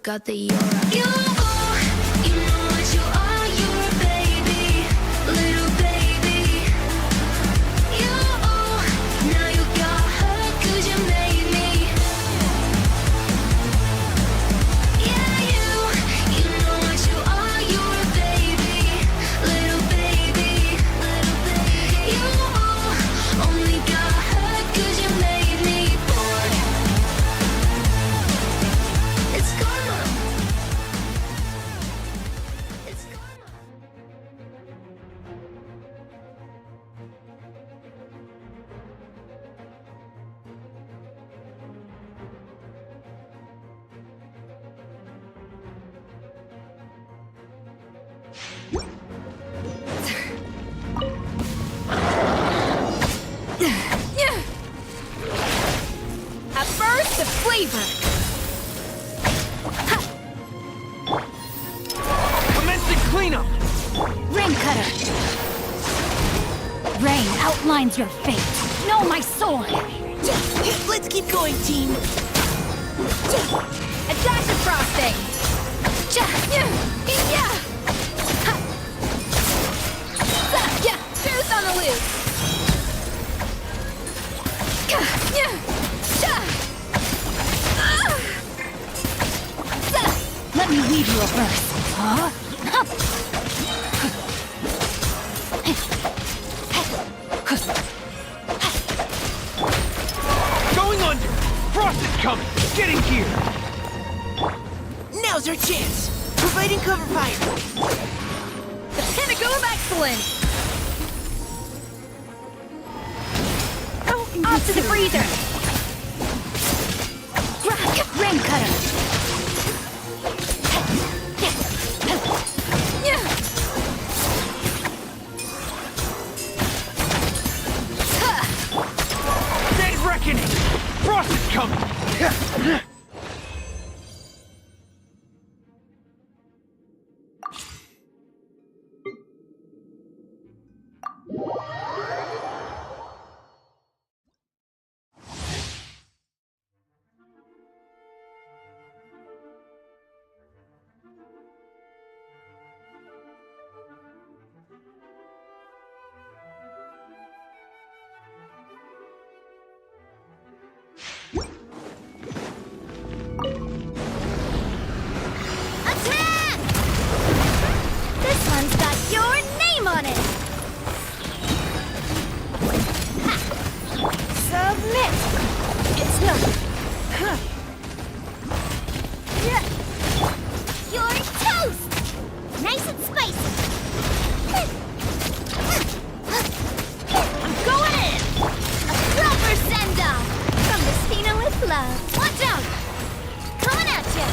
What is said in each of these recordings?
forgot that you're a you know what you are, you're a baby, little baby. You, now you got hurt 'cause you made me. Yeah, you know what you are, you're a baby, little baby, little baby. You only got hurt 'cause you made me bored. It's karma. It's karma. At first, the flavor. Commencing cleanup! Rain cutter. Rain outlines your fate. Know my sword. Let's keep going, team. A dash of frosting. Truth on the loose. Let me weave you a verse. Huh? Going under! Frost is coming! Getting here! Now's our chance. Providing cover fire. The pinnacle of excellence. Off to the freezer. Rain cutter. Dead reckoning! Frost is coming! Attack! This one's got your name on it. Ha! Submit. It's no. Yeah. You're toast. Nice and spicy. I'm going in. A proper send-off from the Stina with love. Watch out! Coming at you.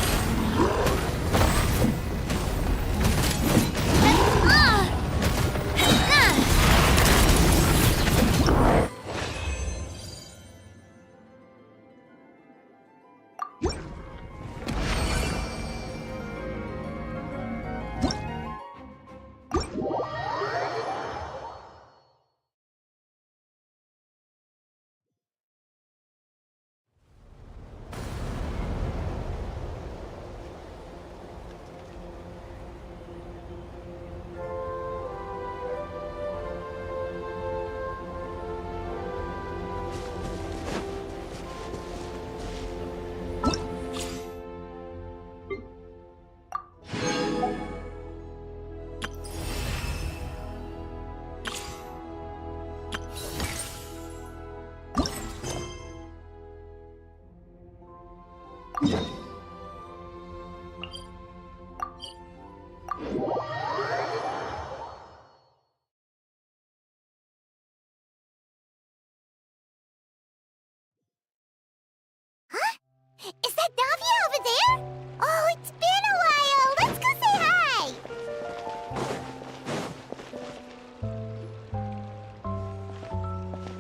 Is that Navia over there? Oh, it's been a while. Let's go say hi.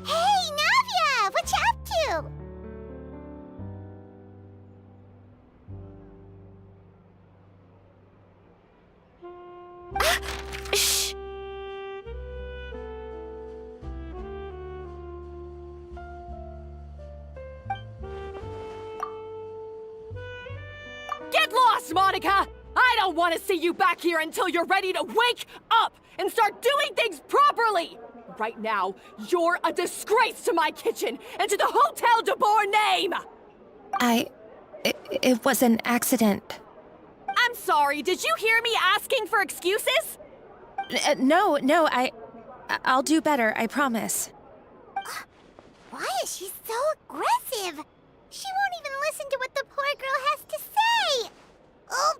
Hey, Navia, what you up to? Get lost, Monica! I don't want to see you back here until you're ready to wake up and start doing things properly! Right now, you're a disgrace to my kitchen and to the Hotel de Boer name! It was an accident. I'm sorry, did you hear me asking for excuses? No, I'll do better, I promise. Why is she so aggressive? She won't even listen to what the poor girl has to say. Oh,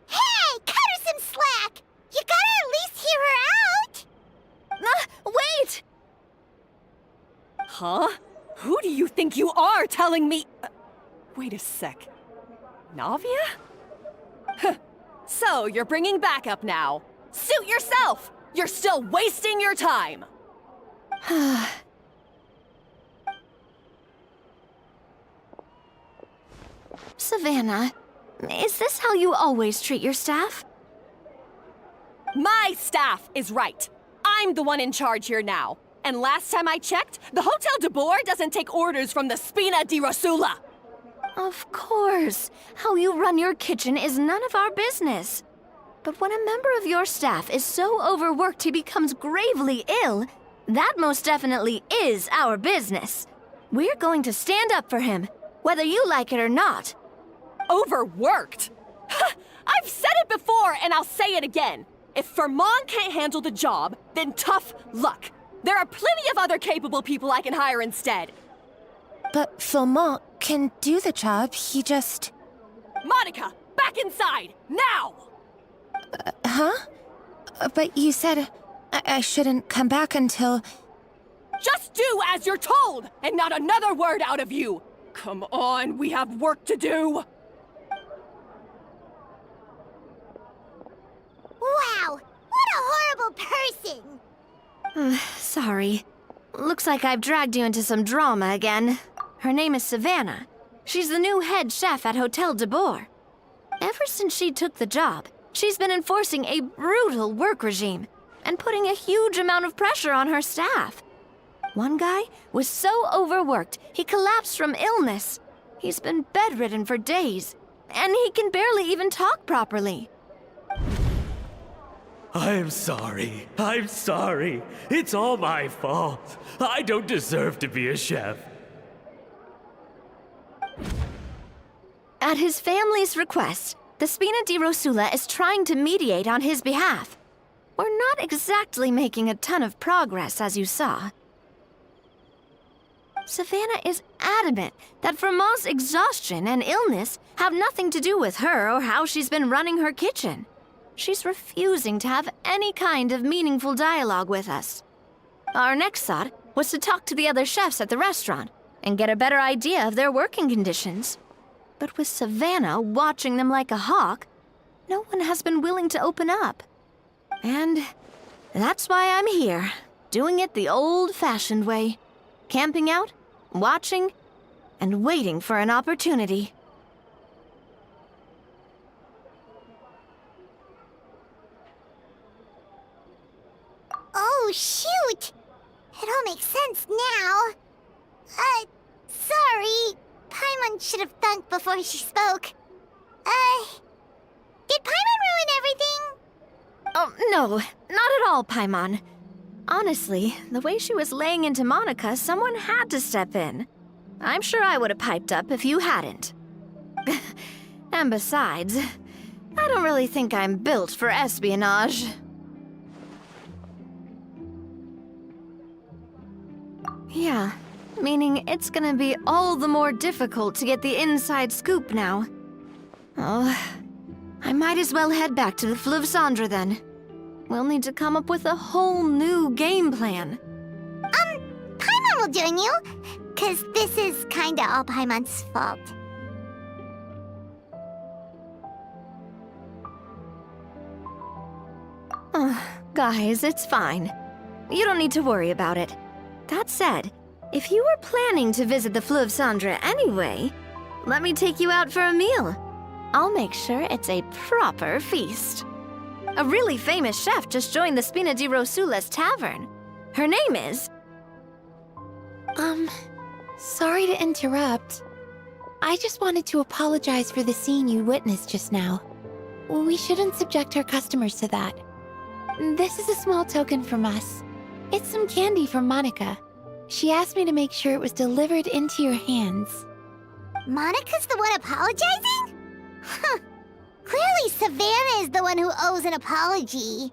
hey, cut her some slack. You gotta at least hear her out. Wait! Huh? Who do you think you are telling me? Wait a sec. Navia? Huh. So, you're bringing backup now. Suit yourself! You're still wasting your time! Savannah, is this how you always treat your staff? My staff is right. I'm the one in charge here now. And last time I checked, the Hotel de Boer doesn't take orders from the Spina di Rosula. Of course. How you run your kitchen is none of our business. But when a member of your staff is so overworked he becomes gravely ill, that most definitely is our business. We're going to stand up for him, whether you like it or not. Overworked? I've said it before and I'll say it again. If Fermon can't handle the job, then tough luck. There are plenty of other capable people I can hire instead. But Philmont can do the job, he just... Monica, back inside, now! Huh? But you said I shouldn't come back until... Just do as you're told, and not another word out of you! Come on, we have work to do! Wow, what a horrible person. Sorry. Looks like I've dragged you into some drama again. Her name is Savannah. She's the new head chef at Hotel de Boer. Ever since she took the job, she's been enforcing a brutal work regime and putting a huge amount of pressure on her staff. One guy was so overworked, he collapsed from illness. He's been bedridden for days, and he can barely even talk properly. I'm sorry. It's all my fault. I don't deserve to be a chef. At his family's request, the Spina di Rosula is trying to mediate on his behalf. We're not exactly making a ton of progress, as you saw. Savannah is adamant that Fermont's exhaustion and illness have nothing to do with her or how she's been running her kitchen. She's refusing to have any kind of meaningful dialogue with us. Our next thought was to talk to the other chefs at the restaurant and get a better idea of their working conditions. But with Savannah watching them like a hawk, no one has been willing to open up. And that's why I'm here, doing it the old-fashioned way. Camping out, watching, and waiting for an opportunity. Oh, shoot! It all makes sense now. Sorry. Paimon should have thunked before she spoke. Did Paimon ruin everything? Oh, no, not at all, Paimon. Honestly, the way she was laying into Monica, someone had to step in. I'm sure I would have piped up if you hadn't. And besides, I don't really think I'm built for espionage. Yeah, meaning it's gonna be all the more difficult to get the inside scoop now. Oh, I might as well head back to the Fleuve Cendre then. We'll need to come up with a whole new game plan. Paimon will join you, 'cause this is kinda all Paimon's fault. Guys, it's fine. You don't need to worry about it. That said, if you were planning to visit the Fleuve Cendre anyway, let me take you out for a meal. I'll make sure it's a proper feast. A really famous chef just joined the Spina di Rosula's tavern. Her name is... Sorry to interrupt. I just wanted to apologize for the scene you witnessed just now. We shouldn't subject our customers to that. This is a small token from us. It's some candy from Monica. She asked me to make sure it was delivered into your hands. Monica's the one apologizing? Huh. Clearly Savannah is the one who owes an apology.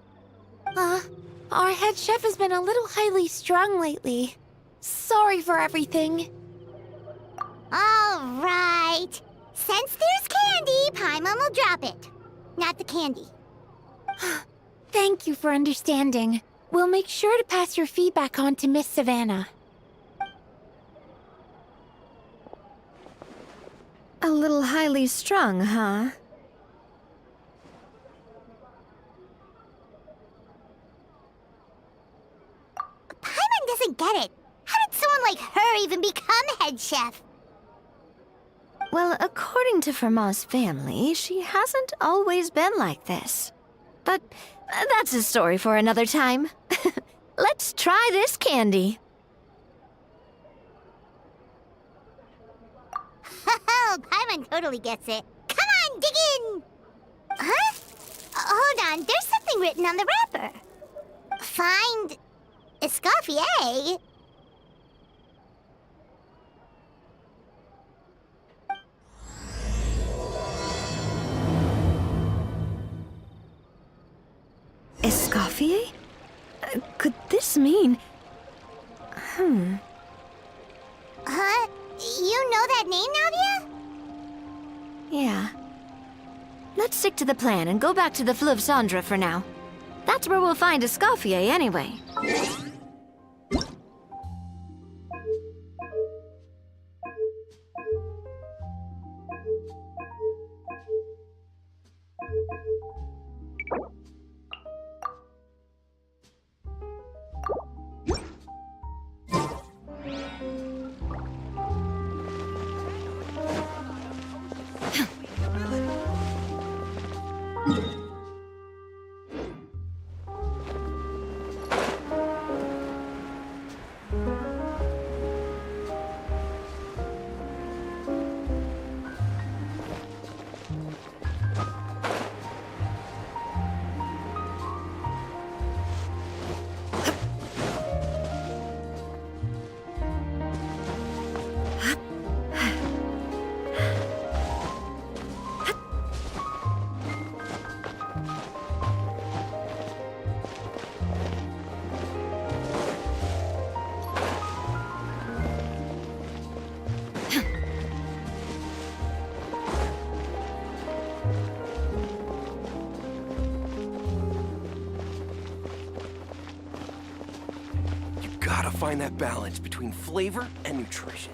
Our head chef has been a little highly strung lately. Sorry for everything. All right. Since there's candy, Paimon will drop it. Not the candy. Thank you for understanding. We'll make sure to pass your feedback on to Miss Savannah. A little highly strung, huh? Paimon doesn't get it. How did someone like her even become head chef? Well, according to Fermat's family, she hasn't always been like this. But that's a story for another time. Let's try this candy. Oh, Paimon totally gets it. Come on, dig in! Huh? Hold on, there's something written on the wrapper. Find Escoffier? Escoffier? Could this mean... Huh? You know that name, Navia? Yeah. Let's stick to the plan and go back to the Fleuve Cendre for now. That's where we'll find Escoffier anyway. Gotta find that balance between flavor and nutrition.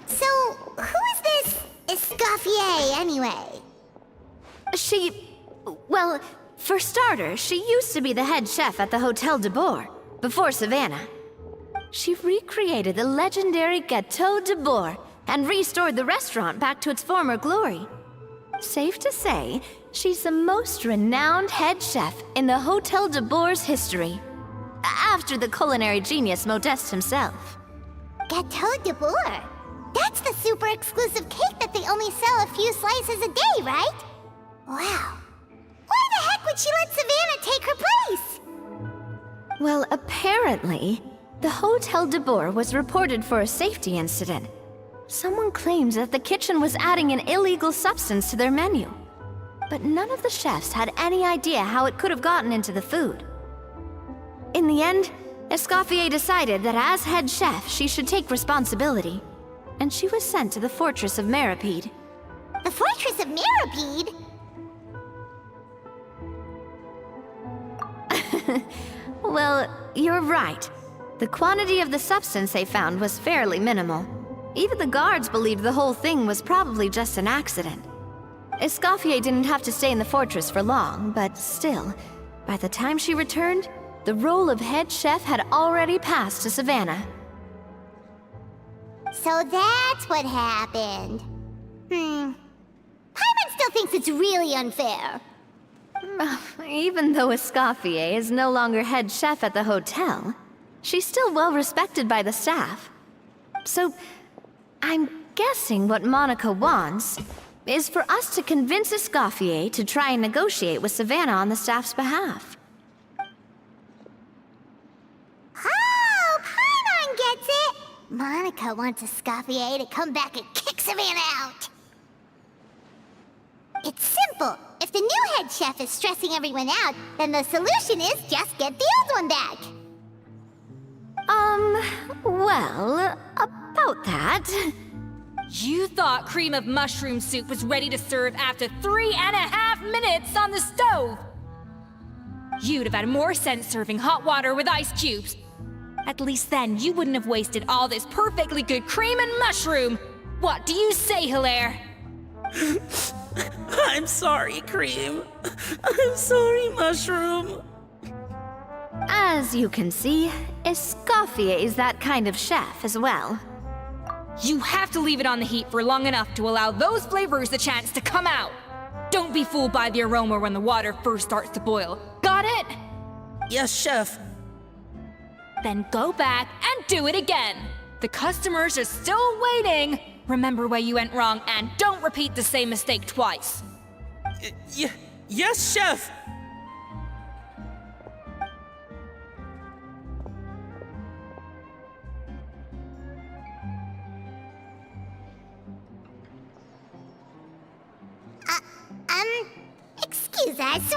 So, who is this Escoffier, anyway? Well, for starters, she used to be the head chef at the Hotel de Bourg, before Savannah. She recreated the legendary Gâteau de Bourg and restored the restaurant back to its former glory. Safe to say, she's the most renowned head chef in the Hotel de Bourg's history. After the culinary genius Modeste himself. Gâteau de Bourg? That's the super exclusive cake that they only sell a few slices a day, right? Wow. Why the heck would she let Savannah take her place? Well, apparently, the Hotel de Bourg was reported for a safety incident. Someone claims that the kitchen was adding an illegal substance to their menu. But none of the chefs had any idea how it could have gotten into the food. In the end, Escoffier decided that as head chef, she should take responsibility. And she was sent to the Fortress of Meripede. The Fortress of Meripede? Well, you're right. The quantity of the substance they found was fairly minimal. Even the guards believed the whole thing was probably just an accident. Escoffier didn't have to stay in the fortress for long, but still, by the time she returned, The role of head chef had already passed to Savannah. So that's what happened. Paimon still thinks it's really unfair. Even though Escoffier is no longer head chef at the hotel, she's still well respected by the staff. So, I'm guessing what Monica wants is for us to convince Escoffier to try and negotiate with Savannah on the staff's behalf. Oh, Paimon gets it! Monica wants Escoffier to come back and kick Savannah out. It's simple. If the new head chef is stressing everyone out, then the solution is just get the old one back. Well, about that. You thought cream of mushroom soup was ready to serve after 3.5 minutes on the stove! You'd have had more sense serving hot water with ice cubes. At least then you wouldn't have wasted all this perfectly good cream and mushroom! What do you say, Hilaire? I'm sorry, Cream. I'm sorry, Mushroom. As you can see, Escoffier is that kind of chef as well. You have to leave it on the heat for long enough to allow those flavors the chance to come out. Don't be fooled by the aroma when the water first starts to boil. Got it? Yes, Chef. Then go back and do it again. The customers are still waiting. Remember where you went wrong and don't repeat the same mistake twice. Yes, Chef. Excuse us,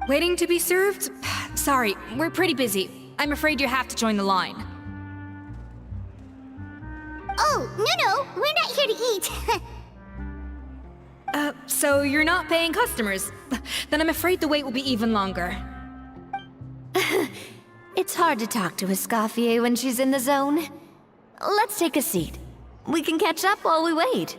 Waiting to be served? Sorry, we're pretty busy. I'm afraid you have to join the line. Oh, no, we're not here to eat. So you're not paying customers? Then I'm afraid the wait will be even longer. It's hard to talk to Escoffier when she's in the zone. Let's take a seat. We can catch up while we wait.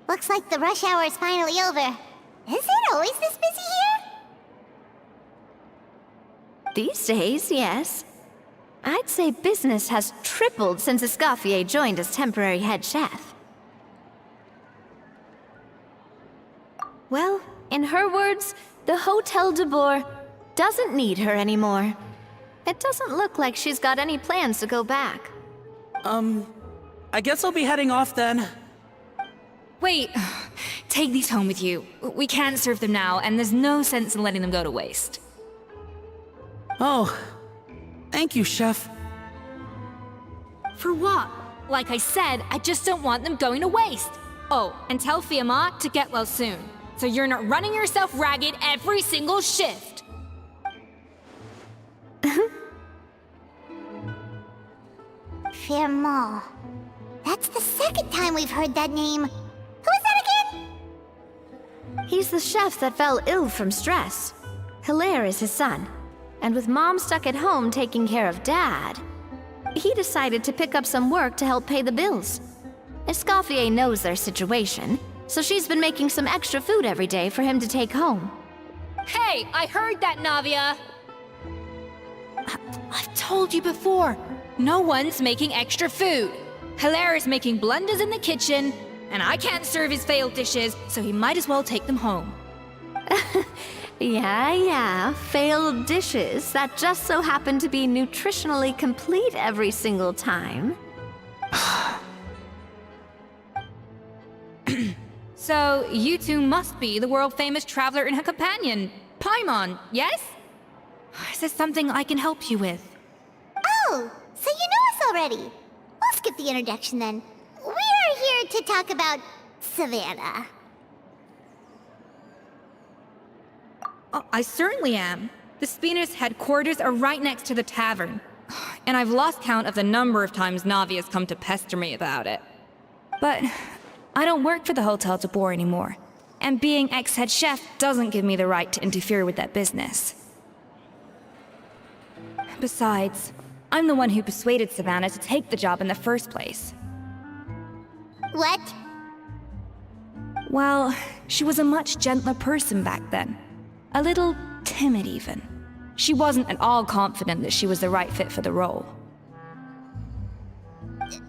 Looks like the rush hour is finally over. Is it always this busy here? These days, yes. I'd say business has tripled since Escoffier joined as temporary head chef. Well, in her words, the Hotel de Boer doesn't need her anymore. It doesn't look like she's got any plans to go back. I guess I'll be heading off then. Wait, take these home with you. We can't serve them now, and there's no sense in letting them go to waste. Oh, thank you, Chef. For what? Like I said, I just don't want them going to waste. Oh, and tell Fiamma to get well soon, so you're not running yourself ragged every single shift. Fiamma. That's the second time we've heard that name. Who is that again? He's the chef that fell ill from stress. Hilaire is his son. And with Mom stuck at home taking care of Dad, he decided to pick up some work to help pay the bills. Escoffier knows their situation, so she's been making some extra food every day for him to take home. Hey, I heard that, Navia! I've told you before, no one's making extra food. Hilaire is making blunders in the kitchen, and I can't serve his failed dishes, so he might as well take them home. Yeah, failed dishes that just so happen to be nutritionally complete every single time. So, you two must be the world-famous traveler and her companion, Paimon, yes? Is there something I can help you with? Oh, so you know us already. We'll skip the introduction then. We're here to talk about Savannah. Oh, I certainly am. The Spina's headquarters are right next to the tavern. And I've lost count of the number of times Navi has come to pester me about it. But I don't work for the Hotel de Boer anymore. and being ex-head chef doesn't give me the right to interfere with their business. Besides, I'm the one who persuaded Savannah to take the job in the first place. What? Well, she was a much gentler person back then. A little timid, even. She wasn't at all confident that she was the right fit for the role.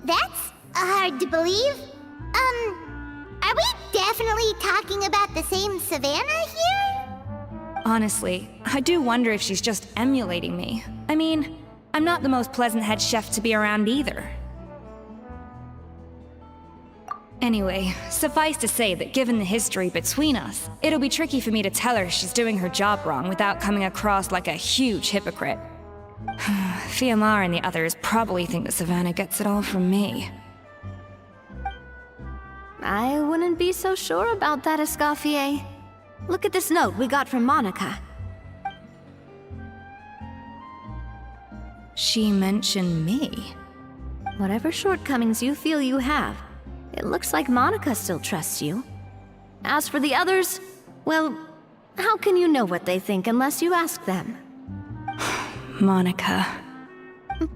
That's hard to believe. Are we definitely talking about the same Savannah here? Honestly, I do wonder if she's just emulating me. I mean, I'm not the most pleasant head chef to be around either. Anyway, suffice to say that given the history between us, it'll be tricky for me to tell her she's doing her job wrong without coming across like a huge hypocrite. Sayonara and the others probably think that Savannah gets it all from me. I wouldn't be so sure about that, Escoffier. Look at this note we got from Monica. She mentioned me. Whatever shortcomings you feel you have, it looks like Monica still trusts you. As for the others, well, how can you know what they think unless you ask them? Monica.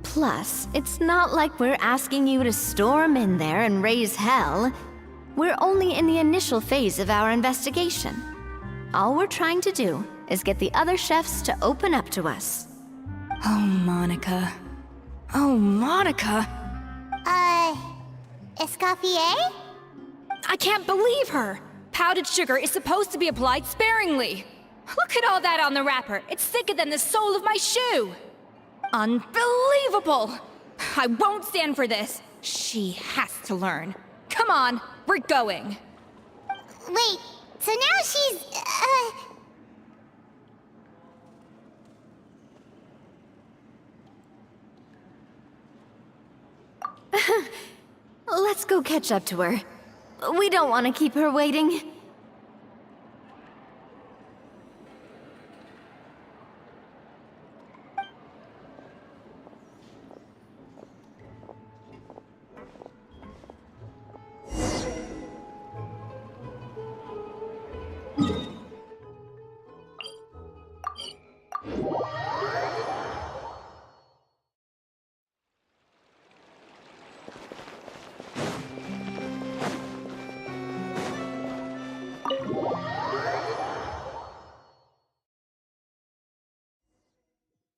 Plus, it's not like we're asking you to storm in there and raise hell. We're only in the initial phase of our investigation. All we're trying to do is get the other chefs to open up to us. Oh, Monica. Oh, Monica! Escoffier? I can't believe her! Powdered sugar is supposed to be applied sparingly. Look at all that on the wrapper. It's thicker than the sole of my shoe. Unbelievable! I won't stand for this. She has to learn. Come on, we're going. Wait, so now she's, Let's go catch up to her. We don't want to keep her waiting.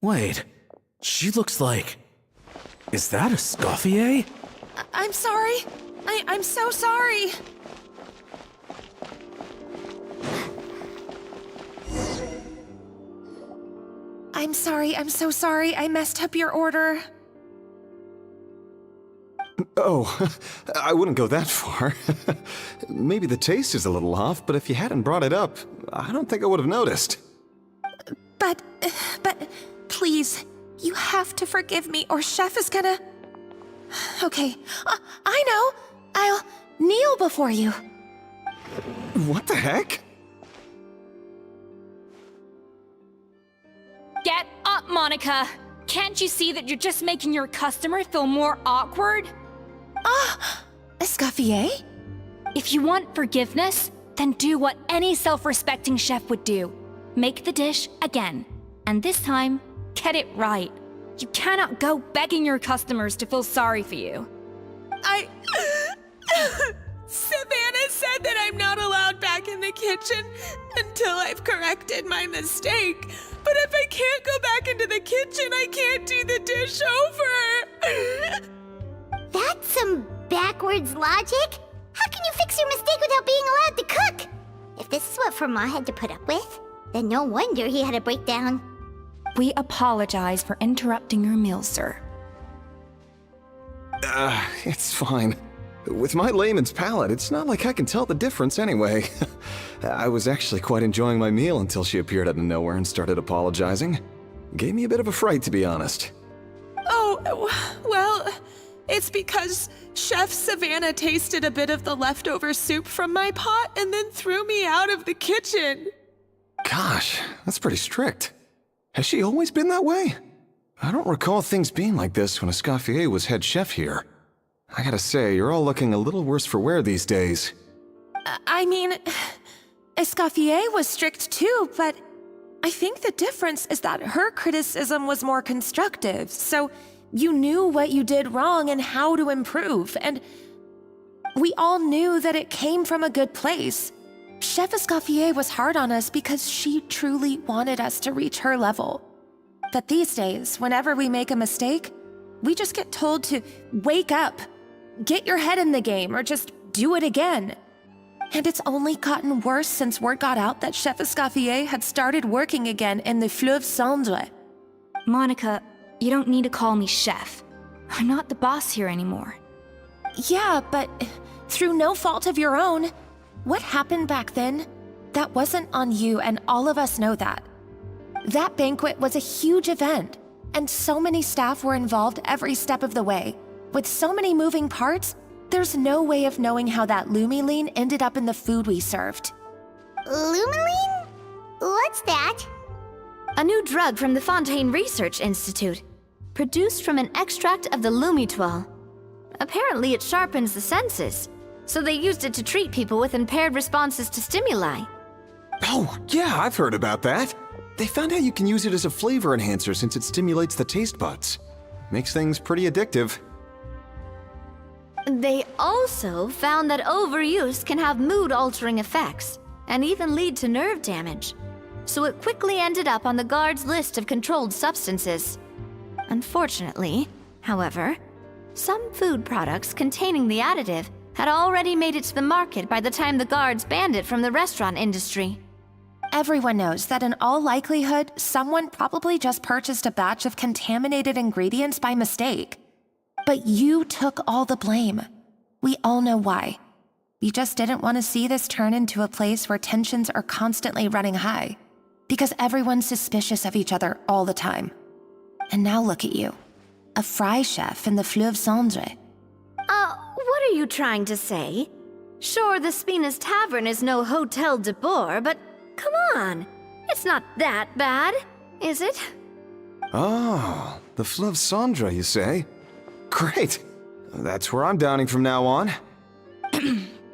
Wait, she looks like... Is that a Escoffier? I'm sorry. I'm so sorry. I'm so sorry. I messed up your order. Oh, I wouldn't go that far. Maybe the taste is a little off, but if you hadn't brought it up, I don't think I would have noticed. But, please, you have to forgive me or Chef is gonna... Okay, I know. I'll kneel before you. What the heck? Get up, Monica! Can't you see that you're just making your customer feel more awkward? Escoffier? If you want forgiveness, then do what any self-respecting chef would do. Make the dish again. And this time, get it right. You cannot go begging your customers to feel sorry for you. Savannah said that I'm not allowed back in the kitchen until I've corrected my mistake. But if I can't go back into the kitchen, I can't do the dish over. That's some backwards logic. How can you fix your mistake without being allowed to cook? If this is what Fermat had to put up with, then no wonder he had a breakdown. We apologize for interrupting your meal, sir. It's fine. With my layman's palate, it's not like I can tell the difference anyway. I was actually quite enjoying my meal until she appeared out of nowhere and started apologizing. Gave me a bit of a fright, to be honest. Oh, well, it's because Chef Savannah tasted a bit of the leftover soup from my pot and then threw me out of the kitchen. Gosh, that's pretty strict. Has she always been that way? I don't recall things being like this when Escoffier was head chef here. I gotta say, you're all looking a little worse for wear these days. I mean, Escoffier was strict too, but I think the difference is that her criticism was more constructive, so you knew what you did wrong and how to improve, and we all knew that it came from a good place. Chef Escoffier was hard on us because she truly wanted us to reach her level. But these days, whenever we make a mistake, we just get told to wake up, get your head in the game, or just do it again. And it's only gotten worse since word got out that Chef Escoffier had started working again in the Fleuve Cendre. Monica, you don't need to call me chef. I'm not the boss here anymore. Yeah, but through no fault of your own, what happened back then, that wasn't on you, and all of us know that. That banquet was a huge event, and so many staff were involved every step of the way. With so many moving parts, there's no way of knowing how that Lumiline ended up in the food we served. Lumiline? What's that? A new drug from the Fontaine Research Institute, produced from an extract of the Lumitoile. Apparently it sharpens the senses, so they used it to treat people with impaired responses to stimuli. Oh, yeah, I've heard about that. They found out you can use it as a flavor enhancer since it stimulates the taste buds. Makes things pretty addictive. They also found that overuse can have mood-altering effects, and even lead to nerve damage. So it quickly ended up on the guards' list of controlled substances. Unfortunately, however, some food products containing the additive had already made it to the market by the time the guards banned it from the restaurant industry. Everyone knows that in all likelihood, someone probably just purchased a batch of contaminated ingredients by mistake. But you took all the blame. We all know why. You just didn't want to see this turn into a place where tensions are constantly running high, because everyone's suspicious of each other all the time. And now look at you, a fry chef in the Fleuve Cendre. What are you trying to say? Sure, the Spina's Tavern is no Hotel de Boer, but come on, it's not that bad, is it? Oh, the Fleuve Cendre, you say? Great. That's where I'm dining from now on.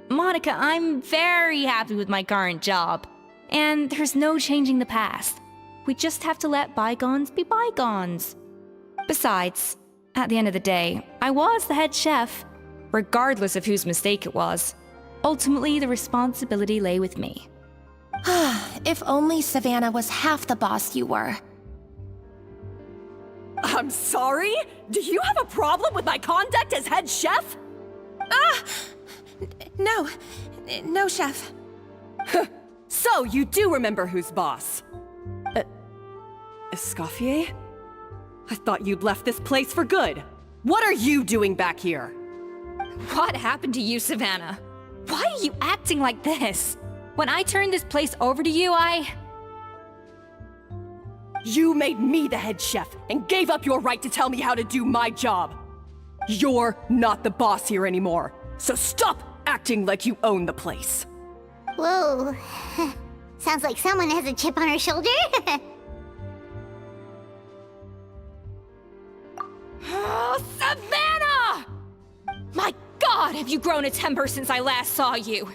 Monica, I'm very happy with my current job. And there's no changing the past. We just have to let bygones be bygones. Besides, at the end of the day, I was the head chef, regardless of whose mistake it was. Ultimately, the responsibility lay with me. If only Savannah was half the boss you were. I'm sorry? Do you have a problem with my conduct as head chef? No, chef. So you do remember who's boss? Escoffier? I thought you'd left this place for good. What are you doing back here? What happened to you, Savannah? Why are you acting like this? When I turned this place over to you, You made me the head chef and gave up your right to tell me how to do my job. You're not the boss here anymore, so stop acting like you own the place. Whoa. Sounds like someone has a chip on her shoulder. Oh, Savannah! My God, have you grown a temper since I last saw you?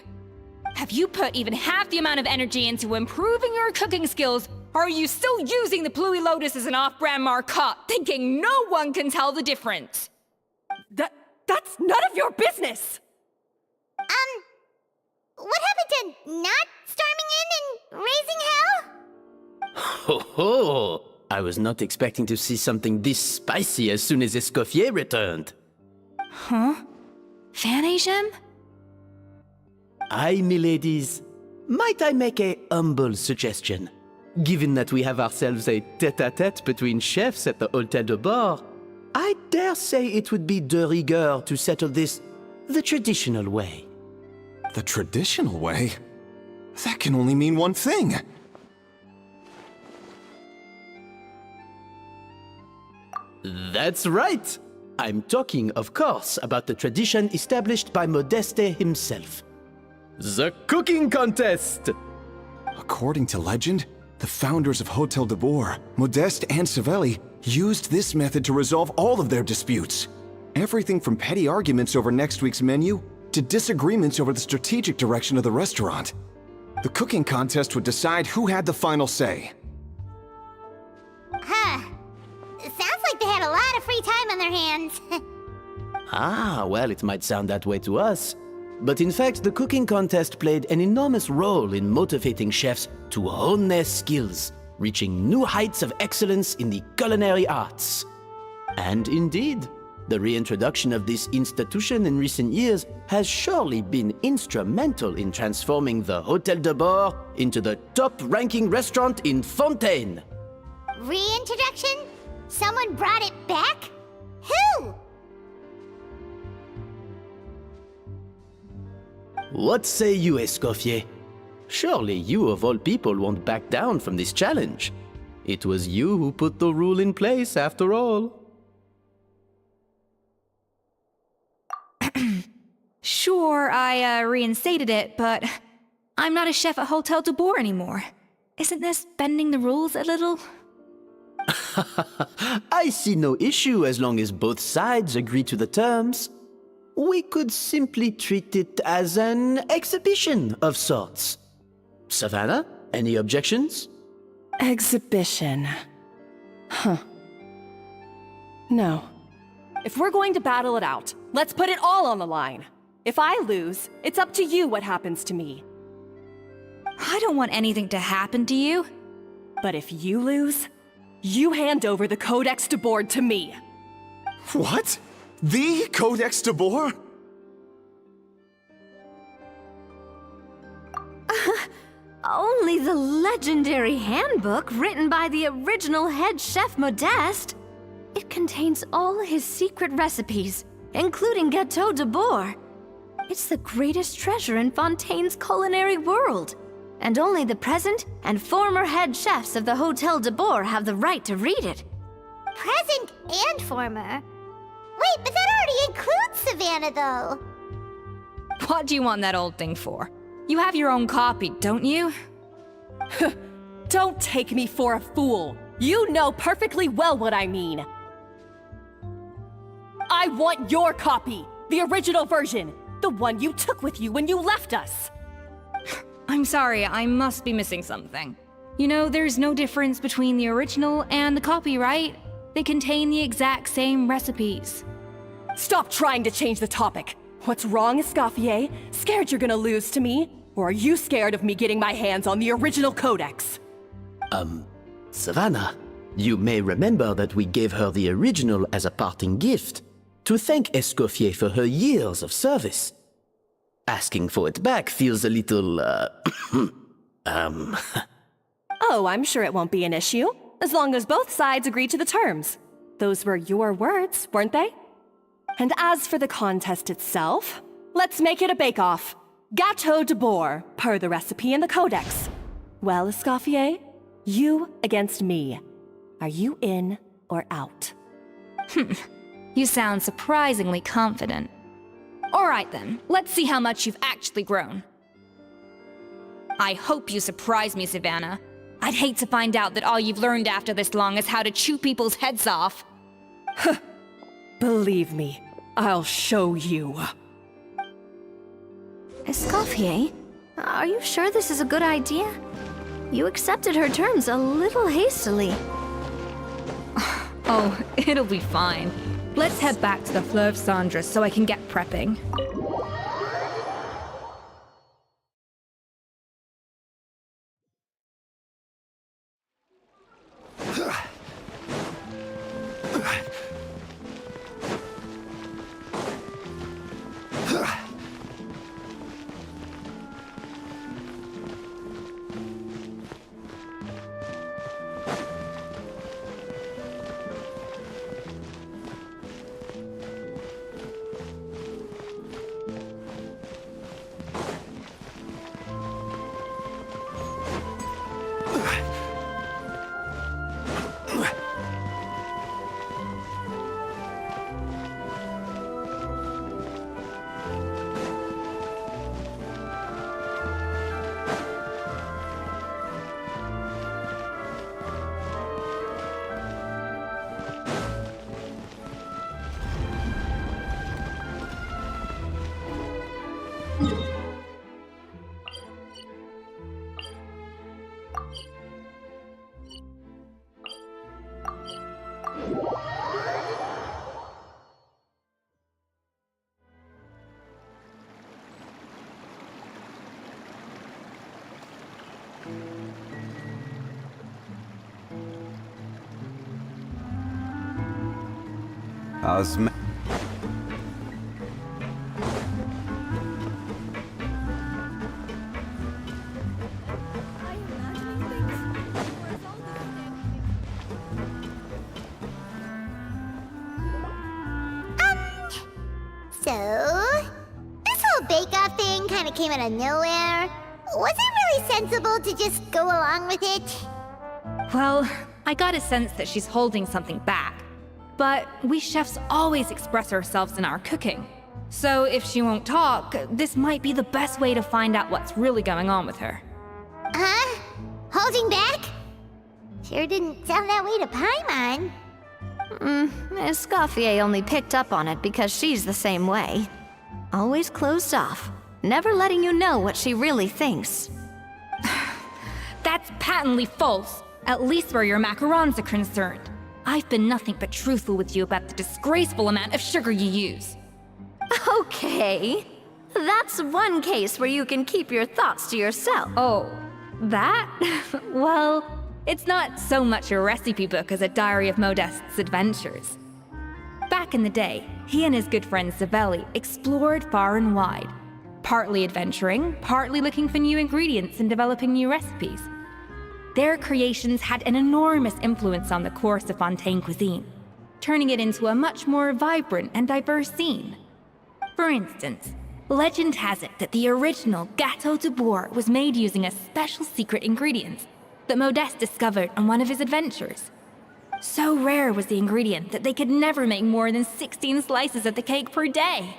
Have you put even half the amount of energy into improving your cooking skills, or are you still using the Pluie Lotus as an off-brand marcotte, thinking no one can tell the difference? That's none of your business! What happened to not storming in and raising hell? Ho ho! I was not expecting to see something this spicy as soon as Escoffier returned. Huh? Fan Asian? Aye, miladies. Might I make a humble suggestion? Given that we have ourselves a tête-à-tête between chefs at the Hôtel de Bord, I dare say it would be de rigueur to settle this the traditional way. The traditional way? That can only mean one thing. That's right! I'm talking, of course, about the tradition established by Modeste himself. The cooking contest! According to legend, the founders of Hotel de Boer, Modeste and Savelli, used this method to resolve all of their disputes. Everything from petty arguments over next week's menu to disagreements over the strategic direction of the restaurant. The cooking contest would decide who had the final say. Huh. Sounds like they had a lot of free time on their hands. Ah, well, it might sound that way to us. But in fact, the cooking contest played an enormous role in motivating chefs to hone their skills, reaching new heights of excellence in the culinary arts. And indeed, the reintroduction of this institution in recent years has surely been instrumental in transforming the Hôtel de Bord into the top-ranking restaurant in Fontaine. Reintroduction? Someone brought it back? Who? What say you, Escoffier? Surely you of all people won't back down from this challenge. It was you who put the rule in place, after all. Sure, I reinstated it, but I'm not a chef at Hotel de Boer anymore. Isn't this bending the rules a little? I see no issue as long as both sides agree to the terms. We could simply treat it as an exhibition of sorts. Savannah, any objections? Exhibition. Huh. No. If we're going to battle it out, let's put it all on the line. If I lose, it's up to you what happens to me. I don't want anything to happen to you. But if you lose, you hand over the Codex de Board to me. What? The Codex de Boer? Only the legendary handbook written by the original head chef Modeste. It contains all his secret recipes, including Gâteau de Boer. It's the greatest treasure in Fontaine's culinary world, and only the present and former head chefs of the Hôtel de Boer have the right to read it. Present and former? Wait, but that already includes Savannah, though. What do you want that old thing for? You have your own copy, don't you? Don't take me for a fool. You know perfectly well what I mean. I want your copy, the original version, the one you took with you when you left us. I'm sorry, I must be missing something. You know, there's no difference between the original and the copy, right? They contain the exact same recipes. Stop trying to change the topic. What's wrong, Escoffier? Scared you're gonna lose to me? Or are you scared of me getting my hands on the original codex? Savannah, you may remember that we gave her the original as a parting gift, to thank Escoffier for her years of service. Asking for it back feels a little, Oh, I'm sure it won't be an issue, as long as both sides agree to the terms. Those were your words, weren't they? And as for the contest itself, let's make it a bake-off. Gâteau de Boer, per the recipe in the codex. Well, Escoffier, you against me. Are you in or out? You sound surprisingly confident. All right then, let's see how much you've actually grown. I hope you surprise me, Savannah. I'd hate to find out that all you've learned after this long is how to chew people's heads off. Believe me, I'll show you. Escoffier, are you sure this is a good idea? You accepted her terms a little hastily. Oh, it'll be fine. Let's head back to the Fleuve Cendres so I can get prepping. So, this whole bake-off thing kind of came out of nowhere. Was it really sensible to just go along with it? Well, I got a sense that she's holding something back. But we chefs always express ourselves in our cooking. So if she won't talk, this might be the best way to find out what's really going on with her. Huh? Holding back? Sure didn't sound that way to Paimon. Escoffier only picked up on it because she's the same way. Always closed off, never letting you know what she really thinks. That's patently false, at least where your macarons are concerned. I've been nothing but truthful with you about the disgraceful amount of sugar you use. Okay. That's one case where you can keep your thoughts to yourself. Oh, that? Well, it's not so much a recipe book as a diary of Modeste's adventures. Back in the day, he and his good friend Savelli explored far and wide, partly adventuring, partly looking for new ingredients and developing new recipes. Their creations had an enormous influence on the course of Fontaine cuisine, turning it into a much more vibrant and diverse scene. For instance, legend has it that the original Gâteau de Bourg was made using a special secret ingredient that Modeste discovered on one of his adventures. So rare was the ingredient that they could never make more than 16 slices of the cake per day.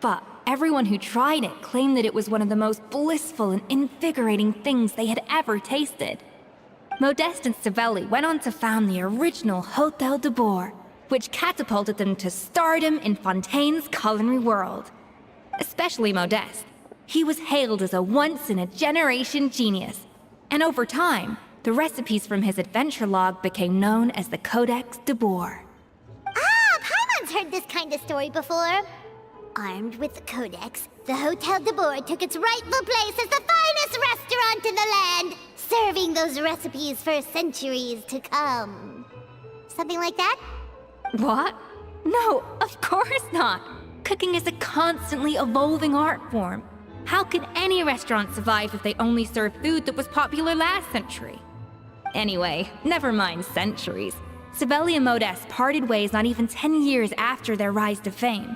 But everyone who tried it claimed that it was one of the most blissful and invigorating things they had ever tasted. Modeste and Savelli went on to found the original Hôtel de Bourg, which catapulted them to stardom in Fontaine's culinary world. Especially Modeste. He was hailed as a once-in-a-generation genius, and over time, the recipes from his adventure log became known as the Codex de Bourg. Ah, Paimon's heard this kind of story before. Armed with the Codex, the Hôtel de Bourg took its rightful place as the finest restaurant in the land, serving those recipes for centuries to come. Something like that? What? No, of course not. Cooking is a constantly evolving art form. How could any restaurant survive if they only served food that was popular last century? Anyway, never mind centuries. Savelli and Modeste parted ways not even 10 years after their rise to fame.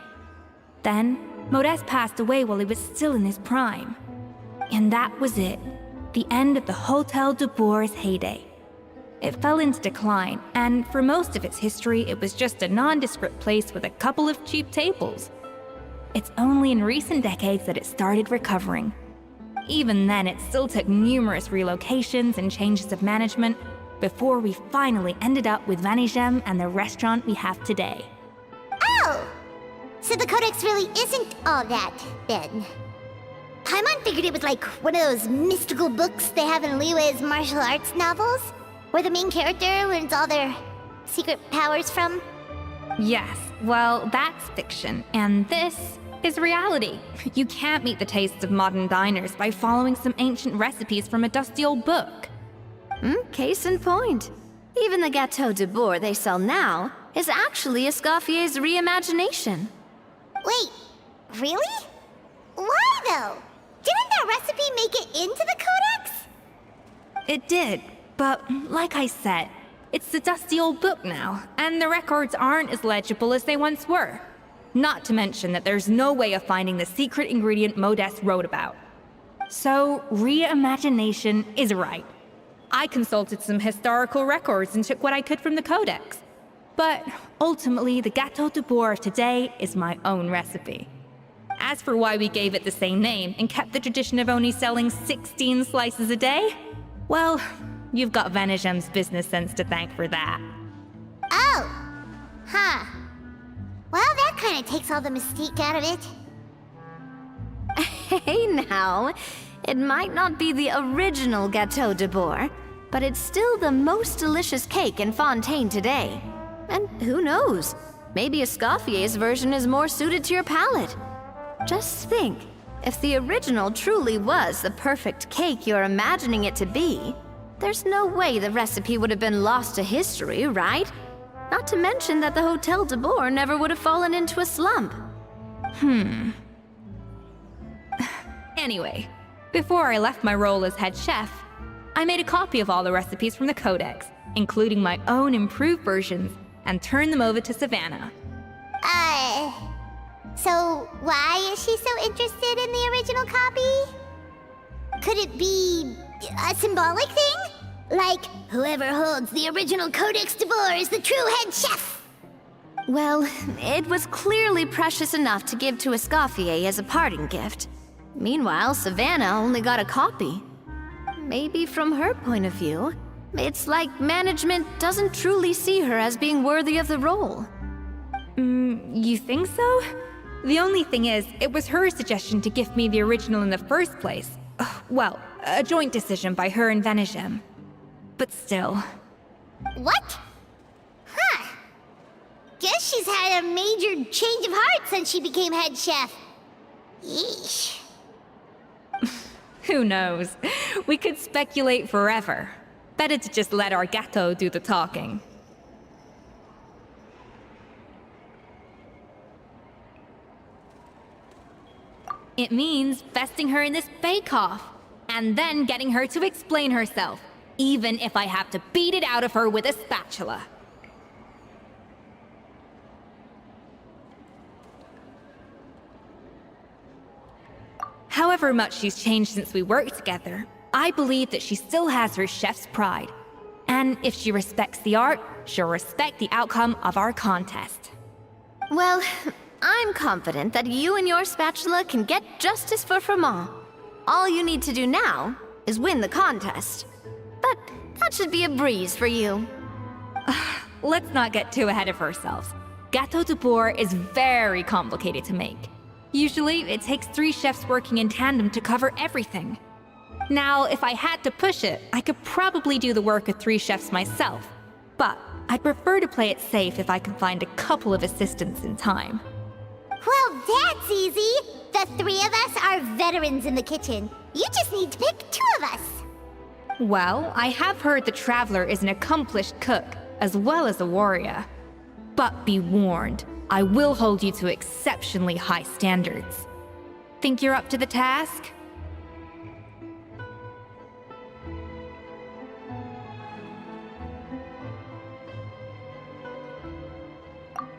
Then, Modeste passed away while he was still in his prime. And that was it. The end of the Hôtel de Bourg's heyday. It fell into decline, and for most of its history, it was just a nondescript place with a couple of cheap tables. It's only in recent decades that it started recovering. Even then, it still took numerous relocations and changes of management before we finally ended up with Vanigem and the restaurant we have today. Oh! So the Codex really isn't all that, then. Paimon figured it was like one of those mystical books they have in Liyue's martial arts novels, where the main character learns all their secret powers from. Yes, well, that's fiction, and this is reality. You can't meet the tastes of modern diners by following some ancient recipes from a dusty old book. Case in point. Even the Gâteau de Bourg they sell now is actually Escoffier's reimagination. Wait, really? Why though? Didn't that recipe make it into the Codex? It did, but like I said, it's the dusty old book now, and the records aren't as legible as they once were. Not to mention that there's no way of finding the secret ingredient Modeste wrote about. So, reimagination is right. I consulted some historical records and took what I could from the Codex. But ultimately, the Gâteau de Bourg of today is my own recipe. As for why we gave it the same name and kept the tradition of only selling 16 slices a day, well, you've got Vanigem's business sense to thank for that. Oh! Huh. Well, that kind of takes all the mystique out of it. Hey now, it might not be the original Gâteau de Bourg, but it's still the most delicious cake in Fontaine today. And who knows, maybe Escoffier's version is more suited to your palate. Just think, if the original truly was the perfect cake you're imagining it to be, there's no way the recipe would have been lost to history, right? Not to mention that the Hotel de Boer never would have fallen into a slump. Anyway, before I left my role as head chef, I made a copy of all the recipes from the Codex, including my own improved versions, and turned them over to Savannah. So why is she so interested in the original copy? Could it be a symbolic thing? Like, whoever holds the original Codex de Boer is the true head chef? Well, it was clearly precious enough to give to Escoffier as a parting gift. Meanwhile, Savannah only got a copy. Maybe from her point of view, it's like management doesn't truly see her as being worthy of the role. You think so? The only thing is, it was her suggestion to gift me the original in the first place. Well, a joint decision by her and Venegem. But still. What? Huh. Guess she's had a major change of heart since she became head chef. Yeesh. Who knows? We could speculate forever. Better to just let our Gato do the talking. It means besting her in this bake-off, and then getting her to explain herself, even if I have to beat it out of her with a spatula. However much she's changed since we worked together, I believe that she still has her chef's pride. And if she respects the art, she'll respect the outcome of our contest. Well, I'm confident that you and your spatula can get justice for Froment. All you need to do now is win the contest. But that should be a breeze for you. Let's not get too ahead of ourselves. Gâteau de Boer is very complicated to make. Usually, it takes 3 chefs working in tandem to cover everything. Now, if I had to push it, I could probably do the work of 3 chefs myself. But I'd prefer to play it safe if I can find a couple of assistants in time. Well, that's easy. The 3 of us are veterans in the kitchen. You just need to pick 2 of us. Well, I have heard the Traveler is an accomplished cook, as well as a warrior. But be warned, I will hold you to exceptionally high standards. Think you're up to the task?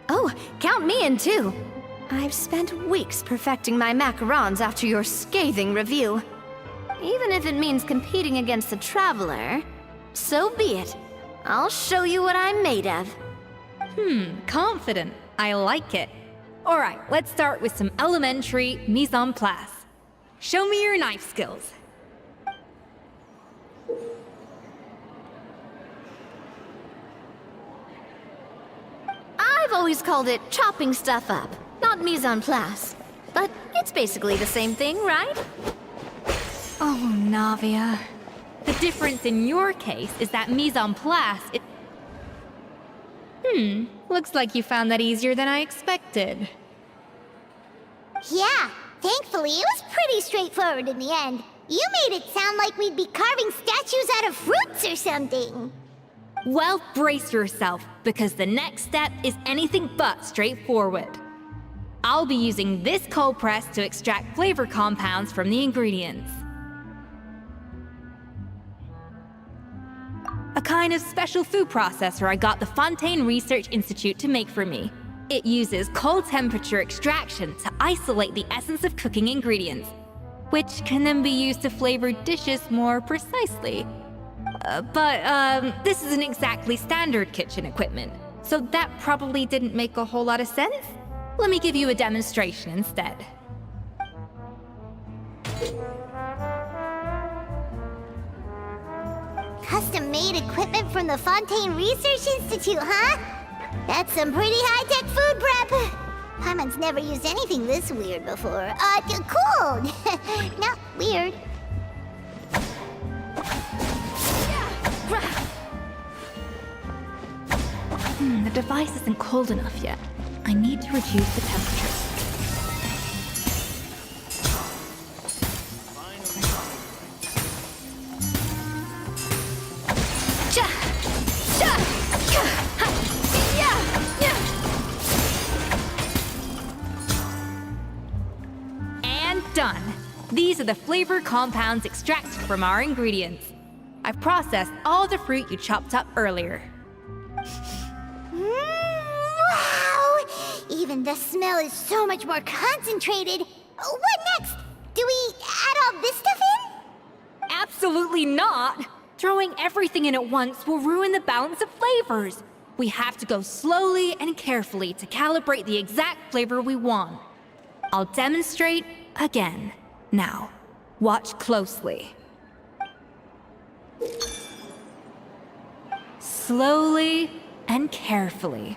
Oh, count me in too. I've spent weeks perfecting my macarons after your scathing review. Even if it means competing against the Traveler, so be it. I'll show you what I'm made of. Confident. I like it. Alright, let's start with some elementary mise en place. Show me your knife skills. I've always called it chopping stuff up, not mise en place. But it's basically the same thing, right? Oh, Navia. The difference in your case is that mise en place is... Looks like you found that easier than I expected. Yeah, thankfully it was pretty straightforward in the end. You made it sound like we'd be carving statues out of fruits or something. Well, brace yourself, because the next step is anything but straightforward. I'll be using this cold press to extract flavor compounds from the ingredients. A kind of special food processor I got the Fontaine Research Institute to make for me. It uses cold temperature extraction to isolate the essence of cooking ingredients, which can then be used to flavor dishes more precisely. But this isn't exactly standard kitchen equipment, so that probably didn't make a whole lot of sense. Let me give you a demonstration instead. Custom-made equipment from the Fontaine Research Institute, huh? That's some pretty high-tech food prep. Paimon's never used anything this weird before. Cool! Not weird. The device isn't cold enough yet. I need to reduce the temperature. done. These are the flavor compounds extracted from our ingredients. I've processed all the fruit you chopped up earlier. Wow! Even the smell is so much more concentrated. What next? Do we add all this stuff in? Absolutely not! Throwing everything in at once will ruin the balance of flavors. We have to go slowly and carefully to calibrate the exact flavor we want. I'll demonstrate again. Now, watch closely. Slowly and carefully.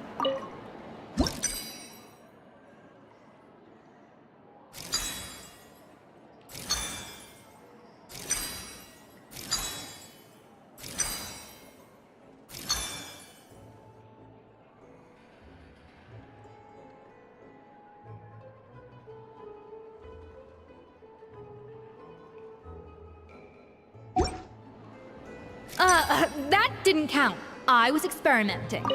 That didn't count. I was experimenting.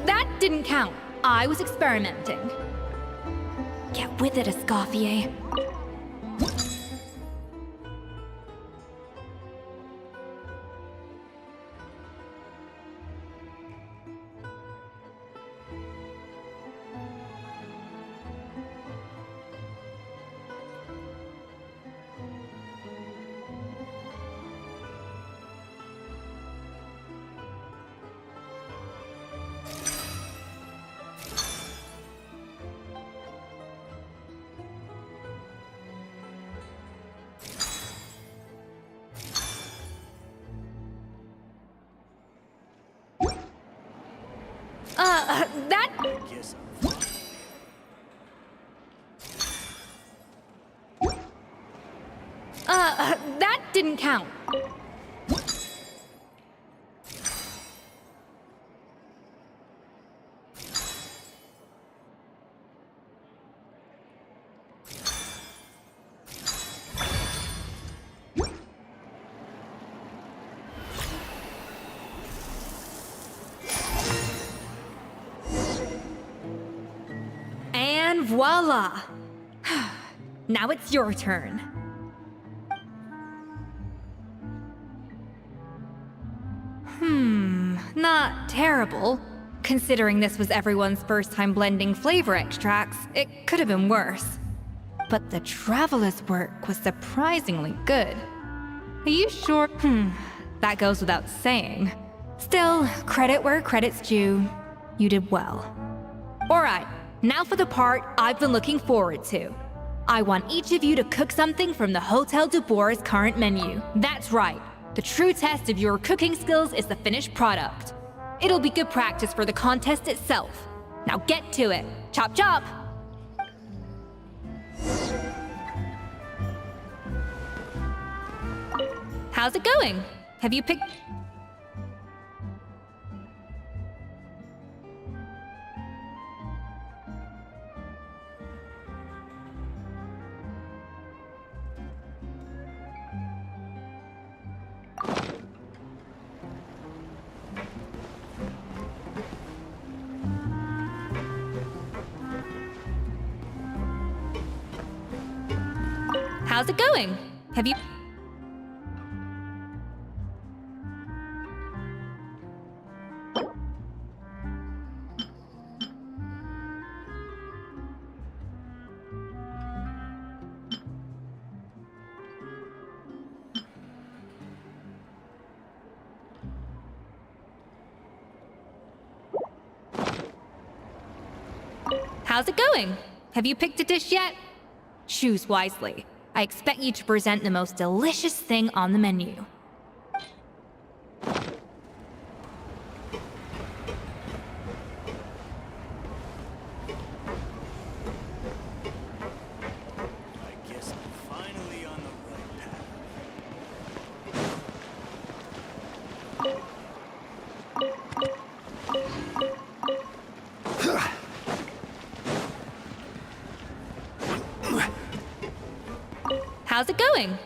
That didn't count. I was experimenting. Get with it, Escoffier. That... that didn't count. And voila! Now it's your turn. Not terrible. Considering this was everyone's first time blending flavor extracts, it could have been worse. But the Traveler's work was surprisingly good. Are you sure? That goes without saying. Still, credit where credit's due. You did well. Alright, now for the part I've been looking forward to. I want each of you to cook something from the Hotel du Bois' current menu. That's right. The true test of your cooking skills is the finished product. It'll be good practice for the contest itself. Now get to it. Chop chop! How's it going? Have you picked... How's it going? Have you... How's it going? Have you picked a dish yet? Choose wisely. I expect you to present the most delicious thing on the menu. How's it going?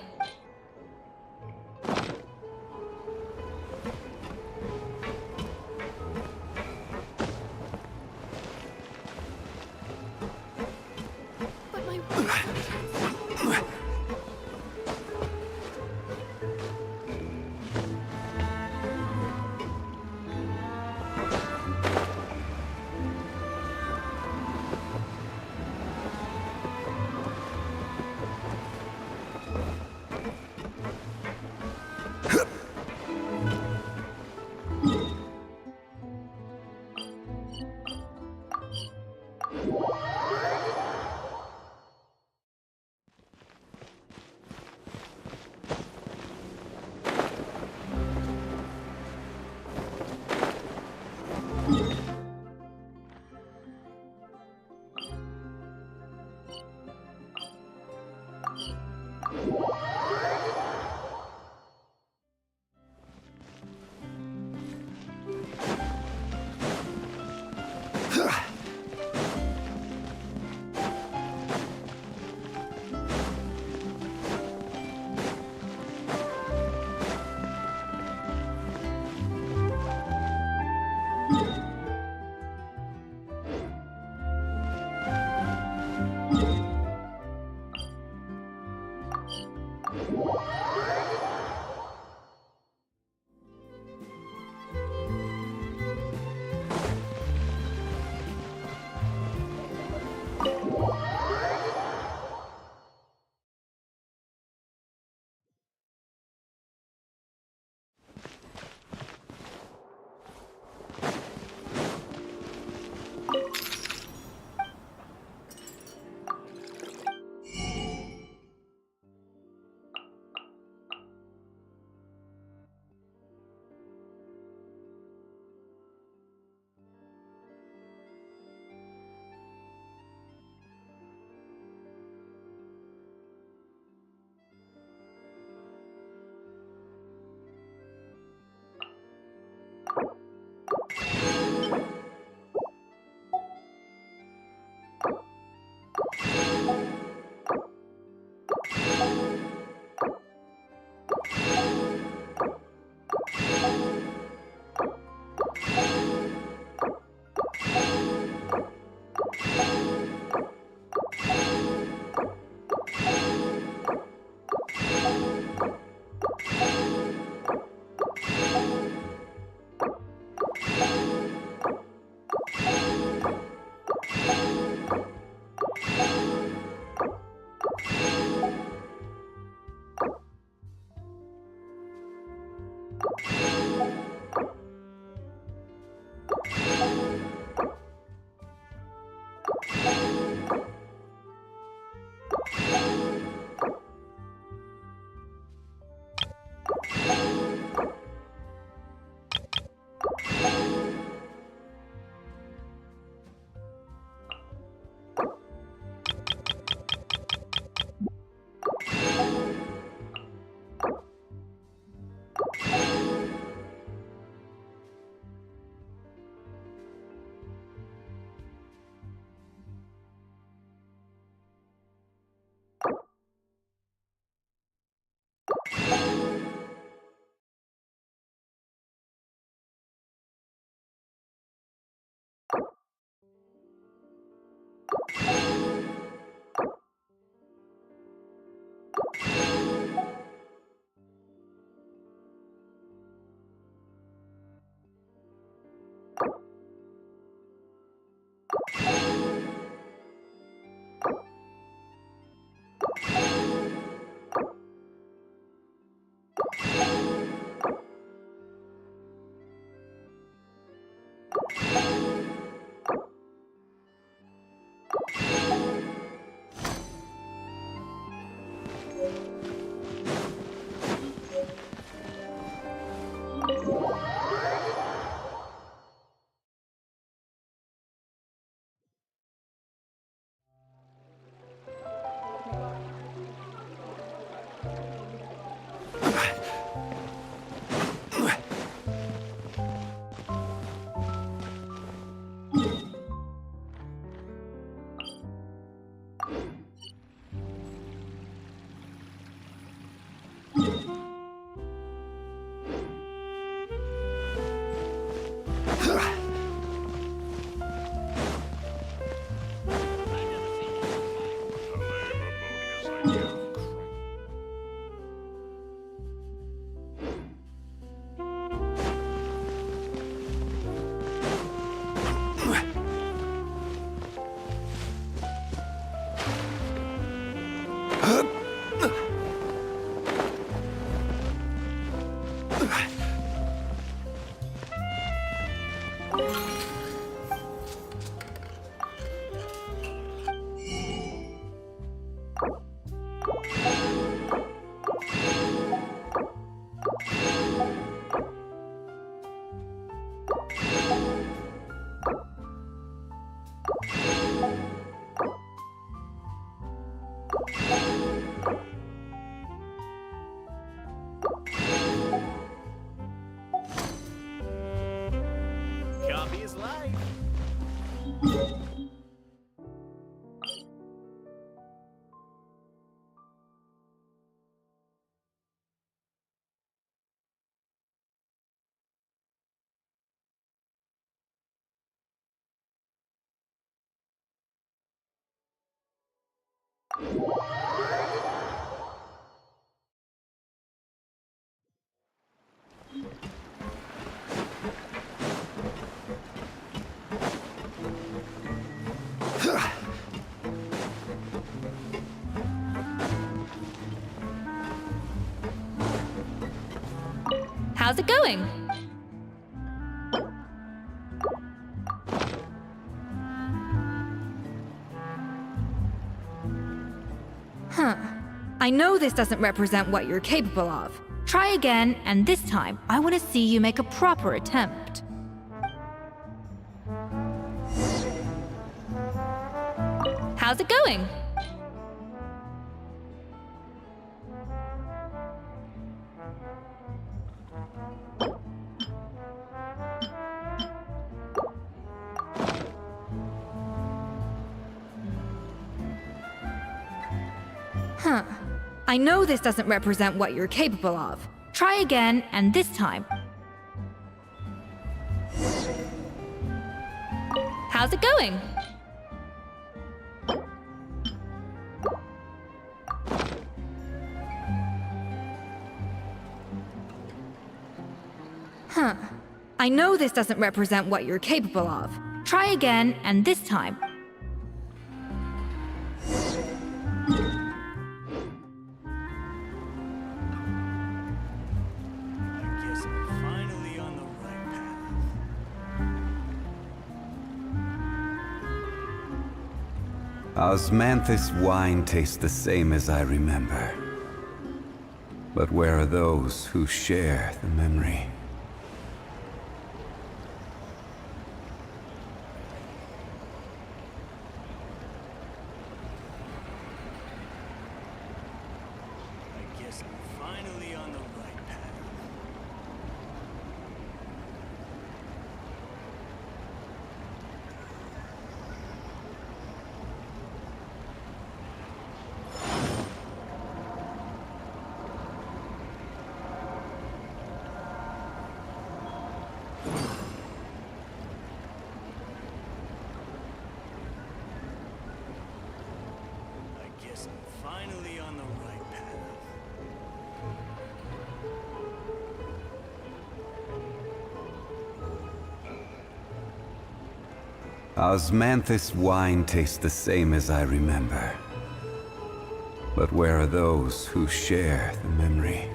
Copy is life. How's it going? Huh. I know this doesn't represent what you're capable of. Try again, and this time, I want to see you make a proper attempt. How's it going? Huh. I know this doesn't represent what you're capable of. Try again, and this time. How's it going? Huh. I know this doesn't represent what you're capable of. Try again, and this time. Osmanthus wine tastes the same as I remember. But where are those who share the memory? I guess I'm finally on the right path. Finally on the right path. Osmanthus wine tastes the same as I remember. But where are those who share the memory?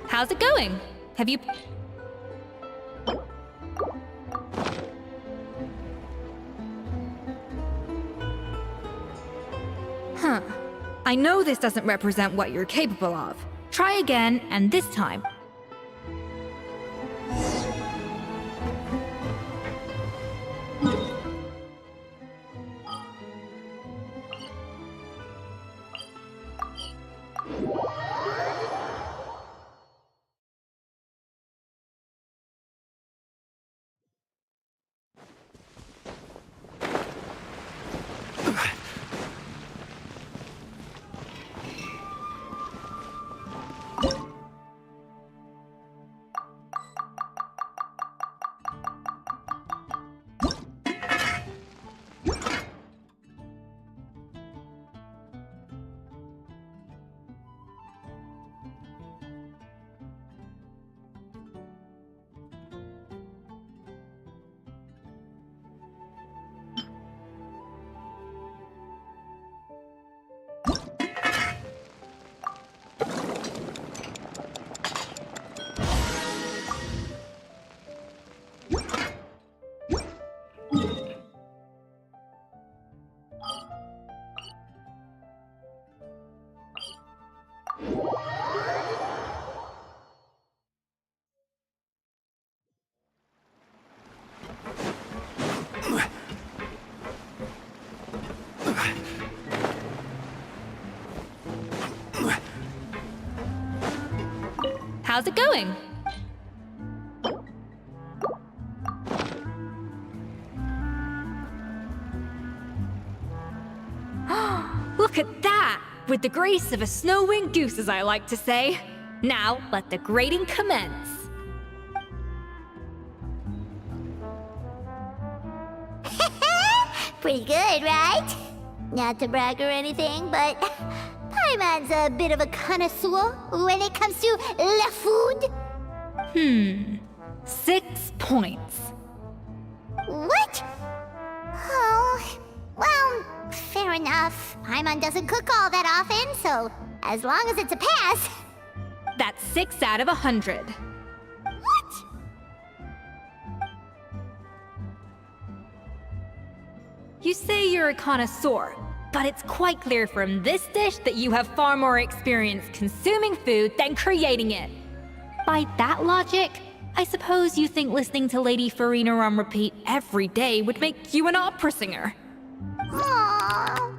How's it going? Have you... Huh. I know this doesn't represent what you're capable of. Try again, and this time. How's it going? Look at that! With the grace of a snow-winged goose, as I like to say. Now, let the grading commence. Pretty good, right? Not to brag or anything, but Paimon's a bit of a connoisseur when it comes to la food. 6 points. What? Oh, well, fair enough. Paimon doesn't cook all that often, so as long as it's a pass. That's 6 out of 100. What? You say you're a connoisseur, but it's quite clear from this dish that you have far more experience consuming food than creating it. By that logic, I suppose you think listening to Lady Farina on repeat every day would make you an opera singer. Aww.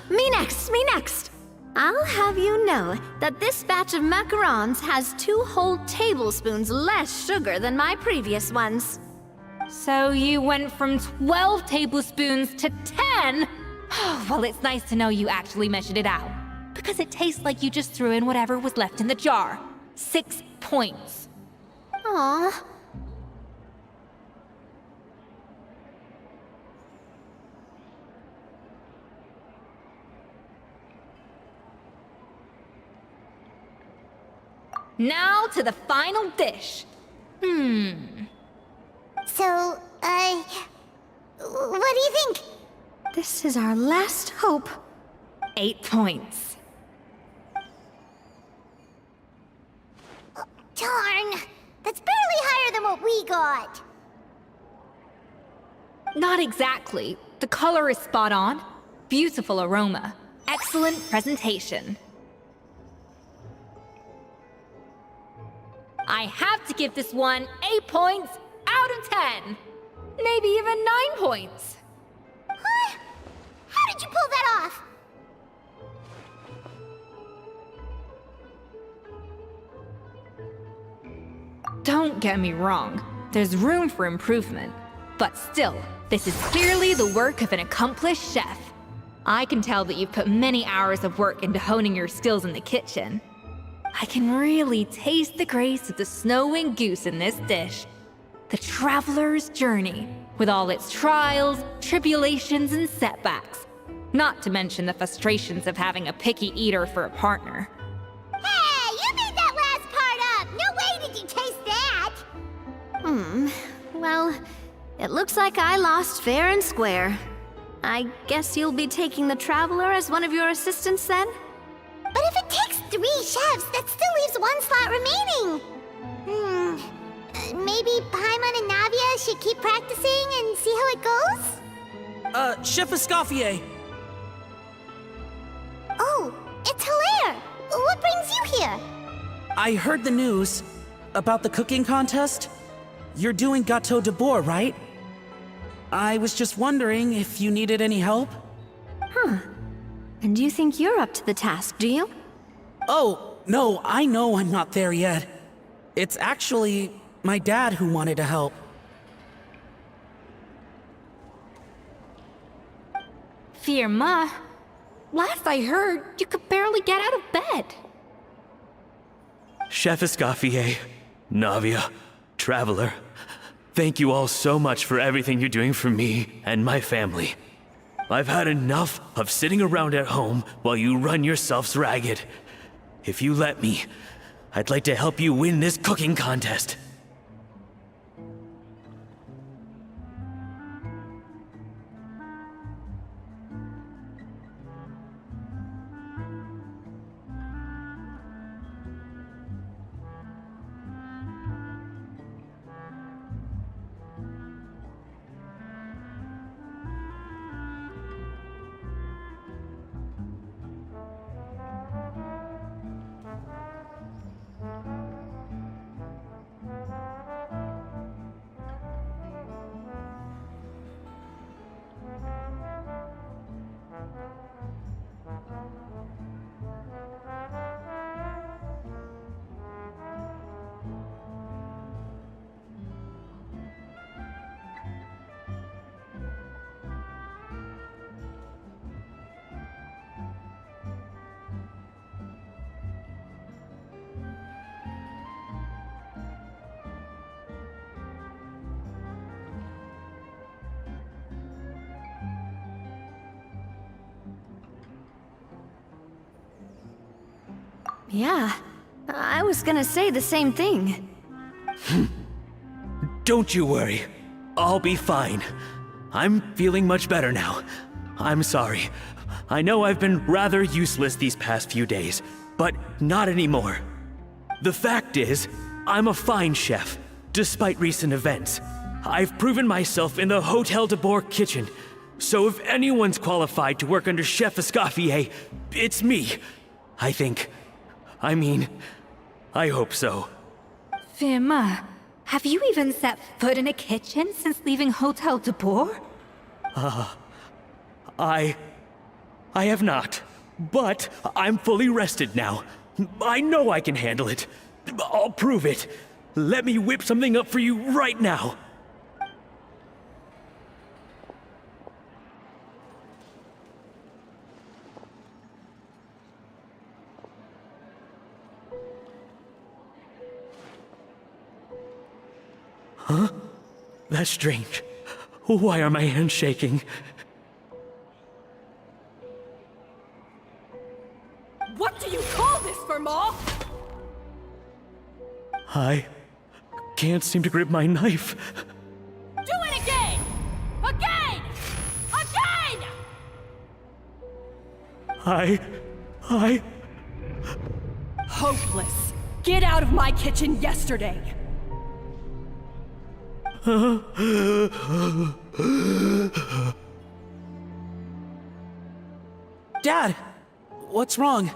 Me next, me next! I'll have you know that this batch of macarons has 2 whole tablespoons less sugar than my previous ones. So you went from 12 tablespoons to 10? Well, it's nice to know you actually measured it out. Because it tastes like you just threw in whatever was left in the jar. 6 points. Aw. Now to the final dish. So, what do you think? This is our last hope. 8 points. Darn, that's barely higher than what we got. Not exactly. The color is spot on. Beautiful aroma. Excellent presentation. I have to give this one 8 points out of 10. Maybe even 9 points. Huh? How did you pull that off? Don't get me wrong. There's room for improvement. But still, this is clearly the work of an accomplished chef. I can tell that you've put many hours of work into honing your skills in the kitchen. I can really taste the grace of the snow-winged goose in this dish. The traveler's journey, with all its trials, tribulations, and setbacks. Not to mention the frustrations of having a picky eater for a partner. Hey, you made that last part up! No way did you taste that! Well, it looks like I lost fair and square. I guess you'll be taking the Traveler as one of your assistants then? But if it takes 3 chefs, that still leaves 1 slot remaining. Maybe Paimon and Navia should keep practicing and see how it goes? Chef Escoffier. Oh, it's Hilaire! What brings you here? I heard the news about the cooking contest. You're doing Gâteau de Bourg, right? I was just wondering if you needed any help. And you think you're up to the task, do you? Oh, no, I know I'm not there yet. It's actually my dad who wanted to help. Firma, last I heard, you could barely get out of bed. Chef Escoffier, Navia, Traveler, thank you all so much for everything you're doing for me and my family. I've had enough of sitting around at home while you run yourselves ragged. If you let me, I'd like to help you win this cooking contest. Yeah, I was gonna say the same thing. Don't you worry. I'll be fine. I'm feeling much better now. I'm sorry. I know I've been rather useless these past few days, but not anymore. The fact is, I'm a fine chef, despite recent events. I've proven myself in the Hotel de Bourg kitchen, so if anyone's qualified to work under Chef Escoffier, it's me. I think. I hope so. Firma, have you even set foot in a kitchen since leaving Hotel de Bourg? I have not, but I'm fully rested now. I know I can handle it. I'll prove it. Let me whip something up for you right now. Huh? That's strange. Why are my hands shaking? What do you call this, Firma? I can't seem to grip my knife. Do it again! Again! Again! I... Hopeless. Get out of my kitchen yesterday. Dad, what's wrong?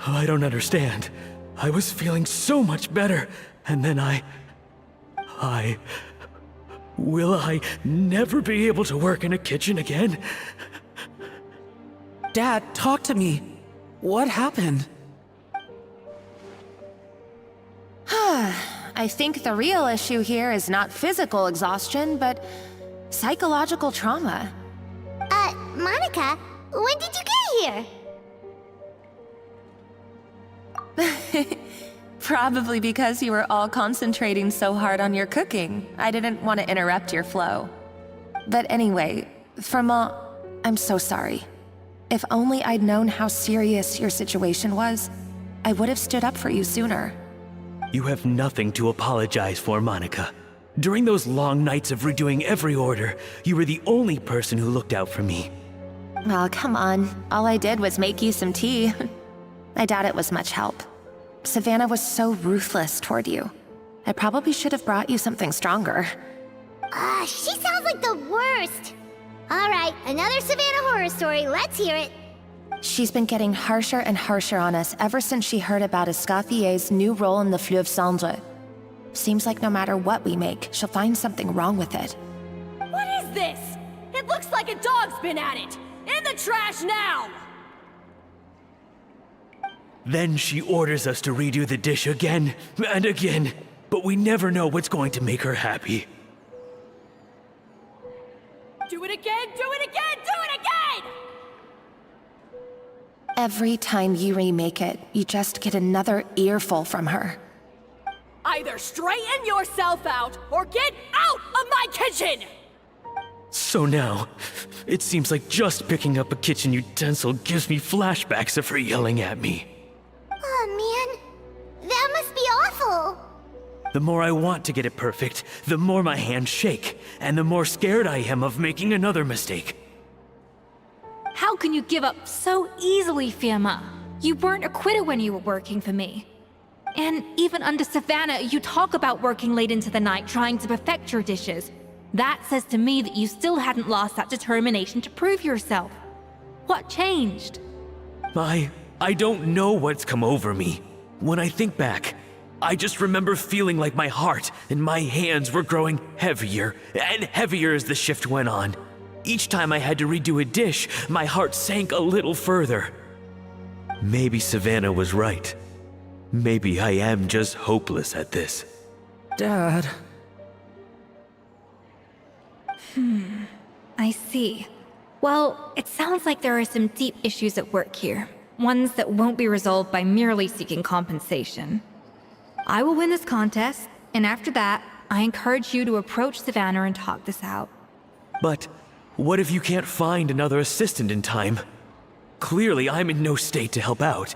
I don't understand. I was feeling so much better, and then Will I never be able to work in a kitchen again? Dad, talk to me. What happened? I think the real issue here is not physical exhaustion, but psychological trauma. Monica, when did you get here? Probably because you were all concentrating so hard on your cooking. I didn't want to interrupt your flow. But anyway, Firma, I'm so sorry. If only I'd known how serious your situation was, I would have stood up for you sooner. You have nothing to apologize for, Monica. During those long nights of redoing every order, you were the only person who looked out for me. Oh, come on. All I did was make you some tea. I doubt it was much help. Savannah was so ruthless toward you. I probably should have brought you something stronger. She sounds like the worst. All right, another Savannah horror story. Let's hear it. She's been getting harsher and harsher on us ever since she heard about Escoffier's new role in the Fleuve Cendre. Seems like no matter what we make, she'll find something wrong with it. What is this? It looks like a dog's been at it! In the trash now! Then she orders us to redo the dish again and again, but we never know what's going to make her happy. Do it again, do it again, do it again! Every time you remake it, you just get another earful from her. Either straighten yourself out, or get out of my kitchen! So now, it seems like just picking up a kitchen utensil gives me flashbacks of her yelling at me. Oh man, that must be awful. The more I want to get it perfect, the more my hands shake, and the more scared I am of making another mistake. How can you give up so easily, Firma? You weren't a quitter when you were working for me. And even under Savannah, you talk about working late into the night trying to perfect your dishes. That says to me that you still hadn't lost that determination to prove yourself. What changed? I don't know what's come over me. When I think back, I just remember feeling like my heart and my hands were growing heavier and heavier as the shift went on. Each time I had to redo a dish, my heart sank a little further. Maybe Savannah was right. Maybe I am just hopeless at this. Dad. I see. Well, it sounds like there are some deep issues at work here. Ones that won't be resolved by merely seeking compensation. I will win this contest, and after that, I encourage you to approach Savannah and talk this out. But what if you can't find another assistant in time? Clearly, I'm in no state to help out.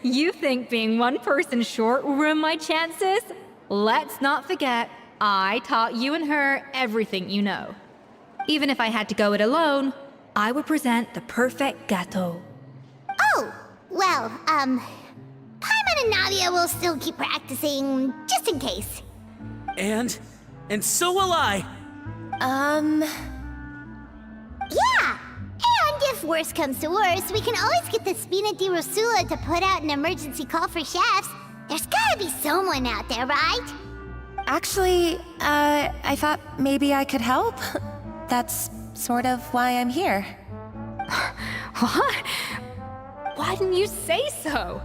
You think being one person short will ruin my chances? Let's not forget, I taught you and her everything you know. Even if I had to go it alone, I would present the perfect gâteau. Oh, well, Paimon and Navia will still keep practicing, just in case. And so will I. Yeah! And if worse comes to worse, we can always get the Spina di Rosula to put out an emergency call for chefs. There's gotta be someone out there, right? Actually, I thought maybe I could help. That's sort of why I'm here. What? Why didn't you say so?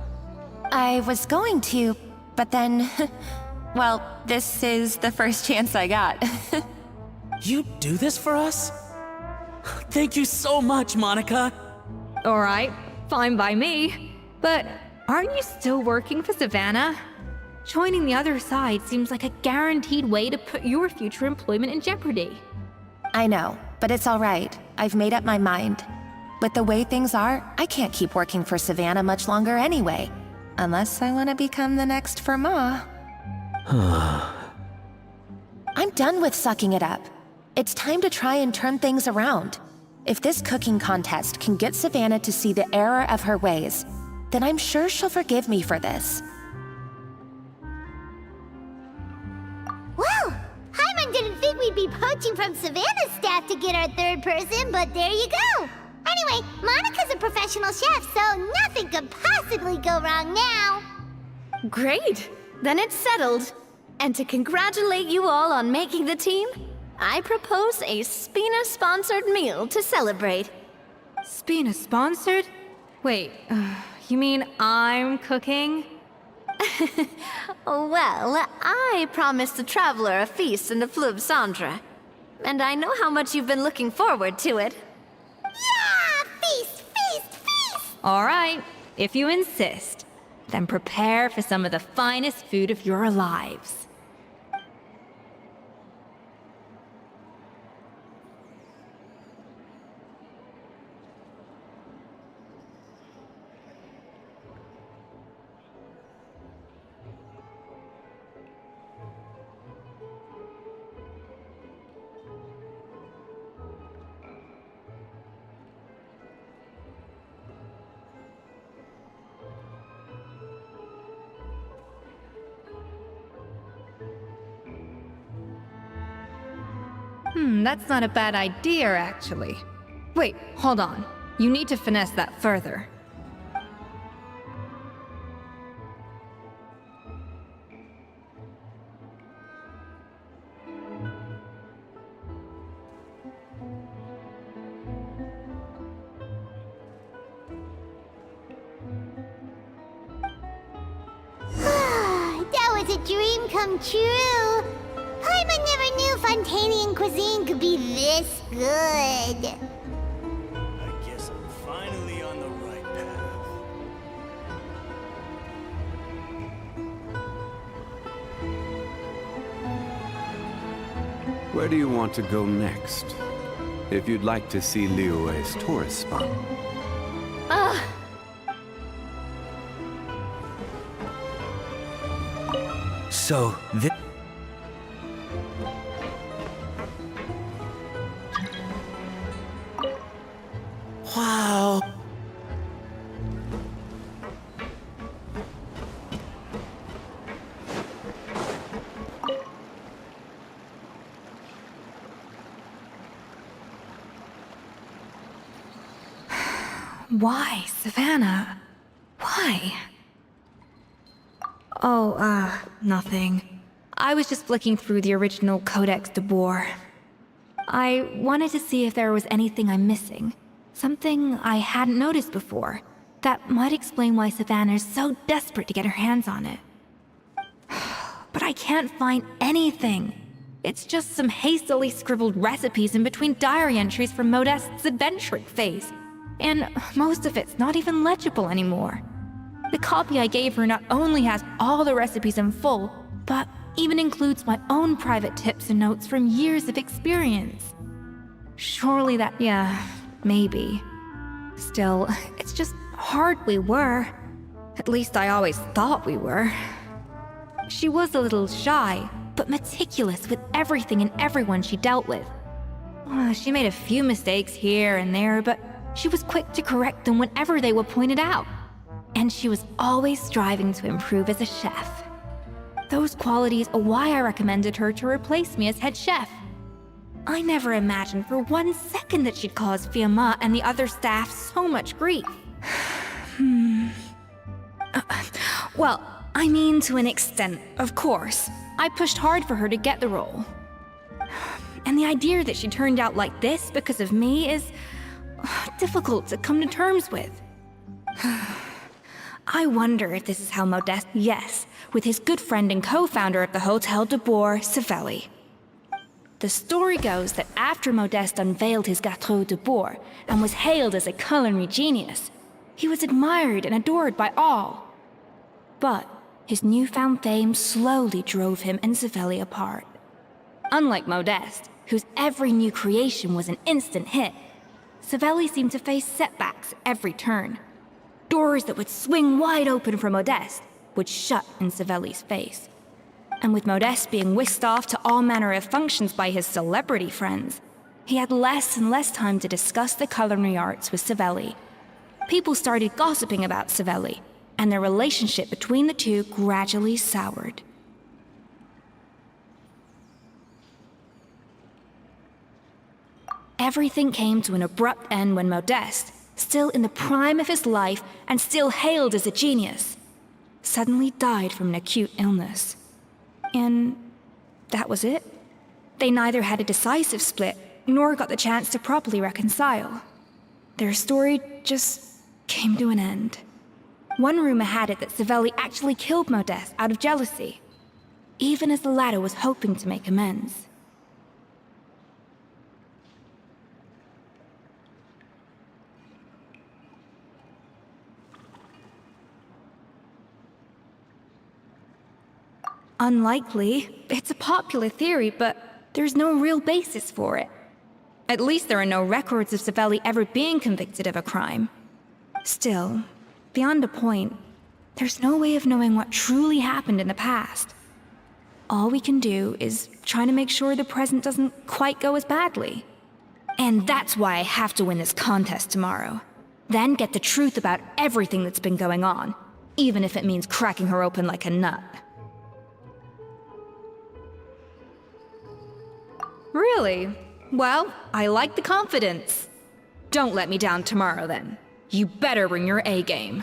I was going to, but then... well, this is the first chance I got. You do this for us? Thank you so much, Monica. Alright, fine by me. But aren't you still working for Savannah? Joining the other side seems like a guaranteed way to put your future employment in jeopardy. I know, but it's all right. I've made up my mind. With the way things are, I can't keep working for Savannah much longer anyway. Unless I want to become the next Fermat. I'm done with sucking it up. It's time to try and turn things around. If this cooking contest can get Savannah to see the error of her ways, then I'm sure she'll forgive me for this. Well, Paimon didn't think we'd be poaching from Savannah's staff to get our third person, but there you go. Anyway, Monica's a professional chef, so nothing could possibly go wrong now. Great! Then it's settled. And to congratulate you all on making the team, I propose a Spina-sponsored meal to celebrate. Spina-sponsored? Wait, you mean I'm cooking? Well, I promised the Traveler a feast in the Fleuve Cendre. And I know how much you've been looking forward to it. Yeah! Feast, feast, feast! Alright, if you insist, then prepare for some of the finest food of your lives. That's not a bad idea, actually. Wait, hold on. You need to finesse that further. That was a dream come true. Paimon never knew Fontanian cuisine could be this good. I guess I'm finally on the right path. Where do you want to go next? If you'd like to see Liyue's tourist spot. So, this... Wow. Why, Savannah? Why? Oh, nothing. I was just flicking through the original Codex de Boer. I wanted to see if there was anything I'm missing. Something I hadn't noticed before. That might explain why Savannah's so desperate to get her hands on it. But I can't find anything. It's just some hastily scribbled recipes in between diary entries from Modeste's adventuring phase. And most of it's not even legible anymore. The copy I gave her not only has all the recipes in full, but even includes my own private tips and notes from years of experience. Surely that, yeah, maybe. Still, it's just hard we were. At least I always thought we were. She was a little shy, but meticulous with everything and everyone she dealt with. She made a few mistakes here and there, but she was quick to correct them whenever they were pointed out. And she was always striving to improve as a chef. Those qualities are why I recommended her to replace me as head chef. I never imagined for 1 second that she'd cause Fiamma and the other staff so much grief. Well, I mean to an extent, of course. I pushed hard for her to get the role. And the idea that she turned out like this because of me is difficult to come to terms with. I wonder if this is how Modeste, yes, with his good friend and co-founder of the Hotel de Bourg, Savelli. The story goes that after Modeste unveiled his Gâteau de Bourg and was hailed as a culinary genius, he was admired and adored by all. But his newfound fame slowly drove him and Savelli apart. Unlike Modeste, whose every new creation was an instant hit, Savelli seemed to face setbacks at every turn. Doors that would swing wide open for Modeste would shut in Savelli's face. And with Modeste being whisked off to all manner of functions by his celebrity friends, he had less and less time to discuss the culinary arts with Savelli. People started gossiping about Savelli, and their relationship between the two gradually soured. Everything came to an abrupt end when Modeste, still in the prime of his life and still hailed as a genius, suddenly died from an acute illness. And that was it. They neither had a decisive split, nor got the chance to properly reconcile. Their story just came to an end. One rumor had it that Savelli actually killed Modeste out of jealousy, even as the latter was hoping to make amends. Unlikely. It's a popular theory, but there's no real basis for it. At least there are no records of Savelli ever being convicted of a crime. Still, beyond a point, there's no way of knowing what truly happened in the past. All we can do is try to make sure the present doesn't quite go as badly. And that's why I have to win this contest tomorrow. Then get the truth about everything that's been going on, even if it means cracking her open like a nut. Really? Well, I like the confidence. Don't let me down tomorrow, then. You better bring your A game.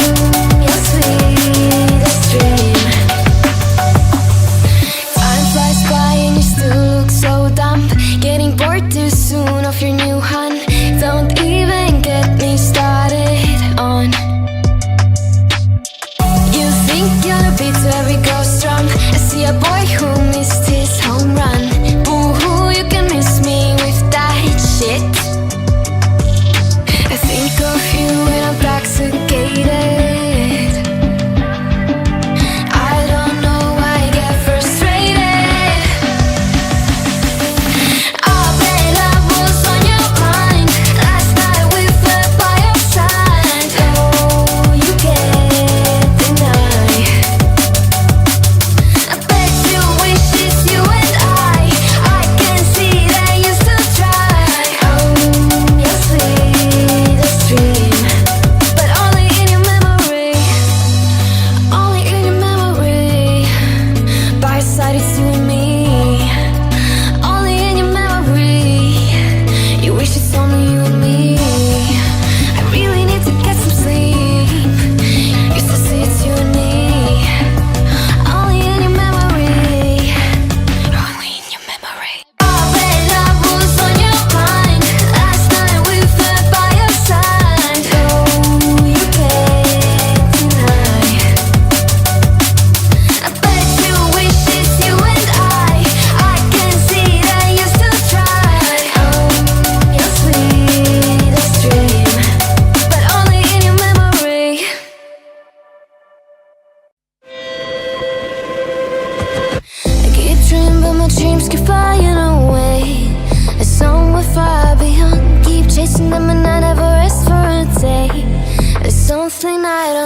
Oh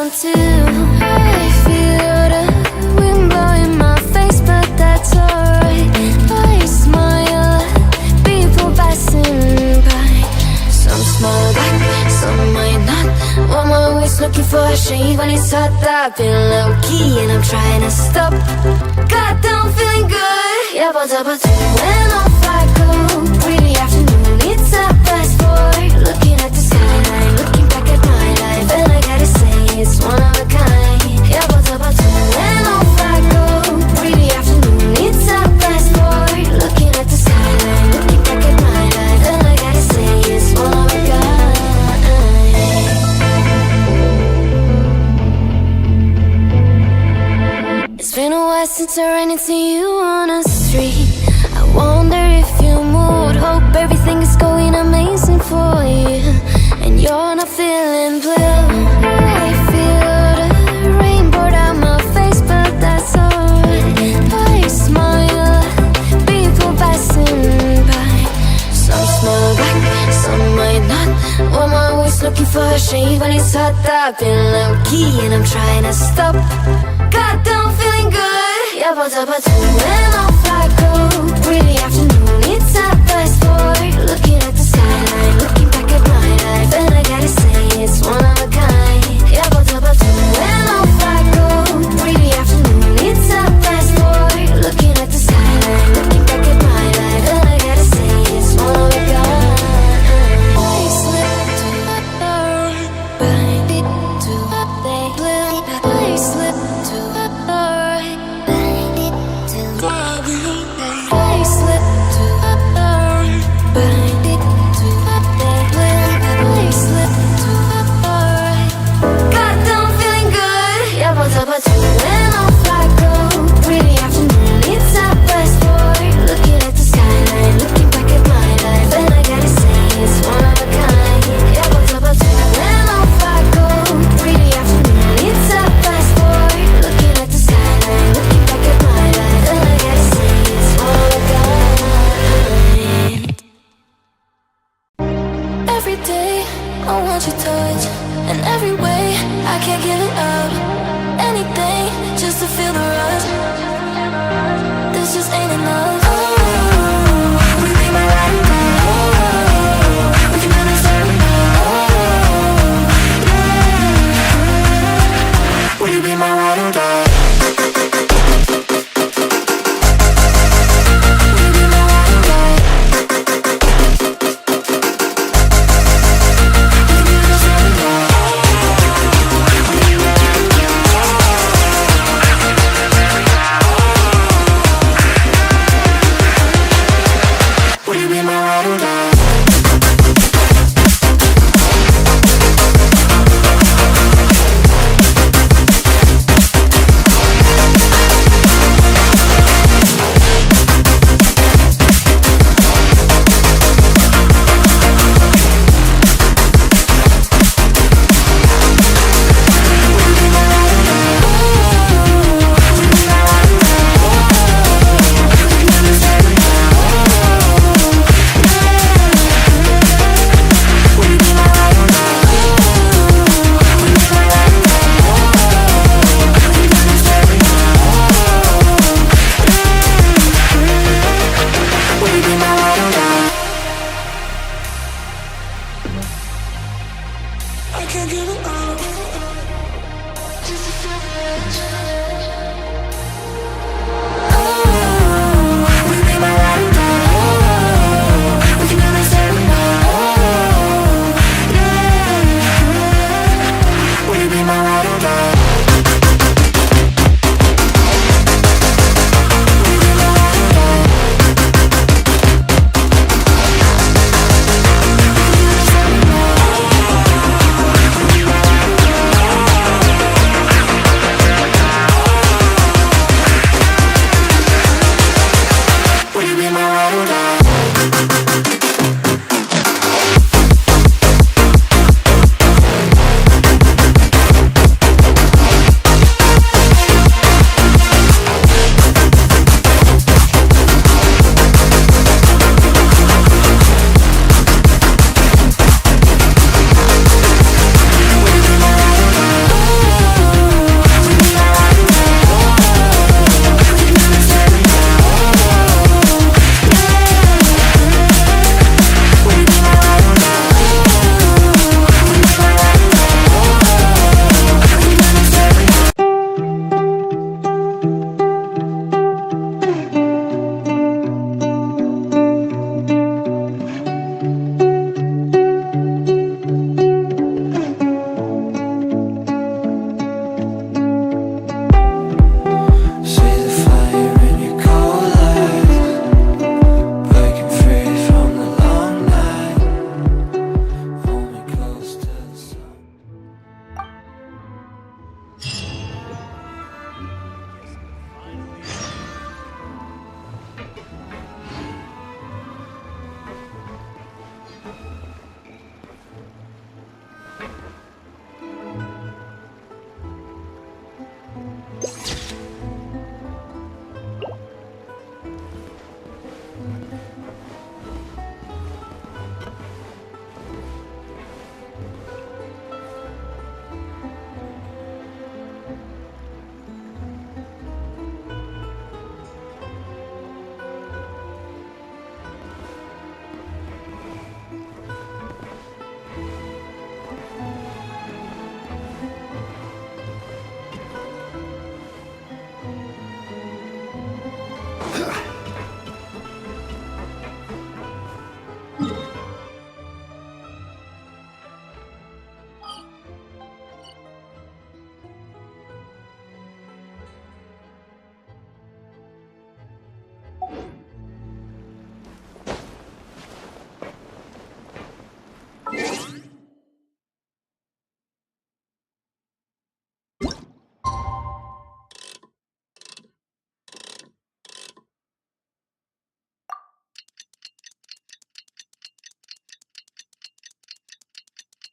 down too. I feel the wind blowing my face, but that's alright. I smile at people passing by. Some smile back, some might not. I'm always looking for a shade when it's hot. I've been low key and I'm trying to stop. God, I'm feeling good. Yeah, but when off I go. Really afternoon, it's a fast forward. Looking at the skyline, looking back at my life, and I gotta say it's one of a kind. Yeah, but when off I go. Really afternoon, it's a fast forward. Looking at the skyline, looking back at my life, and I gotta say it's one of a kind. It's been a while since I ran into you on a street. I wonder if you moved. Hope everything is going amazing for you, and you're not feeling blue. I feel the rain pour down my face, but that's alright. I smile at people passing by. Some smile back, some might not. I'm always looking for a shade when it's hot. I've been low key and I'm trying to stop. God, I'm feeling good. Yeah, but when off I go. Really afternoon, it's a fast forward. Looking at the skyline, looking back at my life, and I gotta say it's one of a kind. Yeah, but when off I go. Really afternoon, it's a fast forward. Looking at the skyline, looking back at my life, and I gotta say it's one of a kind. I slip to the door, bind it to the blue. I slip to the door, bind it to the blue. I slip to the door, bind it to the blue. I slip to the door. God, I'm feeling good. Yeah, but when off I go. Really afternoon, it's a fast forward. Looking at the skyline, looking back at my life, and I gotta say it's one of a kind. Yeah, but when off I go. Really afternoon, it's a fast forward. Looking at the skyline, looking back at my life, and I gotta say it's one of a kind. Every day I want your touch, and every way I can't give it up. Anything just to feel the rush. This just ain't enough. Oh, we be my ride and die. Oh, we can do this every night. Oh, yeah. Will you be my ride and die? Will you be my ride and die? We can do this every night. Will you be my ride or die?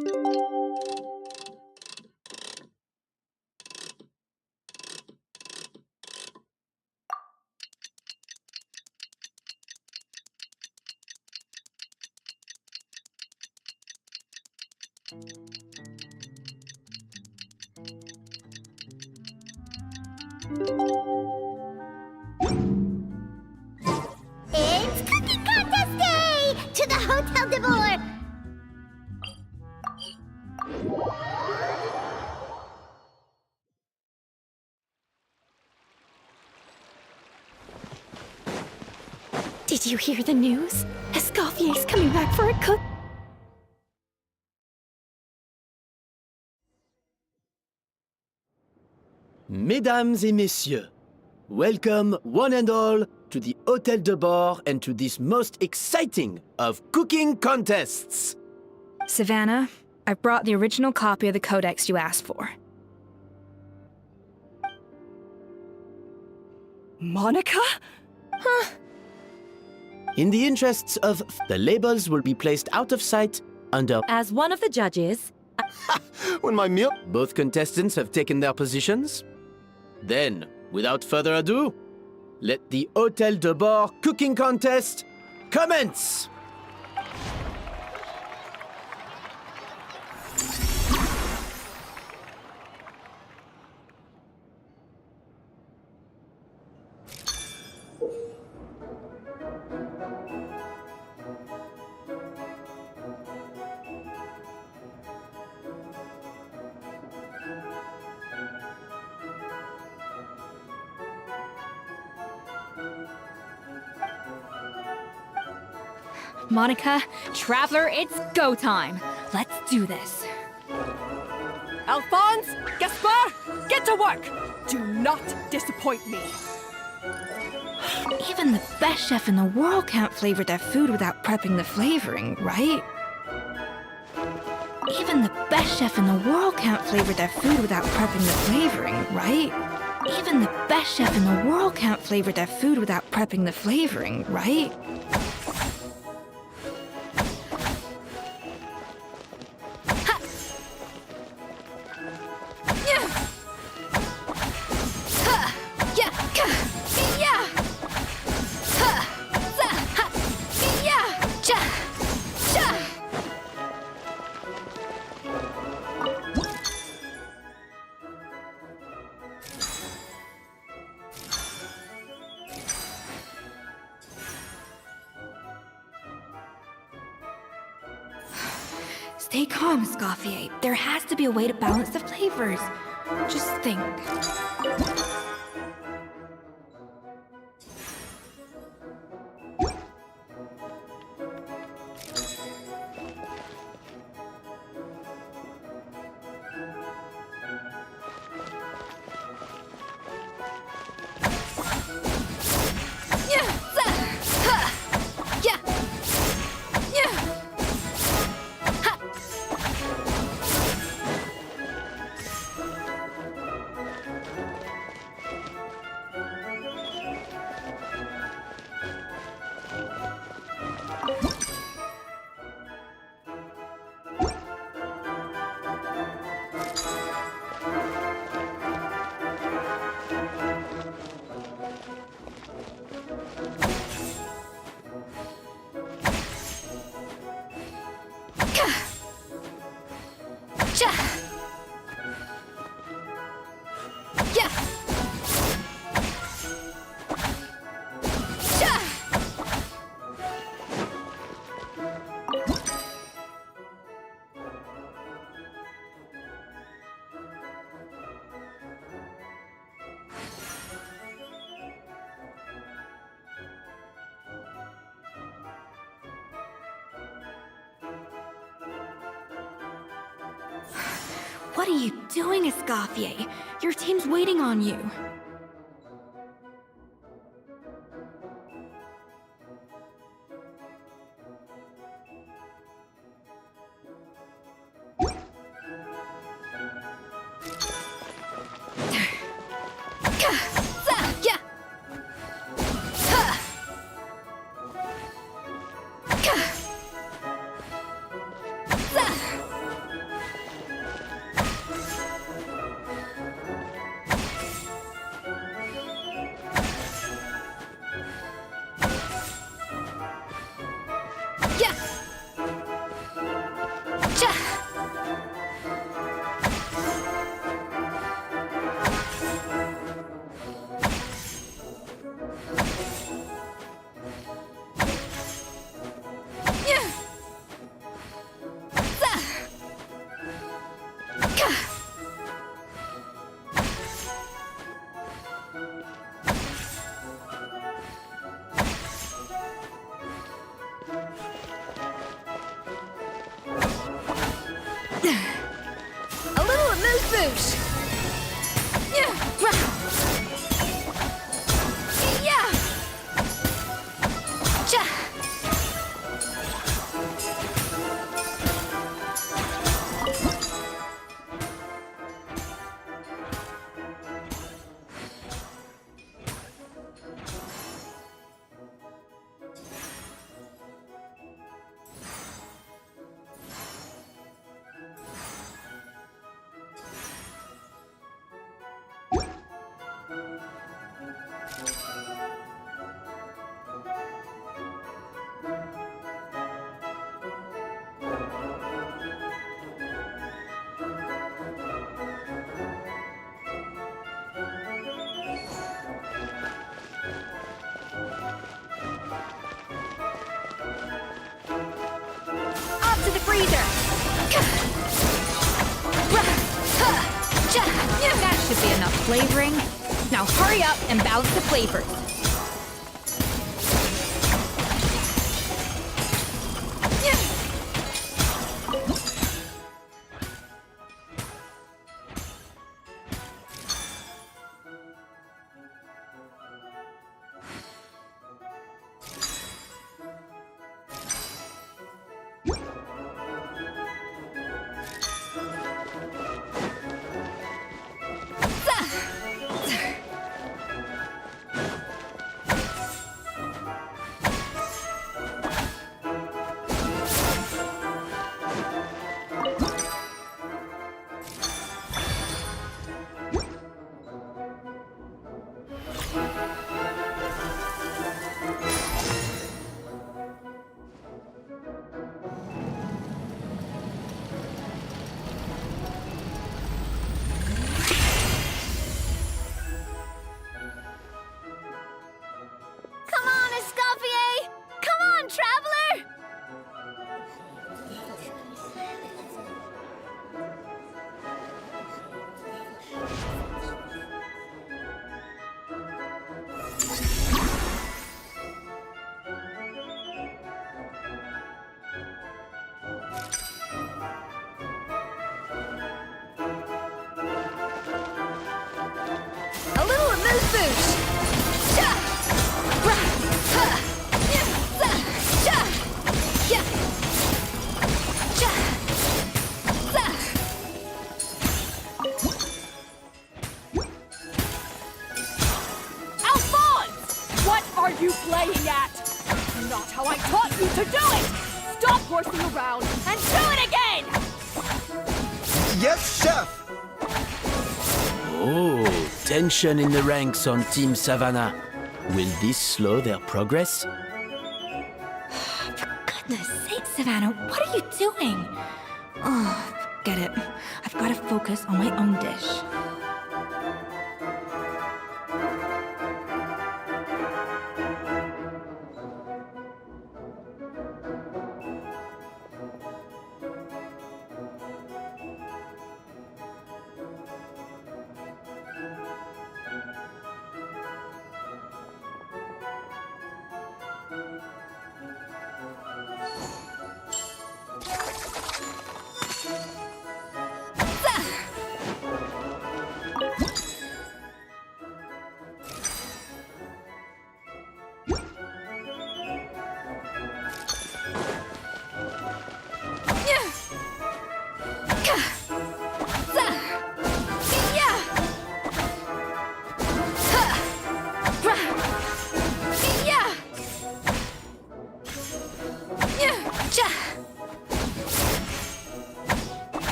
It's cooking contest day! To the Hotel de Boer! Did you hear the news? Escoffier's coming back for a cook. Mesdames et messieurs, welcome one and all to the Hotel de Boer and to this most exciting of cooking contests. Savannah, I've brought the original copy of the codex you asked for. Monica? Huh. In the interests of the labels will be placed out of sight under. As one of the judges, When my meal. Both contestants have taken their positions. Then, without further ado, let the Hotel de Boer cooking contest commence! Monica, Traveler, it's go time. Let's do this. Alphonse, Gaspar, get to work! Do not disappoint me. Even the best chef in the world can't flavor their food without prepping the flavoring, right? Even the best chef in the world can't flavor their food without prepping the flavoring, right? Even the best chef in the world can't flavor their food without prepping the flavoring, right? Stay calm, Escoffier. There has to be a way to balance the flavors. Just think. What are you doing, Escoffier? Your team's waiting on you. A little amuse-bouche. Yeah. Yeah. Cha. Up to the freezer. That should be enough flavoring. Now hurry up and balance the flavors. Come on, Escoffier! Come on, traveler! A little amuse-bouche. Cha. Rah. Ha. Yeah. Za. Cha. Yeah. Cha. Za. Alphonse! What are you playing at? Not how I taught you to do it! Stop horsing around and do it again! Yes, chef! Oh, tension in the ranks on Team Savannah. Will this slow their progress? Goodness sake, Savannah, what are you doing? Oh, get it. I've got to focus on my own dish.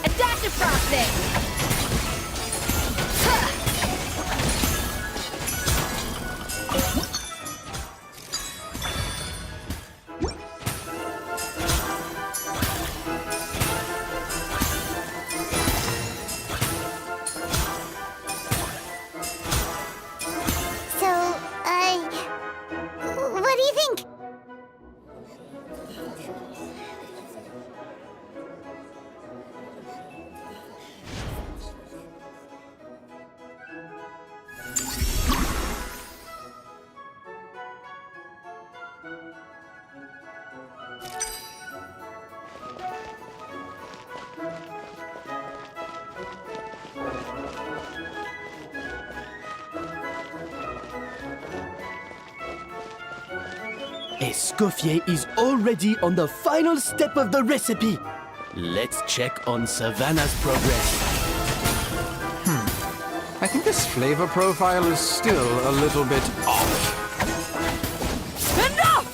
Adaptive frosting! What do you think? Escoffier is already on the final step of the recipe. Let's check on Savannah's progress. I think this flavor profile is still a little bit off. Enough!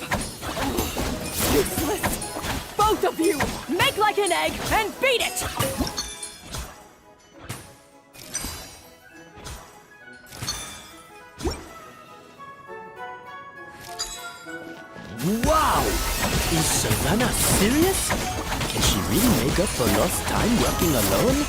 Useless! Both of you! Make like an egg and beat it! Wow! Is Savannah serious? Can she really make up for lost time working alone?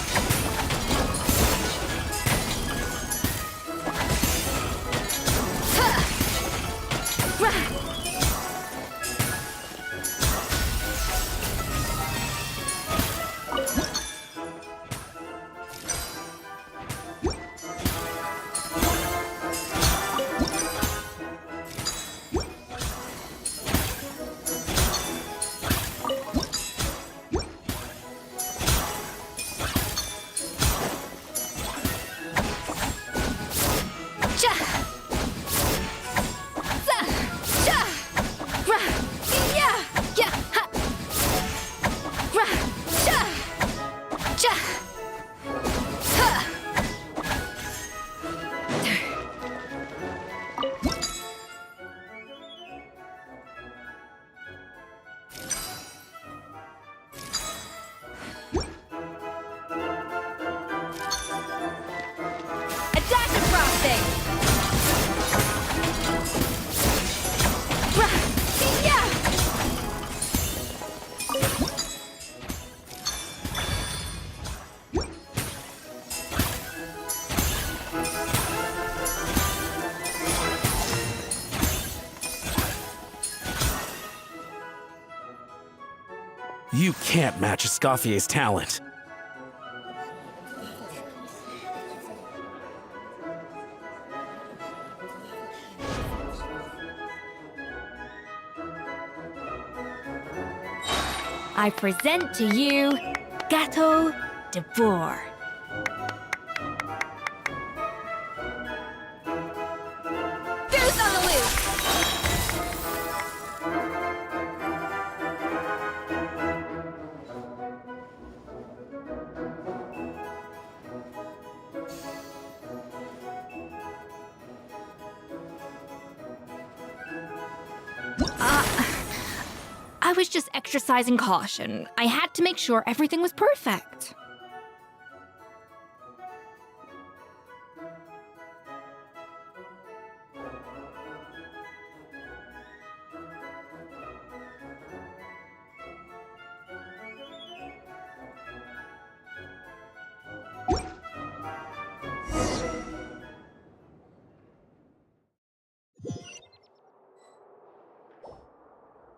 You can't match Escoffier's talent. I present to you Gâteau de Bourg. Goose on the loose! I was just exercising caution. I had to make sure everything was perfect.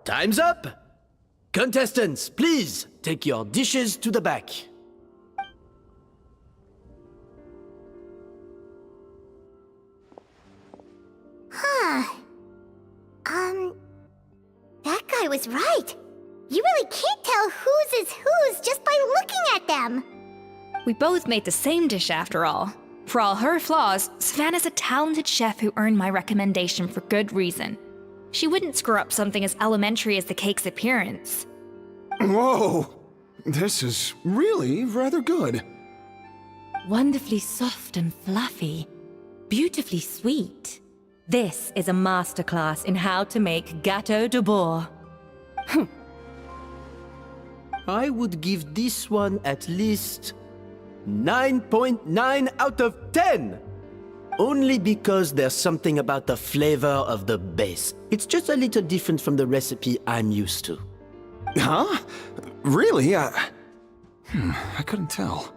Time's up! Contestants, please take your dishes to the back. That guy was right. You really can't tell whose is whose just by looking at them. We both made the same dish after all. For all her flaws, Savannah's a talented chef who earned my recommendation for good reason. She wouldn't screw up something as elementary as the cake's appearance. Whoa! This is really rather good. Wonderfully soft and fluffy. Beautifully sweet. This is a masterclass in how to make Gâteau de Bourg. I would give this one at least 9.9 out of 10! Only because there's something about the flavor of the base. It's just a little different from the recipe I'm used to. Huh? Really? I couldn't tell.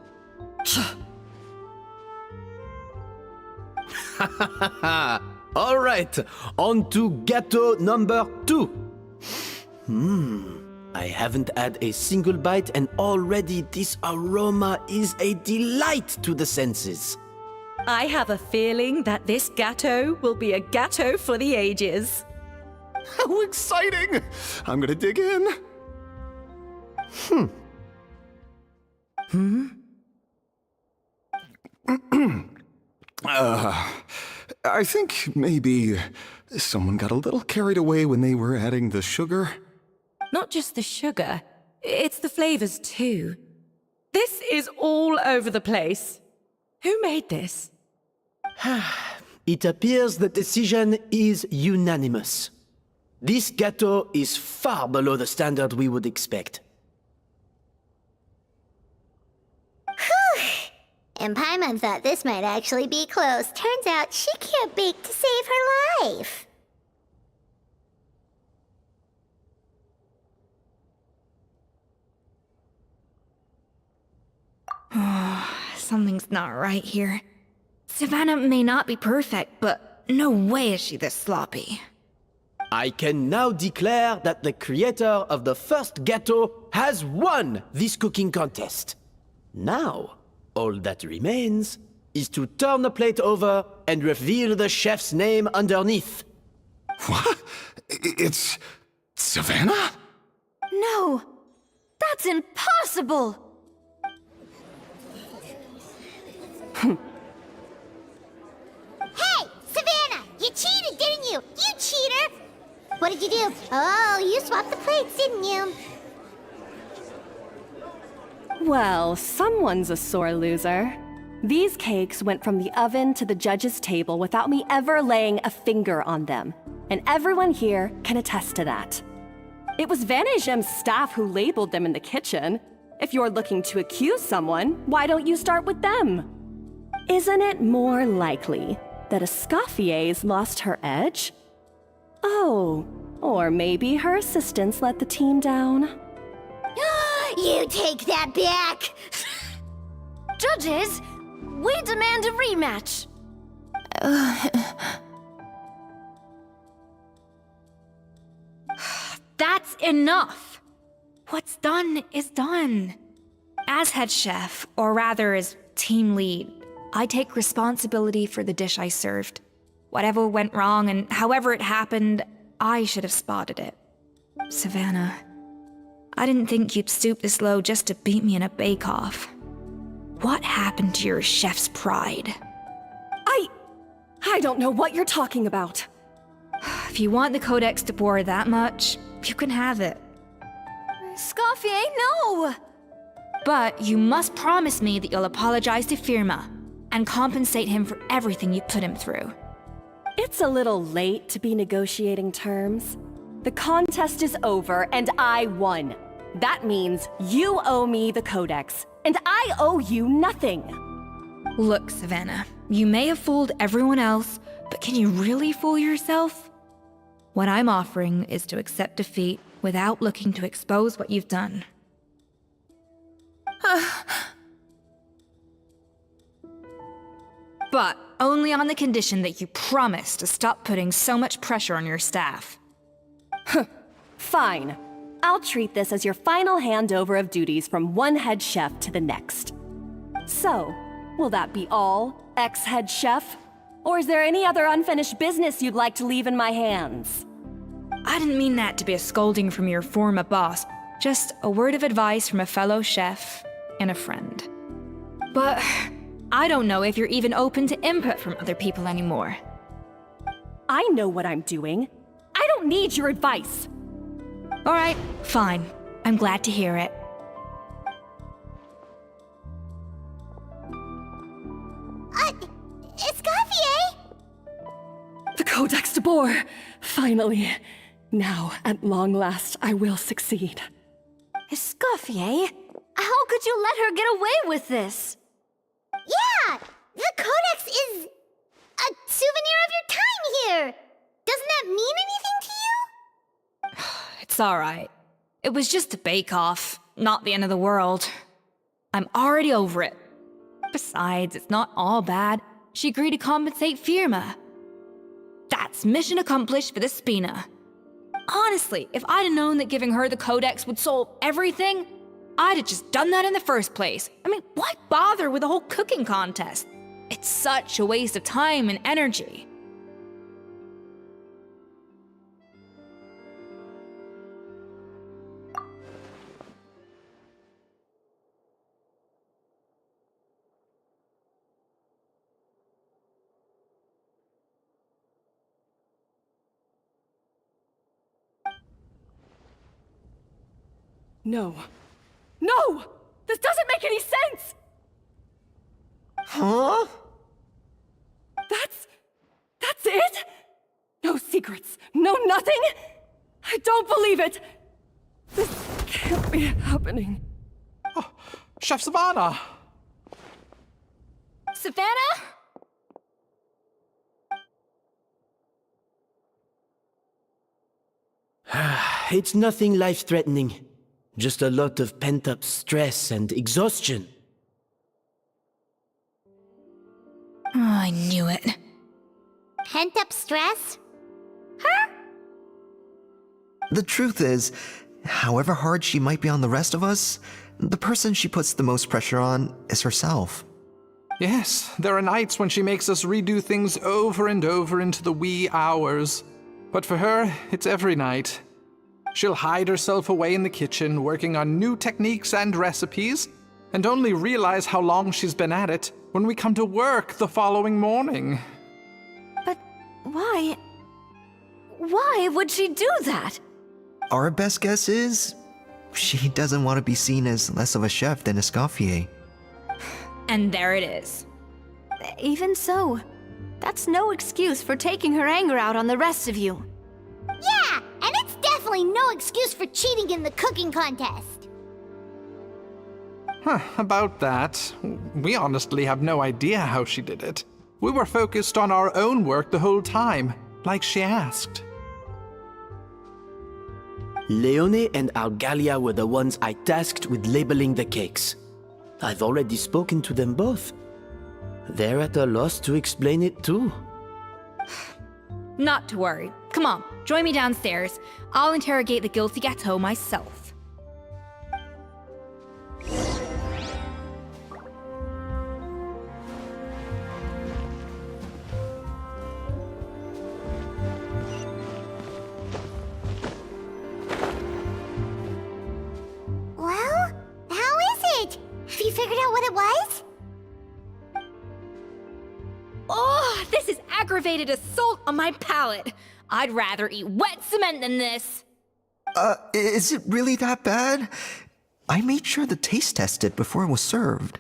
All right, on to gâteau number 2. I haven't had a single bite and already this aroma is a delight to the senses. I have a feeling that this gâteau will be a gâteau for the ages. How exciting! I'm gonna dig in. I think maybe someone got a little carried away when they were adding the sugar. Not just the sugar, it's the flavors too. This is all over the place. Who made this? It appears the decision is unanimous. This gâteau is far below the standard we would expect. And Paimon thought this might actually be close. Turns out she can't bake to save her life. Something's not right here. Savannah may not be perfect, but no way is she this sloppy. I can now declare that the creator of the first gâteau has won this cooking contest. Now, all that remains is to turn the plate over and reveal the chef's name underneath. What? It's Savannah? No! That's impossible! Hey, Savannah! You cheated, didn't you? You cheater! What did you do? Oh, you swapped the plates, didn't you? Well, someone's a sore loser. These cakes went from the oven to the judge's table without me ever laying a finger on them. And everyone here can attest to that. It was Van Gem's staff who labeled them in the kitchen. If you're looking to accuse someone, why don't you start with them? Isn't it more likely that Escoffier's lost her edge? Oh, or maybe her assistants let the team down. You take that back! Judges, we demand a rematch. That's enough! What's done is done. As head chef, or rather as team lead, I take responsibility for the dish I served. Whatever went wrong and however it happened, I should have spotted it. Savannah, I didn't think you'd stoop this low just to beat me in a bake-off. What happened to your chef's pride? I don't know what you're talking about. If you want the Codex de Boer that much, you can have it. Scoffier, no! But you must promise me that you'll apologize to Firma and compensate him for everything you put him through. It's a little late to be negotiating terms. The contest is over and I won. That means you owe me the Codex, and I owe you nothing. Look, Savannah, you may have fooled everyone else, but can you really fool yourself? What I'm offering is to accept defeat without looking to expose what you've done. But only on the condition that you promise to stop putting so much pressure on your staff. Fine. I'll treat this as your final handover of duties from one head chef to the next. So, will that be all, ex-head chef? Or is there any other unfinished business you'd like to leave in my hands? I didn't mean that to be a scolding from your former boss, just a word of advice from a fellow chef and a friend. But I don't know if you're even open to input from other people anymore. I know what I'm doing. I don't need your advice. All right, fine. I'm glad to hear it. Escoffier! The Codex de Boer! Finally. Now, at long last, I will succeed. Escoffier? How could you let her get away with this? Yeah! The Codex is a souvenir of your time here! Doesn't that mean anything to you? It's all right. It was just a bake-off, not the end of the world. I'm already over it. Besides, it's not all bad. She agreed to compensate Firma. That's mission accomplished for the Spina. Honestly, if I'd have known that giving her the Codex would solve everything, I'd have just done that in the first place. I mean, why bother with the whole cooking contest? It's such a waste of time and energy. No. No! This doesn't make any sense! Huh? That's it? No secrets, no nothing? I don't believe it! This can't be happening. Oh, Chef Savannah! Savannah? It's nothing life-threatening. Just a lot of pent-up stress and exhaustion. Oh, I knew it. Pent-up stress? The truth is, however hard she might be on the rest of us, the person she puts the most pressure on is herself. Yes, there are nights when she makes us redo things over and over into the wee hours. But for her, it's every night. She'll hide herself away in the kitchen, working on new techniques and recipes, and only realize how long she's been at it when we come to work the following morning. But why? Why would she do that? Our best guess is, she doesn't want to be seen as less of a chef than Escoffier. And there it is. Even so, that's no excuse for taking her anger out on the rest of you. Yeah, and it's definitely no excuse for cheating in the cooking contest. About that, we honestly have no idea how she did it. We were focused on our own work the whole time, like she asked. Leone and Algalia were the ones I tasked with labeling the cakes. I've already spoken to them both. They're at a loss to explain it too. Not to worry. Come on, join me downstairs. I'll interrogate the guilty gâteau myself. Well, how is it? Have you figured out what it was? Oh, this is aggravated assault on my palate. I'd rather eat wet cement than this. Is it really that bad? I made sure to taste test it before it was served.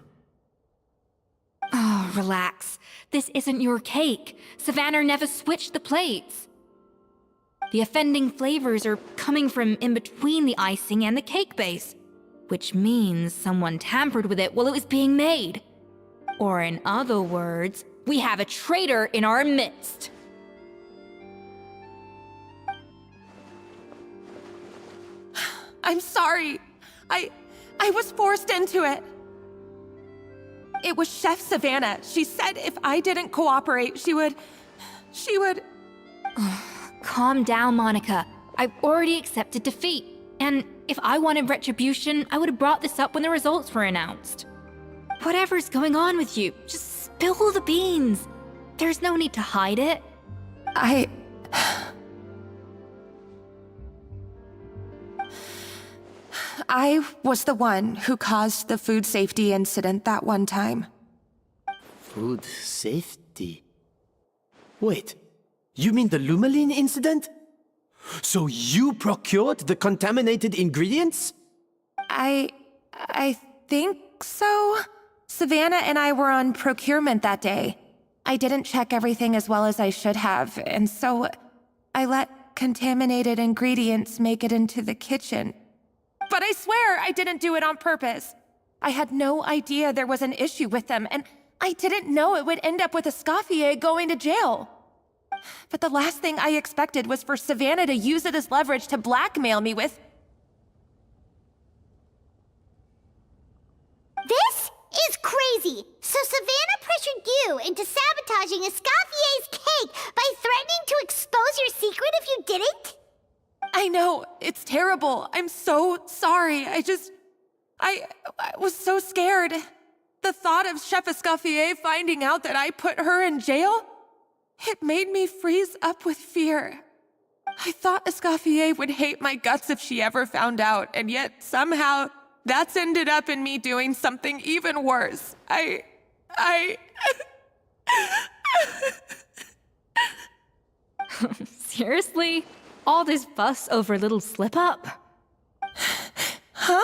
Oh, relax. This isn't your cake. Savannah never switched the plates. The offending flavors are coming from in between the icing and the cake base, which means someone tampered with it while it was being made. Or in other words, we have a traitor in our midst. I'm sorry. I was forced into it. It was Chef Savannah. She said if I didn't cooperate, she would... Calm down, Monica. I've already accepted defeat. And if I wanted retribution, I would have brought this up when the results were announced. Whatever's going on with you, just spill the beans. There's no need to hide it. I was the one who caused the food safety incident that one time. Food safety? Wait, you mean the Lumaline incident? So you procured the contaminated ingredients? I think so. Savannah and I were on procurement that day. I didn't check everything as well as I should have, and so I let contaminated ingredients make it into the kitchen. But I swear I didn't do it on purpose. I had no idea there was an issue with them, and I didn't know it would end up with Escoffier going to jail. But the last thing I expected was for Savannah to use it as leverage to blackmail me with... This is crazy! So Savannah pressured you into sabotaging Escoffier's cake by threatening to expose your secret if you didn't? I know, it's terrible. I'm so sorry. I was so scared. The thought of Chef Escoffier finding out that I put her in jail, it made me freeze up with fear. I thought Escoffier would hate my guts if she ever found out, and yet somehow that's ended up in me doing something even worse. Seriously? All this fuss over a little slip-up? Huh?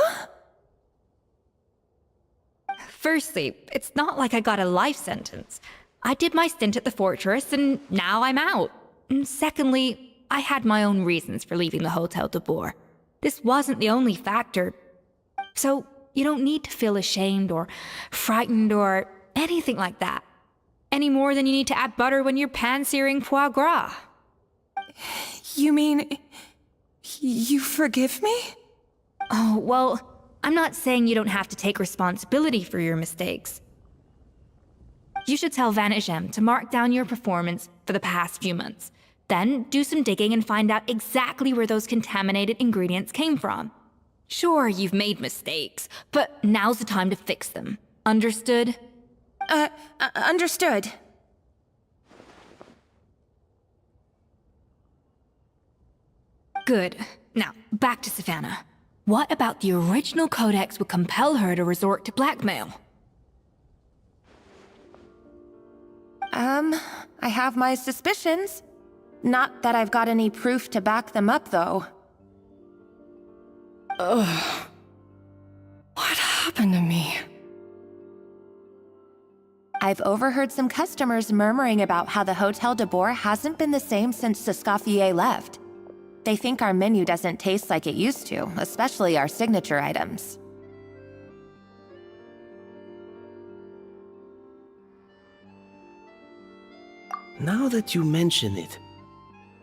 Firstly, it's not like I got a life sentence. I did my stint at the fortress, and now I'm out. And secondly, I had my own reasons for leaving the Hotel de Boer. This wasn't the only factor. So, you don't need to feel ashamed or frightened or anything like that. Any more than you need to add butter when you're pan-searing foie gras. You mean... you forgive me? Oh, well, I'm not saying you don't have to take responsibility for your mistakes. You should tell Vanagem to mark down your performance for the past few months. Then do some digging and find out exactly where those contaminated ingredients came from. Sure, you've made mistakes, but now's the time to fix them. Understood? Understood. Good. Now, back to Savannah. What about the original codex would compel her to resort to blackmail? I have my suspicions. Not that I've got any proof to back them up, though. Ugh. What happened to me? I've overheard some customers murmuring about how the Hotel de Boer hasn't been the same since Escoffier left. They think our menu doesn't taste like it used to, especially our signature items. Now that you mention it,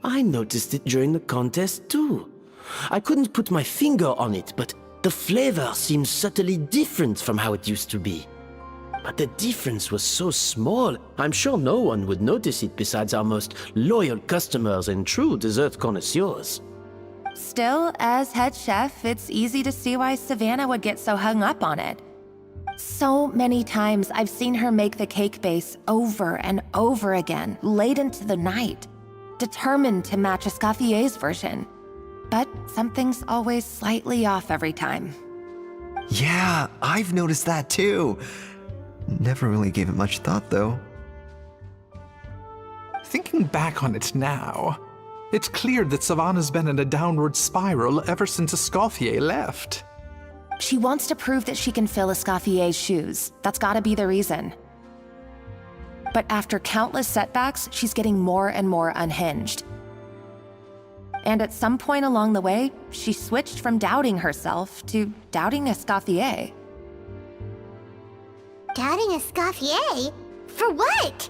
I noticed it during the contest too. I couldn't put my finger on it, but the flavor seems subtly different from how it used to be. But the difference was so small, I'm sure no one would notice it besides our most loyal customers and true dessert connoisseurs. Still, as head chef, it's easy to see why Savannah would get so hung up on it. So many times I've seen her make the cake base over and over again, late into the night, determined to match Escoffier's version. But something's always slightly off every time. Yeah, I've noticed that too. Never really gave it much thought, though. Thinking back on it now, it's clear that Savannah's been in a downward spiral ever since Escoffier left. She wants to prove that she can fill Escoffier's shoes. That's gotta be the reason. But after countless setbacks, she's getting more and more unhinged. And at some point along the way, she switched from doubting herself to doubting Escoffier. Doubting Escoffier? For what?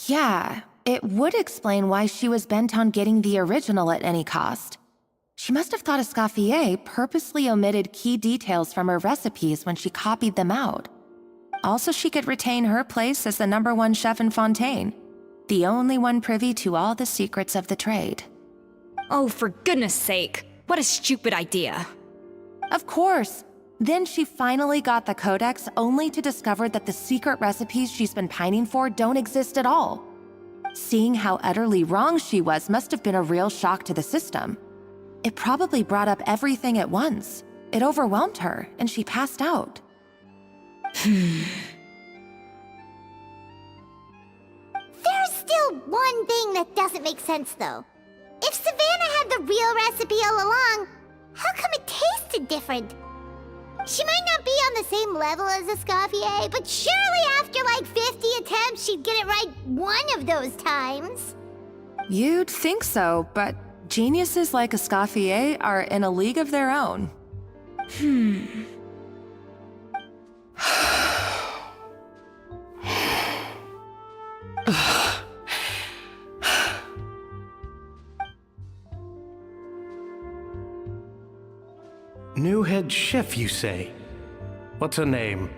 Yeah, it would explain why she was bent on getting the original at any cost. She must have thought Escoffier purposely omitted key details from her recipes when she copied them out. Also, she could retain her place as the #1 chef in Fontaine, the only one privy to all the secrets of the trade. Oh, for goodness sake, what a stupid idea. Of course. Then she finally got the codex only to discover that the secret recipes she's been pining for don't exist at all. Seeing how utterly wrong she was must have been a real shock to the system. It probably brought up everything at once. It overwhelmed her, and she passed out. There's still one thing that doesn't make sense, though. If Savannah had the real recipe all along, how come it tasted different? She might not be on the same level as Escoffier, but surely after like 50 attempts, she'd get it right one of those times. You'd think so, but geniuses like Escoffier are in a league of their own. New head chef, you say? What's her name?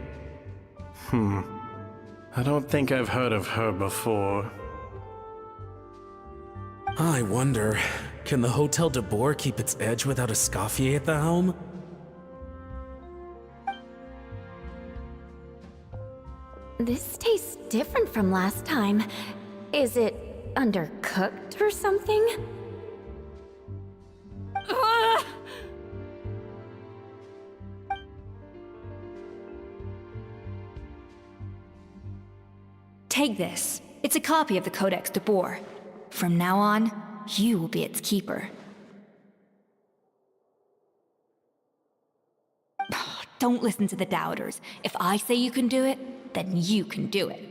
I don't think I've heard of her before. I wonder, can the Hotel de Boer keep its edge without Escoffier at the helm? This tastes different from last time. Is it undercooked or something? Ugh! Take this. It's a copy of the Codex de Boer. From now on, you will be its keeper. Don't listen to the doubters. If I say you can do it, then you can do it.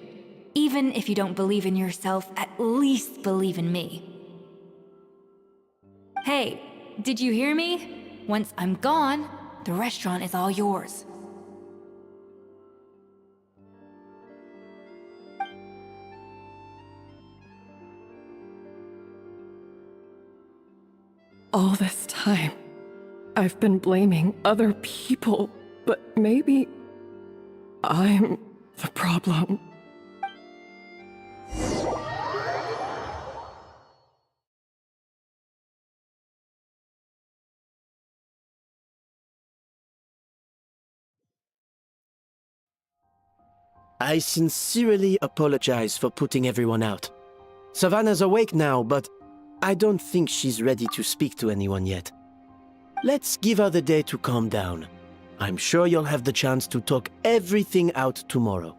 Even if you don't believe in yourself, at least believe in me. Hey, did you hear me? Once I'm gone, the restaurant is all yours. All this time, I've been blaming other people, but maybe I'm the problem. I sincerely apologize for putting everyone out. Savannah's awake now, but I don't think she's ready to speak to anyone yet. Let's give her the day to calm down. I'm sure you'll have the chance to talk everything out tomorrow.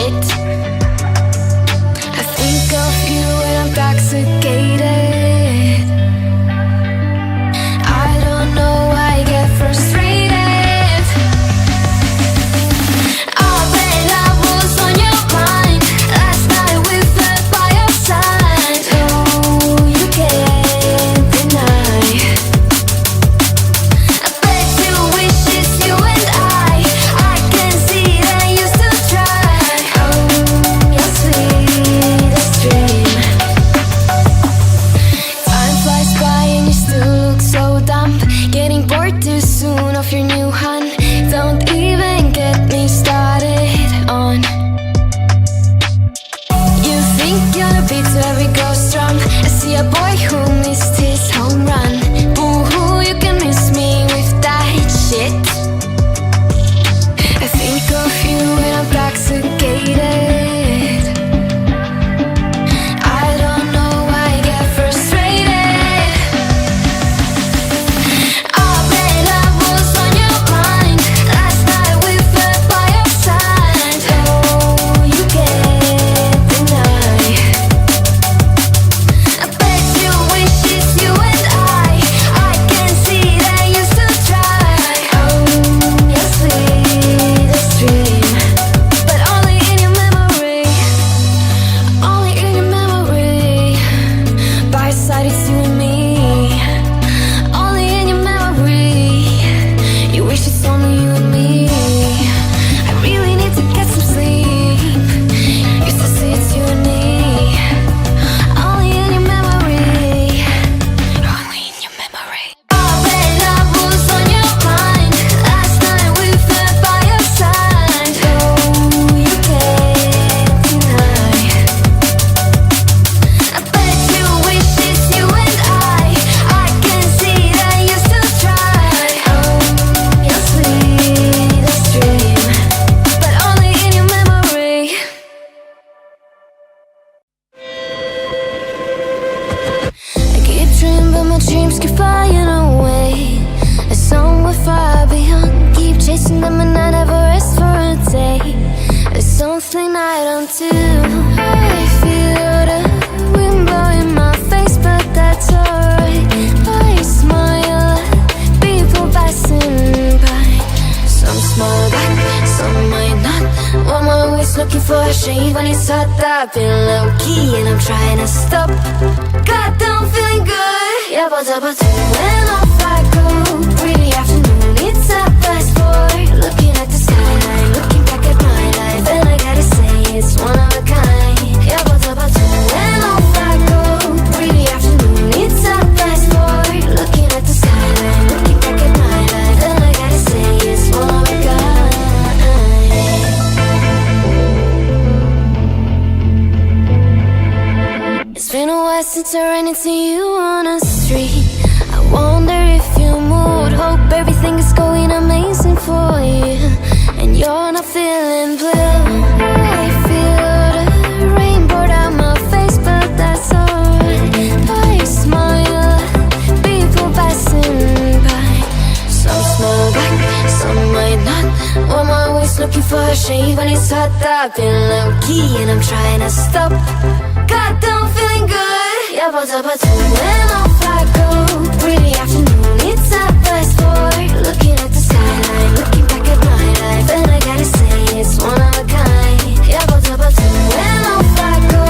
shit. I think of you when I'm intoxicated. I don't know why I get frustrated. Oh, babe, I was on your mind. Last night we fell by your side. Oh, you can't deny. I bet you wish it's you and I can see that you still try. Oh, your sweetest dream. Time flies by and you still look so dumb. Getting bored too soon of your new hun. Don't even get me started on. You think you're a beat to every ghost drum. I see a boy who missed his home run. Boo-hoo, you can miss me with that shit. I think of you when I'm intoxicated. I don't know why I get frustrated. Oh, babe, I was on your mind. Last night we fell by your side. Oh, you can't deny. I bet you wish it's you and I can see that you still try. Oh, your sweetest dream. But only in your memory. Only in your memory. By your side it's you and me. Only in your memory. You wish it's only you and me. I really need to get some sleep. Used to say it's you and me. Only in your memory. Only in your memory. Oh, babe, I was on your mind. Last night we fell by your side. Oh, you can't deny. I bet you wish it's you and I can see that you still try. Oh, your sweetest dream. But only in your memory. I keep dreaming, but my dreams keep flying away. A song with far beyond. Keep chasing them and I never rest for a day. There's something I don't do. I feel the wind blowing my face, but that's alright. I smile at people passing by. Some smile back, some might not. Well, I'm always looking for a shade when it's hot. I've been low key and I'm trying to stop. Goddamn, feeling good. Yeah, but when off I go. Pretty afternoon, it's a fast forward. Looking at the skyline, looking back at my life, and I gotta say it's one of a kind. Yeah, but when off I go. Pretty afternoon, it's a fast forward. Looking at the skyline, looking back at my life, and I gotta say it's one of a kind. It's been a while since I ran into you on the street. I wonder if you moved. Hope everything is going amazing for you, and you're not feeling blue. I feel the rain pour down my face, but that's alright. I smile at people passing by. Some smile back, some might not. Well, I'm always looking for a shade when it's hot. I've been low key and I'm trying to stop. Goddamn, feeling good. Yeah, but when off I go. Pretty afternoon, it's a fast forward. Looking at the skyline, looking back at my life, and I gotta say it's one of a kind. Yeah, but when off I go.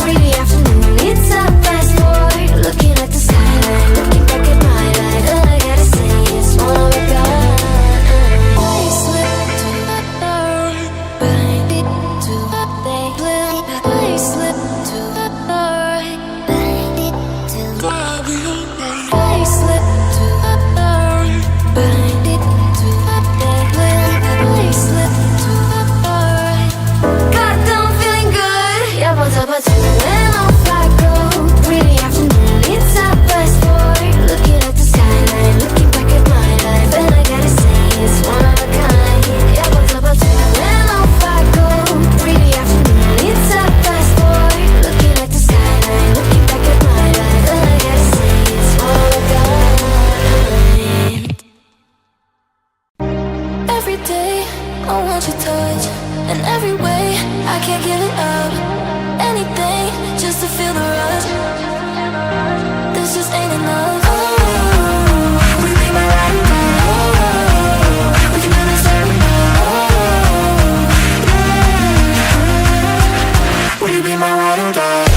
Pretty afternoon, it's a fast forward. Looking at the skyline, looking back at my life, and I gotta say it's one of a kind. I slip to the door, bind it to the blue. I slip to the door, bind it to the blue. I slip to the door, bind it to the blue. I slip to the door. Goddamn, feeling good. Yeah, but when off I go. Pretty afternoon, it's a fast forward. Looking at the skyline, looking back at my life, and I gotta say it's one of a kind. Yeah, but when off I go. Pretty afternoon, it's a fast forward. Looking at the skyline, looking back at my life, and I gotta say it's one of a kind. Every day I want your touch, and every way I can't give it up. Anything just to feel the rush. This just ain't enough. Oh, will you be my ride or die? Oh, we can do this every night. Oh, yeah. Will you be my ride or die?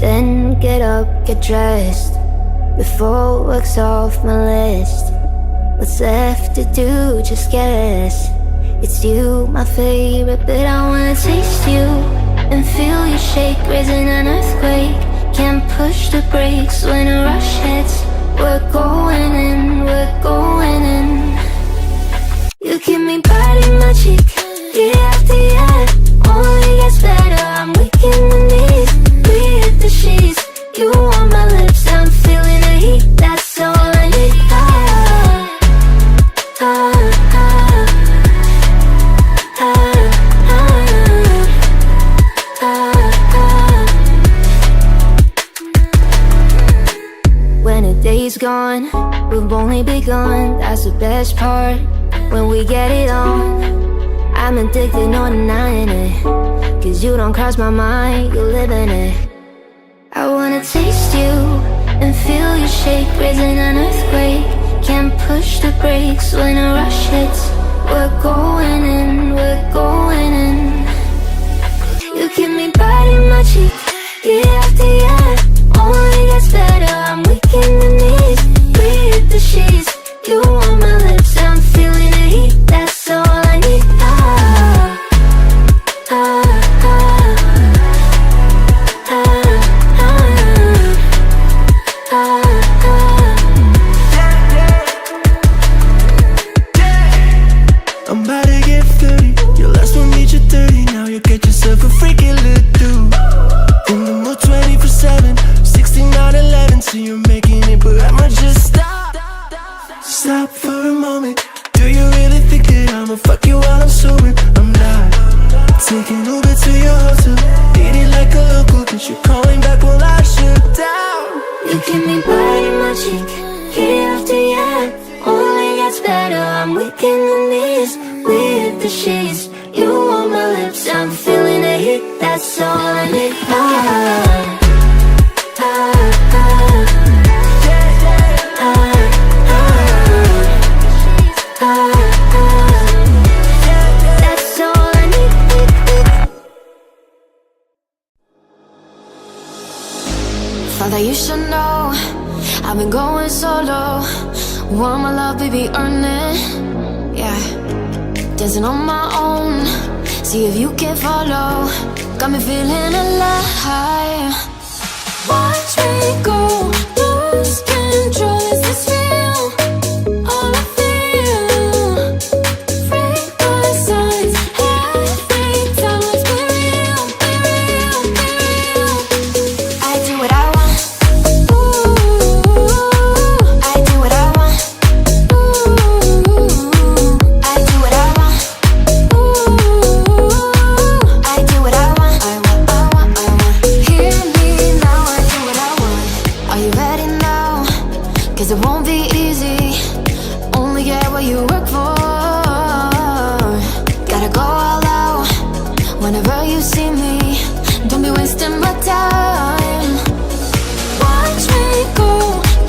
Then get up, get dressed, before work's off my list. What's left to do, just guess. It's you, my favorite bit. I wanna taste you and feel you shake, raising an earthquake. Can't push the brakes when a rush hits. We're going in, we're going in. You keep me biting my cheek, year after year. Only gets better, I'm weak in the knees. We hit the sheets, you on my lips, I'm feeling the heat. That's all I need. When a day's gone, we've only begun. That's the best part, when we get it on. I'm addicted, no denying it, 'cause you don't cross my mind, you live in it. I wanna taste you and feel you shake, raising an earthquake. Can't push the brakes when a rush hits. We're going in, we're going in. You keep me biting my cheek, year after year. Only gets better, I'm weak in the knees. We hit the sheets, you on my lips, I'm feeling the heat. That's all I need. I'm about to get 30. Your last one made you 30. Now you get yourself a freaking little. In the mood 24/7, 6911. So you're making it, but I'ma just stop. Stop for a moment. Do you really think that I'ma fuck you while I'm sober? I'm not. Taking Uber to your hotel. Did it like a local, cause you're calling back while I shut down. You keep me biting my cheek, year after year. Only gets better, I'm weak in the knees. We hit the sheets, you on my lips, I'm feeling the heat. That's all I need. That's all I need. Father, you should know I've been going solo. Want my love, baby, earn it. Yeah, dancing on my own. See if you can follow. Got me feeling alive. Watch me go, lose control. Is this real? All I feel. Freak my signs. Every time, let's be real, be real, be real. I do what I want. I do what I want. I do what I want. I do what I want. I want. Hear me now, I do what I want. Are you ready now? 'Cause it won't be easy. Only get what you work for. Gotta go all out whenever you see me. Don't be wasting my time. Watch me go,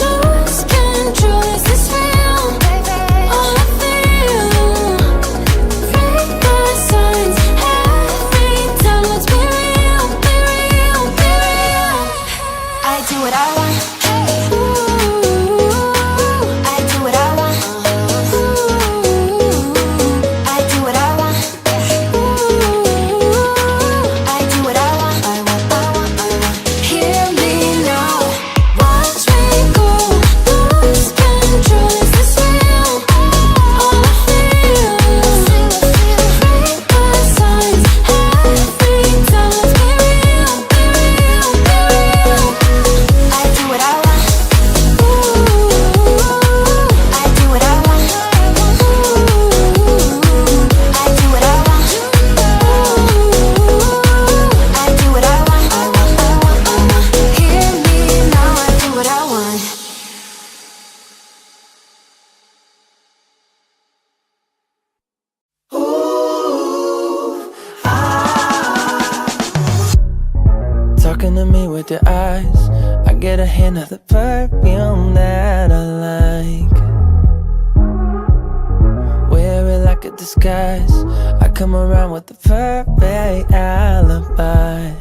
lose control. Is this real? All I feel. Freak my signs. Every time, let's be real, be real, be real. I do what I want. I do what I want. I do what I want. I do what I want. Hear me now. Watch me go, lose control. Is this real? All I feel. Freak my signs. Every time, let's be real, be real, be real. I do what I want. I do what I want. I do what I want. I do what I want. Hear me now, I do what I want. Talking to me with your eyes, I get a hint of the perfume that I like. Wear it like a disguise, I come around with the perfect alibi.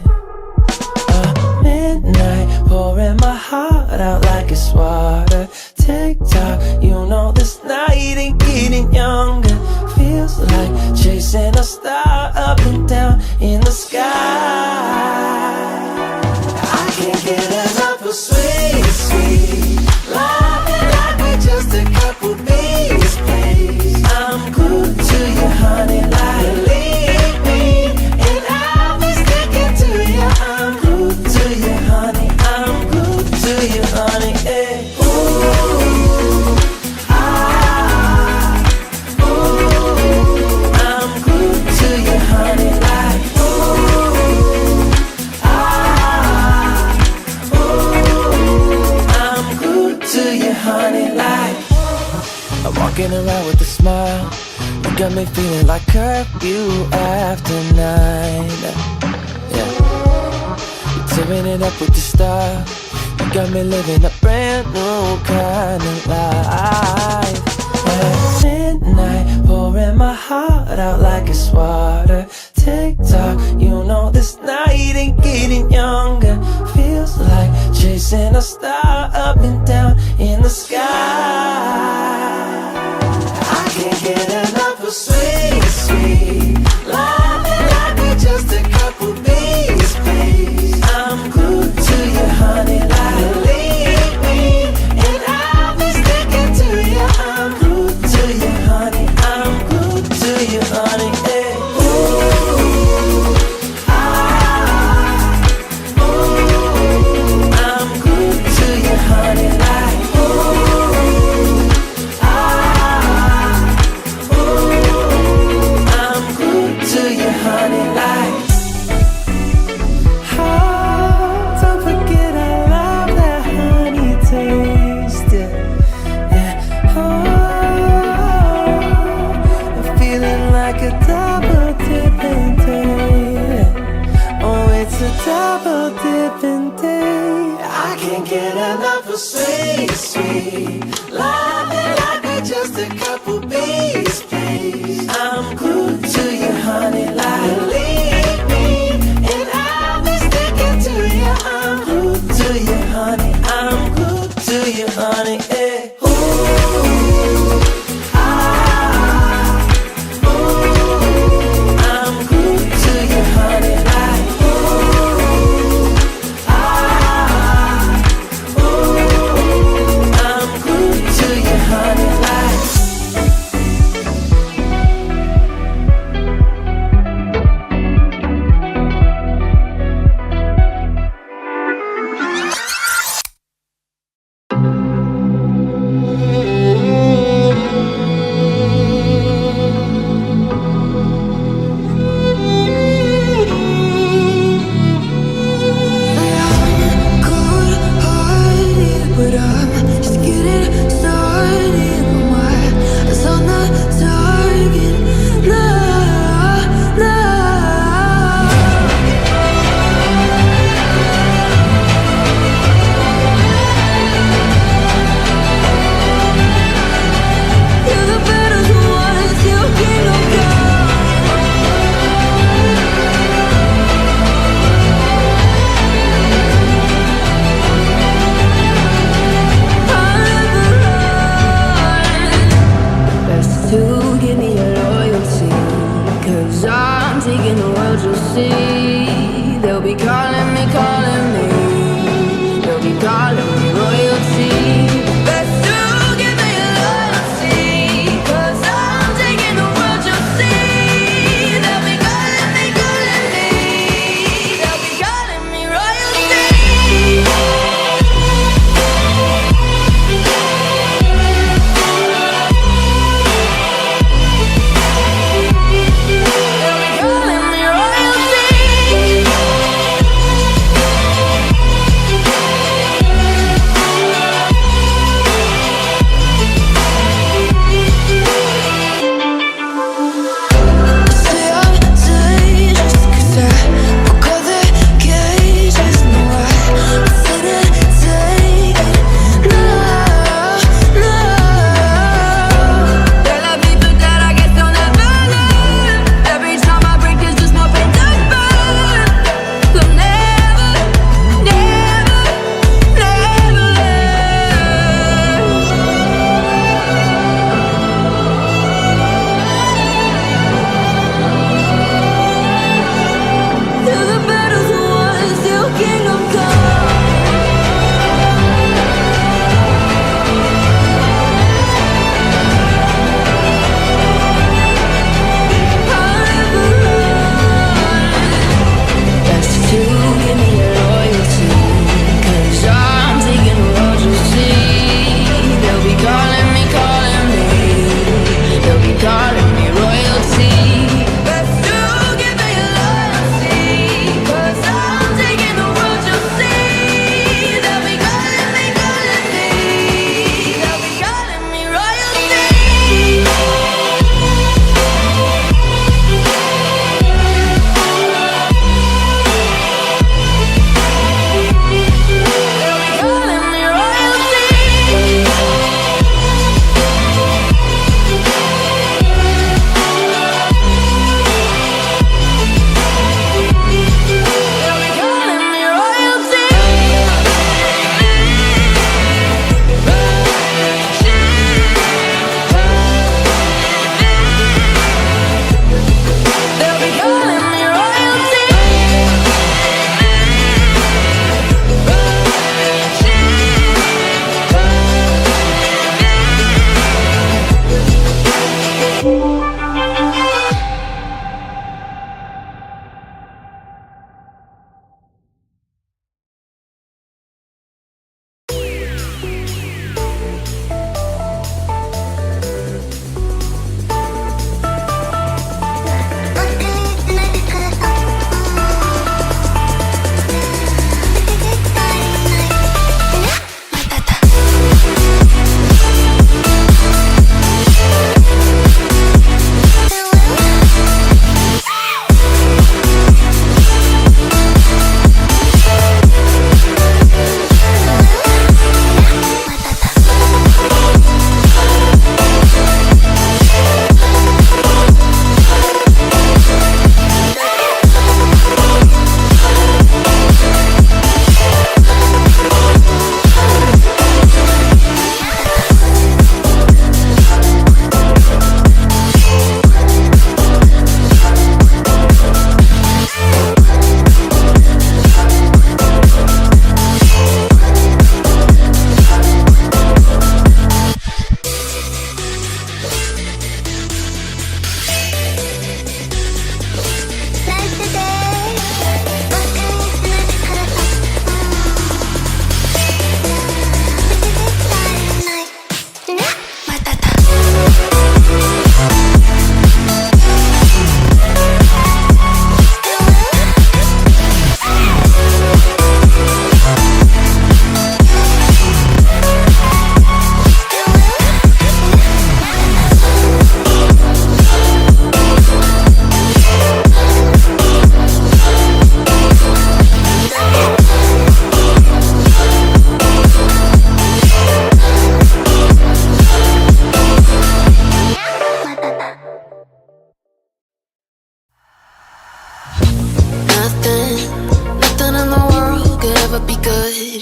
midnight, pouring my heart out like it's water. Tick-tock, you know this night ain't getting younger. Feels like chasing a star up and down in the sky. I can't get enough of sweet, sweet love, like we're just a couple bees, please. I'm glued to you, honey, like leave me, and I'll be sticking to you. I'm glued to you, honey. I'm glued to you, honey. Hey. Ooh, I'm glued to you, honey, like I'm glued to you, honey, like I'm walking around with a smile. You got me feeling like curfew after 9. Yeah, you're tearing it up with the style. You got me living a brand new kind of life. At midnight, pouring my heart out like it's water. Tick-tock, you know this night ain't getting younger. Feels like chasing a star up and down in the sky. I can't get enough of sweet, sweet love, like we're just a couple bees, please. I'm glued to you, honey, like leave me, and I'll be sticking to you. I'm glued to you, honey. I'm glued to you, honey. Hey. I'm glued to you, honey, like I'm glued to you, honey, like don't forget I love that honey taste. Yeah. I'm feeling like a double dipping day. Oh, it's a double dipping day. I can't get enough of sweet, sweet love, like we're just a couple bees, please. I'm glued to you, honey, like leave me, and I'll be sticking to you. I'm glued to you, honey. I'm glued to you, honey. Hey. I'm glued to you, honey, like I'm glued to you, honey, like but I'm just getting started. My eyes on the target. Love, love. You're the better ones, you king of best to give me your loyalty, 'cause I'm taking the world, you'll see. They'll be calling me, they'll be calling me royalty. Best to give me your loyalty, 'cause I'm taking the world, you'll see. They'll be calling me, they'll be calling me royalty. They'll be calling me royalty.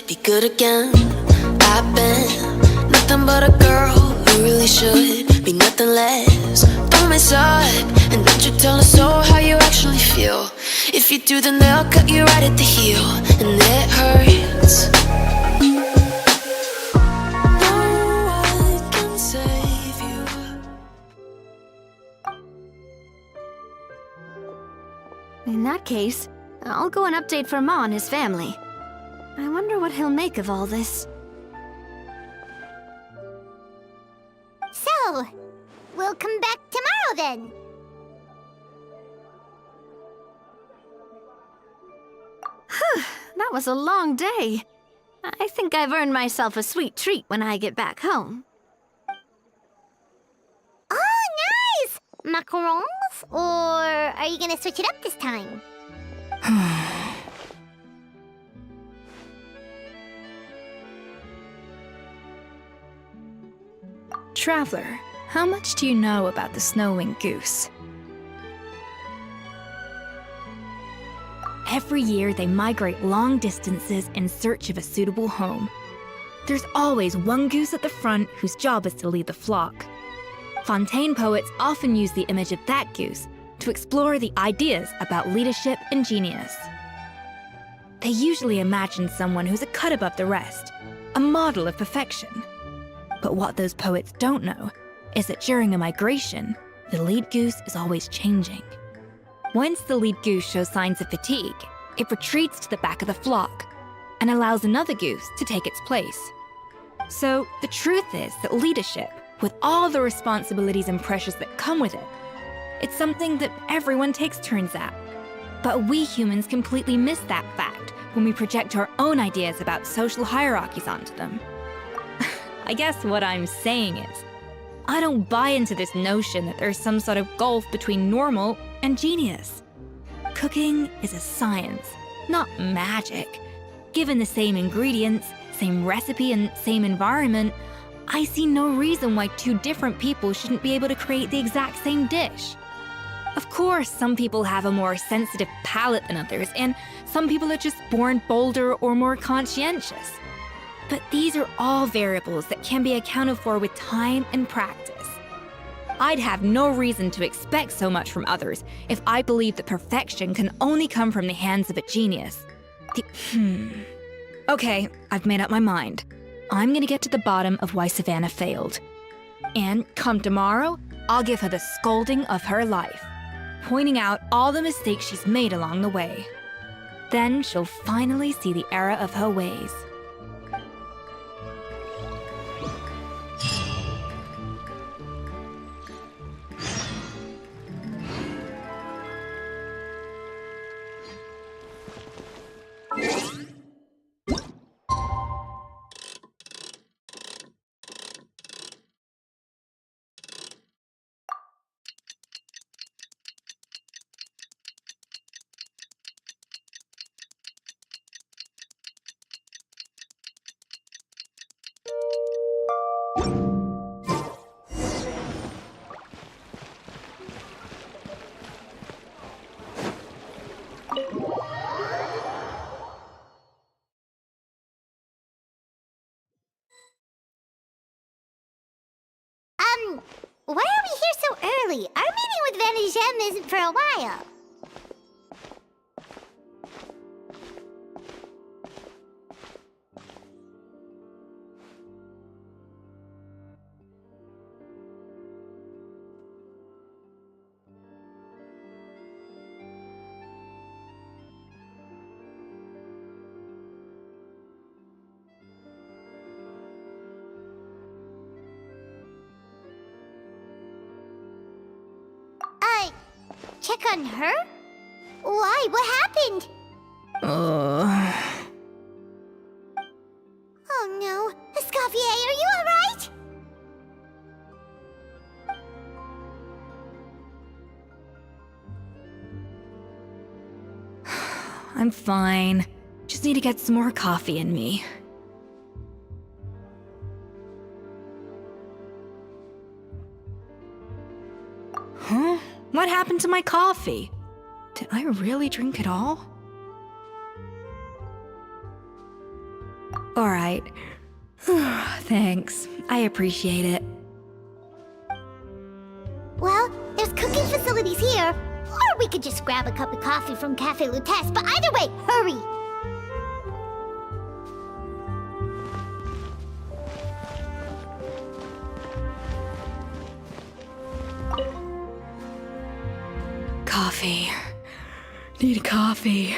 be good again. I've been nothing but a girl who really should be nothing less. Don't mess up, and don't you tell us so how you actually feel. If you do, then they'll cut you right at the heel, and it hurts. No one can save you. In that case, I'll go and update for Ma and his family. I wonder what he'll make of all this. So, we'll come back tomorrow then. That was a long day. I think I've earned myself a sweet treat when I get back home. Oh, nice! Macarons? Or are you gonna switch it up this time? Traveler, how much do you know about the snow-winged goose? Every year, they migrate long distances in search of a suitable home. There's always one goose at the front whose job is to lead the flock. Fontaine poets often use the image of that goose to explore the ideas about leadership and genius. They usually imagine someone who's a cut above the rest, a model of perfection. But what those poets don't know is that during a migration, the lead goose is always changing. Once the lead goose shows signs of fatigue, it retreats to the back of the flock and allows another goose to take its place. So the truth is that leadership, with all the responsibilities and pressures that come with it, it's something that everyone takes turns at. But we humans completely miss that fact when we project our own ideas about social hierarchies onto them. I guess what I'm saying is, I don't buy into this notion that there's some sort of gulf between normal and genius. Cooking is a science, not magic. Given the same ingredients, same recipe, and same environment, I see no reason why two different people shouldn't be able to create the exact same dish. Of course, some people have a more sensitive palate than others, and some people are just born bolder or more conscientious. But these are all variables that can be accounted for with time and practice. I'd have no reason to expect so much from others if I believed that perfection can only come from the hands of a genius. Okay, I've made up my mind. I'm gonna get to the bottom of why Savannah failed. And come tomorrow, I'll give her the scolding of her life, pointing out all the mistakes she's made along the way. Then she'll finally see the error of her ways. Why are we here so early? Our meeting with Van de Gem isn't for a while. Check on her? Why? What happened? Oh no. Escoffier, are you alright? I'm fine. Just need to get some more coffee in me. Huh? What happened to my coffee? Did I really drink it all? All right. Thanks. I appreciate it. Well, there's cooking facilities here. Or we could just grab a cup of coffee from Cafe Lutece, but either way, hurry! Coffee. Need coffee.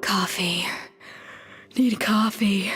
Coffee. Need coffee.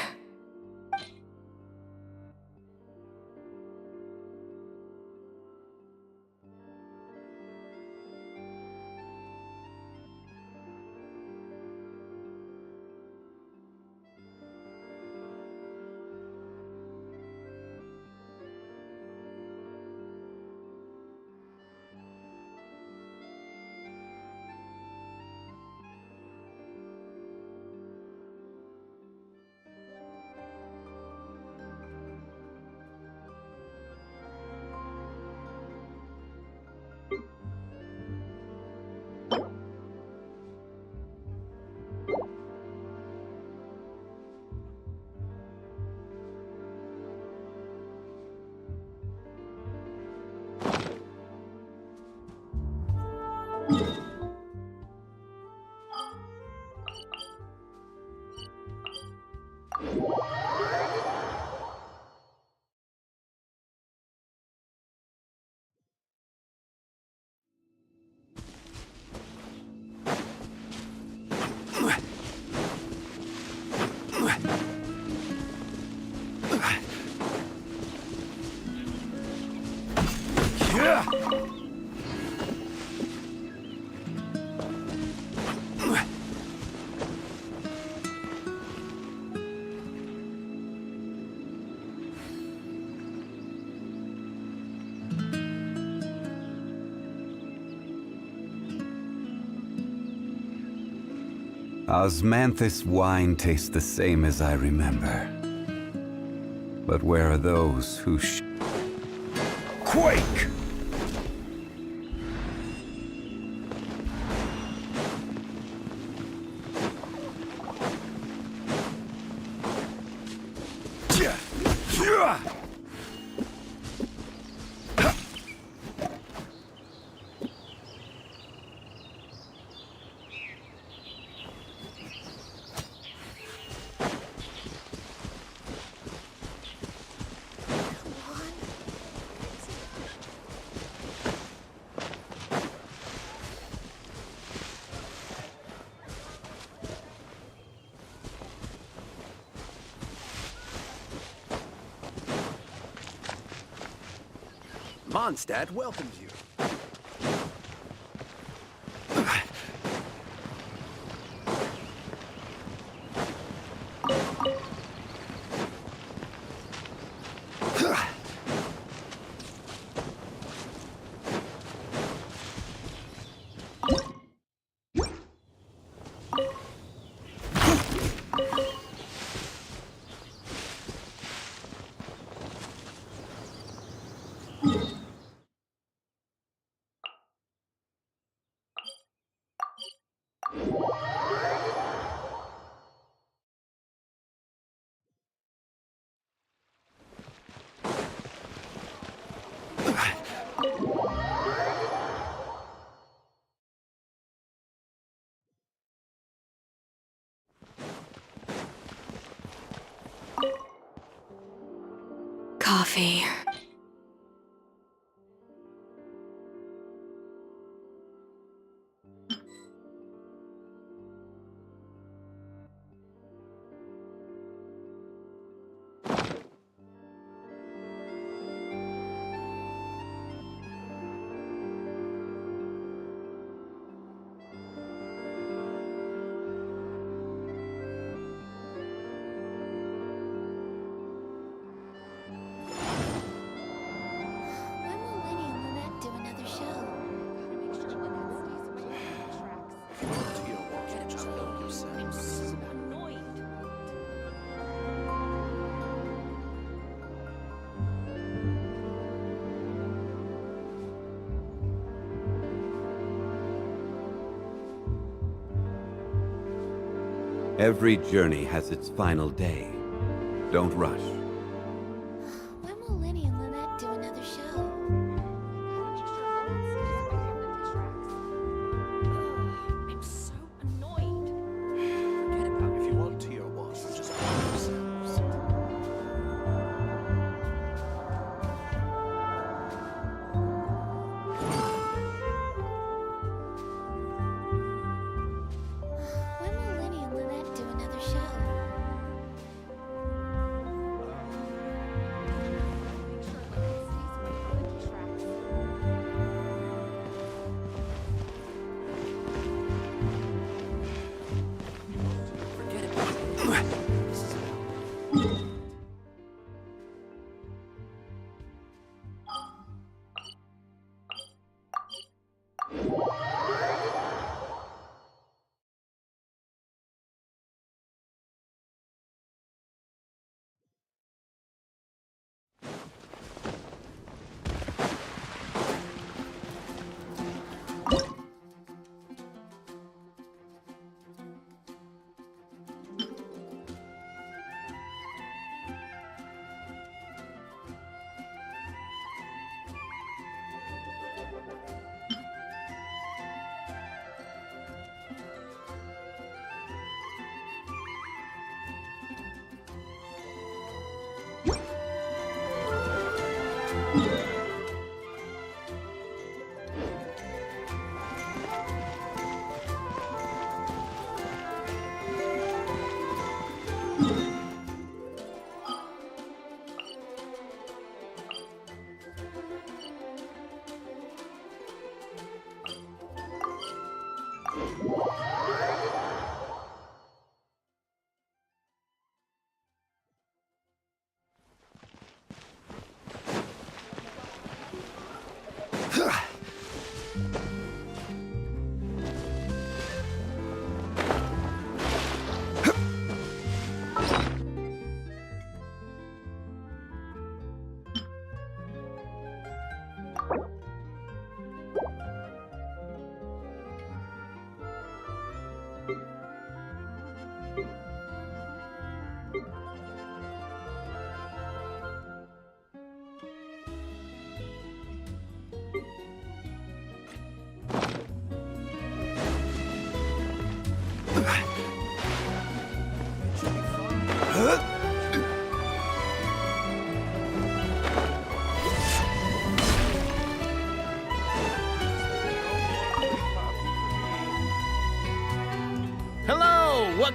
Osmanthus wine tastes the same as I remember. But where are those who Quake! Mondstadt welcomes you. Coffee. Every journey has its final day. Don't rush. When will Lenny and Lynette do another show? I'm so annoyed. Forget about it. If you want tea or water, just help yourselves. When will Lenny and Lynette do another show?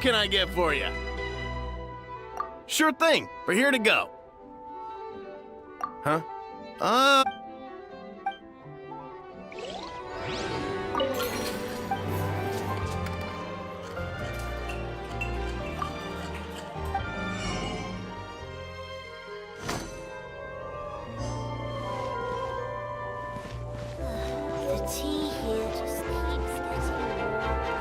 What can I get for you? Sure thing. We're here to go. Huh? The tea here just keeps getting warmer.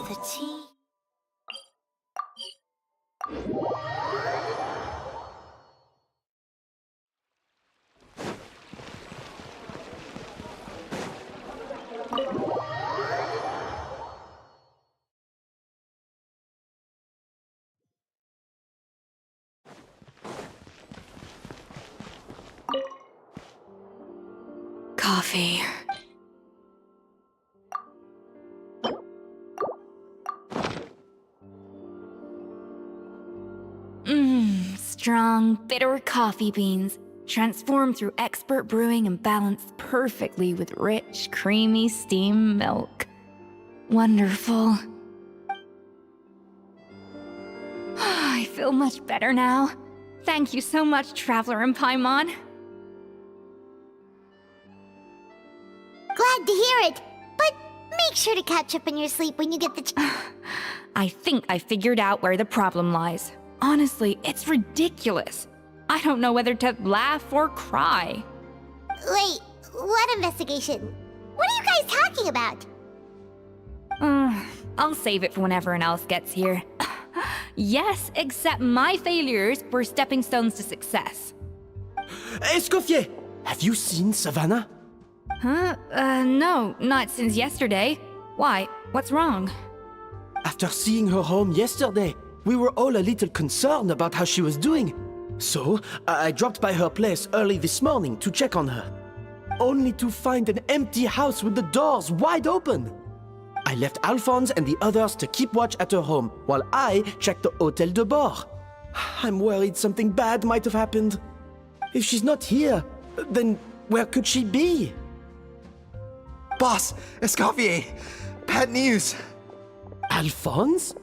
The tea. Coffee. Strong, bitter coffee beans, transformed through expert brewing and balanced perfectly with rich, creamy steam milk. Wonderful. I feel much better now. Thank you so much, Traveler and Paimon. Glad to hear it, but make sure to catch up in your sleep when you get the I think I figured out where the problem lies. Honestly, it's ridiculous. I don't know whether to laugh or cry. Wait, what investigation? What are you guys talking about? I'll save it for when everyone else gets here. Yes, except my failures were stepping stones to success. Escoffier, have you seen Savannah? Huh? No, not since yesterday. Why? What's wrong? After seeing her home yesterday, we were all a little concerned about how she was doing. So, I dropped by her place early this morning to check on her. Only to find an empty house with the doors wide open. I left Alphonse and the others to keep watch at her home while I checked the Hôtel de Bord. I'm worried something bad might have happened. If she's not here, then where could she be? Boss, Escoffier, bad news. Alphonse?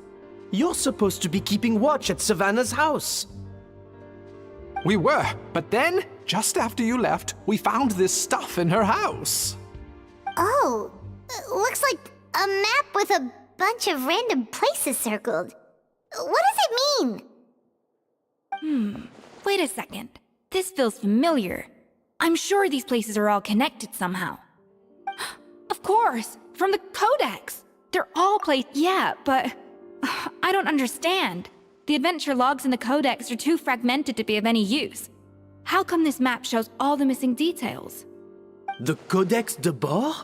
You're supposed to be keeping watch at Savannah's house. We were, but then, just after you left, we found this stuff in her house. Oh, looks like a map with a bunch of random places circled. What does it mean? Wait a second. This feels familiar. I'm sure these places are all connected somehow. Of course, from the Codex. They're all placed. Yeah, but I don't understand. The adventure logs in the Codex are too fragmented to be of any use. How come this map shows all the missing details? The Codex de Bord?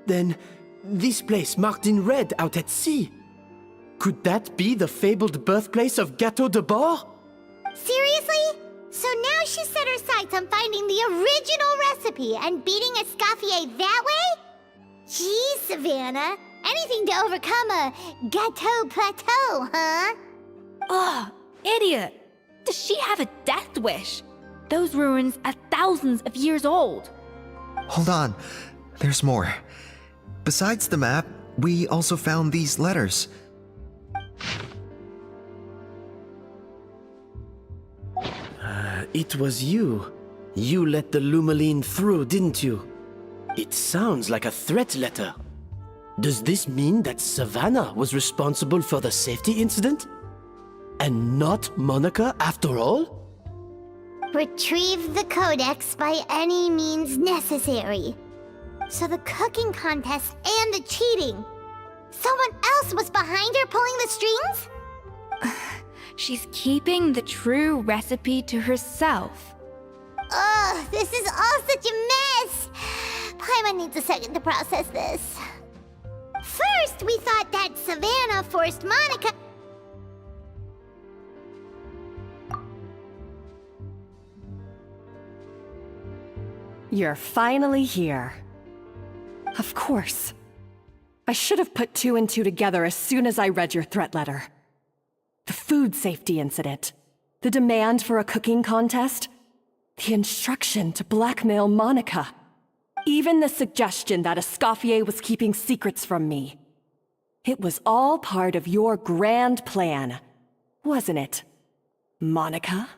Then, this place marked in red out at sea. Could that be the fabled birthplace of Gâteau de Bord? Seriously? So now she set her sights on finding the original recipe and beating Escoffier that way? Geez, Savannah. Anything to overcome a gâteau plateau, huh? Ugh, idiot! Does she have a death wish? Those ruins are thousands of years old. Hold on, there's more. Besides the map, we also found these letters. It was you. You let the Lumaline through, didn't you? It sounds like a threat letter. Does this mean that Savannah was responsible for the safety incident? And not Monica after all? Retrieve the codex by any means necessary. So the cooking contest and the cheating. Someone else was behind her pulling the strings? She's keeping the true recipe to herself. Ugh, this is all such a mess. Paimon needs a second to process this. First, we thought that Savannah forced Monica... You're finally here. Of course. I should have put two and two together as soon as I read your threat letter. The food safety incident, the demand for a cooking contest, the instruction to blackmail Monica, even the suggestion that Escoffier was keeping secrets from me. It was all part of your grand plan, wasn't it, Monica?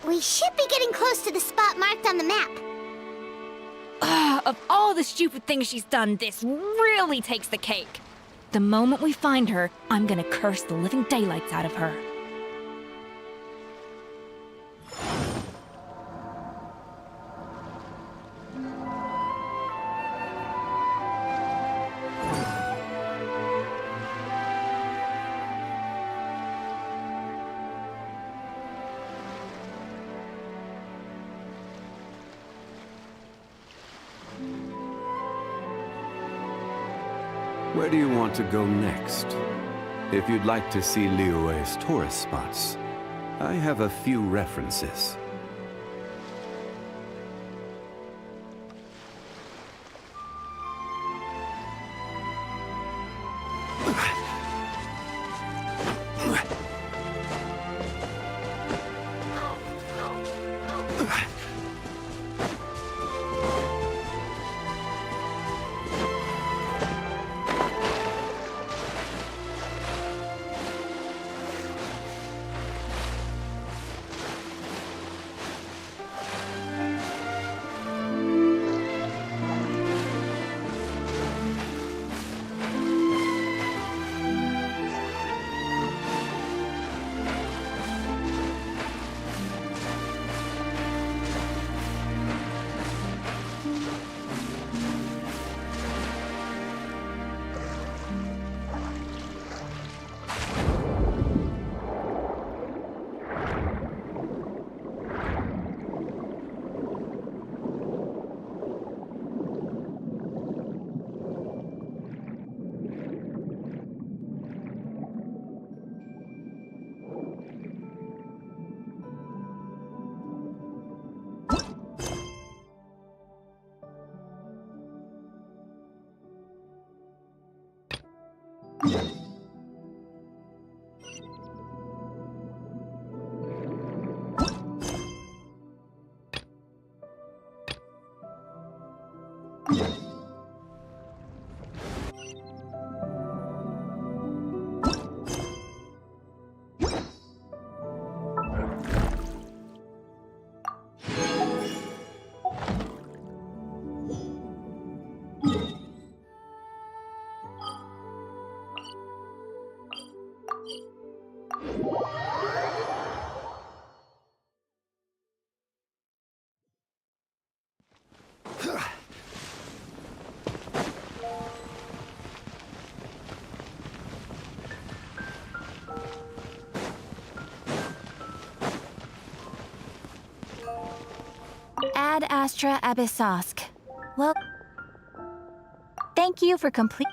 We should be getting close to the spot marked on the map. Of all the stupid things she's done, this really takes the cake. The moment we find her, I'm gonna curse the living daylights out of her. Where do you want to go next? If you'd like to see Liyue's tourist spots, I have a few references. Ad Astra Abyssosk. Well, thank you for complete.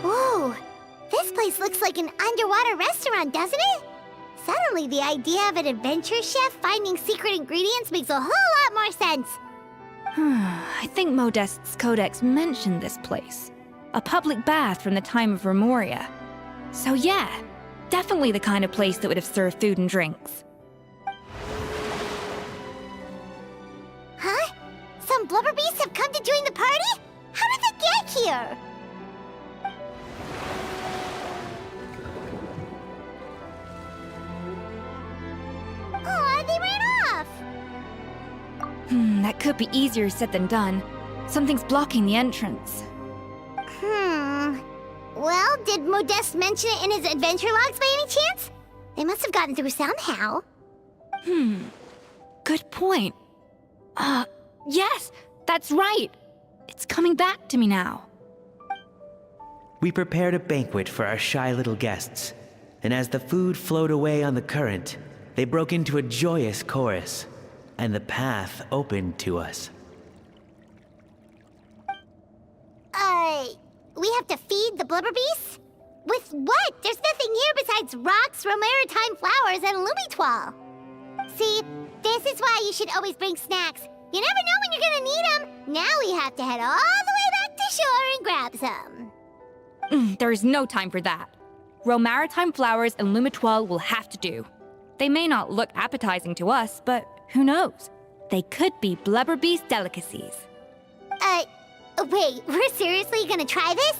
Whoa! This place looks like an underwater restaurant, doesn't it? Suddenly, the idea of an adventure chef finding secret ingredients makes a whole lot more sense. I think Modest's codex mentioned this place. A public bath from the time of Remoria. So yeah, definitely the kind of place that would have served food and drinks. Huh? Some blubber beasts have come to join the party? How did they get here? Aw, they ran off! That could be easier said than done. Something's blocking the entrance. Well, did Modeste mention it in his adventure logs by any chance? They must have gotten through somehow. Good point. Yes, that's right. It's coming back to me now. We prepared a banquet for our shy little guests, and as the food flowed away on the current, they broke into a joyous chorus, and the path opened to us. We have to feed the blubber beasts? With what? There's nothing here besides rocks, romaritime flowers, and lumitoile. See, this is why you should always bring snacks. You never know when you're gonna need them. Now we have to head all the way back to shore and grab some. There is no time for that. Romaritime flowers and lumitoile will have to do. They may not look appetizing to us, but who knows? They could be blubber beast delicacies. Wait, we're seriously gonna try this?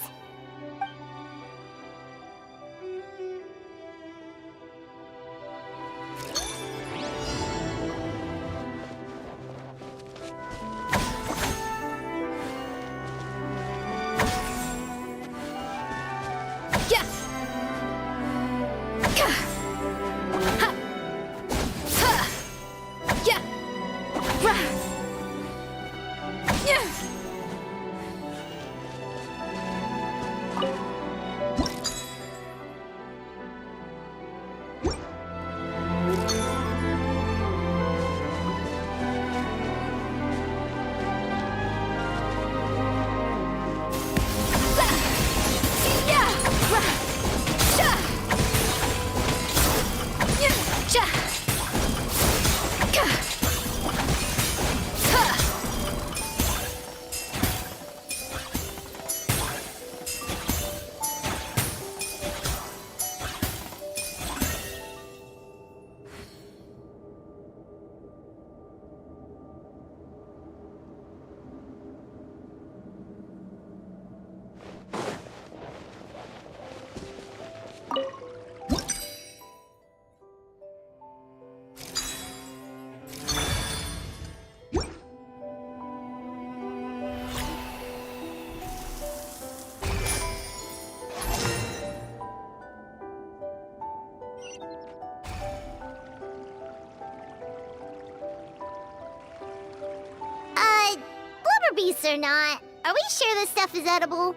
Beasts or not, are we sure this stuff is edible?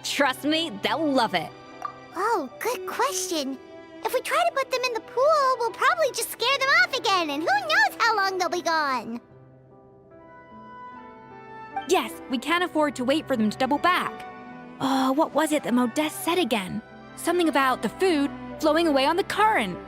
Trust me, they'll love it. Oh, good question. If we try to put them in the pool, we'll probably just scare them off again, and who knows how long they'll be gone. Yes, we can't afford to wait for them to double back. What was it that Modeste said again? Something about the food flowing away on the current.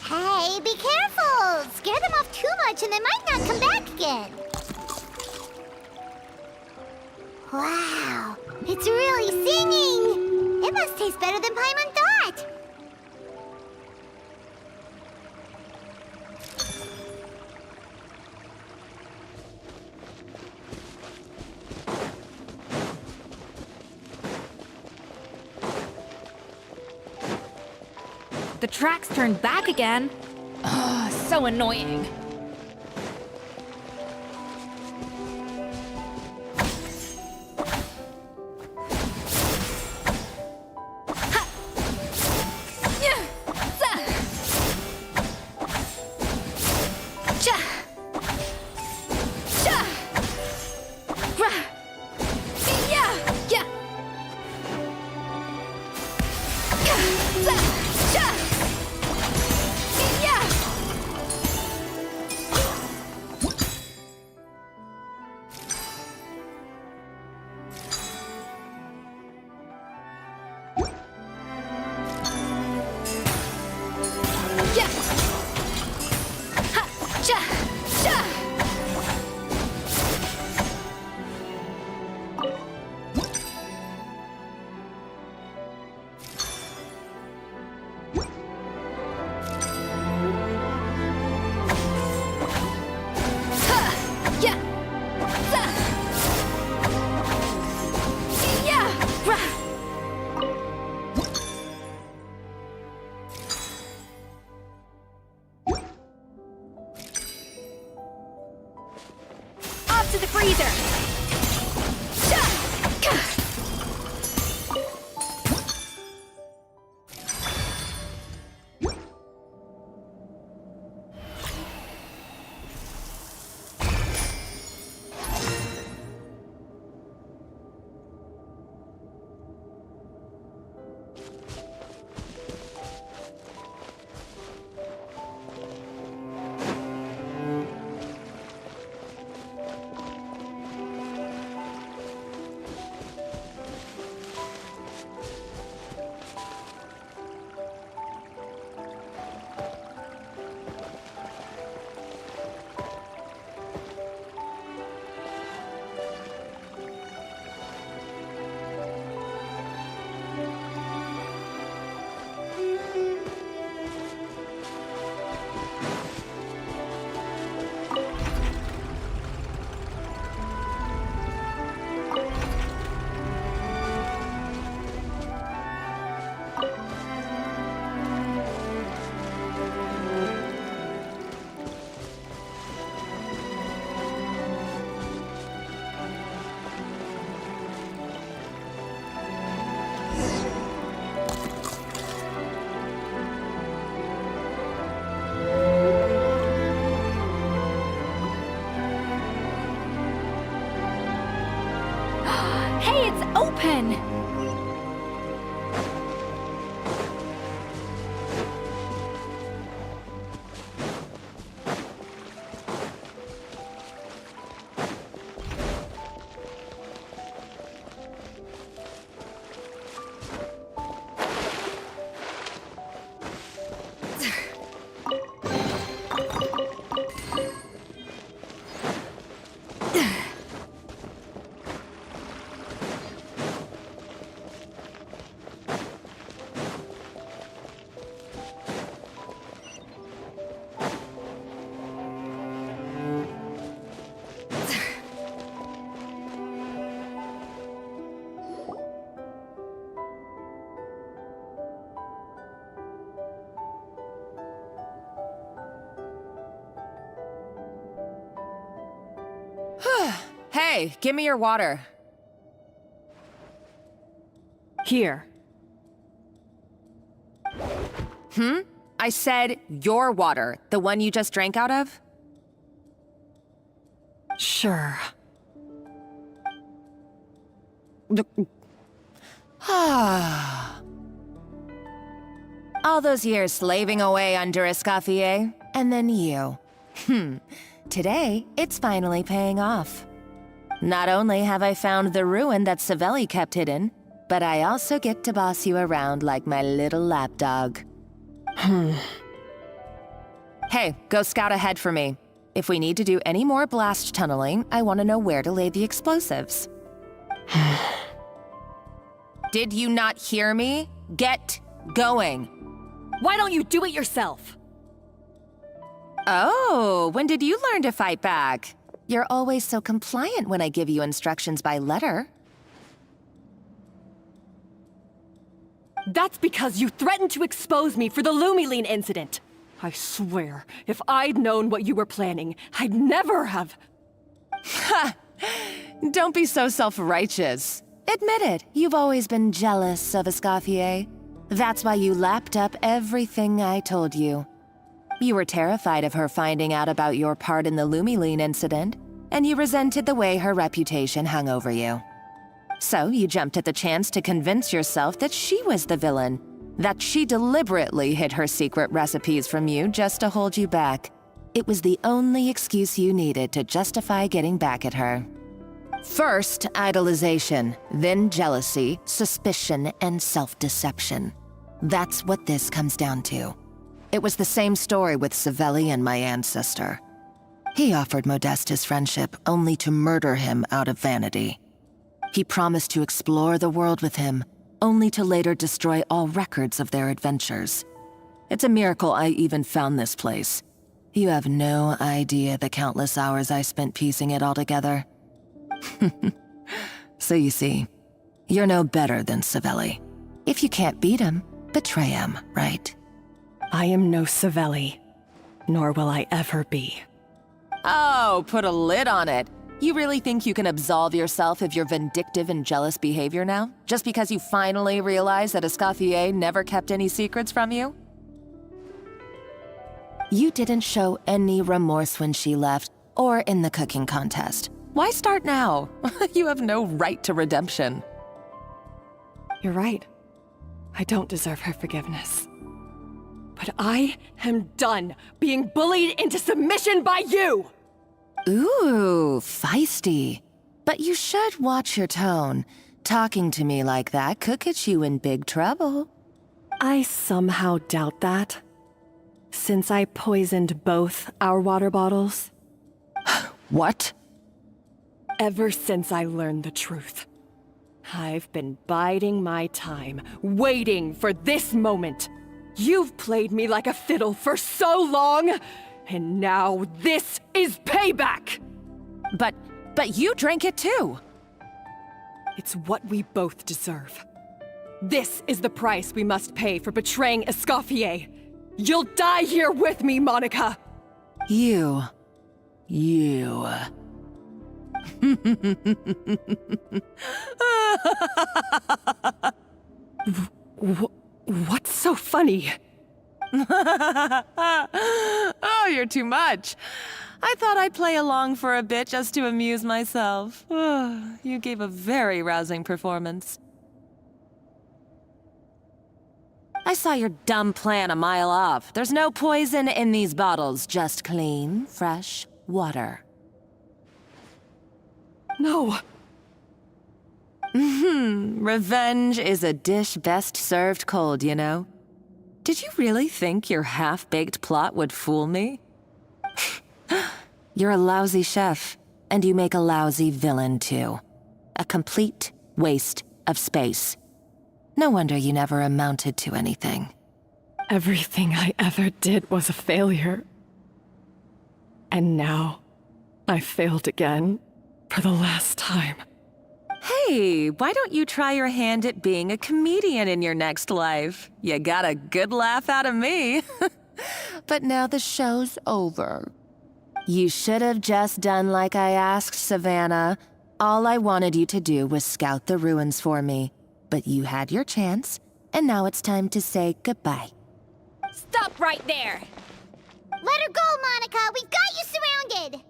Hey, be careful! Scare them off too much and they might not come back again. Wow, it's really singing! It must taste better than Paimon thought! The tracks turned back again. Ugh, so annoying. Ha! Yeah! Za! Cha! Cha! Ra! Yeah! Yeah! Ka! Za! Cha! Yeah! Yeah! Ha! Cha! Cha! Ha! Yeah! Za! Yeah! Ra! Off to the freezer! Cha! Ka! Hey, it's open! Hey, give me your water. Here. I said your water, the one you just drank out of? Sure. All those years slaving away under Escoffier, and then you. Today, it's finally paying off. Not only have I found the ruin that Savelli kept hidden, but I also get to boss you around like my little lapdog. Hey, go scout ahead for me. If we need to do any more blast tunneling, I want to know where to lay the explosives. Did you not hear me? Get going. Why don't you do it yourself? Oh, when did you learn to fight back? You're always so compliant when I give you instructions by letter. That's because you threatened to expose me for the Lumiline incident. I swear, if I'd known what you were planning, I'd never have... Ha! Don't be so self-righteous. Admit it, you've always been jealous of Escoffier. That's why you lapped up everything I told you. You were terrified of her finding out about your part in the Lumiline incident, and you resented the way her reputation hung over you. So you jumped at the chance to convince yourself that she was the villain, that she deliberately hid her secret recipes from you just to hold you back. It was the only excuse you needed to justify getting back at her. First, idolization, then jealousy, suspicion, and self-deception. That's what this comes down to. It was the same story with Savelli and my ancestor. He offered Modeste his friendship only to murder him out of vanity. He promised to explore the world with him, only to later destroy all records of their adventures. It's a miracle I even found this place. You have no idea the countless hours I spent piecing it all together. So you see, you're no better than Savelli. If you can't beat him, betray him, right? I am no Savelli, nor will I ever be. Oh, put a lid on it. You really think you can absolve yourself of your vindictive and jealous behavior now? Just because you finally realized that Escoffier never kept any secrets from you? You didn't show any remorse when she left, or in the cooking contest. Why start now? You have no right to redemption. You're right. I don't deserve her forgiveness. But I am done being bullied into submission by you! Ooh, feisty. But you should watch your tone. Talking to me like that could get you in big trouble. I somehow doubt that. Since I poisoned both our water bottles. What? Ever since I learned the truth, I've been biding my time, waiting for this moment. You've played me like a fiddle for so long, and now this is payback! But you drank it too! It's what we both deserve. This is the price we must pay for betraying Escoffier. You'll die here with me, Monica! You. What's so funny? Oh, you're too much. I thought I'd play along for a bit just to amuse myself. You gave a very rousing performance. I saw your dumb plan a mile off. There's no poison in these bottles, just clean, fresh water. No. Revenge is a dish best served cold, you know? Did you really think your half-baked plot would fool me? You're a lousy chef, and you make a lousy villain, too. A complete waste of space. No wonder you never amounted to anything. Everything I ever did was a failure. And now, I failed again, for the last time. Hey, why don't you try your hand at being a comedian in your next life? You got a good laugh out of me. But now the show's over. You should have just done like I asked, Savannah. All I wanted you to do was scout the ruins for me. But you had your chance, and now it's time to say goodbye. Stop right there! Let her go, Monica! We've got you surrounded!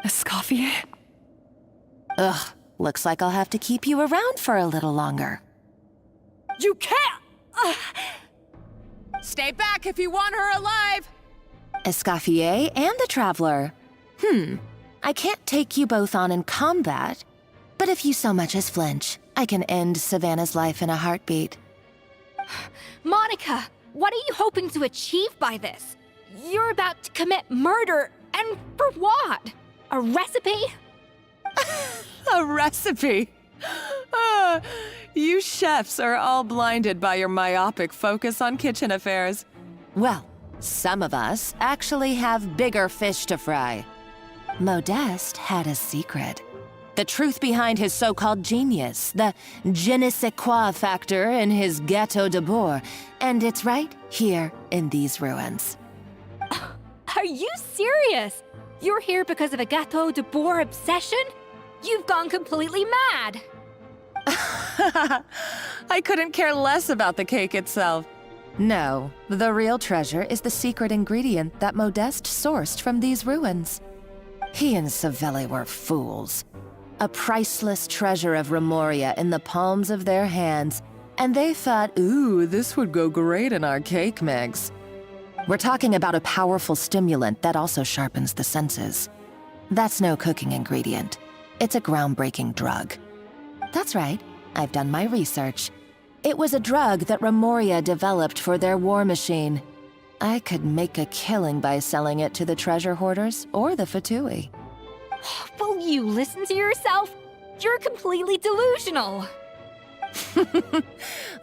Escoffier? Ugh, looks like I'll have to keep you around for a little longer. You can't! Stay back if you want her alive! Escoffier and the Traveler. I can't take you both on in combat, but if you so much as flinch, I can end Savannah's life in a heartbeat. Monica, what are you hoping to achieve by this? You're about to commit murder, and for what? A recipe? A recipe? You chefs are all blinded by your myopic focus on kitchen affairs. Well, some of us actually have bigger fish to fry. Modeste had a secret. The truth behind his so-called genius, the je ne sais quoi factor in his Gâteau de Bourg, and it's right here in these ruins. Are you serious? You're here because of a Gâteau de Bourg obsession? You've gone completely mad! I couldn't care less about the cake itself. No, the real treasure is the secret ingredient that Modeste sourced from these ruins. He and Savelli were fools. A priceless treasure of Remoria in the palms of their hands, and they thought, ooh, this would go great in our cake mix. We're talking about a powerful stimulant that also sharpens the senses. That's no cooking ingredient. It's a groundbreaking drug. That's right, I've done my research. It was a drug that Remoria developed for their war machine. I could make a killing by selling it to the treasure hoarders or the Fatui. Will you listen to yourself? You're completely delusional.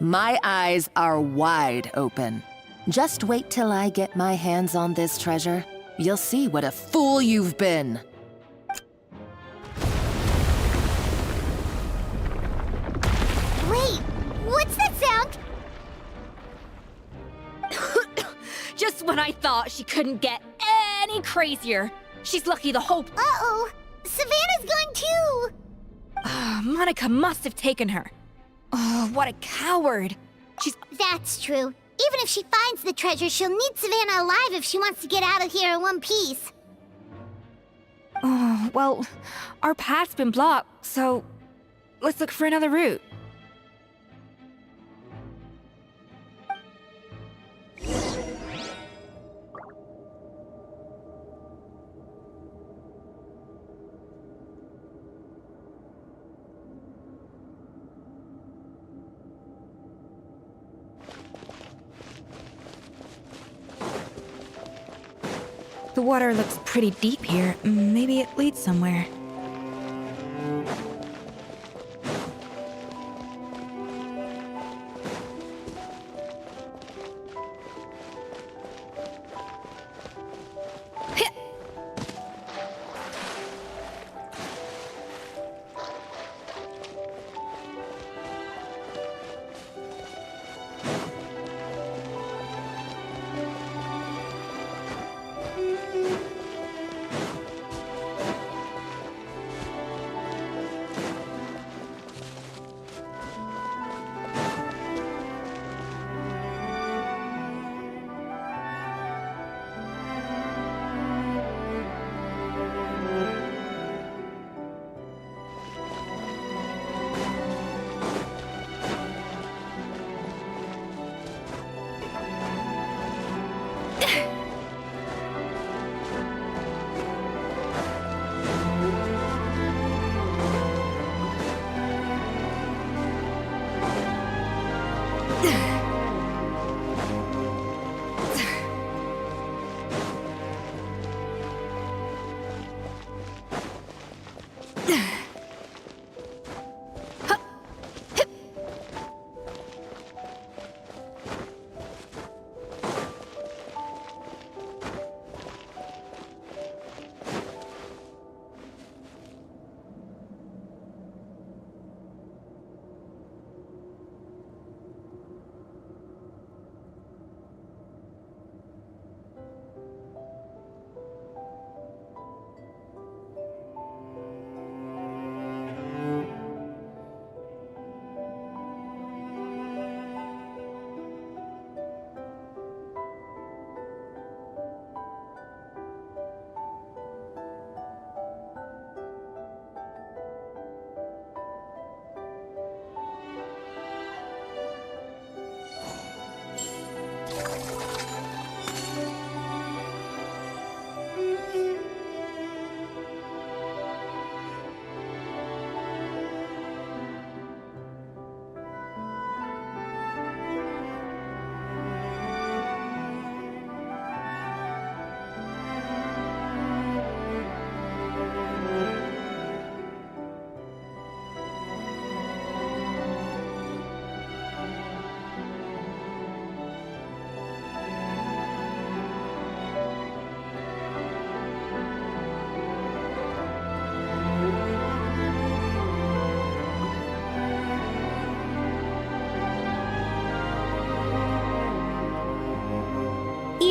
My eyes are wide open. Just wait till I get my hands on this treasure. You'll see what a fool you've been. Wait, what's that sound? Just when I thought she couldn't get any crazier. She's lucky the whole... Uh-oh, Savannah's gone too! Monica must have taken her. Oh, what a coward. That's true. Even if she finds the treasure, she'll need Savannah alive if she wants to get out of here in one piece. Oh, well, our path's been blocked, so let's look for another route. The water looks pretty deep here. Maybe it leads somewhere.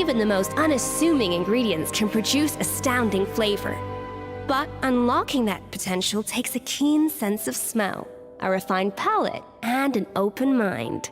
Even the most unassuming ingredients can produce astounding flavor. But unlocking that potential takes a keen sense of smell, a refined palate, and an open mind.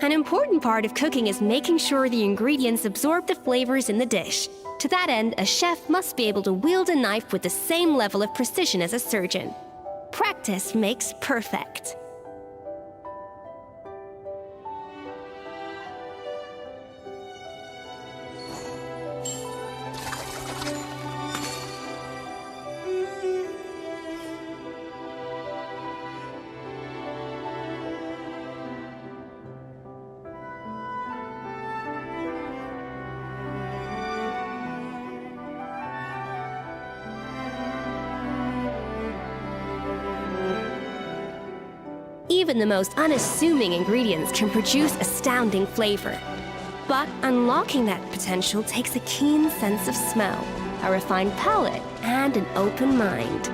An important part of cooking is making sure the ingredients absorb the flavors in the dish. To that end, a chef must be able to wield a knife with the same level of precision as a surgeon. Practice makes perfect. Even the most unassuming ingredients can produce astounding flavor. But unlocking that potential takes a keen sense of smell, a refined palate, and an open mind.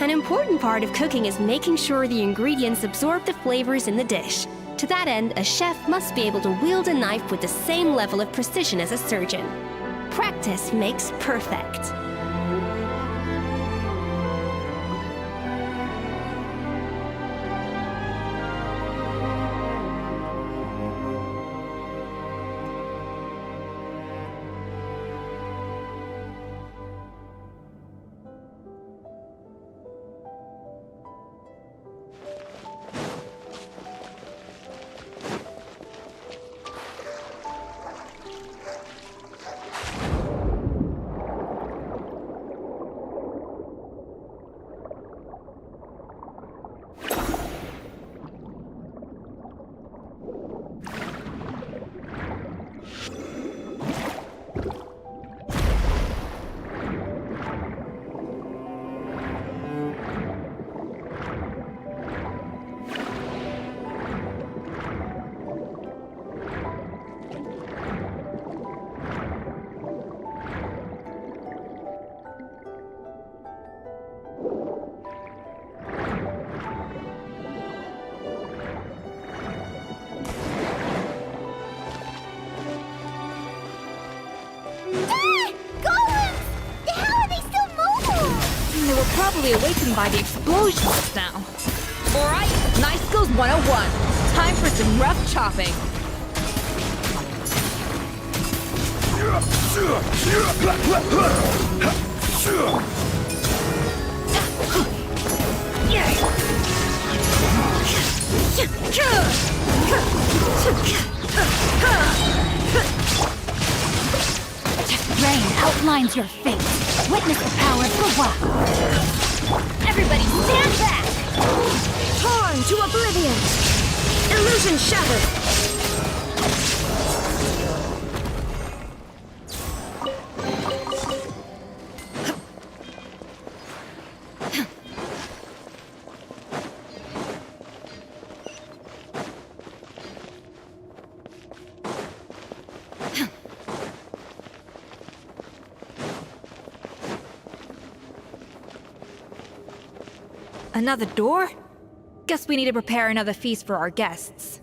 An important part of cooking is making sure the ingredients absorb the flavors in the dish. To that end, a chef must be able to wield a knife with the same level of precision as a surgeon. Practice makes perfect. Probably awakened by the explosions now. Alright, Knife Skills 101. Time for some rough chopping. Rain outlines your fate. Witness the power of the wild. Everybody stand back! Torn to oblivion! Illusion shattered! Another door? Guess we need to prepare another feast for our guests.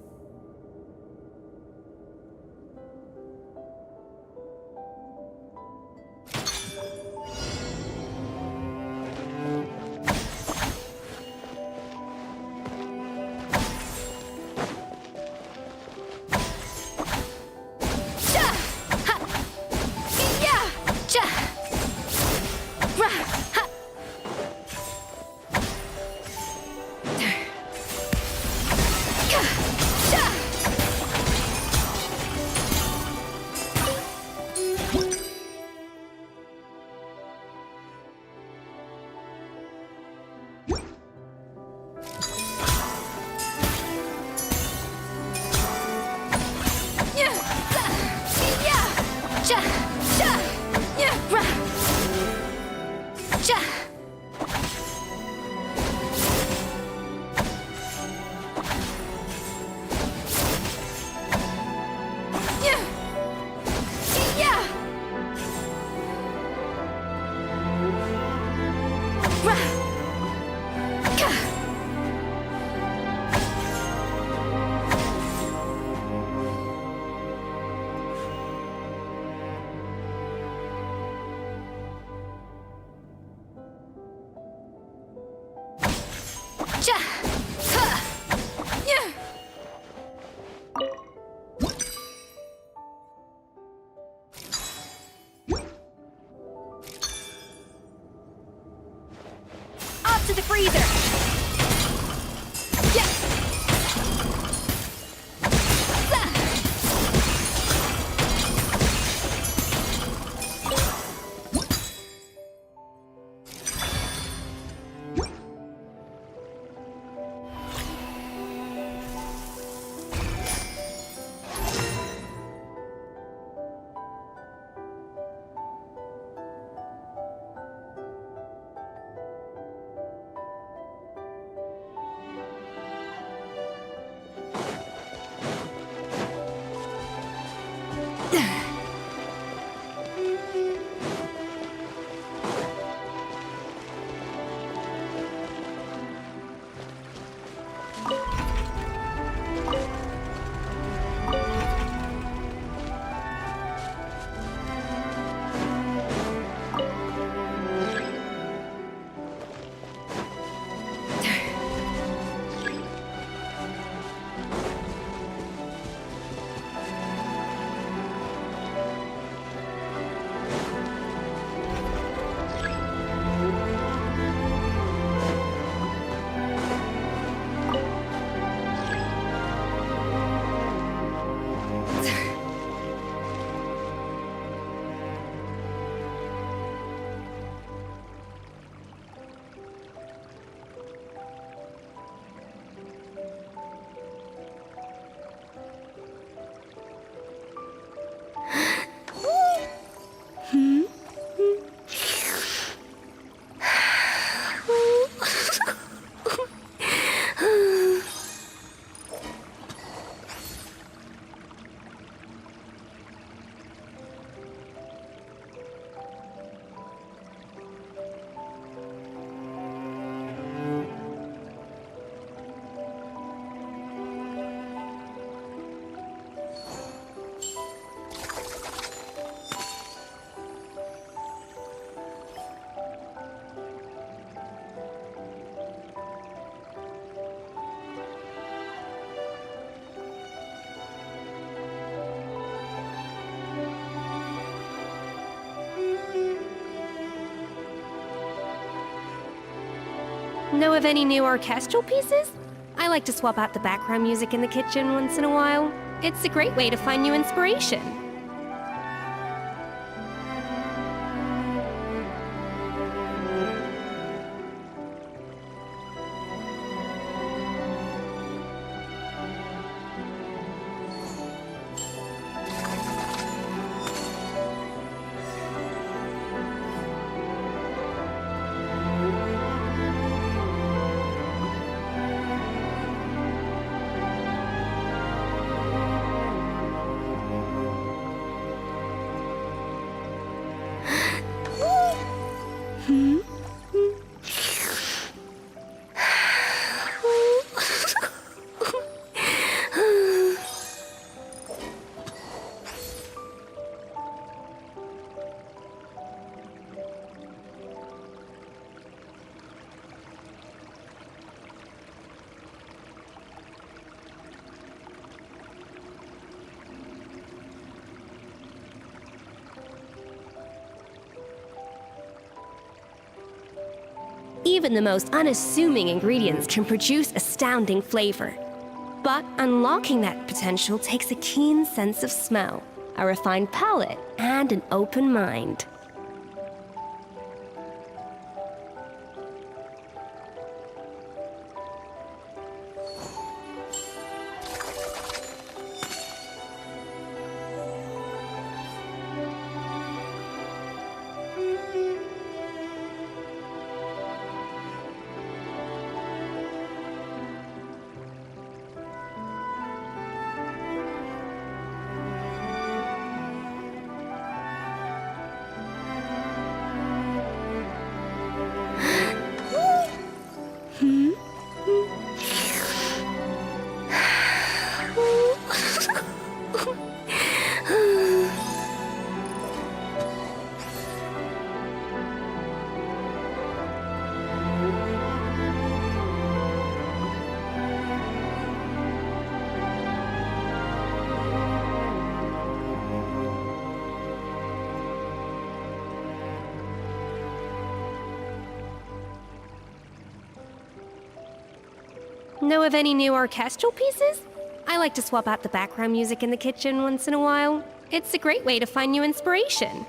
To the freezer! Know of any new orchestral pieces? I like to swap out the background music in the kitchen once in a while. It's a great way to find new inspiration. Even the most unassuming ingredients can produce astounding flavor. But unlocking that potential takes a keen sense of smell, a refined palate, and an open mind. Know of any new orchestral pieces? I like to swap out the background music in the kitchen once in a while. It's a great way to find new inspiration.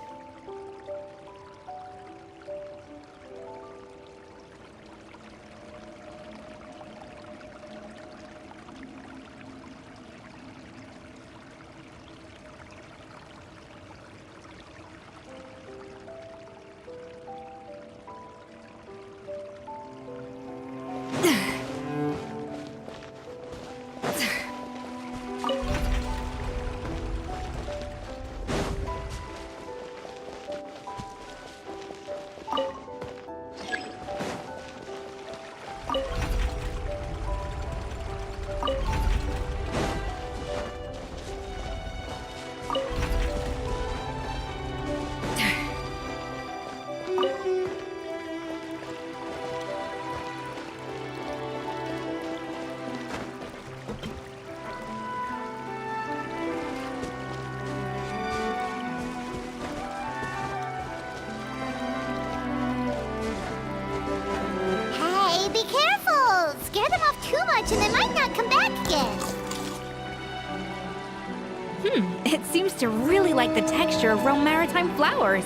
Hey, be careful! Scare them off too much and they might not come back again. It seems to really like the texture of Rome maritime flowers.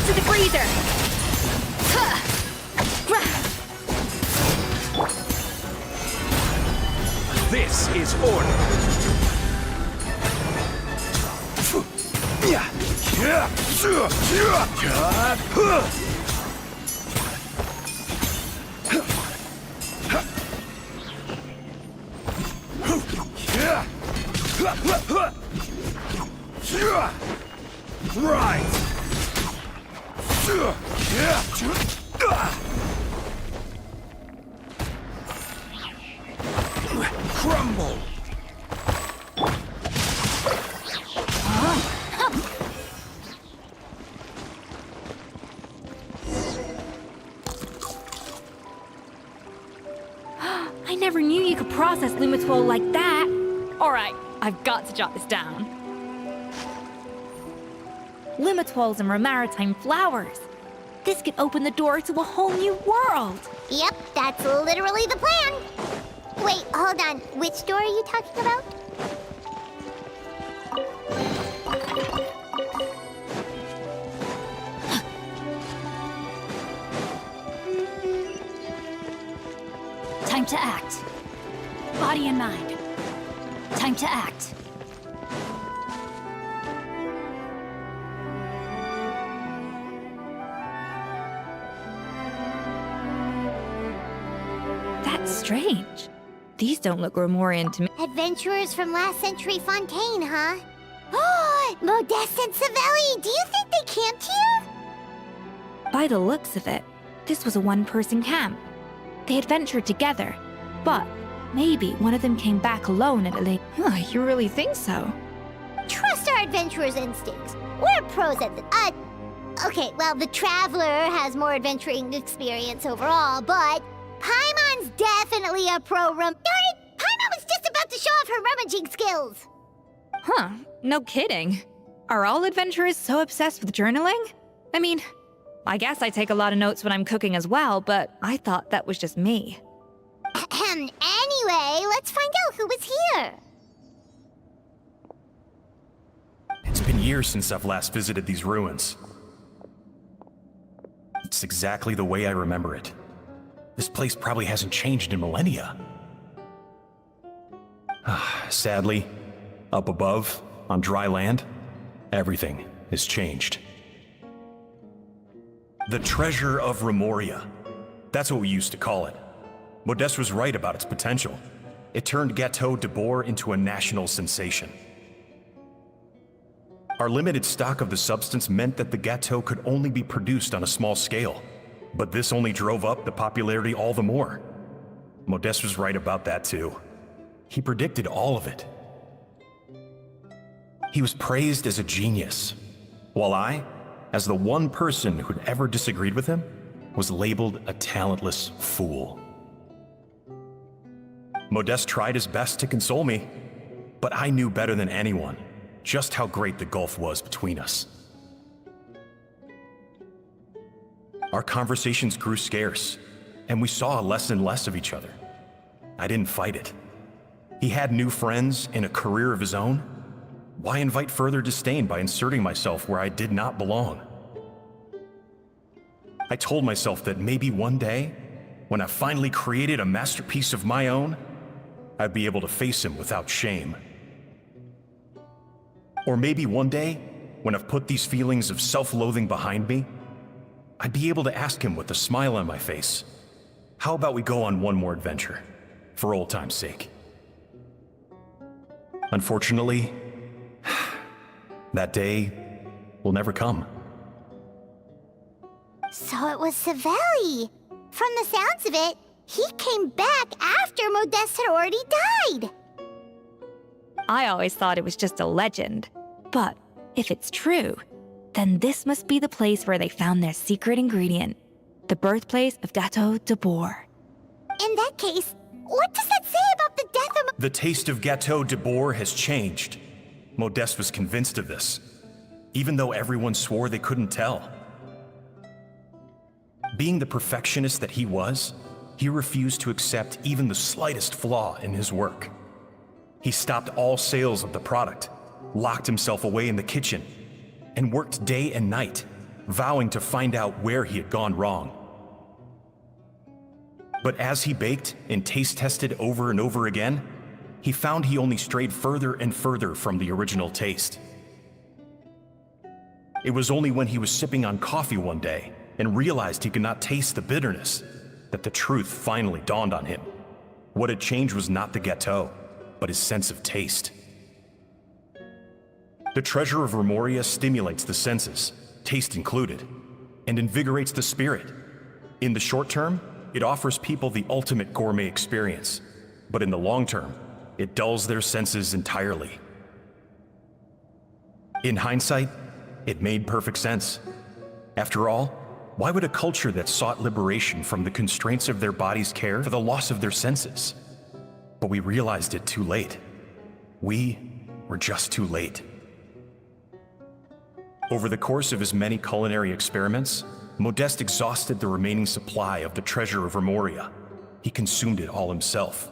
To the freezer! This is order. Right. Crumble. I never knew you could process Lumitwol like that. Alright, I've got to jot this down. Lumitwols and maritime flowers. This could open the door to a whole new world. Yep, that's literally the plan. Wait, hold on. Which door are you talking about? Time to act. Body and mind. Time to act. That's strange. These don't look Romorian to me. Adventurers from last century Fontaine, huh? Oh, Modeste and Savelli, do you think they camped here? By the looks of it, this was a one-person camp. They adventured together, but maybe one of them came back alone at a late... you really think so? Trust our adventurer's instincts. We're pros at the... okay, well, the Traveler has more adventuring experience overall, but... Paimon's definitely a pro Darn it! Paimon was just about to show off her rummaging skills! Huh, no kidding. Are all adventurers so obsessed with journaling? I mean, I guess I take a lot of notes when I'm cooking as well, but I thought that was just me. Anyway, let's find out who was here. It's been years since I've last visited these ruins. It's exactly the way I remember it. This place probably hasn't changed in millennia. Sadly, up above, on dry land, everything has changed. The treasure of Remoria. That's what we used to call it. Modeste was right about its potential. It turned Gâteau de Bourg into a national sensation. Our limited stock of the substance meant that the gâteau could only be produced on a small scale. But this only drove up the popularity all the more. Modeste was right about that too. He predicted all of it. He was praised as a genius, while I, as the one person who'd ever disagreed with him, was labeled a talentless fool. Modeste tried his best to console me, but I knew better than anyone just how great the gulf was between us. Our conversations grew scarce, and we saw less and less of each other. I didn't fight it. He had new friends and a career of his own. Why invite further disdain by inserting myself where I did not belong? I told myself that maybe one day, when I finally created a masterpiece of my own, I'd be able to face him without shame. Or maybe one day, when I've put these feelings of self-loathing behind me, I'd be able to ask him with a smile on my face, how about we go on one more adventure, for old time's sake? Unfortunately, that day will never come. So it was Savelli. From the sounds of it, he came back after Modeste had already died. I always thought it was just a legend. But if it's true, then this must be the place where they found their secret ingredient, the birthplace of Gateau de Bourg. In that case, what does that say about the death of... The taste of Gateau de Bourg has changed. Modeste was convinced of this, even though everyone swore they couldn't tell. Being the perfectionist that he was, he refused to accept even the slightest flaw in his work. He stopped all sales of the product, locked himself away in the kitchen, and worked day and night, vowing to find out where he had gone wrong. But as he baked and taste tested over and over again, he found he only strayed further and further from the original taste. It was only when he was sipping on coffee one day and realized he could not taste the bitterness that the truth finally dawned on him. What had changed was not the gâteau, but his sense of taste. The treasure of Remoria stimulates the senses, taste included, and invigorates the spirit. In the short term, it offers people the ultimate gourmet experience, but in the long term, it dulls their senses entirely. In hindsight, it made perfect sense. After all, why would a culture that sought liberation from the constraints of their bodies care for the loss of their senses? But we realized it too late. We were just too late. Over the course of his many culinary experiments, Modeste exhausted the remaining supply of the treasure of Remoria. He consumed it all himself.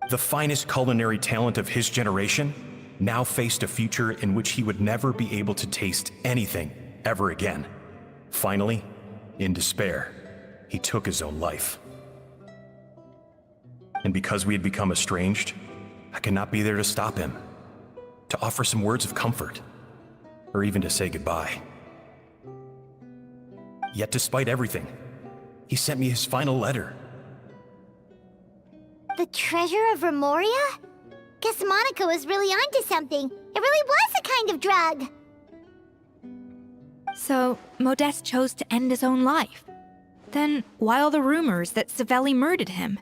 The finest culinary talent of his generation now faced a future in which he would never be able to taste anything ever again. Finally, in despair, he took his own life. And because we had become estranged, I could not be there to stop him, to offer some words of comfort, or even to say goodbye. Yet despite everything, he sent me his final letter. The treasure of Remoria? Guess Monica was really onto something. It really was a kind of drug. So, Modeste chose to end his own life. Then, why all the rumors that Savelli murdered him?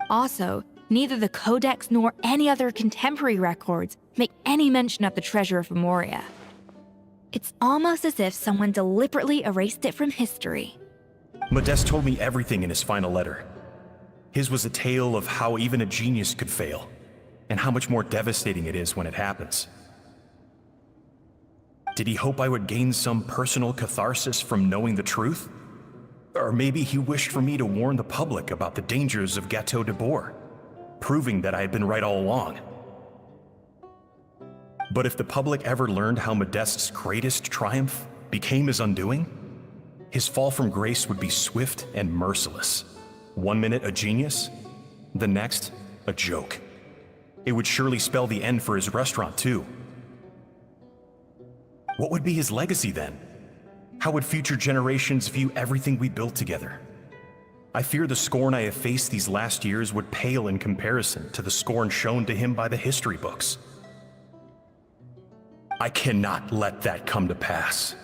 Also, neither the Codex nor any other contemporary records make any mention of the treasure of Remoria. It's almost as if someone deliberately erased it from history. Modeste told me everything in his final letter. His was a tale of how even a genius could fail, and how much more devastating it is when it happens. Did he hope I would gain some personal catharsis from knowing the truth? Or maybe he wished for me to warn the public about the dangers of Gateau de Bourg, proving that I had been right all along. But if the public ever learned how Modeste's greatest triumph became his undoing, his fall from grace would be swift and merciless. One minute a genius, the next a joke. It would surely spell the end for his restaurant too. What would be his legacy then? How would future generations view everything we built together? I fear the scorn I have faced these last years would pale in comparison to the scorn shown to him by the history books. I cannot let that come to pass.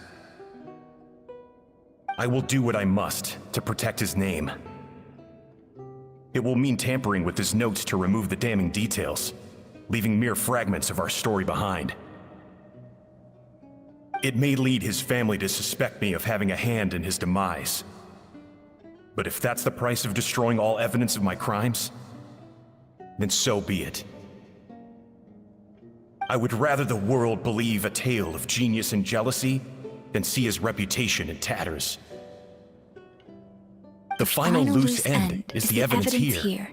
I will do what I must to protect his name. It will mean tampering with his notes to remove the damning details, leaving mere fragments of our story behind. It may lead his family to suspect me of having a hand in his demise. But if that's the price of destroying all evidence of my crimes, then so be it. I would rather the world believe a tale of genius and jealousy than see his reputation in tatters. The final loose end is the evidence here,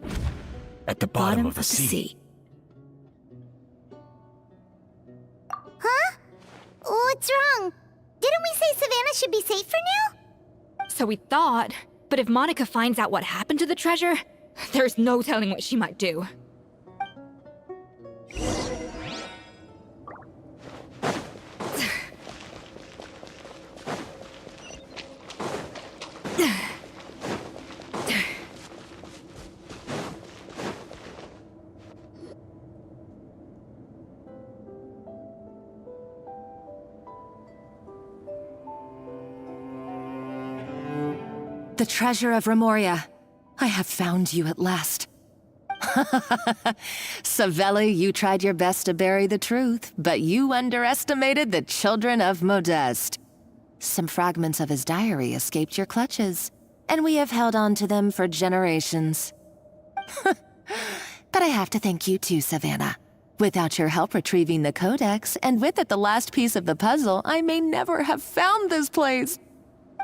at the bottom of the sea. Huh? What's wrong? Did Didn't we say Savannah should be safe for now? So we thought, but if Monica finds out what happened to the treasure, there's no telling what she might do. The treasure of Remoria. I have found you at last. Savelli, you tried your best to bury the truth, but you underestimated the children of Modeste. Some fragments of his diary escaped your clutches, and we have held on to them for generations. But I have to thank you too, Savannah. Without your help retrieving the codex, and with it the last piece of the puzzle, I may never have found this place.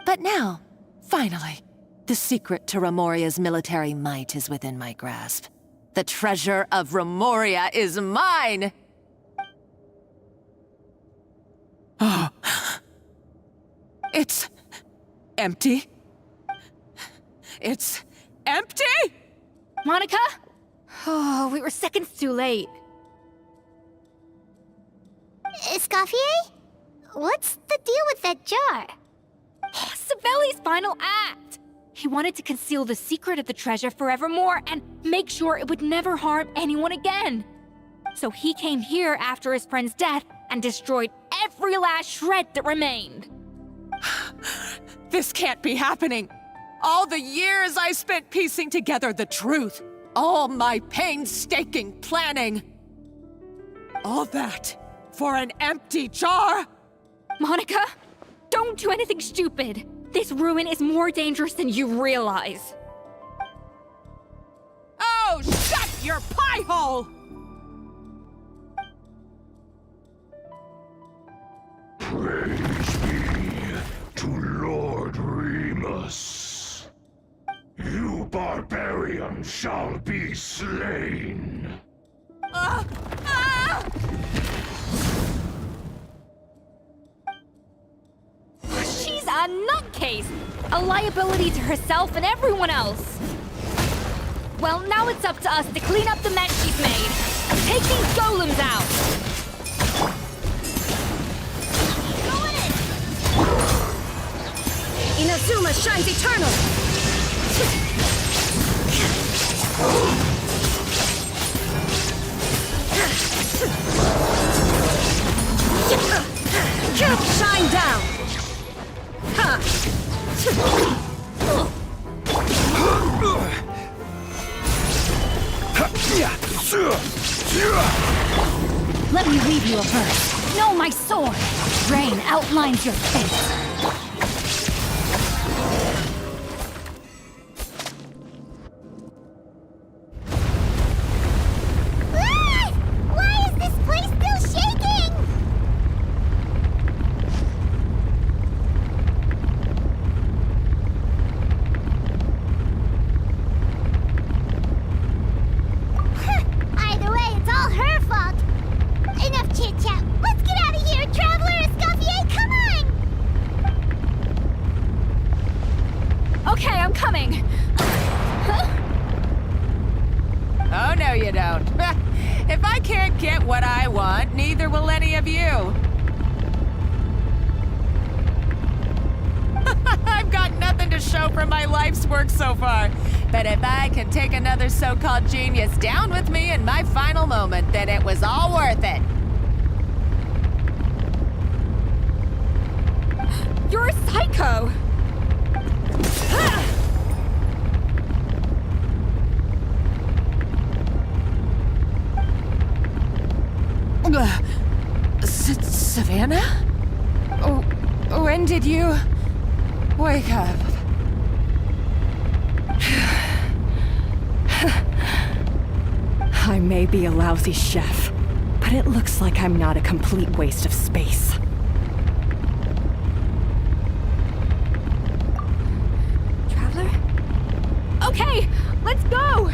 But now, finally, the secret to Remoria's military might is within my grasp. The treasure of Remoria is mine! Oh. It's empty. It's empty? Monica? Oh, we were seconds too late. Escoffier? What's the deal with that jar? Savelli's final act! He wanted to conceal the secret of the treasure forevermore and make sure it would never harm anyone again. So he came here after his friend's death and destroyed every last shred that remained. This can't be happening. All the years I spent piecing together the truth. All my painstaking planning. All that for an empty jar? Monica, don't do anything stupid. This ruin is more dangerous than you realize. Oh, shut your pie hole! Praise be to Lord Remus. You barbarian shall be slain. She's a nutcase! A liability to herself and everyone else! Well, now it's up to us to clean up the mess she's made. Take these golems out! Go in! Inazuma shines eternal! Shine down! Let me read you a verse. Know my sword. Rain outlines your fate. Why is this place still shaking? Either way, it's all her fault. Enough chit-chat. Let's get out of here, Traveler Escoffier, come on! Okay, I'm coming. Oh, no you don't. If I can't get what I want, neither will any of you. I've got nothing to show for my life's work so far. But if I can take another so-called genius down with me in my final moment, then it was all worth it. You're a psycho! Savannah? Oh, when did you wake up? I may be a lousy chef, but it looks like I'm not a complete waste of space. Traveler? Okay, let's go!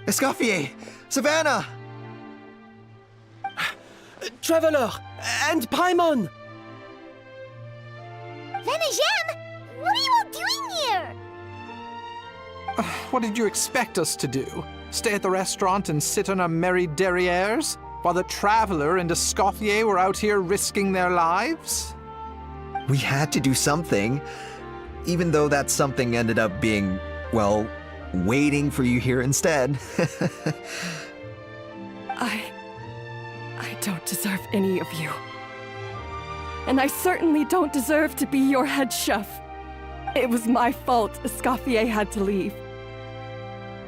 Escoffier! Savannah! Traveler! And Paimon! Venejem! What are you all doing here? What did you expect us to do? Stay at the restaurant and sit on our merry derrieres? While the Traveler and Escoffier were out here risking their lives? We had to do something, even though that something ended up being, well, waiting for you here instead. I don't deserve any of you. And I certainly don't deserve to be your head chef. It was my fault Escoffier had to leave.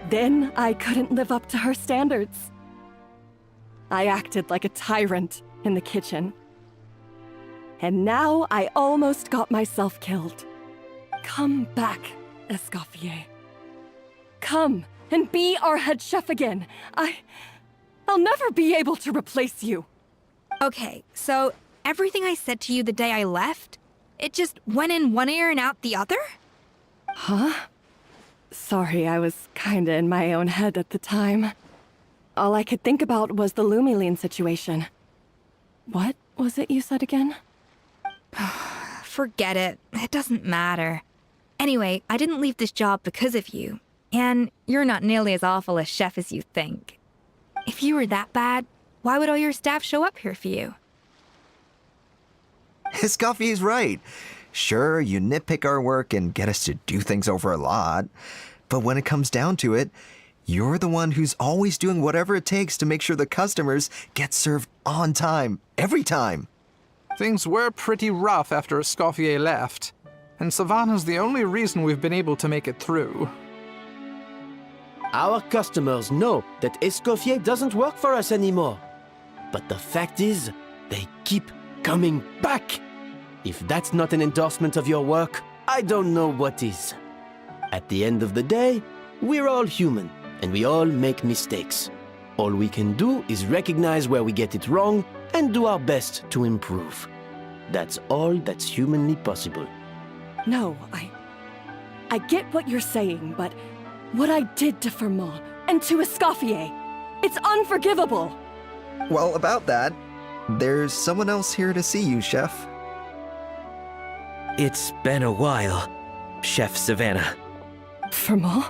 Then I couldn't live up to her standards. I acted like a tyrant in the kitchen. And now I almost got myself killed. Come back, Escoffier. Come and be our head chef again. I'll never be able to replace you. Okay, so everything I said to you the day I left, it just went in one ear and out the other? Huh? Sorry, I was kinda in my own head at the time. All I could think about was the Lumiline situation. What was it you said again? Forget it. It doesn't matter. Anyway, I didn't leave this job because of you. And you're not nearly as awful a chef as you think. If you were that bad, why would all your staff show up here for you? Escoffier's right. Sure, you nitpick our work and get us to do things over a lot. But when it comes down to it, you're the one who's always doing whatever it takes to make sure the customers get served on time, every time. Things were pretty rough after Escoffier left, and Savannah's the only reason we've been able to make it through. Our customers know that Escoffier doesn't work for us anymore. But the fact is, they keep coming back. If that's not an endorsement of your work, I don't know what is. At the end of the day, we're all human, and we all make mistakes. All we can do is recognize where we get it wrong and do our best to improve. That's all that's humanly possible. No, I get what you're saying, but what I did to Firmin and to Escoffier, it's unforgivable. Well, about that, there's someone else here to see you, Chef. It's been a while, Chef Savannah. Firmin?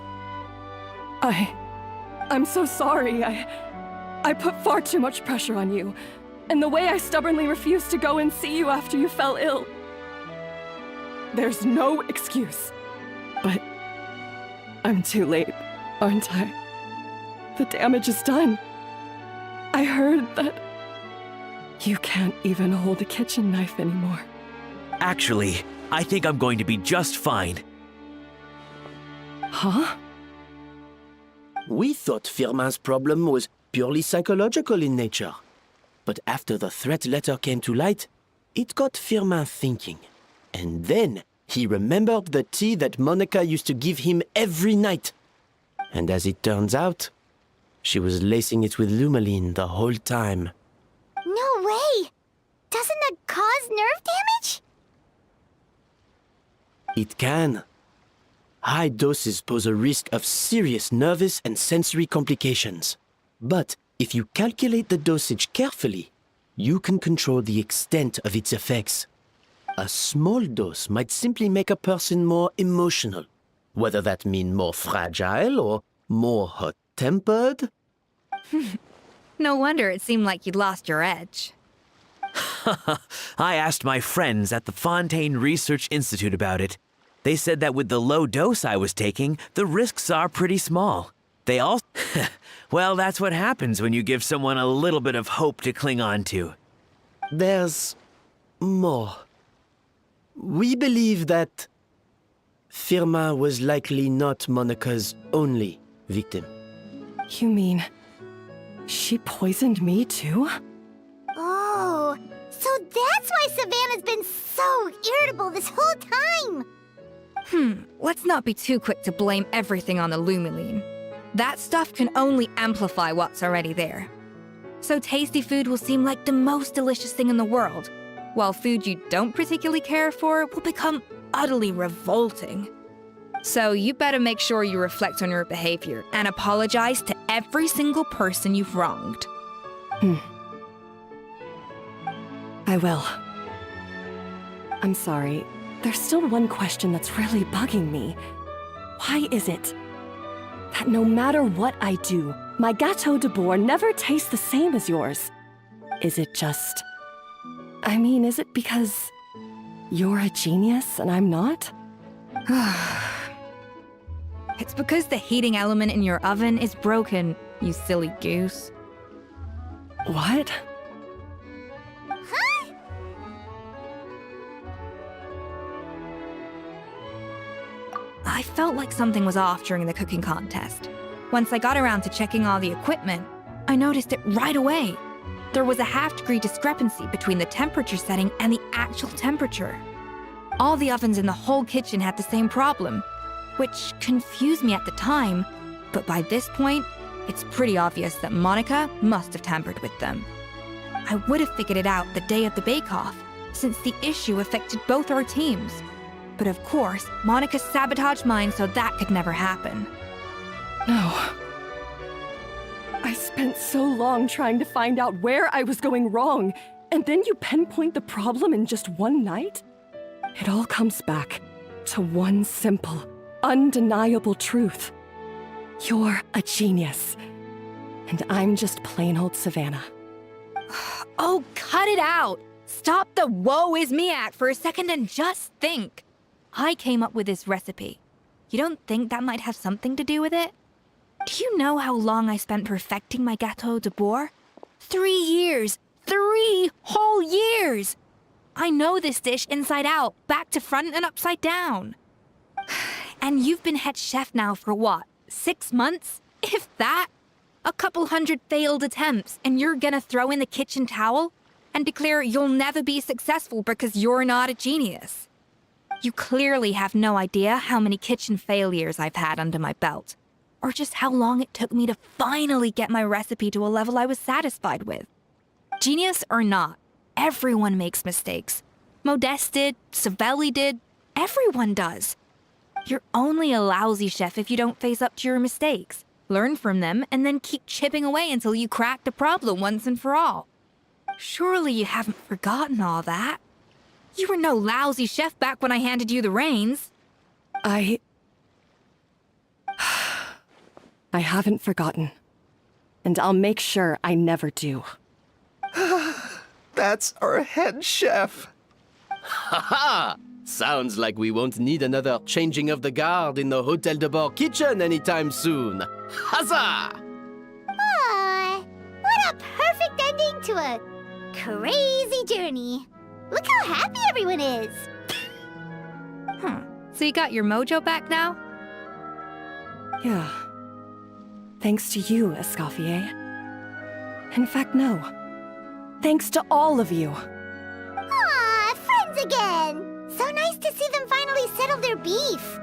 I'm so sorry. I put far too much pressure on you. And the way I stubbornly refused to go and see you after you fell ill. There's no excuse. But I'm too late, aren't I? The damage is done. I heard that you can't even hold a kitchen knife anymore. Actually, I think I'm going to be just fine. Huh? We thought Firmin's problem was purely psychological in nature. But after the threat letter came to light, it got Firmin thinking. And then he remembered the tea that Monica used to give him every night. And as it turns out, she was lacing it with Lumiline the whole time. No way! Doesn't that cause nerve damage? It can. High doses pose a risk of serious nervous and sensory complications. But if you calculate the dosage carefully, you can control the extent of its effects. A small dose might simply make a person more emotional, whether that means more fragile or more hot-tempered. No wonder it seemed like you'd lost your edge. I asked my friends at the Fontaine Research Institute about it. They said that with the low dose I was taking, the risks are pretty small. They all... Well, that's what happens when you give someone a little bit of hope to cling on to. There's more. We believe that Firmin was likely not Monica's only victim. You mean she poisoned me too? Oh, so that's why Savannah's been so irritable this whole time! Let's not be too quick to blame everything on the Lumiline. That stuff can only amplify what's already there. So tasty food will seem like the most delicious thing in the world, while food you don't particularly care for will become utterly revolting. So you better make sure you reflect on your behavior and apologize to every single person you've wronged. I will. I'm sorry. There's still one question that's really bugging me. Why is it that no matter what I do, my Gâteau de Bourg never tastes the same as yours? Is it just... I mean, is it because you're a genius and I'm not? It's because the heating element in your oven is broken, you silly goose. What? Huh? I felt like something was off during the cooking contest. Once I got around to checking all the equipment, I noticed it right away. There was a half-degree discrepancy between the temperature setting and the actual temperature. All the ovens in the whole kitchen had the same problem, which confused me at the time, but by this point, it's pretty obvious that Monica must have tampered with them. I would have figured it out the day of the bake-off, since the issue affected both our teams. But of course, Monica sabotaged mine so that could never happen. No. I spent so long trying to find out where I was going wrong, and then you pinpoint the problem in just one night? It all comes back to one simple, undeniable truth. You're a genius, and I'm just plain old Savannah. Oh, cut it out! Stop the woe is me act for a second and just think. I came up with this recipe. You don't think that might have something to do with it? Do you know how long I spent perfecting my Gâteau de Bourg? 3 years! 3 whole years! I know this dish inside out, back to front and upside down. And you've been head chef now for what, 6 months? If that? A couple hundred failed attempts, and you're gonna throw in the kitchen towel and declare you'll never be successful because you're not a genius. You clearly have no idea how many kitchen failures I've had under my belt, or just how long it took me to finally get my recipe to a level I was satisfied with. Genius or not, everyone makes mistakes. Modeste did, Savelli did, everyone does. You're only a lousy chef if you don't face up to your mistakes, learn from them, and then keep chipping away until you crack the problem once and for all. Surely you haven't forgotten all that. You were no lousy chef back when I handed you the reins. I haven't forgotten. And I'll make sure I never do. That's our head chef. Ha-ha! Sounds like we won't need another changing of the guard in the Hôtel de Bord kitchen anytime soon. Huzzah! Aw, what a perfect ending to a crazy journey. Look how happy everyone is. So you got your mojo back now? Yeah. Thanks to you, Escoffier. In fact, no. Thanks to all of you. Aw, friends again. So nice to see them finally settle their beef.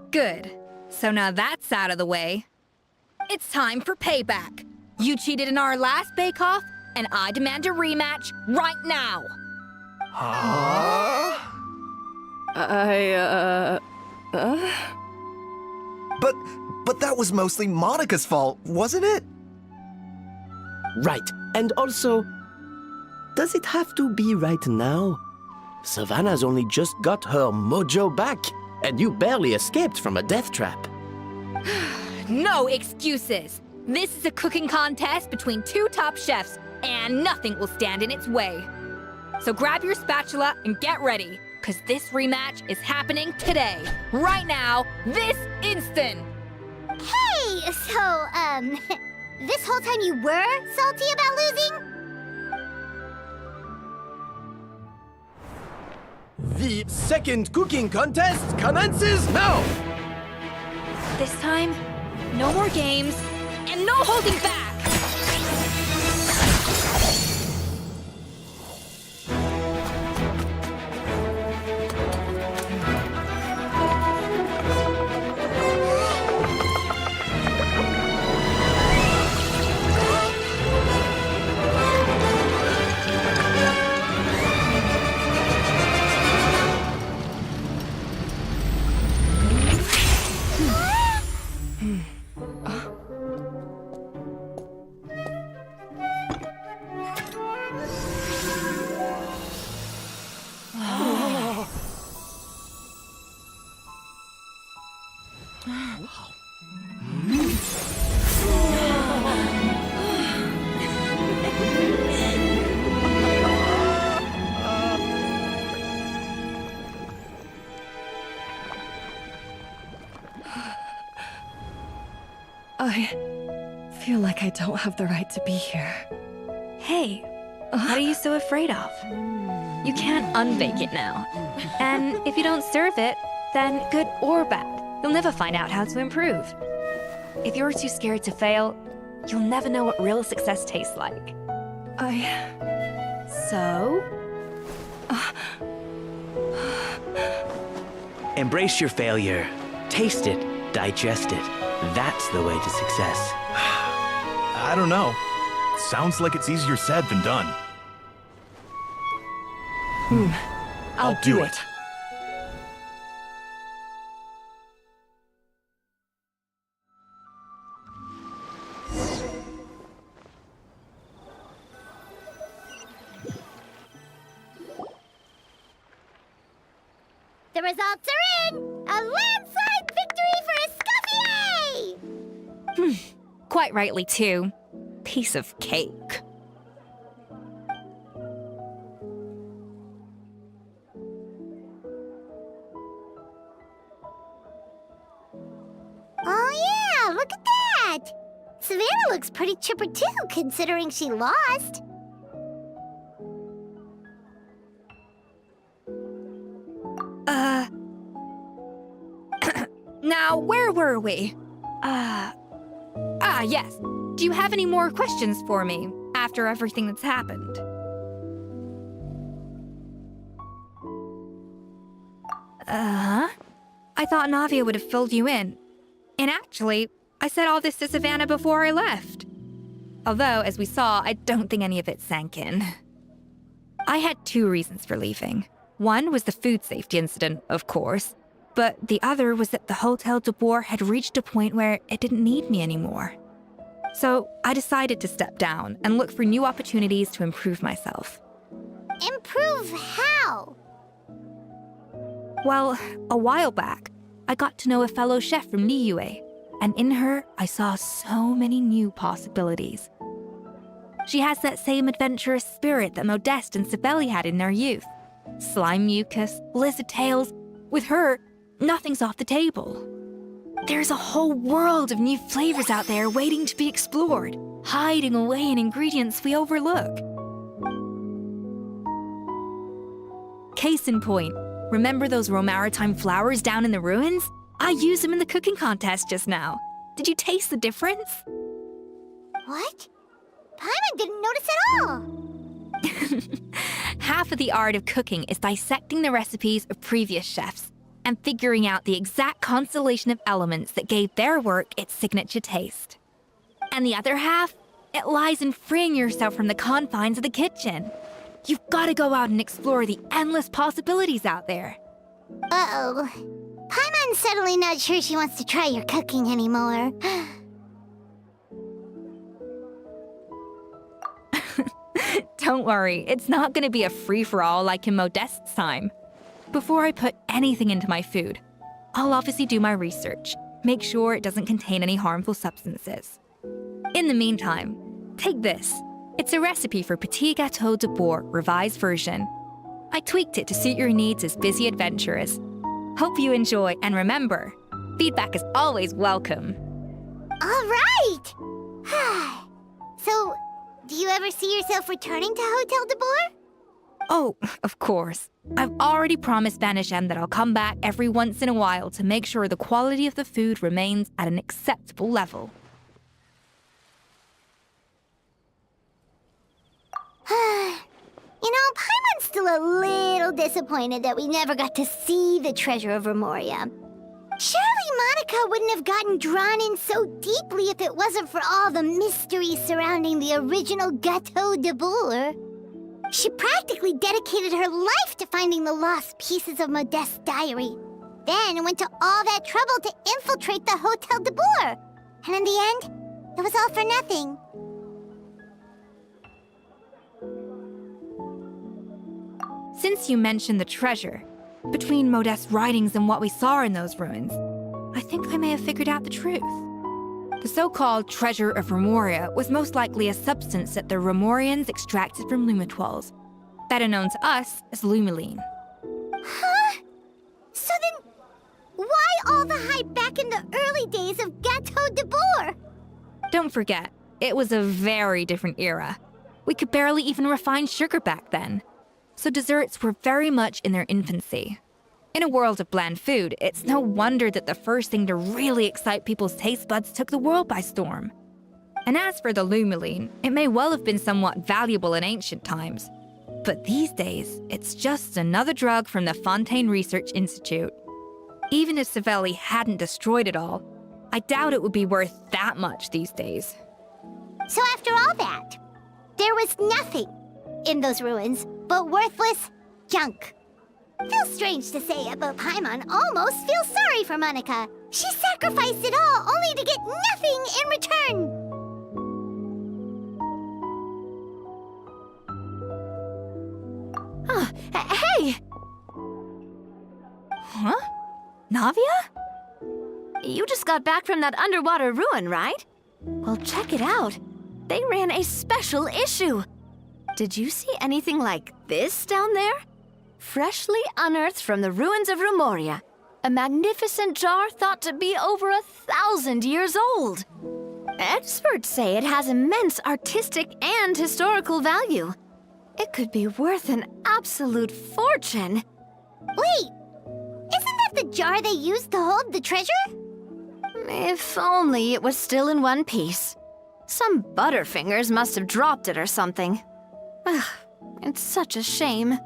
Good. So now that's out of the way. It's time for payback. You cheated in our last bake-off, and I demand a rematch right now. Huh? But that was mostly Monica's fault, wasn't it? Right. And also, does it have to be right now? Savannah's only just got her mojo back, and you barely escaped from a death trap. No excuses. This is a cooking contest between 2 top chefs, and nothing will stand in its way. So grab your spatula and get ready, because this rematch is happening today, right now, this instant. Hey, so, this whole time you were salty about losing? The second cooking contest commences now! This time, no more games, and no holding back! I feel like I don't have the right to be here. Hey, what are you so afraid of? You can't unbake it now. And if you don't serve it, then good or bad, you'll never find out how to improve. If you're too scared to fail, you'll never know what real success tastes like. So? Embrace your failure. Taste it. Digest it. That's the way to success. I don't know. Sounds like it's easier said than done. I'll do it. The results are in! A landslide victory for Escoffier! Quite rightly, too. Piece of cake. Oh yeah, look at that! Savannah looks pretty chipper too, considering she lost. Now, where were we? Yes. Do you have any more questions for me after everything that's happened? I thought Navia would have filled you in. And actually, I said all this to Savannah before I left. Although, as we saw, I don't think any of it sank in. I had 2 reasons for leaving. One was the food safety incident, of course. But the other was that the Hotel de Boer had reached a point where it didn't need me anymore. So I decided to step down and look for new opportunities to improve myself. Improve how? Well, a while back, I got to know a fellow chef from Niue, and in her, I saw so many new possibilities. She has that same adventurous spirit that Modeste and Sibeli had in their youth. Slime mucus, lizard tails. With her, nothing's off the table. There's a whole world of new flavors out there waiting to be explored, hiding away in ingredients we overlook. Case in point, remember those Romaritime flowers down in the ruins? I used them in the cooking contest just now. Did you taste the difference? What? Paimon didn't notice at all. Half of the art of cooking is dissecting the recipes of previous chefs and figuring out the exact constellation of elements that gave their work its signature taste. And the other half, it lies in freeing yourself from the confines of the kitchen. You've got to go out and explore the endless possibilities out there. Uh-oh. Paimon's suddenly not sure she wants to try your cooking anymore. Don't worry, it's not going to be a free-for-all like in Modeste's time. Before I put anything into my food, I'll obviously do my research, make sure it doesn't contain any harmful substances. In the meantime, take this. It's a recipe for Petit Gâteau de Boer revised version. I tweaked it to suit your needs as busy adventurers. Hope you enjoy, and remember, feedback is always welcome. All right! So, do you ever see yourself returning to Hotel de Boer? Oh, of course. I've already promised Banishem that I'll come back every once in a while to make sure the quality of the food remains at an acceptable level. You know, Paimon's still a little disappointed that we never got to see the treasure of Remoria. Surely Monica wouldn't have gotten drawn in so deeply if it wasn't for all the mystery surrounding the original Gâteau de Boer. She practically dedicated her life to finding the lost pieces of Modeste's diary. Then went to all that trouble to infiltrate the Hotel de Boer. And in the end, it was all for nothing. Since you mentioned the treasure, between Modeste's writings and what we saw in those ruins, I think I may have figured out the truth. The so-called treasure of Remoria was most likely a substance that the Remorians extracted from Lumitwals, better known to us as Lumiline. Huh? So then, why all the hype back in the early days of Gâteau de Bourg? Don't forget, it was a very different era. We could barely even refine sugar back then, so desserts were very much in their infancy. In a world of bland food, it's no wonder that the first thing to really excite people's taste buds took the world by storm. And as for the Lumiline, it may well have been somewhat valuable in ancient times. But these days, it's just another drug from the Fontaine Research Institute. Even if Savelli hadn't destroyed it all, I doubt it would be worth that much these days. So after all that, there was nothing in those ruins but worthless junk. Feels strange to say it, but Paimon almost feels sorry for Monica. She sacrificed it all only to get nothing in return. Hey! Huh? Navia? You just got back from that underwater ruin, right? Well, check it out. They ran a special issue. Did you see anything like this down there? Freshly unearthed from the ruins of Remoria, a magnificent jar thought to be over 1,000 years old. Experts say it has immense artistic and historical value. It could be worth an absolute fortune. Wait, isn't that the jar they used to hold the treasure? If only it was still in one piece. Some butterfingers must have dropped it or something. Ugh, it's such a shame.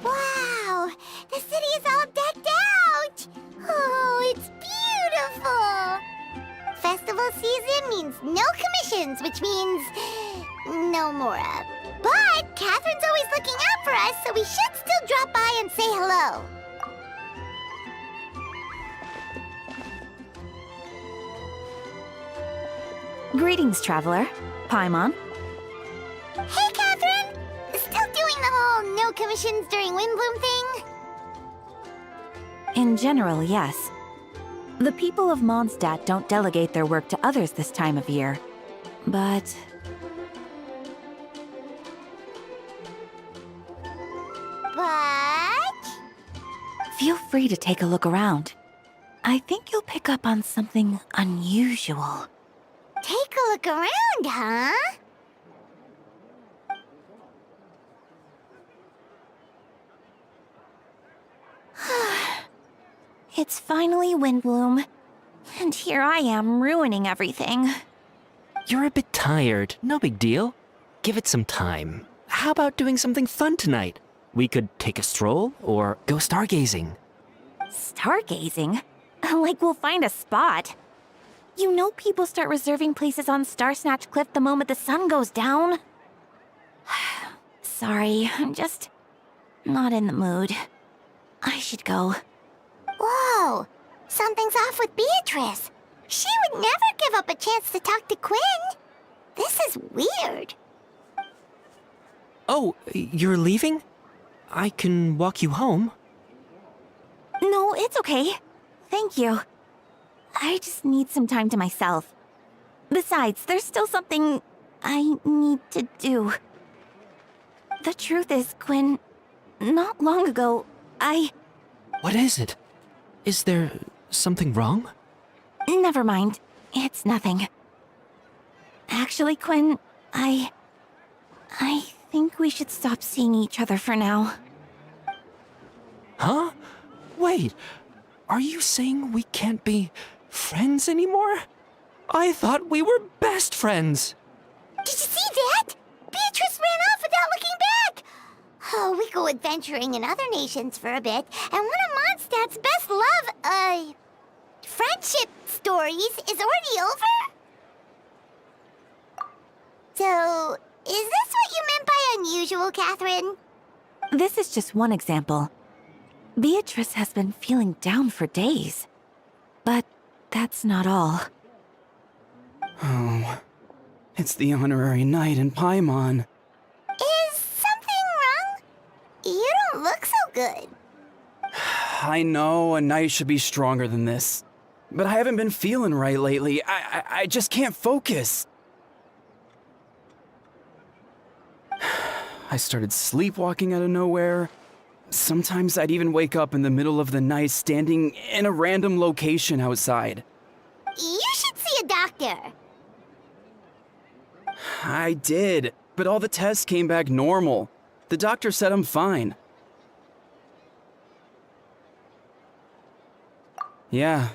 Wow, the city is all decked out. Oh, it's beautiful. Festival season means no commissions, which means no Mora. But Catherine's always looking out for us, so we should still drop by and say hello. Greetings, traveler. Paimon. Hey, Catherine! Still doing the whole no commissions during Windbloom thing? In general, yes. The people of Mondstadt don't delegate their work to others this time of year. But... Feel free to take a look around. I think you'll pick up on something unusual. Take a look around, huh? It's finally Windbloom. And here I am ruining everything. You're a bit tired. No big deal. Give it some time. How about doing something fun tonight? We could take a stroll or go stargazing. Stargazing? Like we'll find a spot. You know people start reserving places on Starsnatch Cliff the moment the sun goes down. Sorry, I'm just not in the mood. I should go. Whoa, something's off with Beatrice. She would never give up a chance to talk to Quinn. This is weird. Oh, you're leaving? I can walk you home. No, it's okay. Thank you. I just need some time to myself. Besides, there's still something I need to do. The truth is, Quinn, not long ago, What is it? Is there something wrong? Never mind. It's nothing. Actually, Quinn, I think we should stop seeing each other for now. Huh? Wait, are you saying we can't be friends anymore? I thought we were best friends. Did you see that? Beatrice ran off without looking back. Oh, we go adventuring in other nations for a bit, and one of Mondstadt's best friendship stories is already over? So, is this what you meant by unusual, Catherine? This is just one example. Beatrice has been feeling down for days. But that's not all. Oh, it's the honorary knight in Paimon. Is something wrong? You don't look so good. I know a knight should be stronger than this, but I haven't been feeling right lately. I just can't focus. I started sleepwalking out of nowhere. Sometimes I'd even wake up in the middle of the night standing in a random location outside. You should see a doctor. I did, but all the tests came back normal. The doctor said I'm fine. Yeah,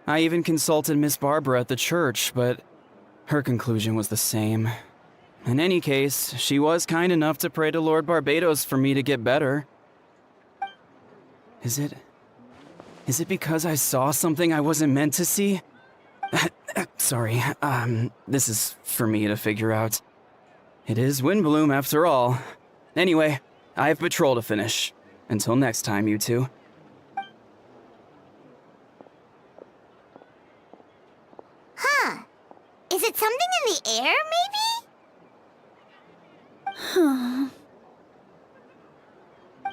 I even consulted Miss Barbara at the church, but her conclusion was the same. In any case, she was kind enough to pray to Lord Barbados for me to get better. Is it because I saw something I wasn't meant to see? Sorry, this is for me to figure out. It is Windbloom after all. Anyway, I have patrol to finish. Until next time, you two. Huh. Is it something in the air, maybe?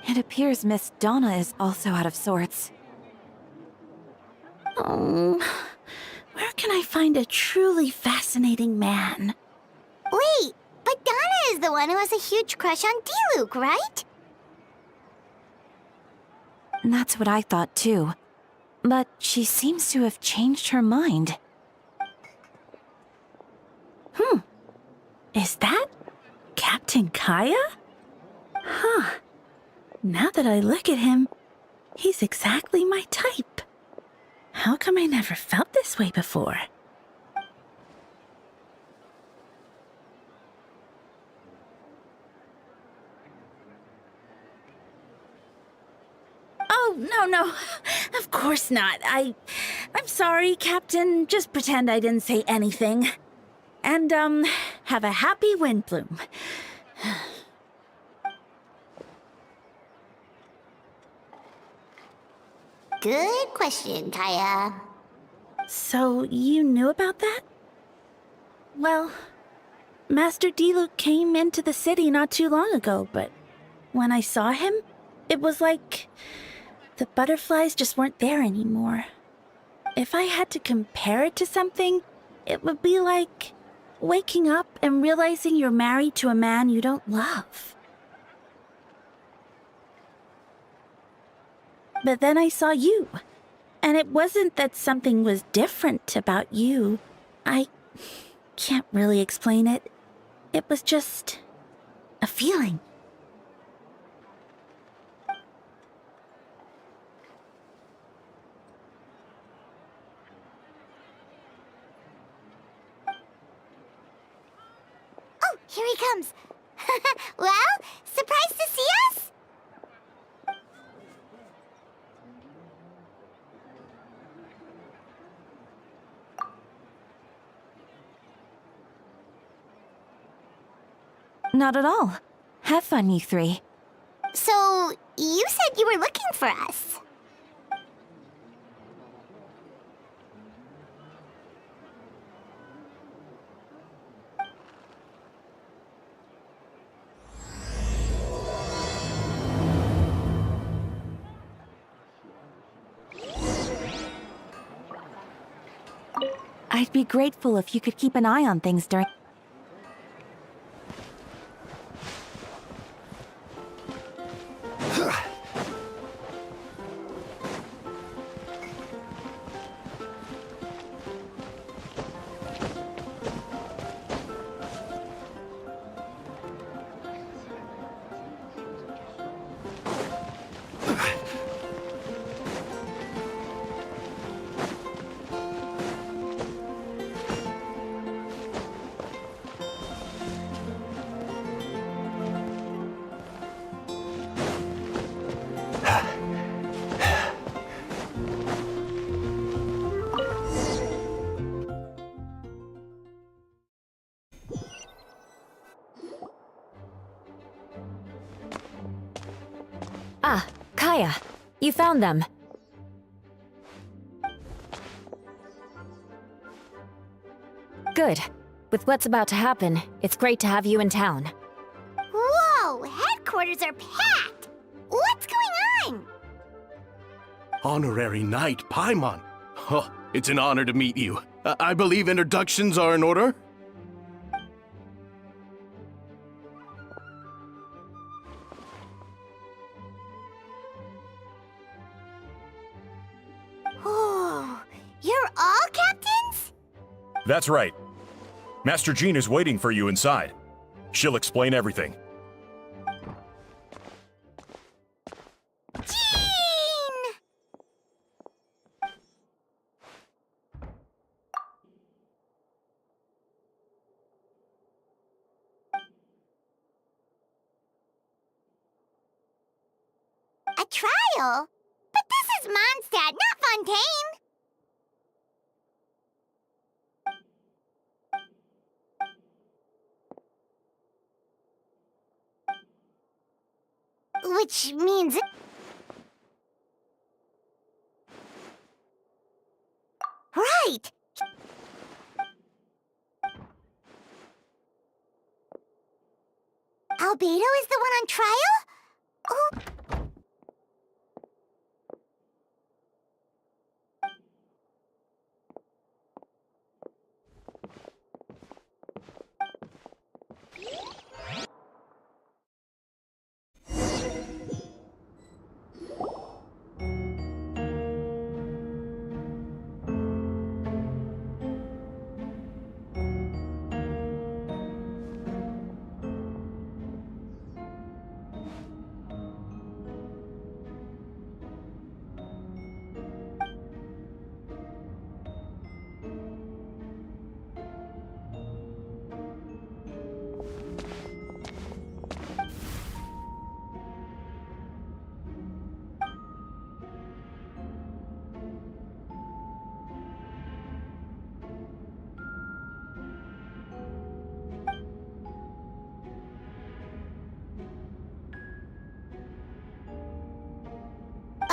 It appears Miss Donna is also out of sorts. Oh, where can I find a truly fascinating man? Wait, but Donna is the one who has a huge crush on Diluc, right? That's what I thought too. But she seems to have changed her mind. Is that Captain Kaya? Huh. Now that I look at him, he's exactly my type. How come I never felt this way before? Oh, no. Of course not. I'm sorry, Captain. Just pretend I didn't say anything. And, have a happy Windbloom. Good question, Kaya. So, you knew about that? Well, Master Diluc came into the city not too long ago, but when I saw him, it was like the butterflies just weren't there anymore. If I had to compare it to something, it would be like waking up and realizing you're married to a man you don't love. But then I saw you, and it wasn't that something was different about you. I can't really explain it. It was just a feeling. Oh, here he comes. Well, surprised to see us? Not at all. Have fun, you three. So, you said you were looking for us. I'd be grateful if you could keep an eye on things during... Ah, Kaya, you found them. Good. With what's about to happen, it's great to have you in town. Whoa! Headquarters are packed! What's going on? Honorary Knight Paimon. Oh, it's an honor to meet you. I believe introductions are in order? Oh, you're all captains? That's right. Master Jean is waiting for you inside. She'll explain everything. Jean! A trial? But this is Mondstadt, not Fontaine! Which means... Right! Albedo is the one on trial? Oh...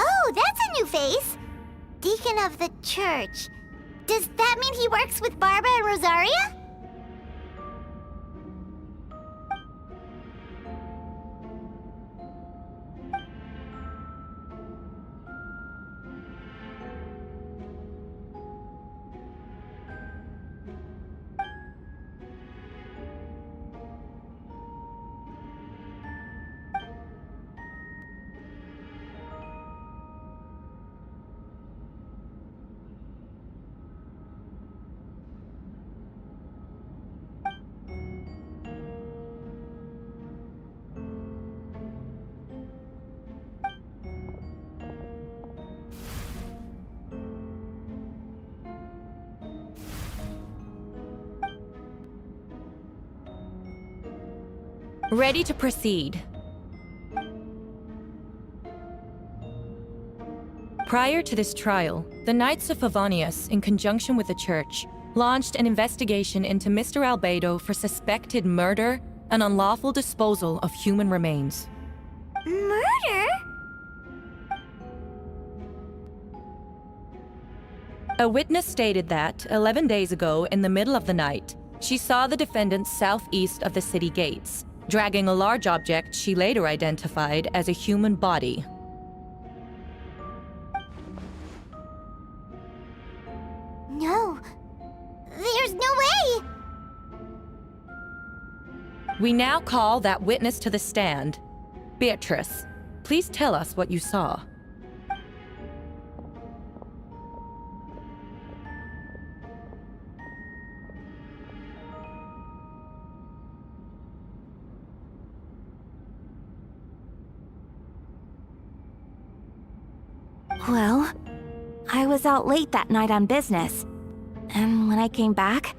Oh, that's a new face! Deacon of the church. Does that mean he works with Barba and Rosaria? Ready to proceed. Prior to this trial, the Knights of Favonius, in conjunction with the Church, launched an investigation into Mr. Albedo for suspected murder and unlawful disposal of human remains. Murder? A witness stated that, 11 days ago, in the middle of the night, she saw the defendant southeast of the city gates, dragging a large object she later identified as a human body. No. We now call that witness to the stand. Beatrice, please tell us what you saw. Well, I was out late that night on business. And when I came back,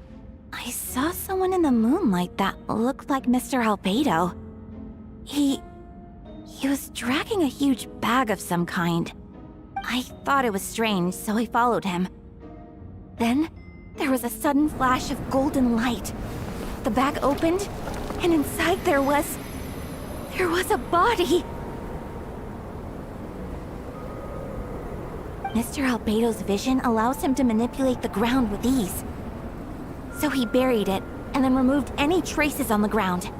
I saw someone in the moonlight that looked like Mr. Albedo. He was dragging a huge bag of some kind. I thought it was strange, so I followed him. Then, there was a sudden flash of golden light. The bag opened, and inside there was a body! Mr. Albedo's vision allows him to manipulate the ground with ease. So he buried it, and then removed any traces on the ground.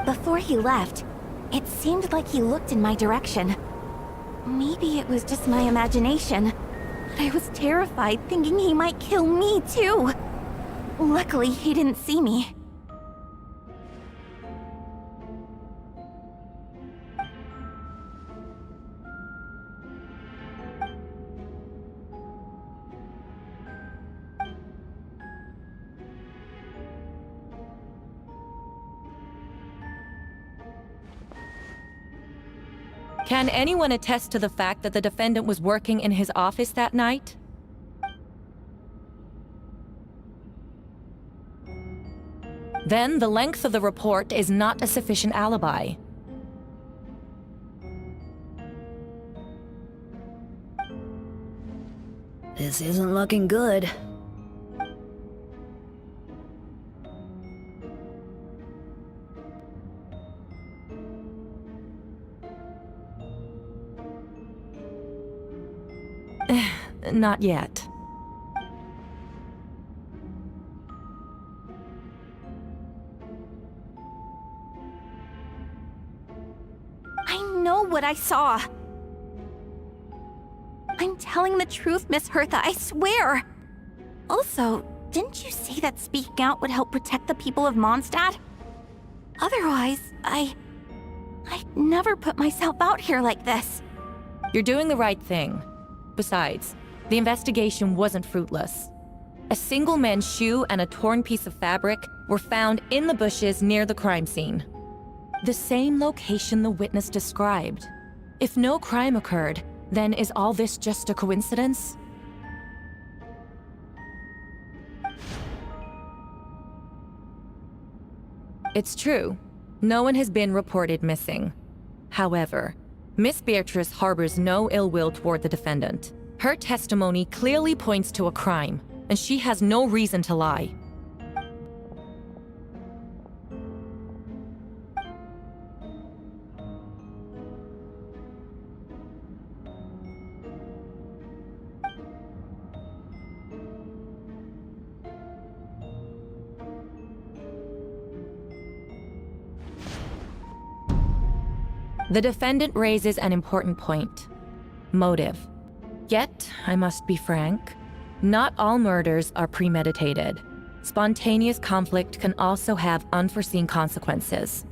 Before he left, it seemed like he looked in my direction. Maybe it was just my imagination, but I was terrified thinking he might kill me too. Luckily, he didn't see me. Can anyone attest to the fact that the defendant was working in his office that night? Then the length of the report is not a sufficient alibi. This isn't looking good. Not yet. I know what I saw. I'm telling the truth, Miss Hertha, I swear. Also, didn't you say that speaking out would help protect the people of Mondstadt? Otherwise, I'd never put myself out here like this. You're doing the right thing. Besides, the investigation wasn't fruitless. A single men's shoe and a torn piece of fabric were found in the bushes near the crime scene. The same location the witness described. If no crime occurred, then is all this just a coincidence? It's true. No one has been reported missing. However, Miss Beatrice harbors no ill will toward the defendant. Her testimony clearly points to a crime, and she has no reason to lie. The defendant raises an important point. Motive. Yet, I must be frank, not all murders are premeditated. Spontaneous conflict can also have unforeseen consequences.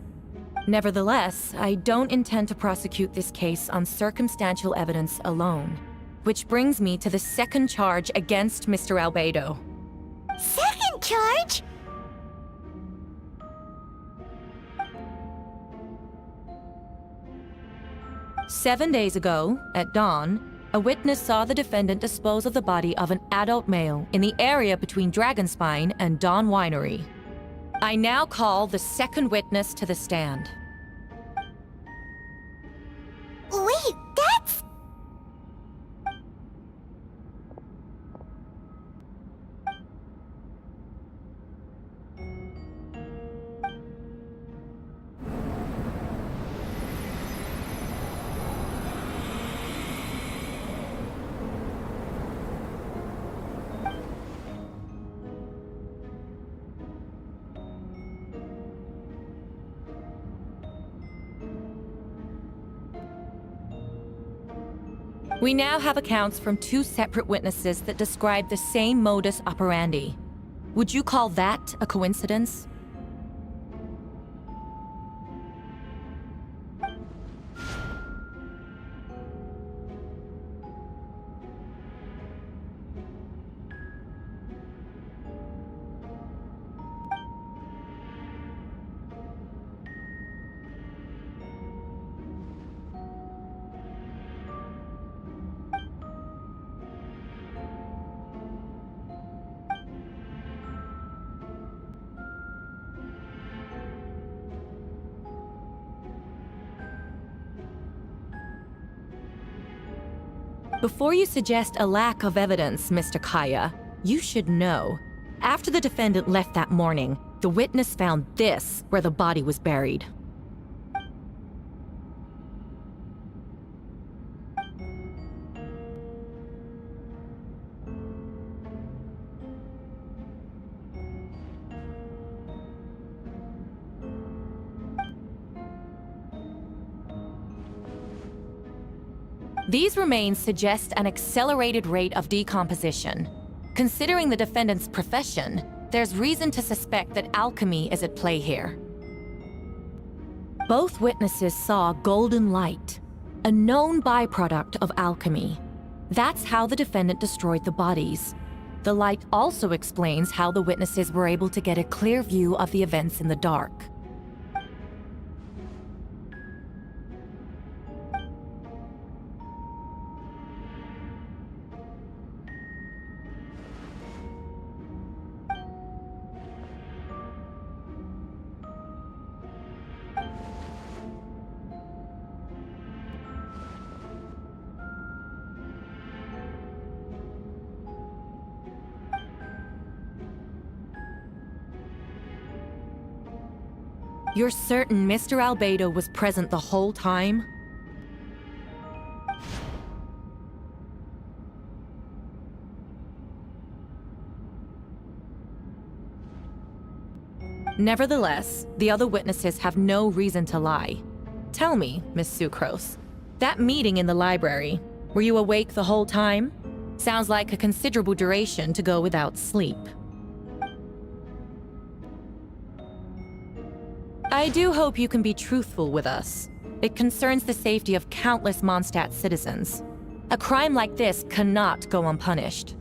Nevertheless, I don't intend to prosecute this case on circumstantial evidence alone. Which brings me to the second charge against Mr. Albedo. Second charge? "7 days ago, at dawn, a witness saw the defendant dispose of the body of an adult male in the area between Dragonspine and Dawn Winery. I now call the second witness to the stand." Wait, that's... We now have accounts from 2 separate witnesses that describe the same modus operandi. Would you call that a coincidence? Before you suggest a lack of evidence, Mr. Kaya, you should know. After the defendant left that morning, the witness found this where the body was buried. These remains suggest an accelerated rate of decomposition. Considering the defendant's profession, there's reason to suspect that alchemy is at play here. Both witnesses saw golden light, a known byproduct of alchemy. That's how the defendant destroyed the bodies. The light also explains how the witnesses were able to get a clear view of the events in the dark. You're certain Mr. Albedo was present the whole time? Nevertheless, the other witnesses have no reason to lie. Tell me, Miss Sucrose, that meeting in the library, were you awake the whole time? Sounds like a considerable duration to go without sleep. I do hope you can be truthful with us. It concerns the safety of countless Mondstadt citizens. A crime like this cannot go unpunished.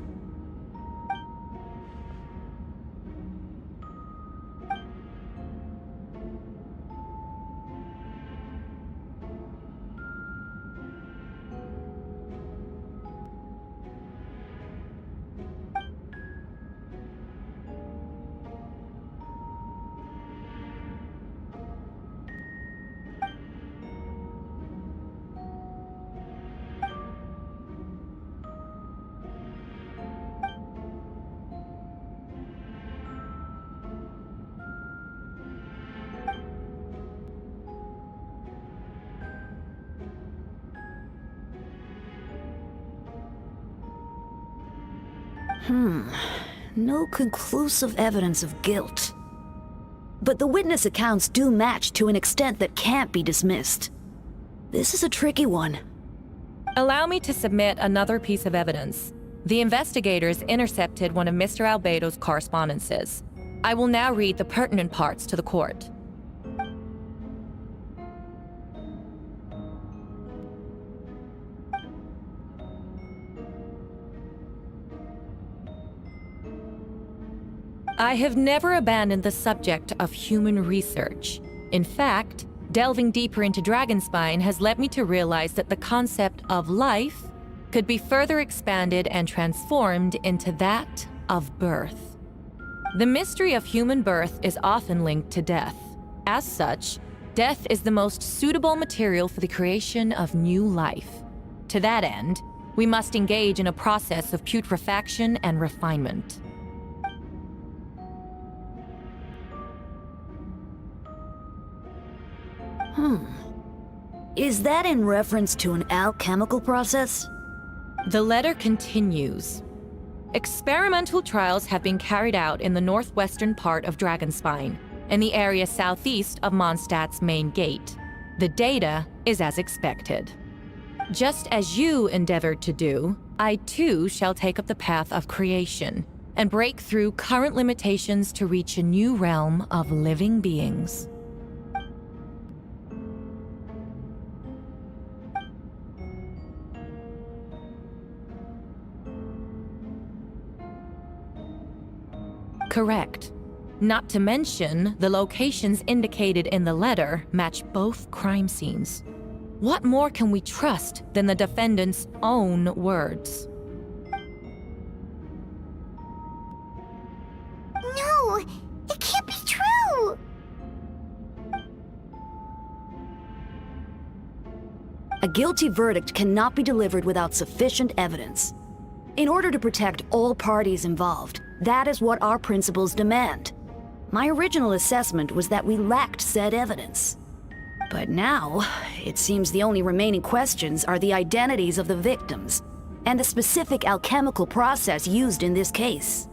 No conclusive evidence of guilt. But the witness accounts do match to an extent that can't be dismissed. This is a tricky one. Allow me to submit another piece of evidence. The investigators intercepted one of Mr. Albedo's correspondences. I will now read the pertinent parts to the court. I have never abandoned the subject of human research. In fact, delving deeper into Dragonspine has led me to realize that the concept of life could be further expanded and transformed into that of birth. The mystery of human birth is often linked to death. As such, death is the most suitable material for the creation of new life. To that end, we must engage in a process of putrefaction and refinement. Is that in reference to an alchemical process? The letter continues. Experimental trials have been carried out in the northwestern part of Dragonspine, in the area southeast of Mondstadt's main gate. The data is as expected. Just as you endeavored to do, I too shall take up the path of creation and break through current limitations to reach a new realm of living beings. Correct. Not to mention, the locations indicated in the letter match both crime scenes. What more can we trust than the defendant's own words? No, it can't be true! A guilty verdict cannot be delivered without sufficient evidence. In order to protect all parties involved, that is what our principles demand. My original assessment was that we lacked said evidence. But now, it seems the only remaining questions are the identities of the victims and the specific alchemical process used in this case.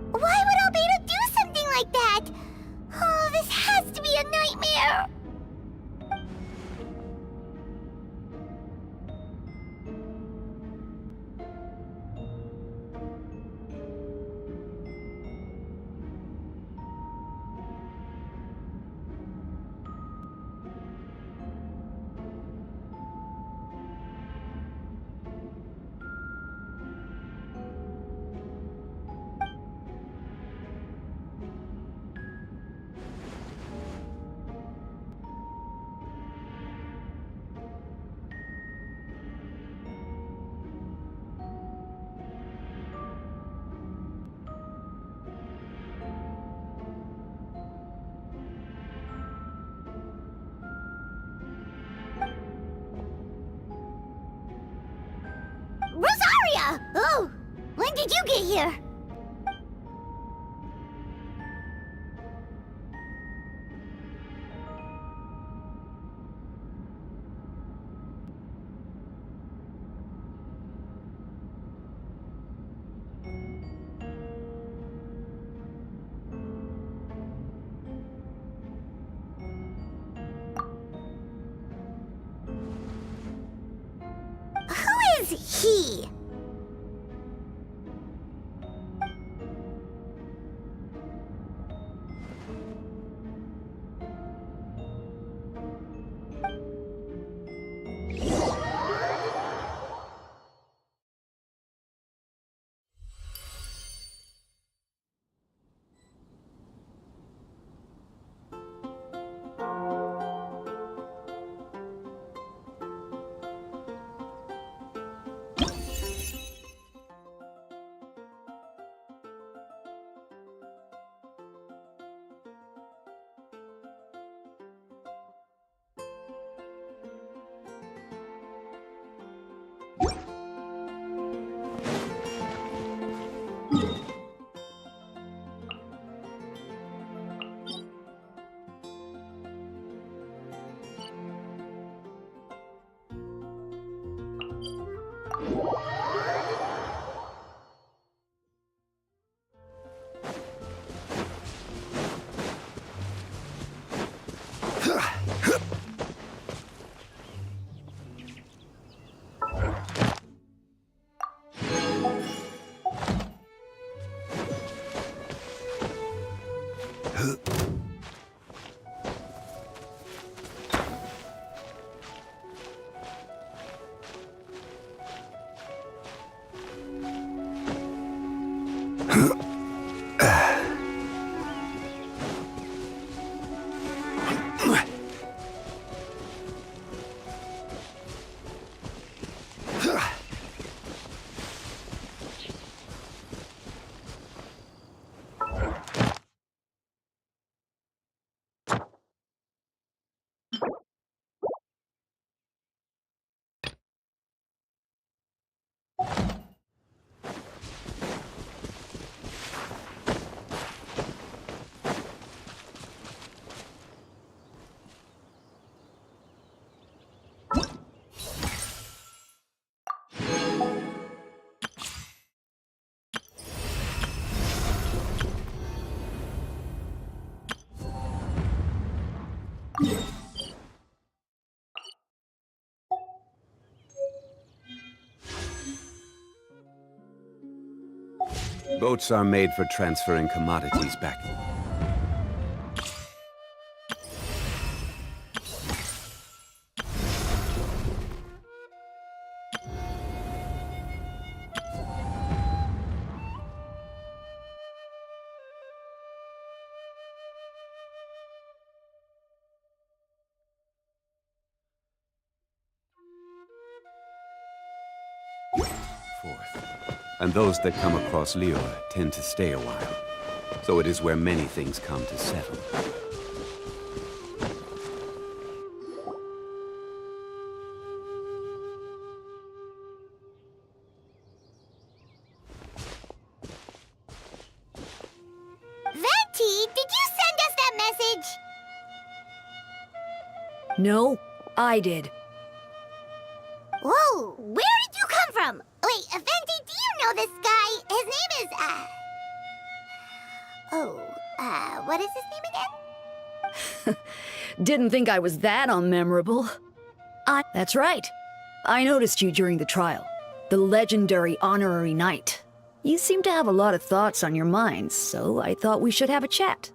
Why would Albedo do something like that? Oh, this has to be a nightmare! Rosaria! Oh, when did you get here? Who is he? Boats are made for transferring commodities back. And those that come across Lior tend to stay a while. So it is where many things come to settle. Venti, did you send us that message? No, I did. Whoa, where did you come from? Wait, Venti, do you know this guy? His name is, what is his name again? Didn't think I was that unmemorable. That's right. I noticed you during the trial. The legendary honorary knight. You seem to have a lot of thoughts on your minds, so I thought we should have a chat.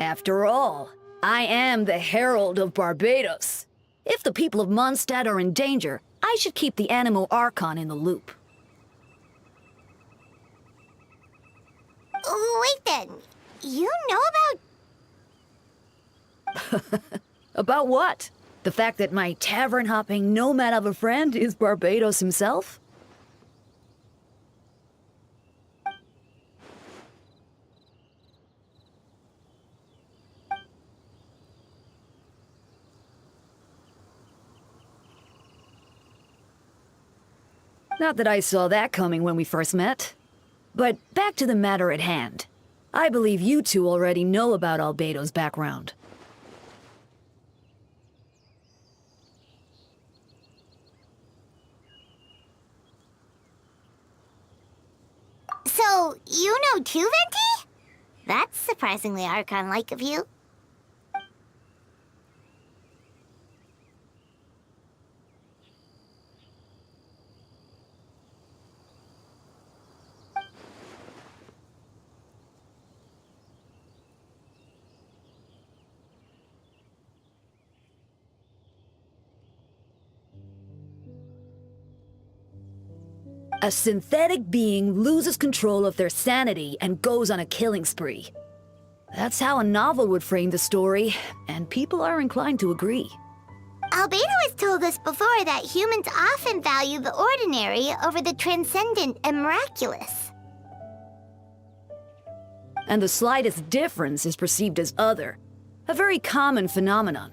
After all, I am the Herald of Barbados. If the people of Mondstadt are in danger, I should keep the Animo Archon in the loop. Wait then, you know about... About what? The fact that my tavern-hopping nomad of a friend is Barbados himself? Not that I saw that coming when we first met. But back to the matter at hand. I believe you two already know about Albedo's background. So, you know too, Venti? That's surprisingly Archon-like of you. A synthetic being loses control of their sanity and goes on a killing spree. That's how a novel would frame the story, and people are inclined to agree. Albedo has told us before that humans often value the ordinary over the transcendent and miraculous. And the slightest difference is perceived as other, a very common phenomenon.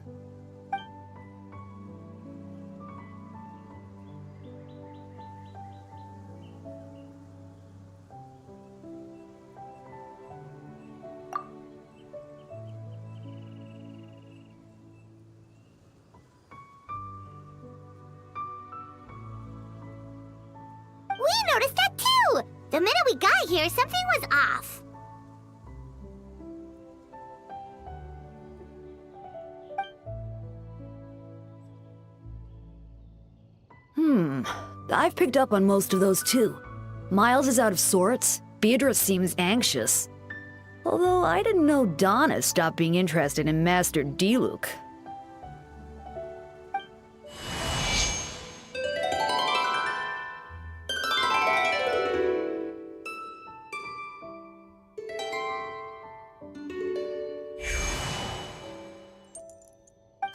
We noticed that too! The minute we got here, something was off. I've picked up on most of those too. Miles is out of sorts, Beatrice seems anxious. Although I didn't know Donna stopped being interested in Master Diluc.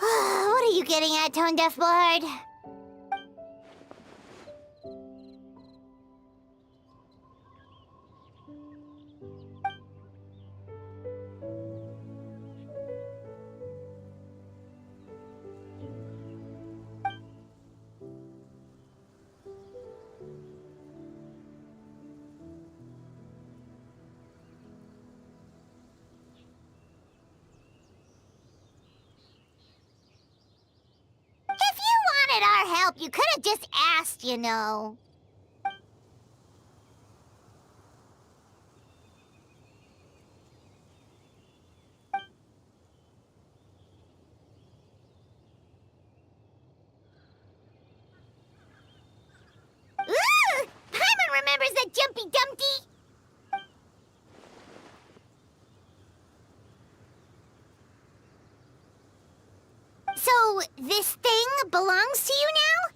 What are you getting at, Tone Deaf Bard? If you wanted our help, you could have just asked, you know. Ooh! Paimon Jumpy Dumpty! So, this thing belongs to you now?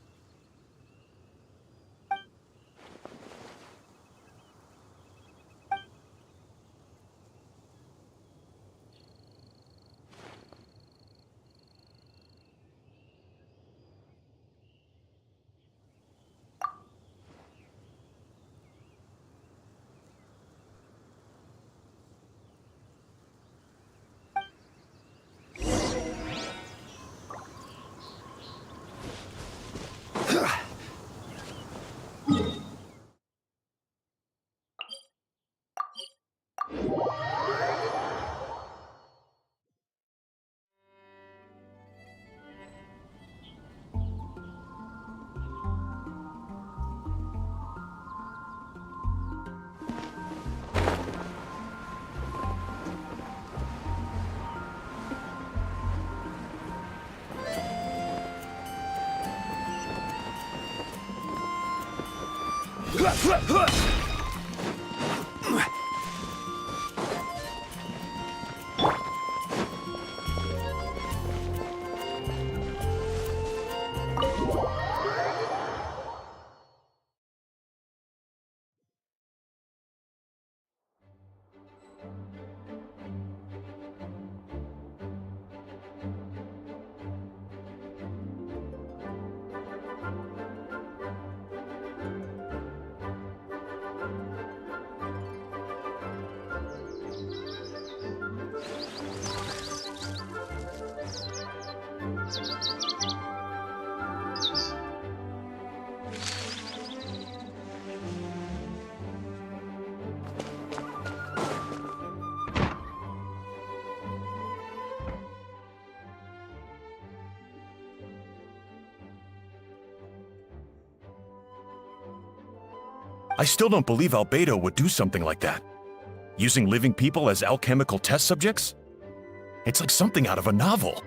I still don't believe Albedo would do something like that. Using living people as alchemical test subjects? It's like something out of a novel.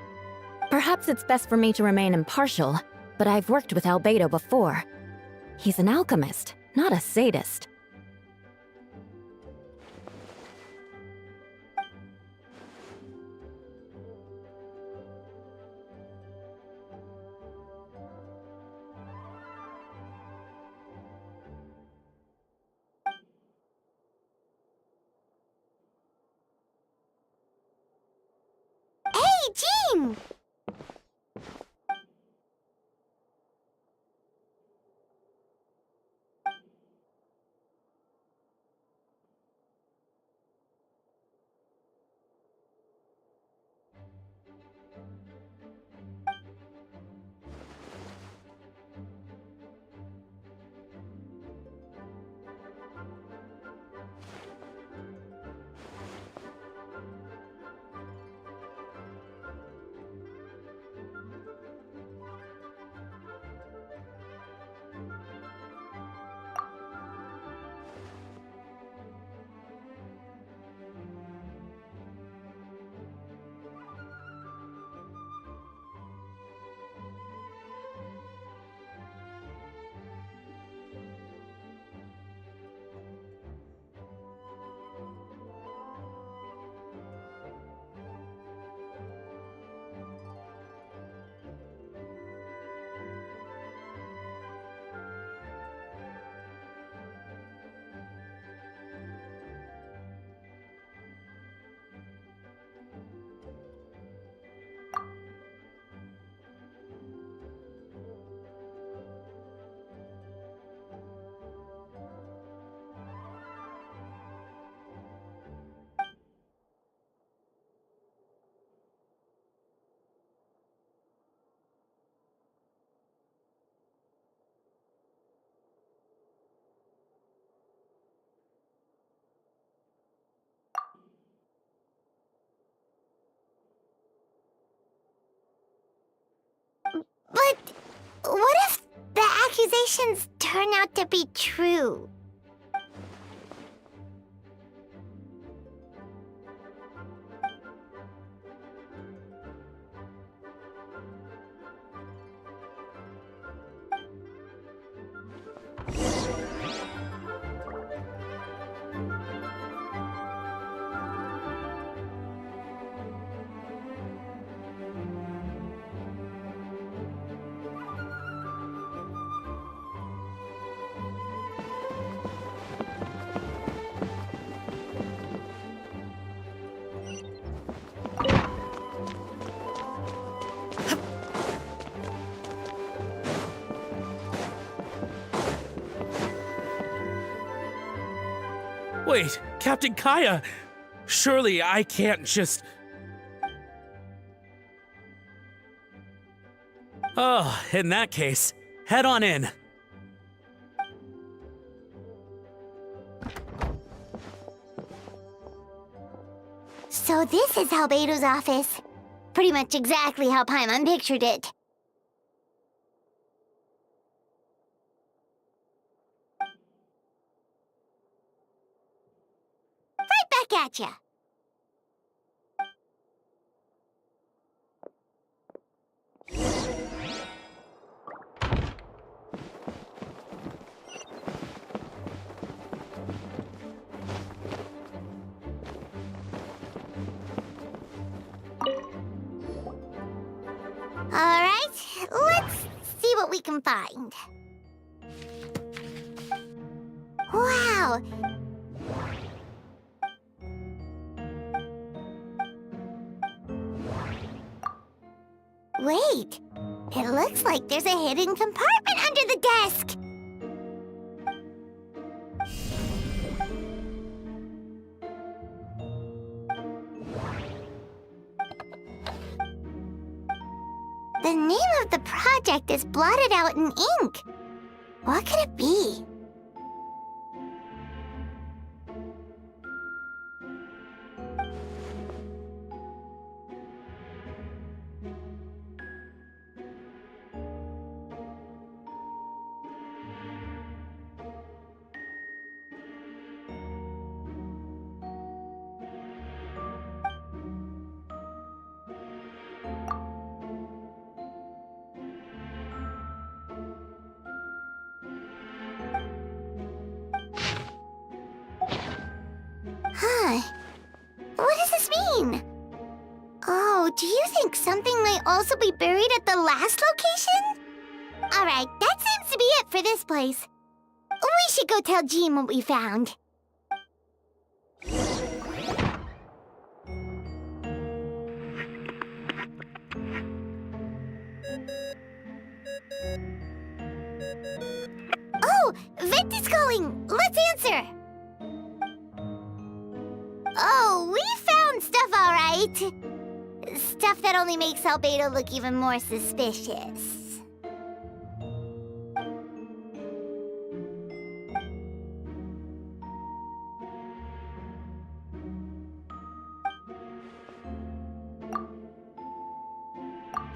Perhaps it's best for me to remain impartial, but I've worked with Albedo before. He's an alchemist, not a sadist. Hey, Jean! But what if the accusations turn out to be true? Wait, Captain Kaya! Surely I can't just... Oh, in that case, head on in. So this is Albedo's office. Pretty much exactly how Paimon pictured it. Right back at ya. Alright, let's see what we can find. Wow! Wait, it looks like there's a hidden compartment under the desk! The name of the project is blotted out in ink. What could it be? Huh. What does this mean? Oh, do you think something might also be buried at the last location? Alright, that seems to be it for this place. We should go tell Jean what we found. Oh, Vent is calling! Let's answer! Oh, we found stuff, all right. Stuff that only makes Albedo look even more suspicious.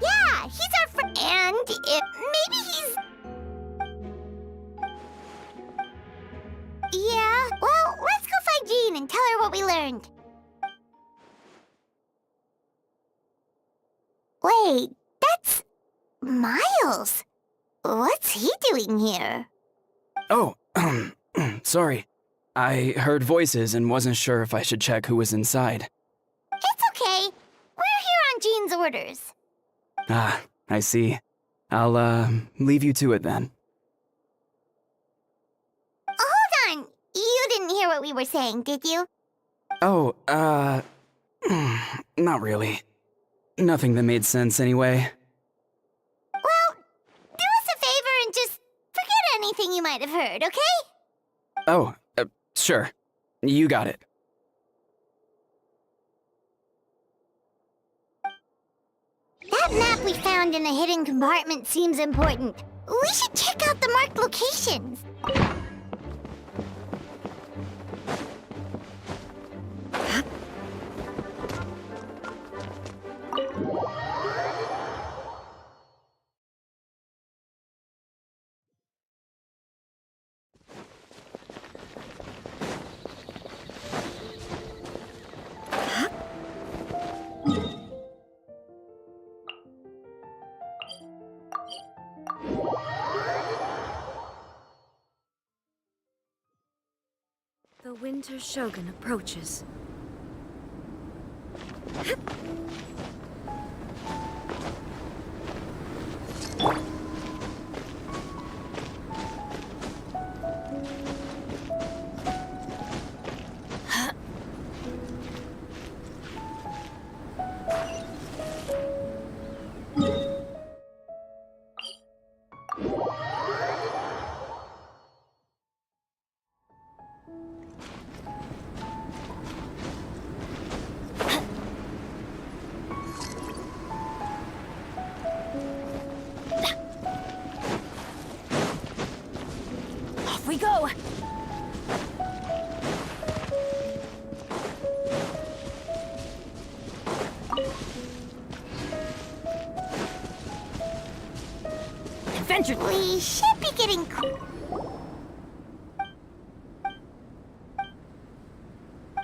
Yeah, he's our friend. And maybe he's... Yeah, well, let's go find Jean and tell her what we learned. Wait, that's... Miles. What's he doing here? Oh, sorry. I heard voices and wasn't sure if I should check who was inside. It's okay. We're here on Jean's orders. Ah, I see. I'll, leave you to it then. Hold on. You didn't hear what we were saying, did you? Oh, not really. Nothing that made sense anyway. Well, do us a favor and just forget anything you might have heard, okay? Oh, sure. You got it. That map we found in the hidden compartment seems important. We should check out the marked locations. The Winter Shogun approaches. adventure. We should be getting...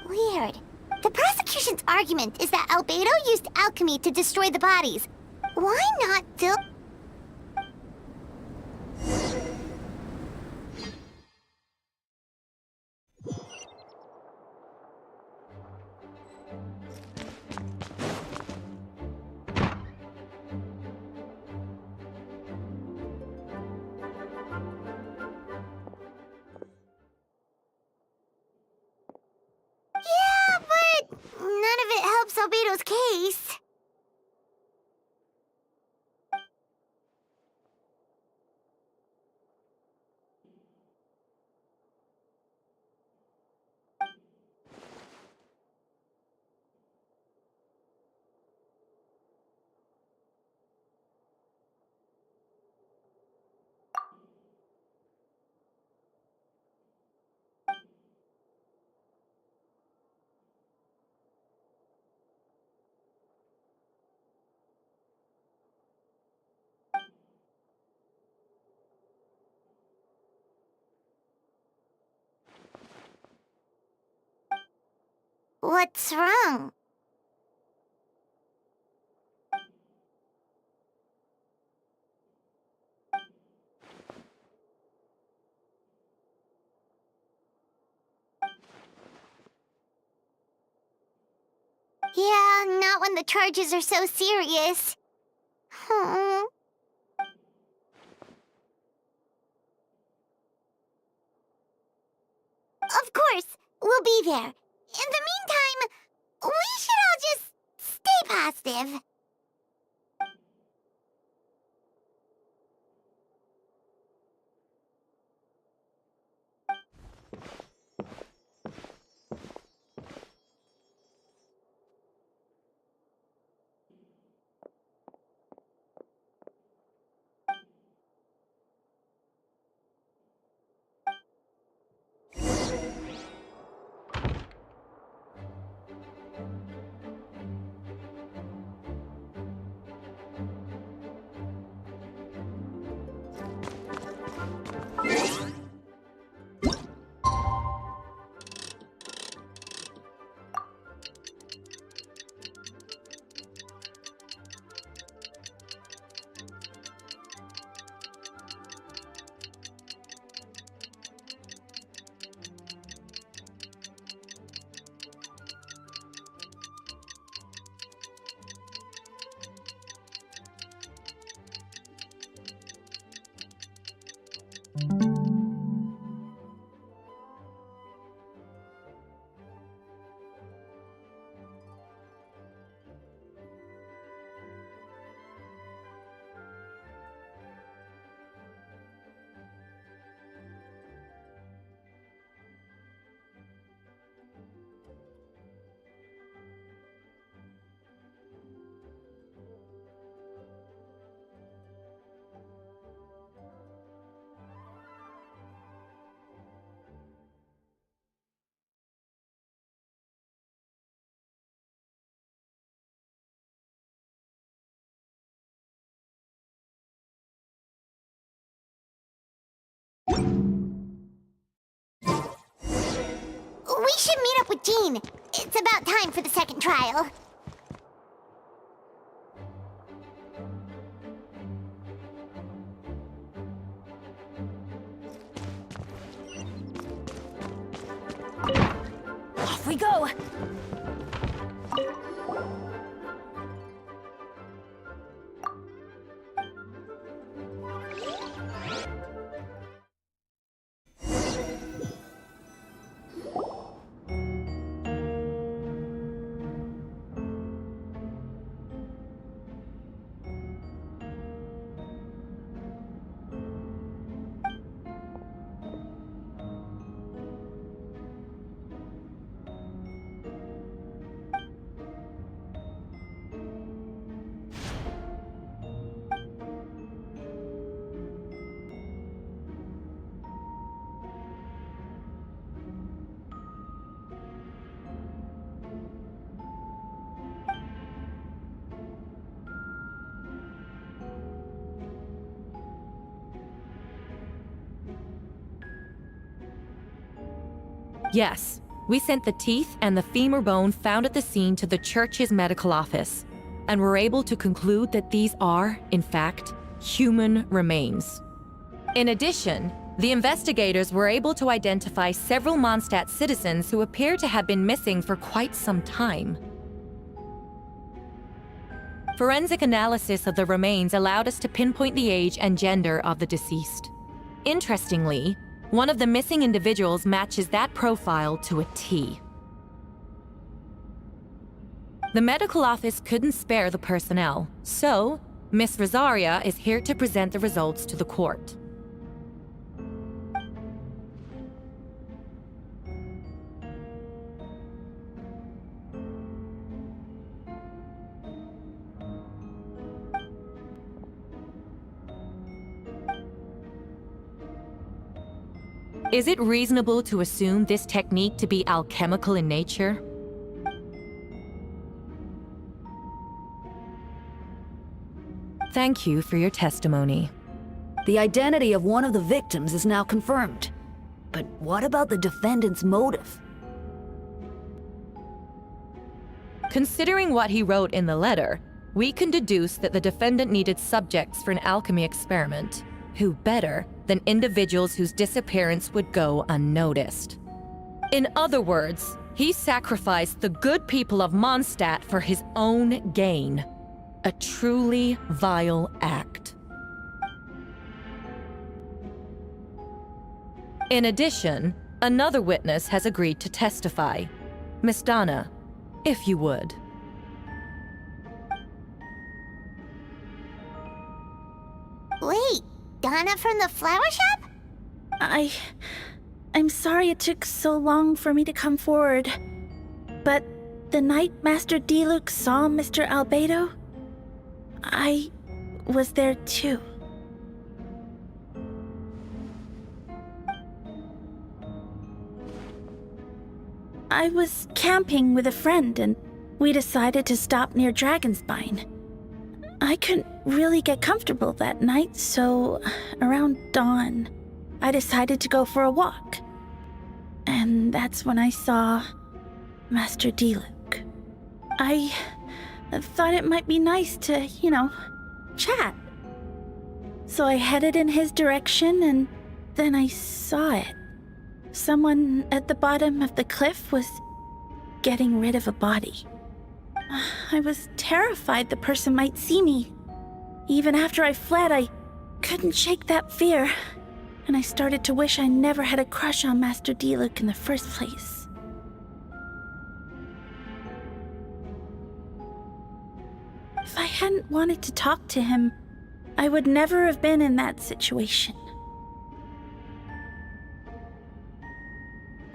Weird. The prosecution's argument is that Albedo used alchemy to destroy the bodies. Why not fill... Yeah, but none of it helps Albedo's case. What's wrong? Yeah, not when the charges are so serious. Hmm. Of course, we'll be there. In the meantime, we should all just stay positive. We should meet up with Jean. It's about time for the second trial. Off we go. Yes, we sent the teeth and the femur bone found at the scene to the church's medical office, and were able to conclude that these are, in fact, human remains. In addition, the investigators were able to identify several Mondstadt citizens who appear to have been missing for quite some time. Forensic analysis of the remains allowed us to pinpoint the age and gender of the deceased. Interestingly, one of the missing individuals matches that profile to a T. The medical office couldn't spare the personnel, so Miss Rosaria is here to present the results to the court. Is it reasonable to assume this technique to be alchemical in nature? Thank you for your testimony. The identity of one of the victims is now confirmed. But what about the defendant's motive? Considering what he wrote in the letter, we can deduce that the defendant needed subjects for an alchemy experiment. Who better than individuals whose disappearance would go unnoticed? In other words, he sacrificed the good people of Mondstadt for his own gain. A truly vile act. In addition, another witness has agreed to testify. Miss Donna, if you would. Wait, Donna from the flower shop? I'm sorry it took so long for me to come forward. But the night Master Diluc saw Mr. Albedo, I was there too. I was camping with a friend and we decided to stop near Dragonspine. I couldn't really get comfortable that night, so around dawn, I decided to go for a walk. And that's when I saw Master Diluc. I thought it might be nice to, chat. So I headed in his direction and then I saw it. Someone at the bottom of the cliff was getting rid of a body. I was terrified the person might see me. Even after I fled, I couldn't shake that fear. And I started to wish I never had a crush on Master Diluc in the first place. If I hadn't wanted to talk to him, I would never have been in that situation.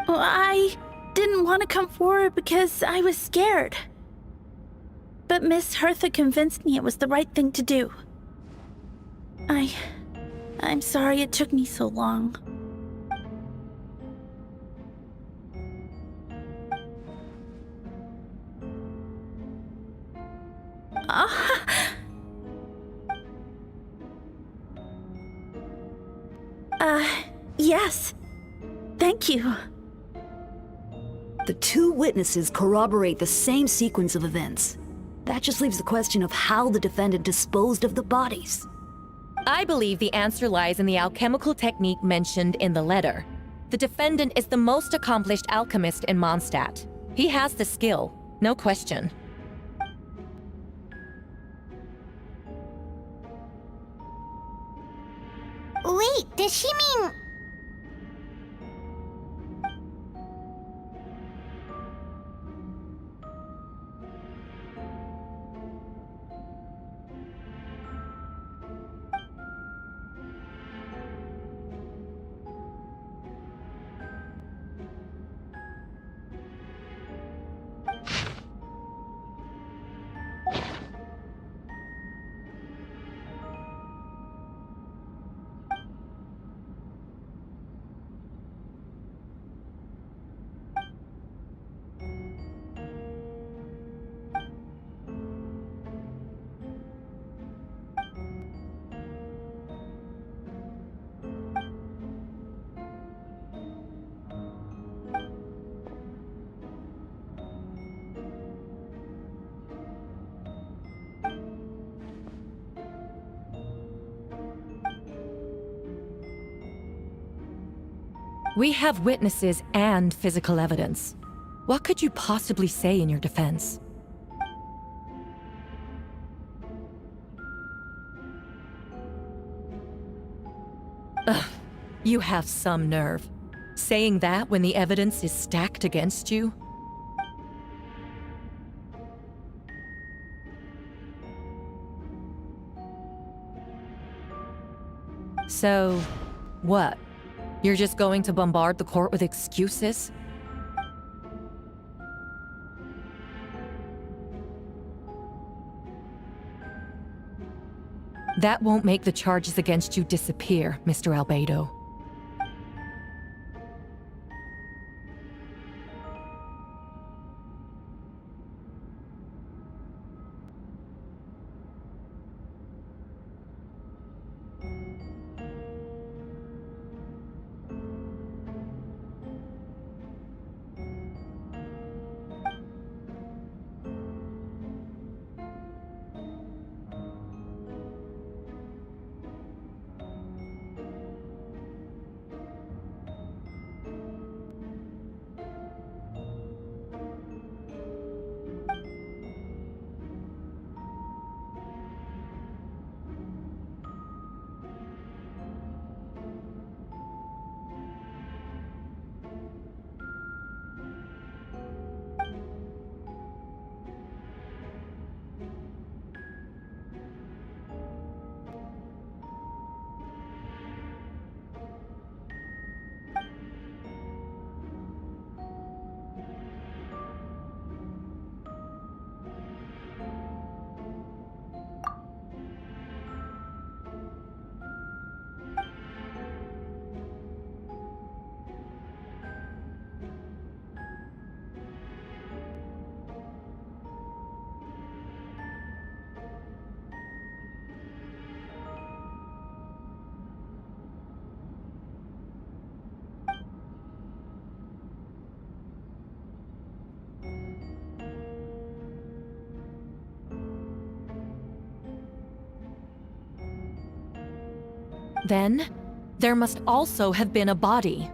Well, I didn't want to come forward because I was scared. But Miss Hertha convinced me it was the right thing to do. I'm sorry it took me so long. Yes. Thank you. The two witnesses corroborate the same sequence of events. That just leaves the question of how the defendant disposed of the bodies. I believe the answer lies in the alchemical technique mentioned in the letter. The defendant is the most accomplished alchemist in Mondstadt. He has the skill, no question. Wait, does she mean... We have witnesses and physical evidence. What could you possibly say in your defense? Ugh, you have some nerve. Saying that when the evidence is stacked against you? So, what? You're just going to bombard the court with excuses? That won't make the charges against you disappear, Mr. Albedo. Then, there must also have been a body.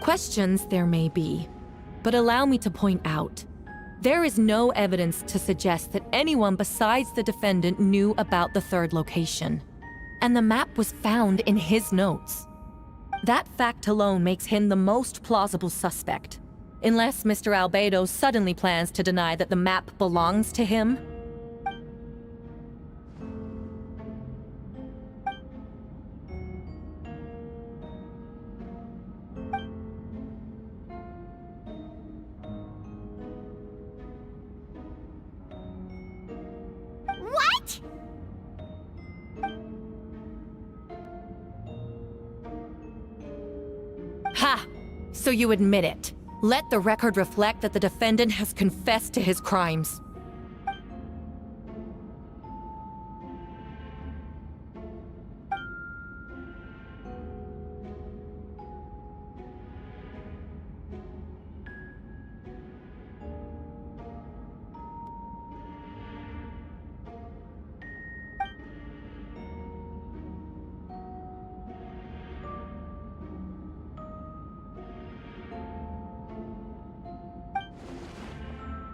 Questions there may be, but allow me to point out, there is no evidence to suggest that anyone besides the defendant knew about the third location, and the map was found in his notes. That fact alone makes him the most plausible suspect. Unless Mr. Albedo suddenly plans to deny that the map belongs to him. What? Ha! So you admit it. Let the record reflect that the defendant has confessed to his crimes.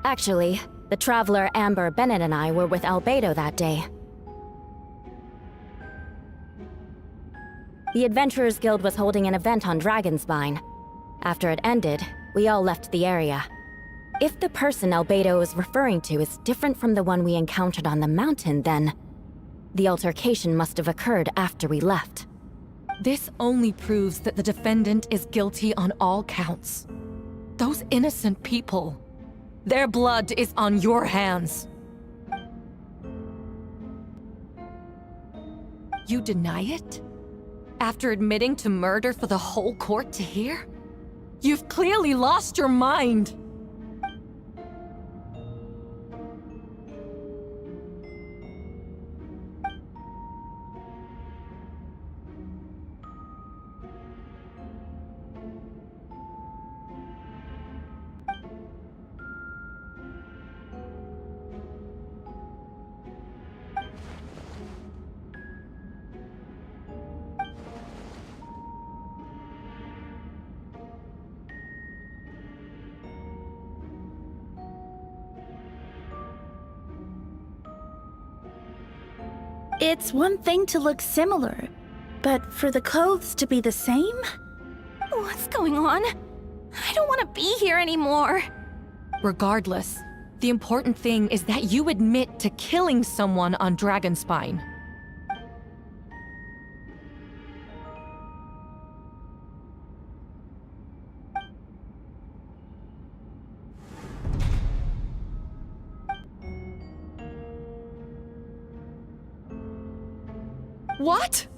Actually, the traveler Amber Bennett and I were with Albedo that day. The Adventurers Guild was holding an event on Dragonspine. After it ended, we all left the area. If the person Albedo is referring to is different from the one we encountered on the mountain, then the altercation must have occurred after we left. This only proves that the defendant is guilty on all counts. Those innocent people, their blood is on your hands. You deny it? After admitting to murder for the whole court to hear? You've clearly lost your mind! It's one thing to look similar, but for the clothes to be the same? What's going on? I don't want to be here anymore. Regardless, the important thing is that you admit to killing someone on Dragonspine. What?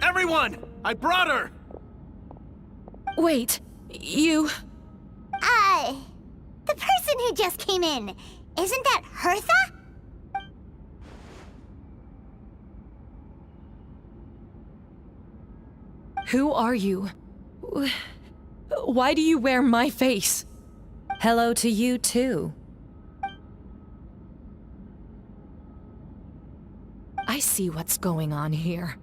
Everyone! I brought her! Wait, you... The person who just came in, isn't that Hertha? Who are you? Why do you wear my face? Hello to you, too. I see what's going on here.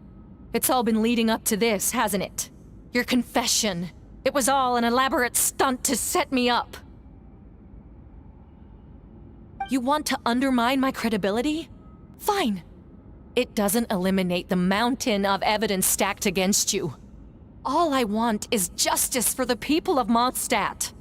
It's all been leading up to this, hasn't it? Your confession. It was all an elaborate stunt to set me up. You want to undermine my credibility? Fine. It doesn't eliminate the mountain of evidence stacked against you. All I want is justice for the people of Mondstadt.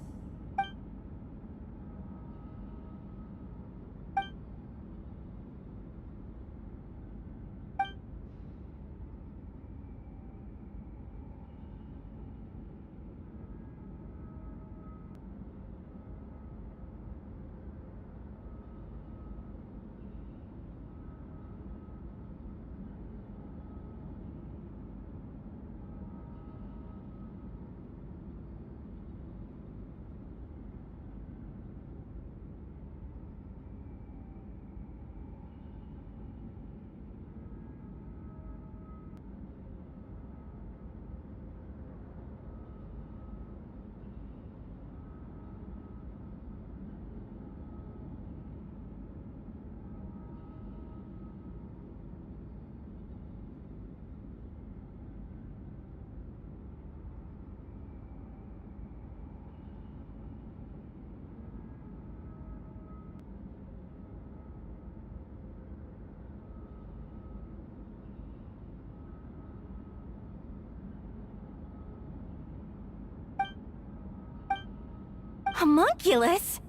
homunculus?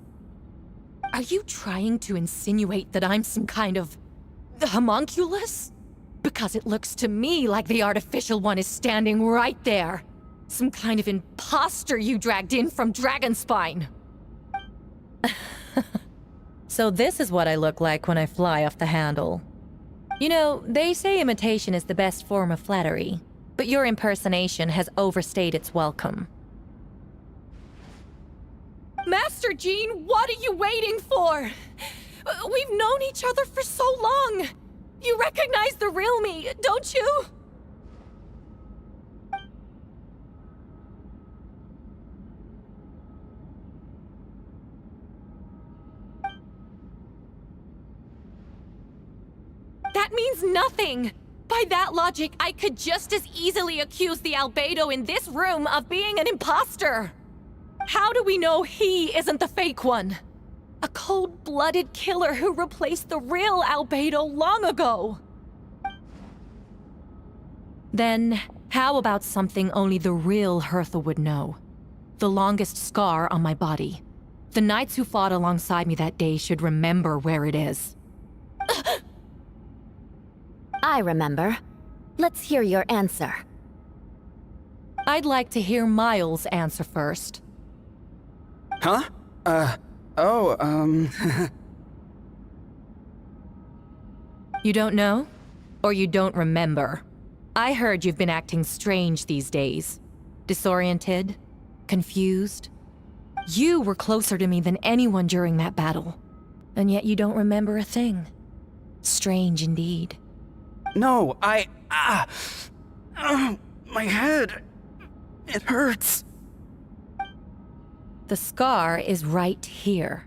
Are you trying to insinuate that I'm some kind of homunculus? Because it looks to me like the artificial one is standing right there. Some kind of imposter you dragged in from Dragonspine. So this is what I look like when I fly off the handle. You know, they say imitation is the best form of flattery, but your impersonation has overstayed its welcome. Master Jean, what are you waiting for? We've known each other for so long. You recognize the real me, don't you? That means nothing! By that logic, I could just as easily accuse the albedo in this room of being an imposter! How do we know he isn't the fake one? A cold-blooded killer who replaced the real albedo long ago! Then, how about something only the real Hertha would know? The longest scar on my body. The knights who fought alongside me that day should remember where it is. I remember. Let's hear your answer. I'd like to hear Miles' answer first. Huh? You don't know? Or you don't remember? I heard you've been acting strange these days. Disoriented? Confused? You were closer to me than anyone during that battle. And yet you don't remember a thing. Strange indeed. No, my head. It hurts. The scar is right here.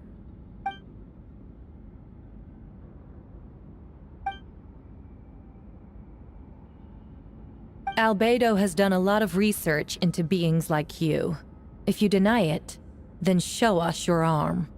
Albedo has done a lot of research into beings like you. If you deny it, then show us your arm.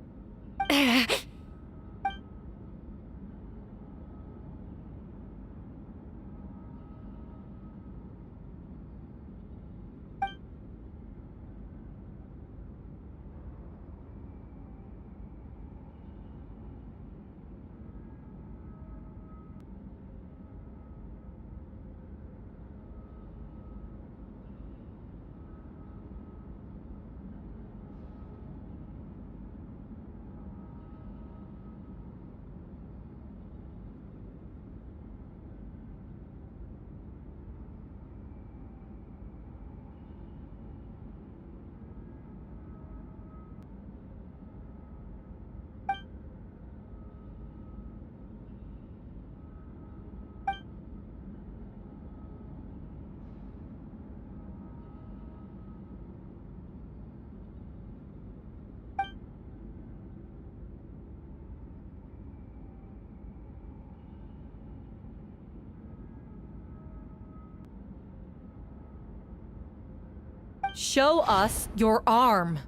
Show us your arm.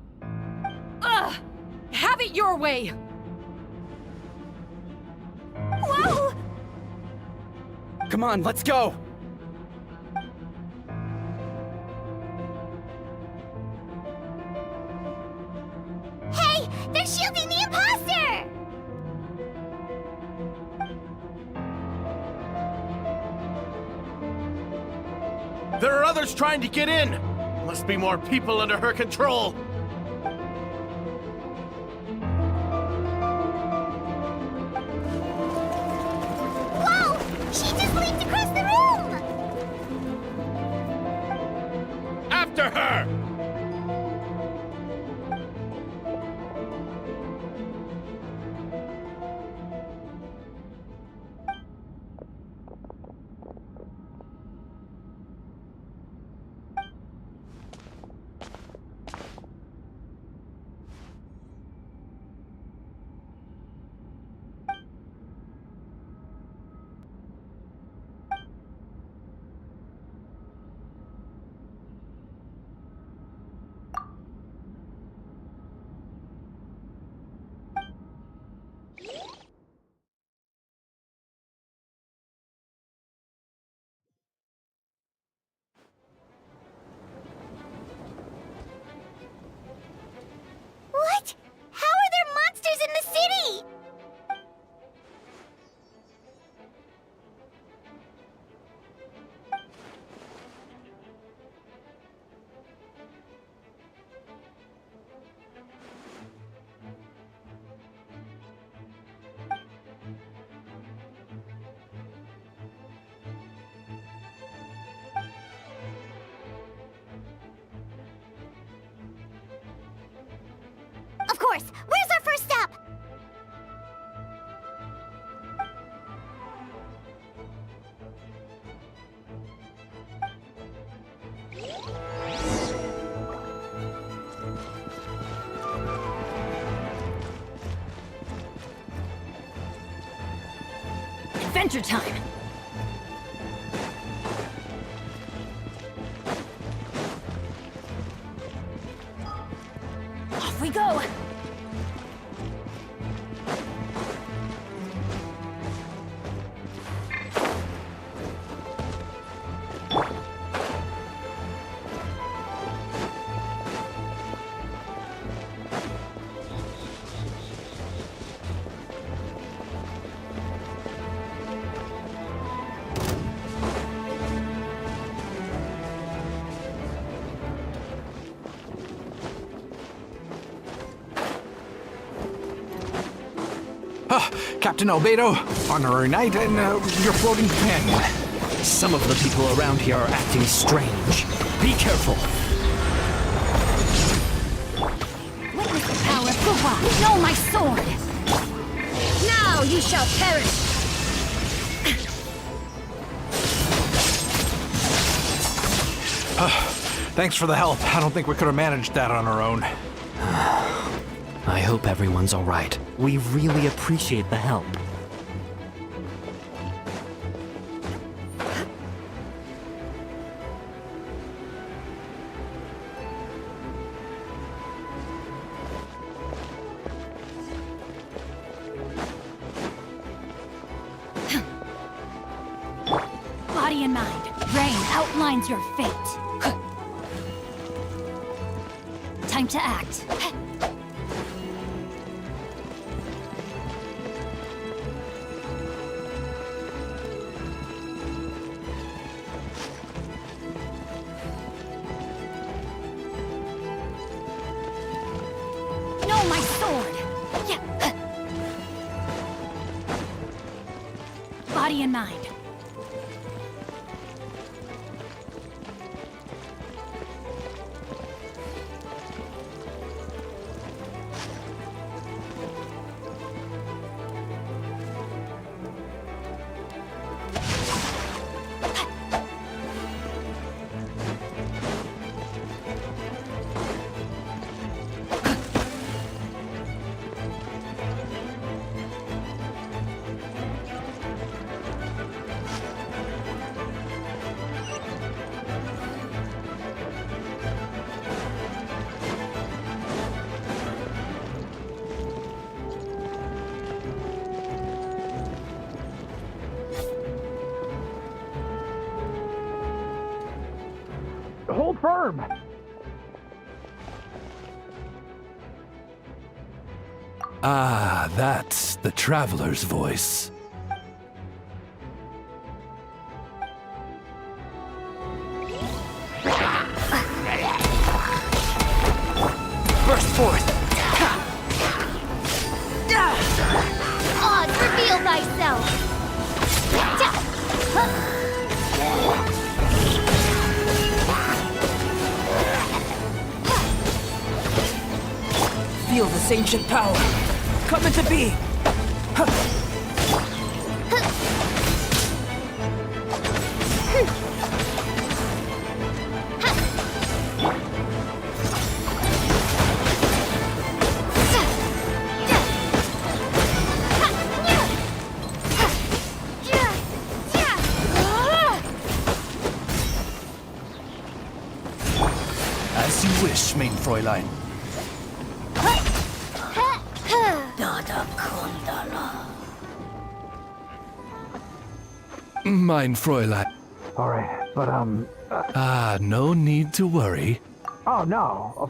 Ugh! Have it your way! Whoa! Come on, let's go! Hey! They're shielding the imposter! There are others trying to get in! Must be more people under her control! Whoa! She just leaped across the room! After her! course! Where's our first stop? Adventure time! Off we go! Captain Albedo, honorary knight, and your floating companion. Some of the people around here are acting strange. Be careful. Witness the power of Fuwa! Know my sword! Now you shall perish! Thanks for the help. I don't think we could have managed that on our own. I hope everyone's all right. We really appreciate the help. Body and mind. Rain outlines your fate. Time to act. Know my sword! Yeah. Body and mind. Hold firm! Ah, that's the traveler's voice. Burst forth! Oz, reveal thyself! Feel this ancient power. Come into being. As you wish, mein Fräulein. Mein Fräulein. All right, but no need to worry. Oh no.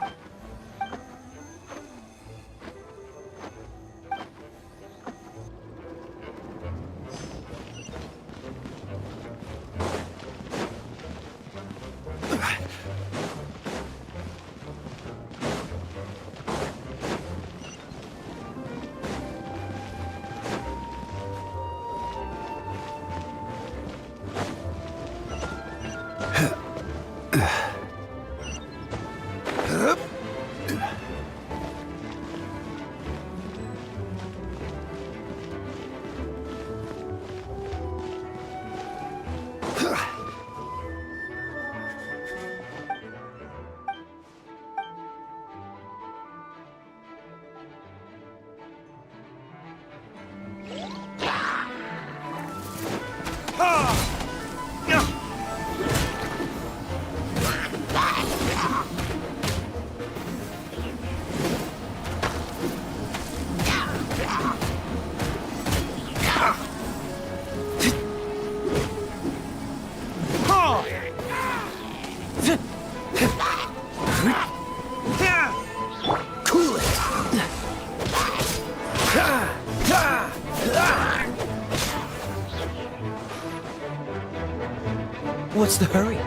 What's the hurry?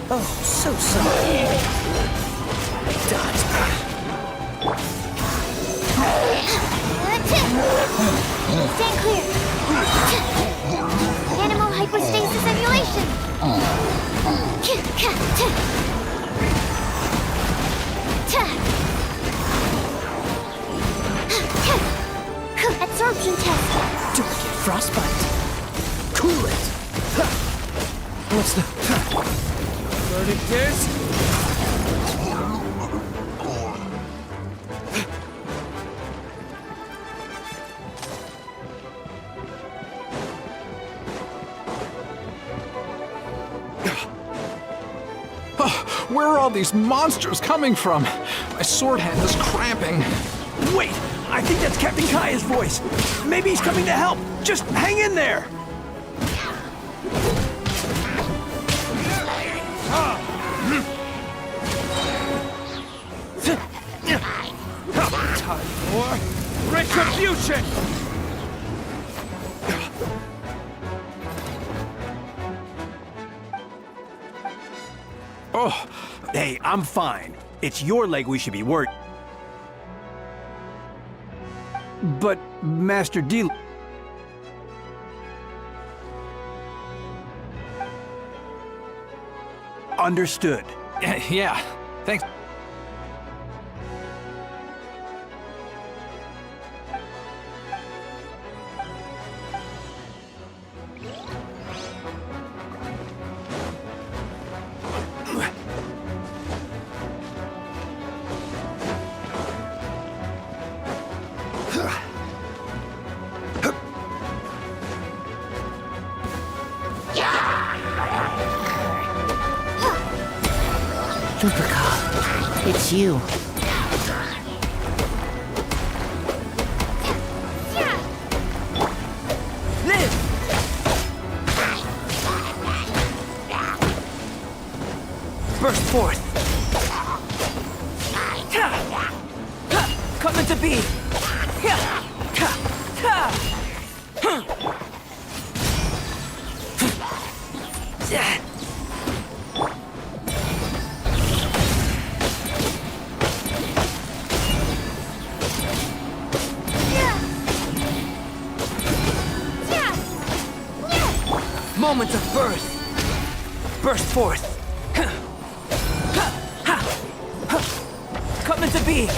Oh, so sorry. Dodge. Stand clear. Animal hypostasis emulation. Absorption test. Don't get frostbite. Cool it. What's the... Verdict is... Where are all these monsters coming from? My sword hand is cramping. Wait! I think that's Captain Kaya's voice. Maybe he's coming to help. Just hang in there. Time for retribution! Oh, hey, I'm fine. It's your leg we should be worried. But, Master D... Understood. Yeah, thanks. It's you. Live! Burst forth! Come into being! Moments of birth! Burst forth! Come into being!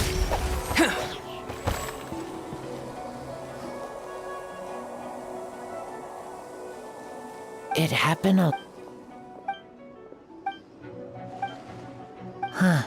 It happened a... Huh.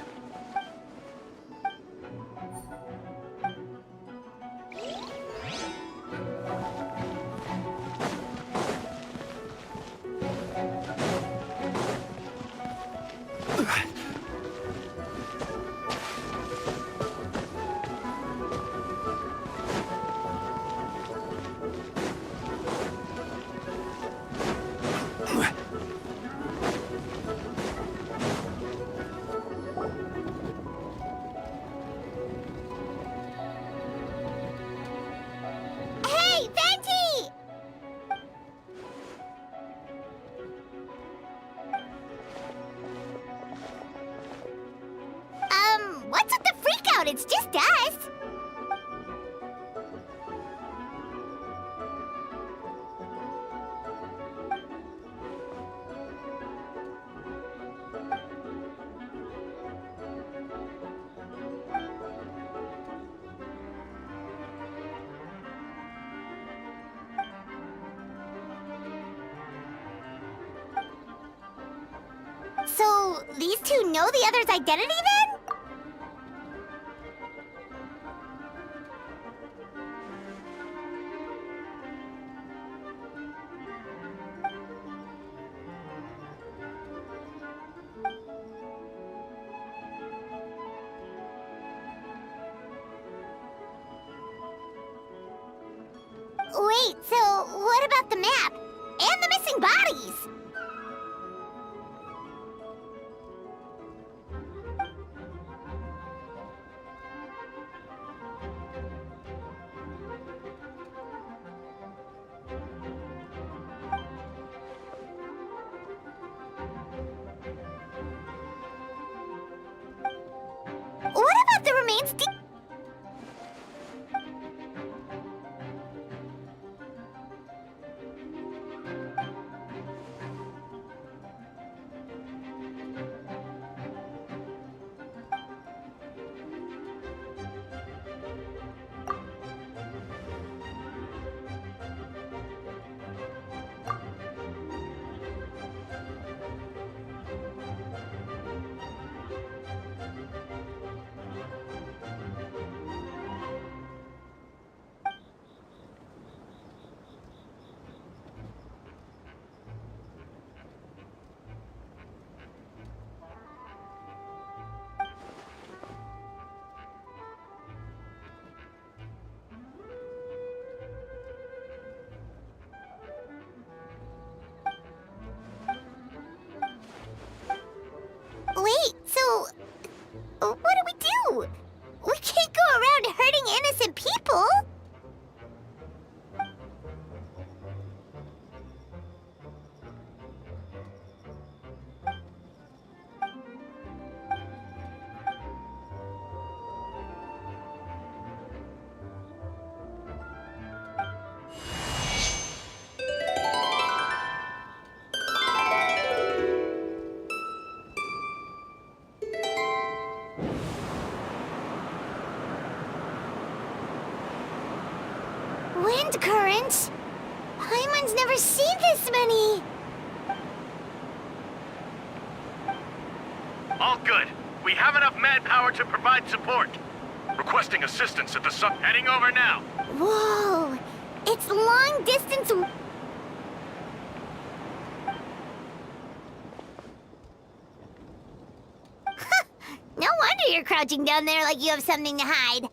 What's with the freak out? It's just us. So, these two know the other's identity then? Wait, so what about the map? And the missing bodies? remains Wait, so what do we do? We can't go around hurting innocent people. Wind currents? Paimon's never seen this many! All good. We have enough manpower to provide support. Requesting assistance at the sub. Heading over now. Whoa! It's long distance. No wonder you're crouching down there like you have something to hide.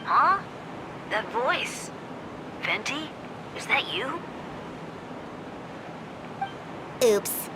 Huh? That voice. Venti? Is that you? Oops.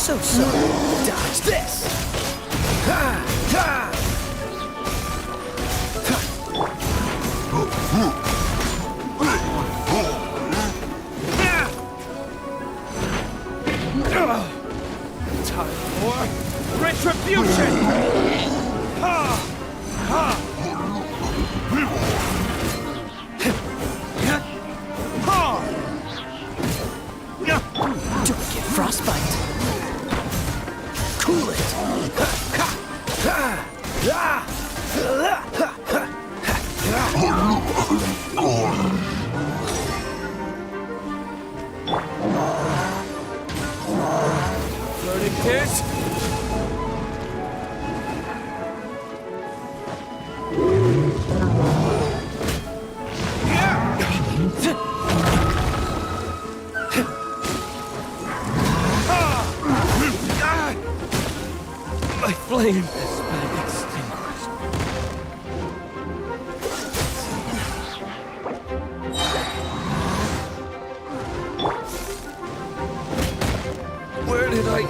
So, dodge this! Ha! Ha! Time for retribution! Ha! Ha! Don't get frostbite! Cool it! Flirting kids? My flame has been extinguished. Cool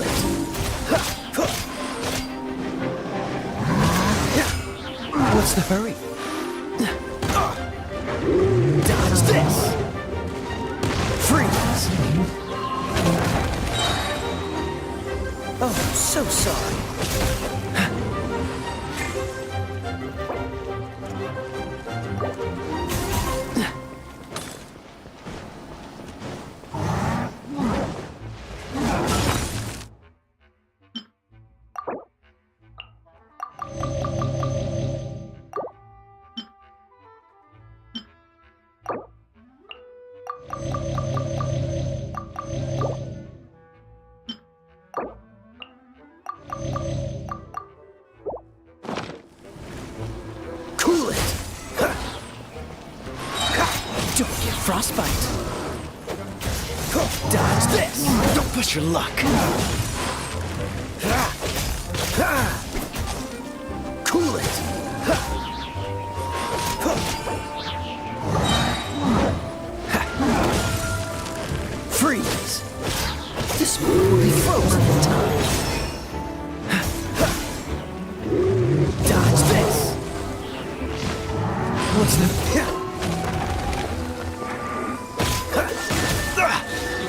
it! What's the hurry? Dodge this! Freeze! Oh, so sorry. Cool it! Don't get frostbite. Dodge this! Don't push your luck. Cool it! Freeze! This one will be frozen in time. Dodge this! What's the...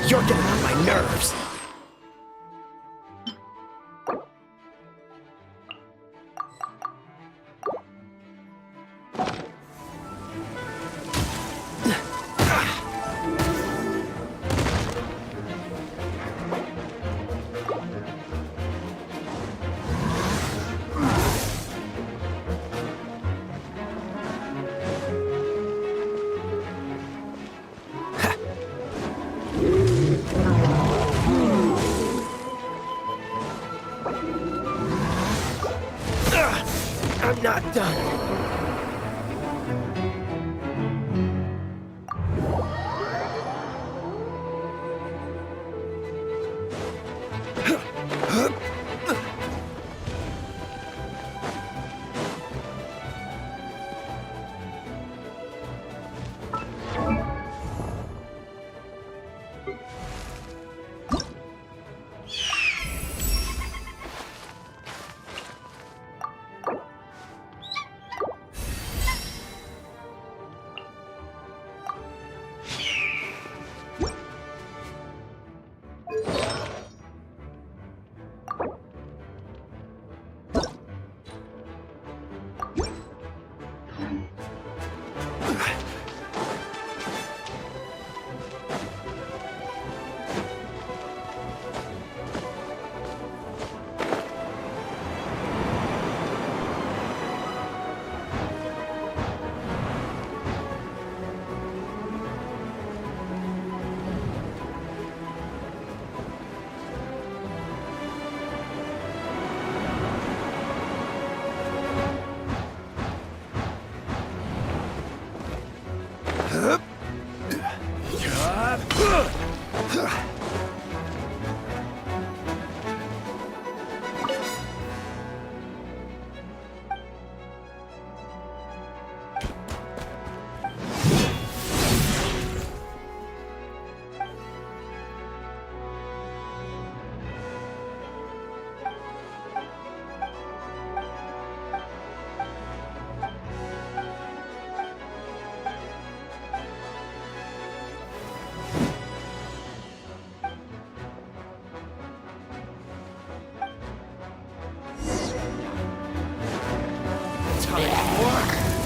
You're getting on my nerves. I'm not done.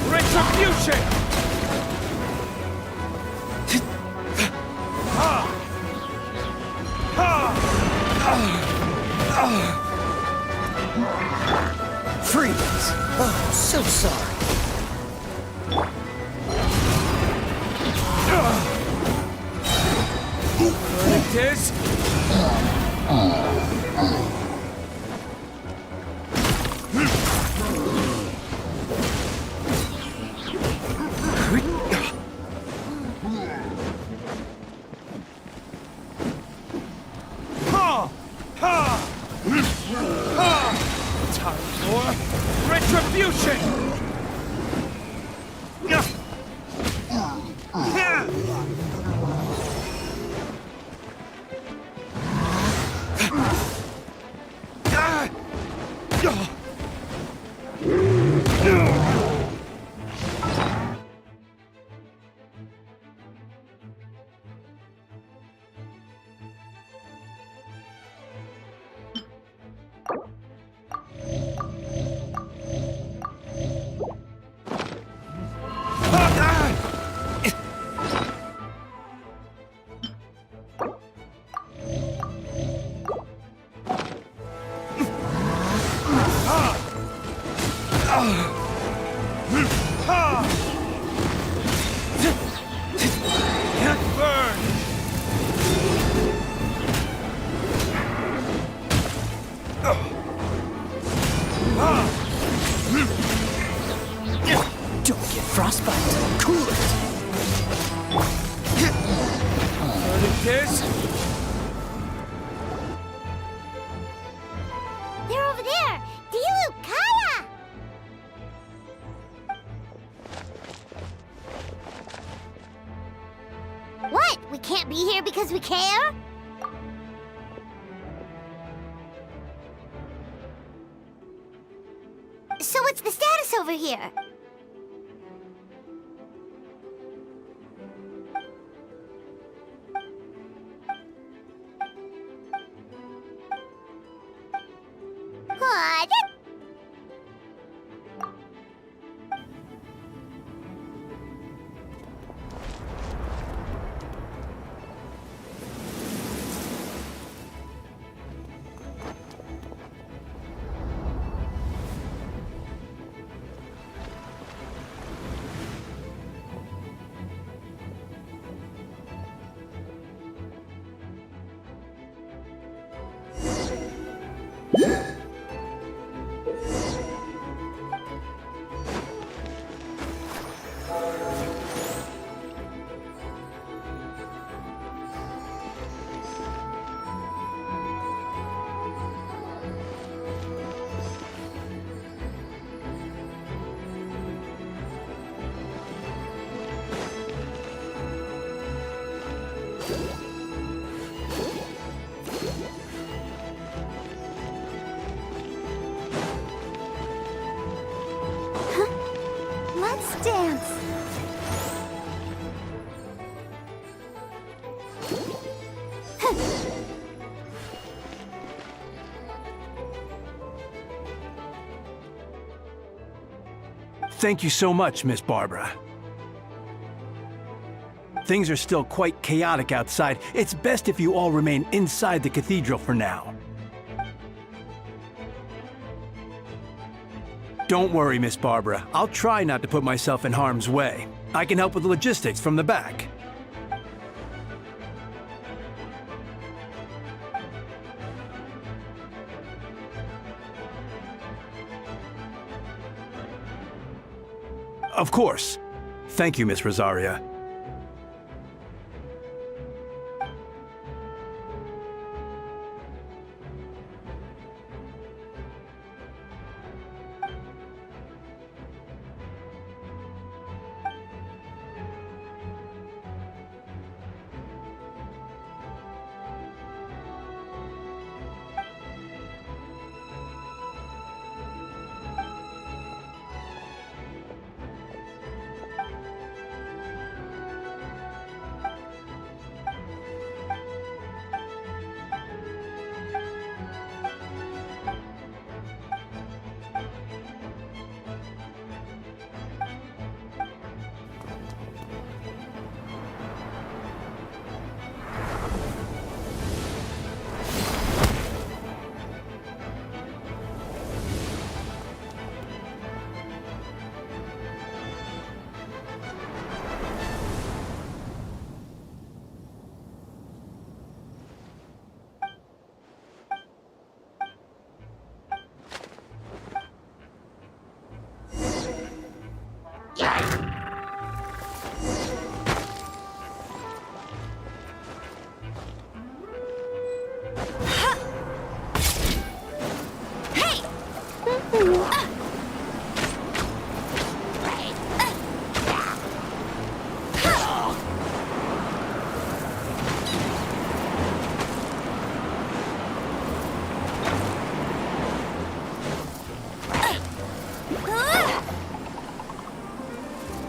Retribution! Freeze! Oh, so sorry. Like this? Time for retribution! Don't get frostbite. Cool it. This? They're over there! Dilu, Kaya! What? We can't be here because we care? So what's the status over here? What? Let's dance. Thank you so much, Miss Barbara. Things are still quite chaotic outside. It's best if you all remain inside the cathedral for now. Don't worry, Miss Barbara. I'll try not to put myself in harm's way. I can help with the logistics from the back. Of course. Thank you, Miss Rosaria.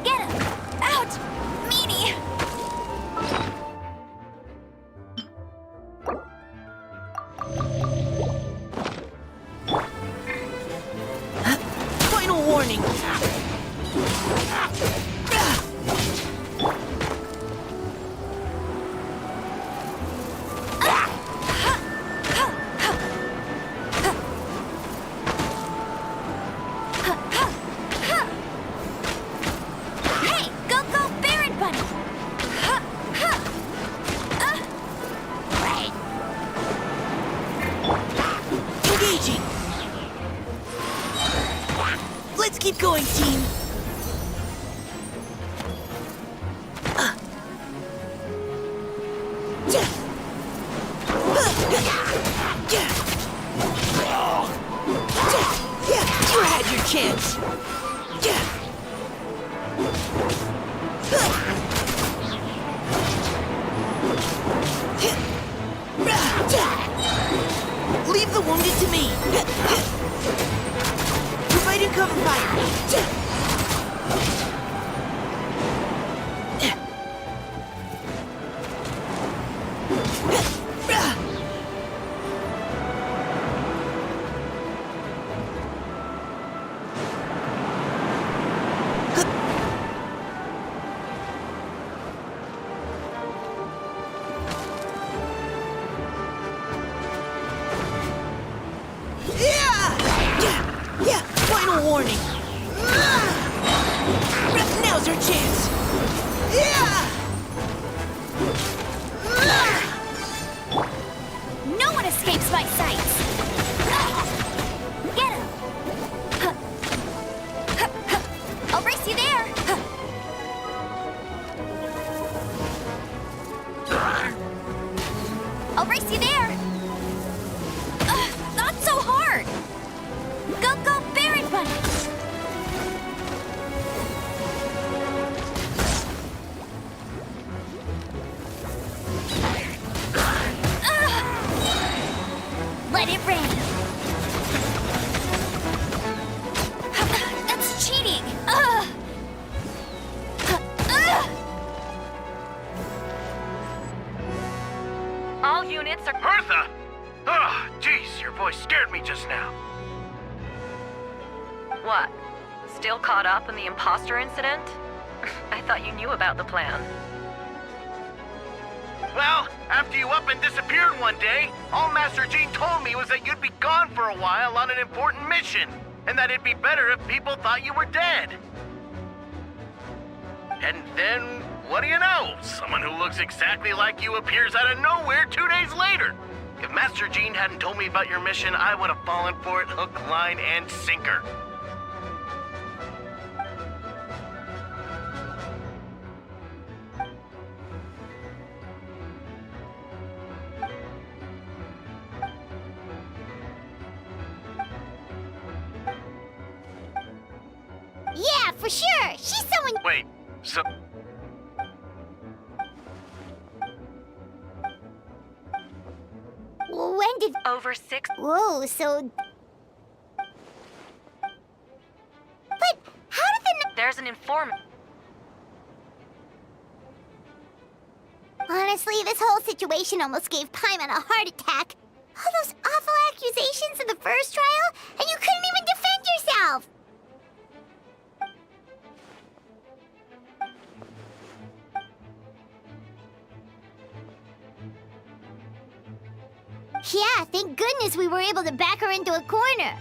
Get him! Out! Meanie! Final warning. Hey, go, Baron Bunny! Engaging. Let's keep going, team. You had your chance. Leave the wounded to me. Providing cover fire. Yeah, final warning. Now's our chance. No one escapes my sights! Get him! I'll race you there! I'll race you there! Not so hard! Go, Baron Bunny! Let it rain! That's cheating! All units are... Bertha! Ugh, jeez, your voice scared me just now. What? Still caught up in the imposter incident? I thought you knew about the plan. Well, after you up and disappeared one day, all Master Jean told me was that you'd be gone for a while on an important mission, and that it'd be better if people thought you were dead. And then, what do you know? Someone who looks exactly like you appears out of nowhere 2 days later. If Master Jean hadn't told me about your mission, I would have fallen for it hook, line, and sinker. Yeah, for sure! She's someone— Wait, so... When did— Over 6... Whoa, so... But how did the— There's an informant. Honestly, this whole situation almost gave Paimon a heart attack. All those awful accusations in the first trial, and you couldn't even defend yourself! Yeah, thank goodness we were able to back her into a corner.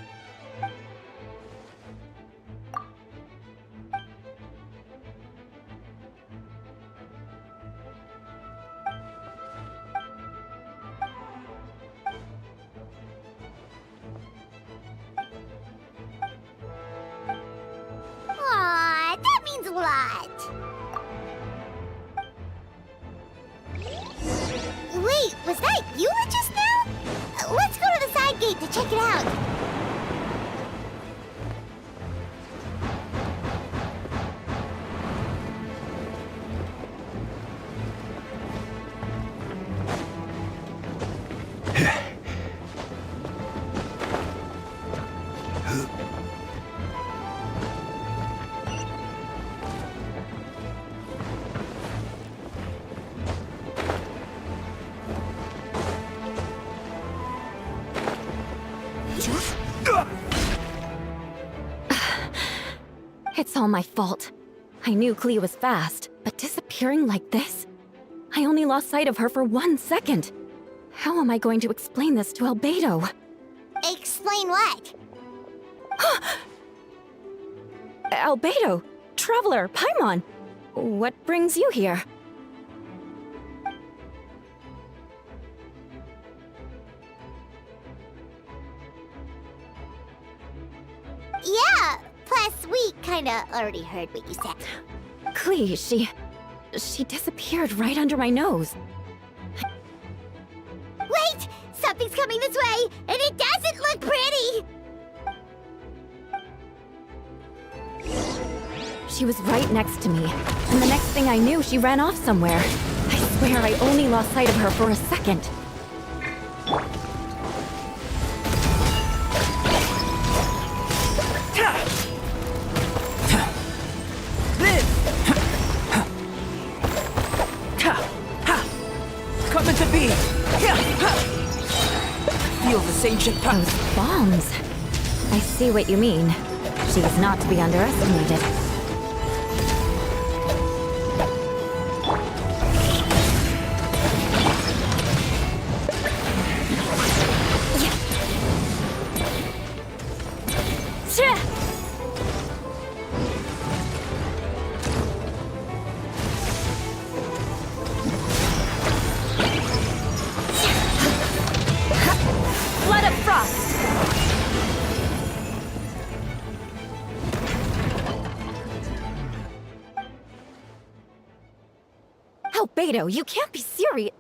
Aw, that means a lot. Wait, was that Eula just now? Let's go to the side gate to check it out. angels? It's all my fault. I knew Clea was fast, but disappearing like this? I only lost sight of her for 1 second. How am I going to explain this to Albedo? Explain what? Albedo! Traveler! Paimon! What brings you here? Yeah, plus we kinda already heard what you said. Clea, she disappeared right under my nose. Wait! Something's coming this way, and it doesn't look pretty! She was right next to me, and the next thing I knew, she ran off somewhere. I swear I only lost sight of her for a second. Coming to be! Feel the same shit. Those bombs. I see what you mean. She is not to be underestimated. Flood of frost! Albedo, you can't be serious.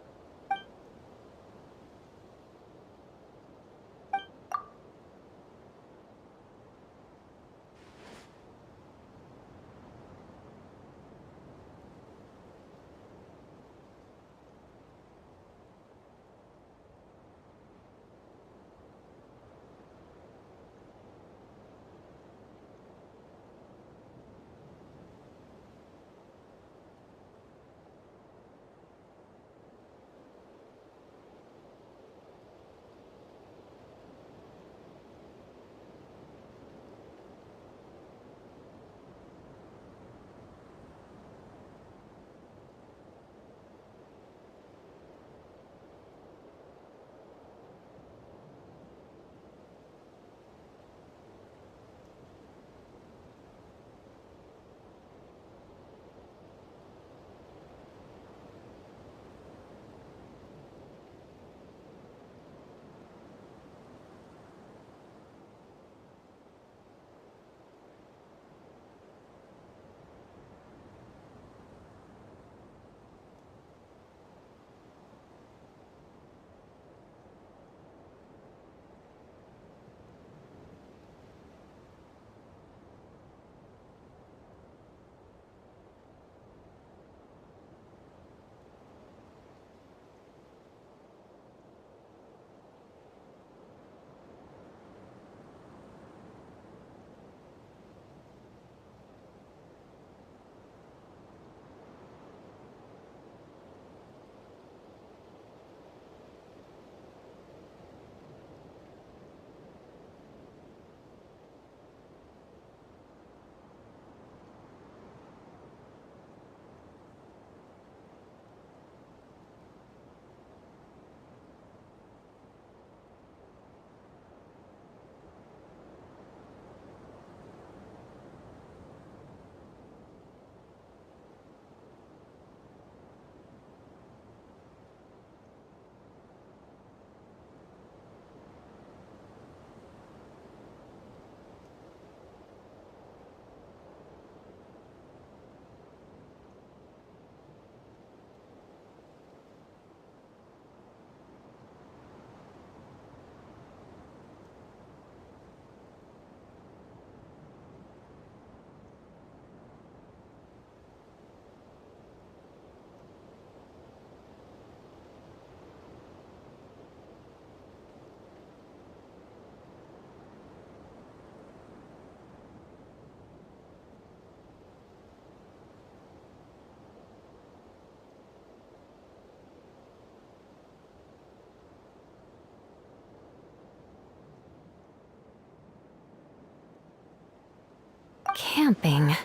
Camping.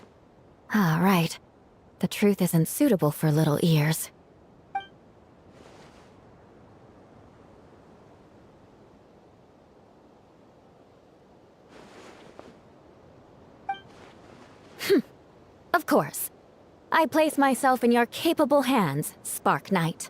Ah, right. The truth isn't suitable for little ears. Of course. I place myself in your capable hands, Spark Knight.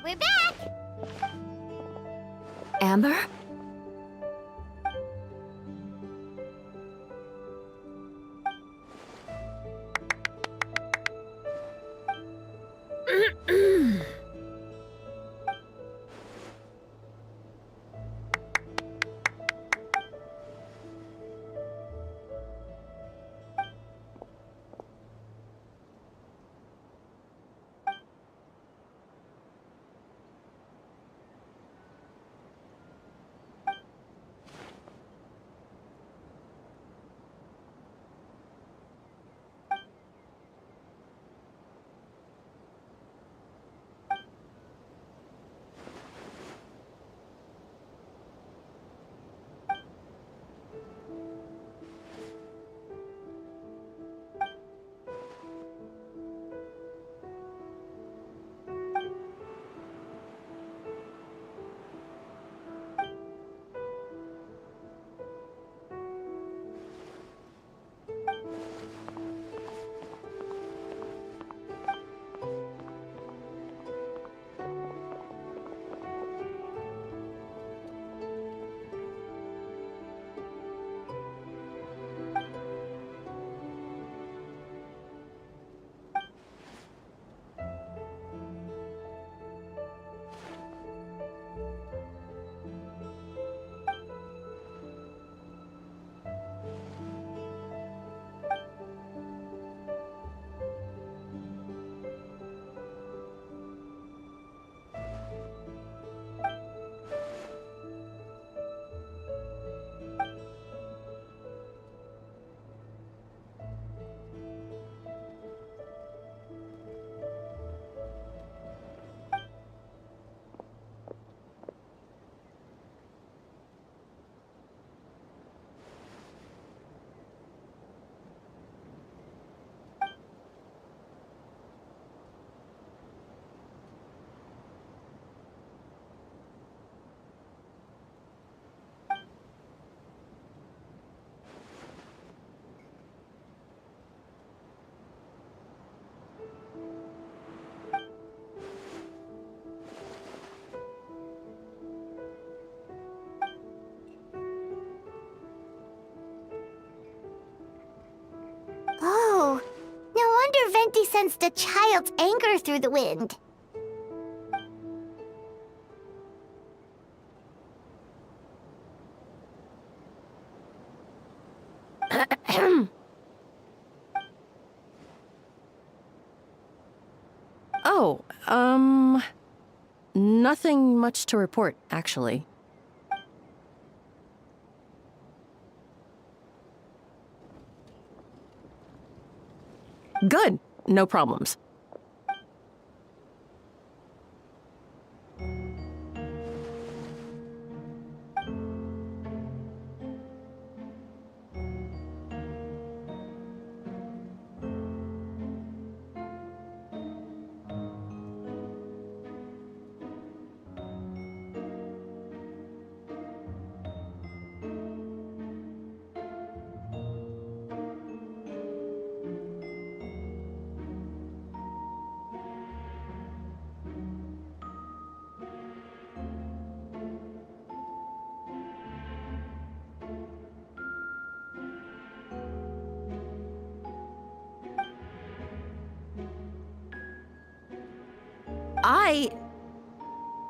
We're back! Amber? Oh, no wonder Venti sensed a child's anger through the wind. Oh, nothing much to report, actually. Good. No problems.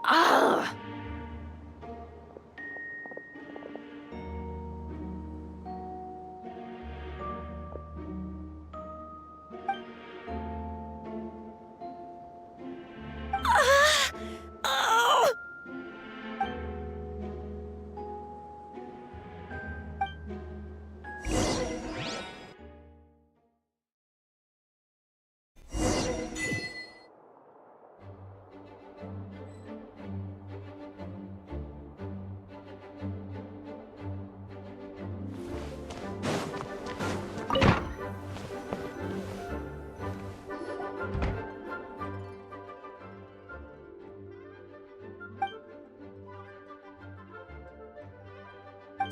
Ugh.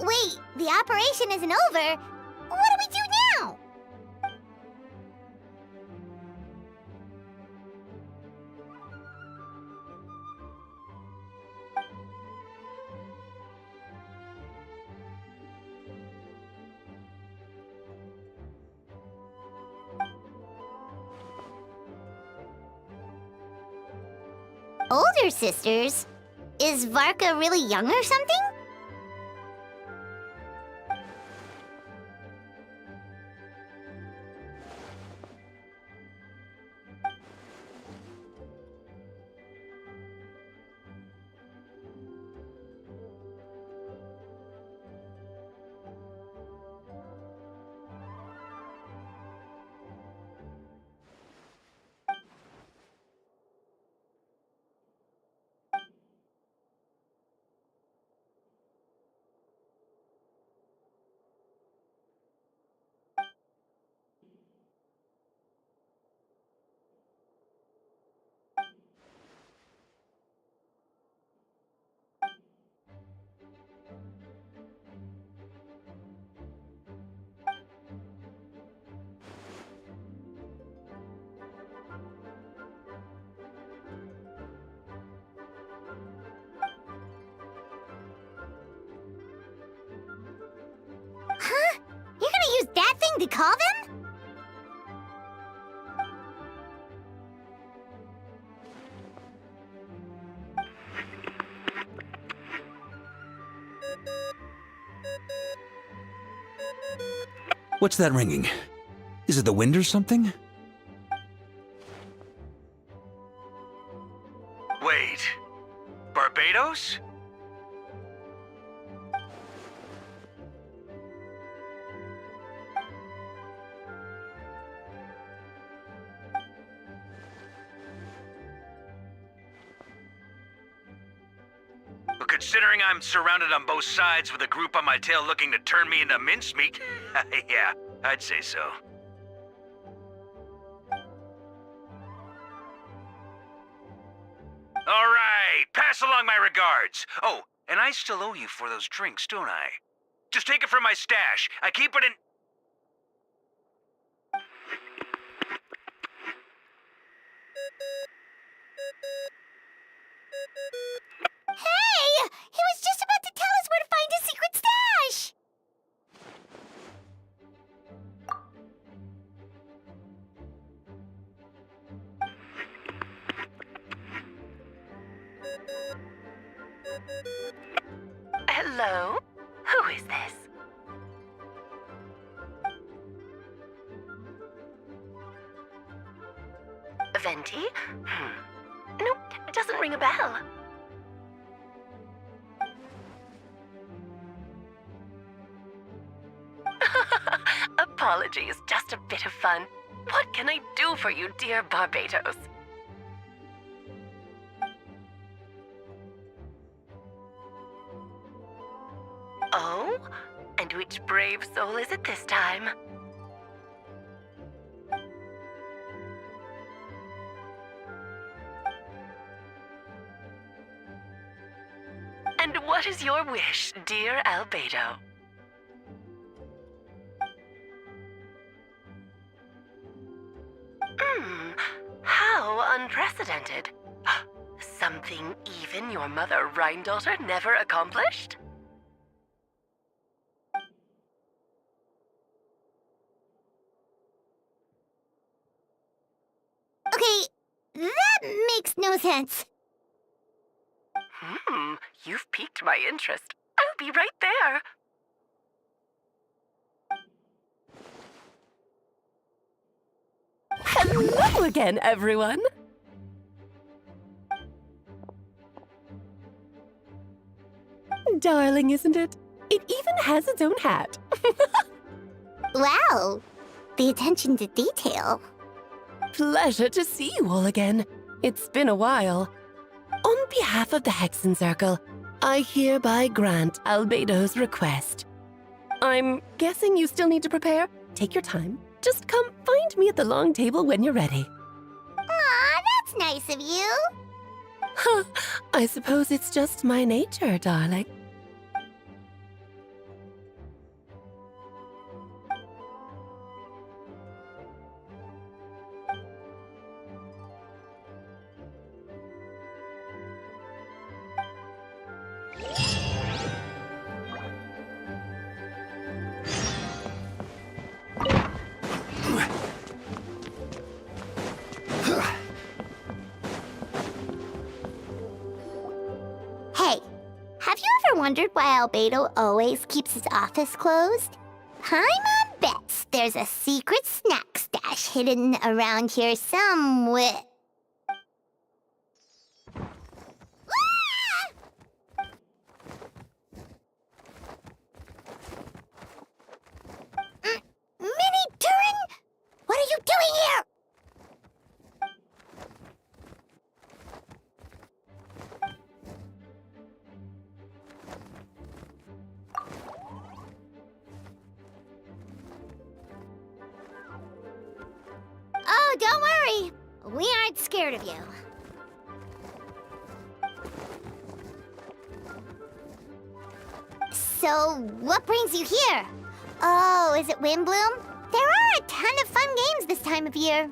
Wait, the operation isn't over. What do we do now? Older sisters? Is Varka really young or something? Huh? You're gonna use that thing to call them? What's that ringing? Is it the wind or something? Wait. Barbados? Well, considering I'm surrounded on both sides with a group on my tail looking to turn me into mincemeat, yeah, I'd say so. All right, pass along my regards. Oh, and I still owe you for those drinks, don't I? Just take it from my stash. I keep it in... Hey! He was just about to tell us where to find his secret stash! Hello? Who is this? Venti? Nope, it doesn't ring a bell. Apologies, just a bit of fun. What can I do for you, dear Barbados? Oh? And which brave soul is it this time? And what is your wish, dear Albedo? How unprecedented. Something even your mother Rhine-daughter never accomplished? Okay, that makes makes no sense. You've piqued my interest. I'll be right there. Hello again, everyone. Darling, isn't it? It even has its own hat. Wow, the attention to detail. Pleasure to see you all again. It's been a while. On behalf of the Hexen Circle, I hereby grant Albedo's request. I'm guessing you still need to prepare? Take your time. Just come find me at the long table when you're ready. Aw, that's nice of you. Huh, I suppose it's just my nature, darling. Hey, have you ever wondered why Albedo always keeps his office closed? Paimon bets there's a secret snack stash hidden around here somewhere. Mini Turin? What are you doing here? Oh, don't worry. We aren't scared of you. So, what brings you here? Oh, is it Windbloom? There are a ton of fun games this time of year.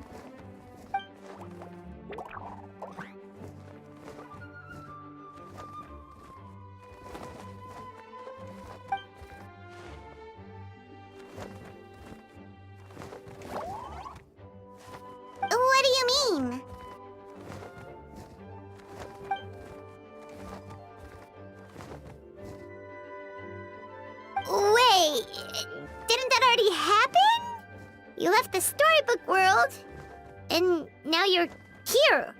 What do you mean? Wait, didn't that already happen? You left the storybook world, and now you're here.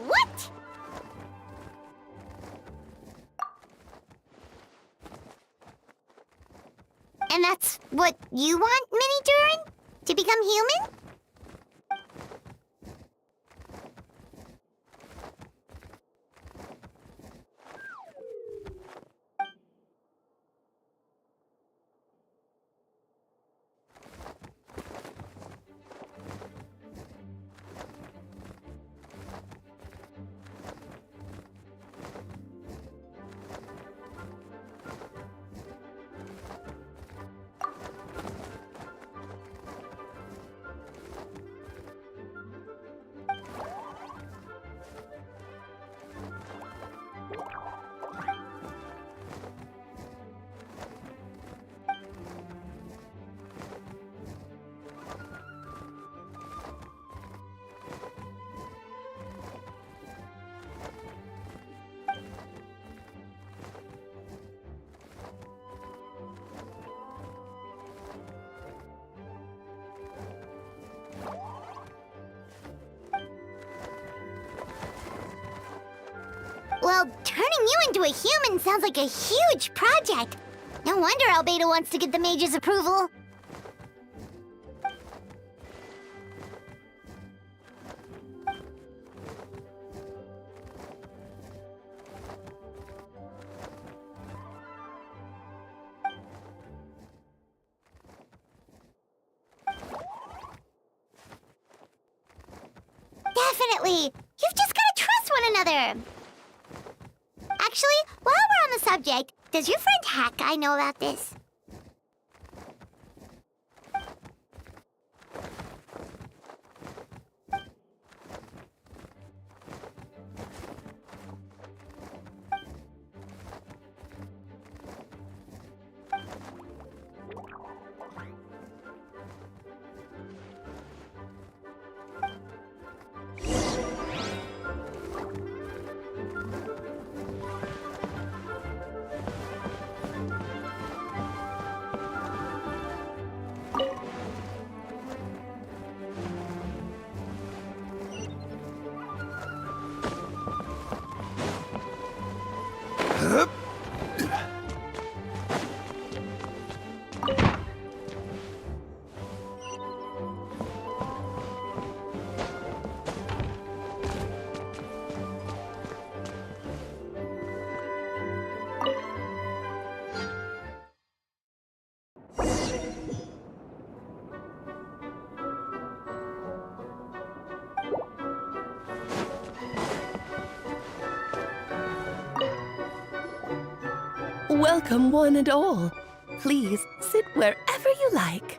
What? And that's what you want, Mini Durin? To become human? Well, turning you into a human sounds like a huge project. No wonder Albedo wants to get the mage's approval. Definitely! You've just gotta trust one another! Actually, while we're on the subject, does your friend Hack Guy know about this? Welcome, one and all. Please sit wherever you like.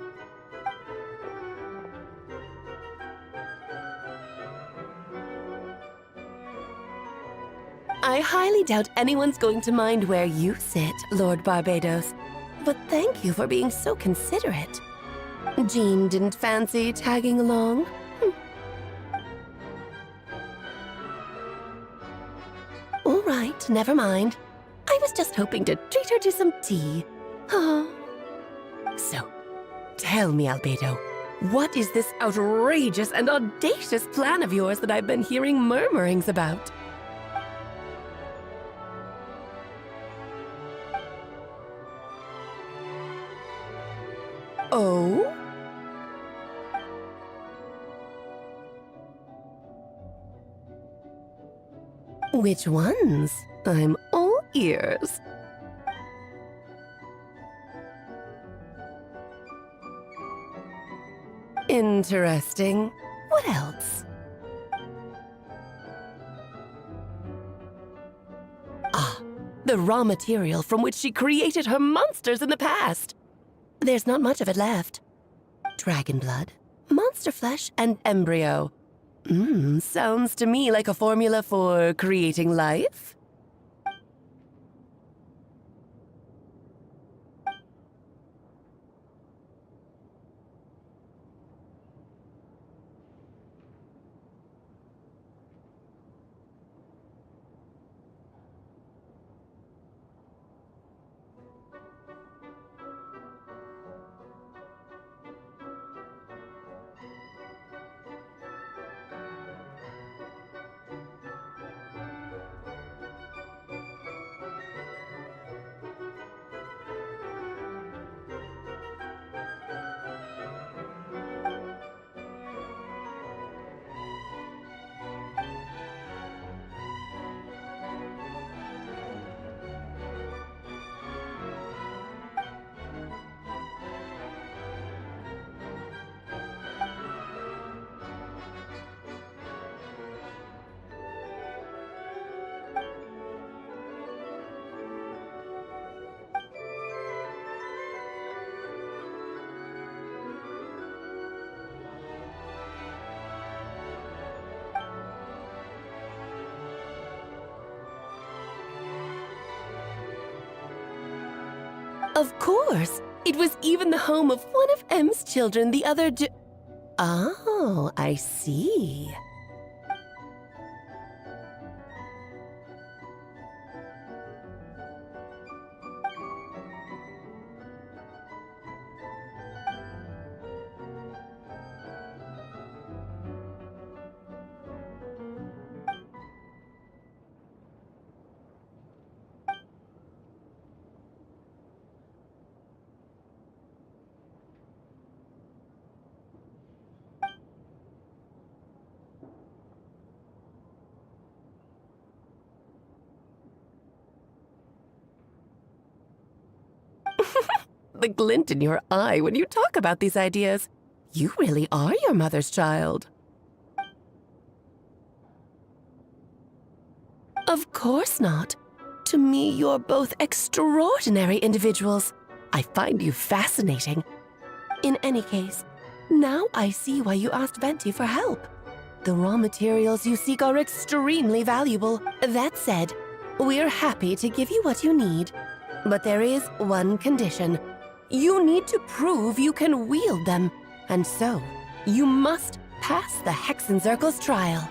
I highly doubt anyone's going to mind where you sit, Lord Barbados. But thank you for being so considerate. Jean didn't fancy tagging along? All right, never mind. I was just hoping to treat her to some tea. Oh. So, tell me, Albedo, what is this outrageous and audacious plan of yours that I've been hearing murmurings about? Oh? Which ones? I'm all ears. Interesting. What else? Ah, the raw material from which she created her monsters in the past. There's not much of it left. Dragon blood, monster flesh, and embryo. Sounds to me like a formula for creating life. Of course! It was even the home of one of M's children the other day. Oh, I see. The glint in your eye when you talk about these ideas. You really are your mother's child. Of course not. To me, you're both extraordinary individuals. I find you fascinating. In any case, now I see why you asked Venti for help. The raw materials you seek are extremely valuable. That said, we're happy to give you what you need. But there is one condition. You need to prove you can wield them. And so, you must pass the Hexencircle's trial.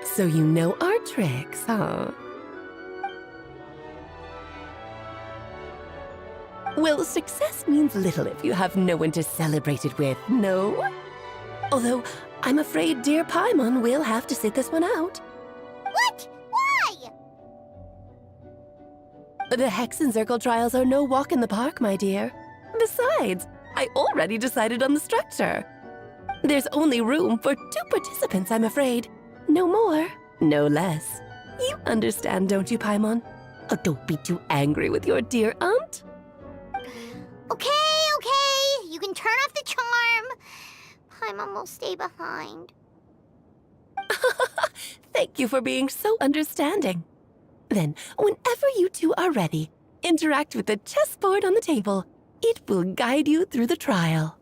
So you know our tricks, huh? Well, success means little if you have no one to celebrate it with, no? Although, I'm afraid dear Paimon will have to sit this one out. What? Why? The Hexencircle trials are no walk in the park, my dear. Besides, I already decided on the structure. There's only room for 2 participants, I'm afraid. No more, no less. You understand, don't you, Paimon? Oh, don't be too angry with your dear aunt. Okay. You can turn off the charm. Paimon will stay behind. Thank you for being so understanding. Then, whenever you two are ready, interact with the chessboard on the table. It will guide you through the trial.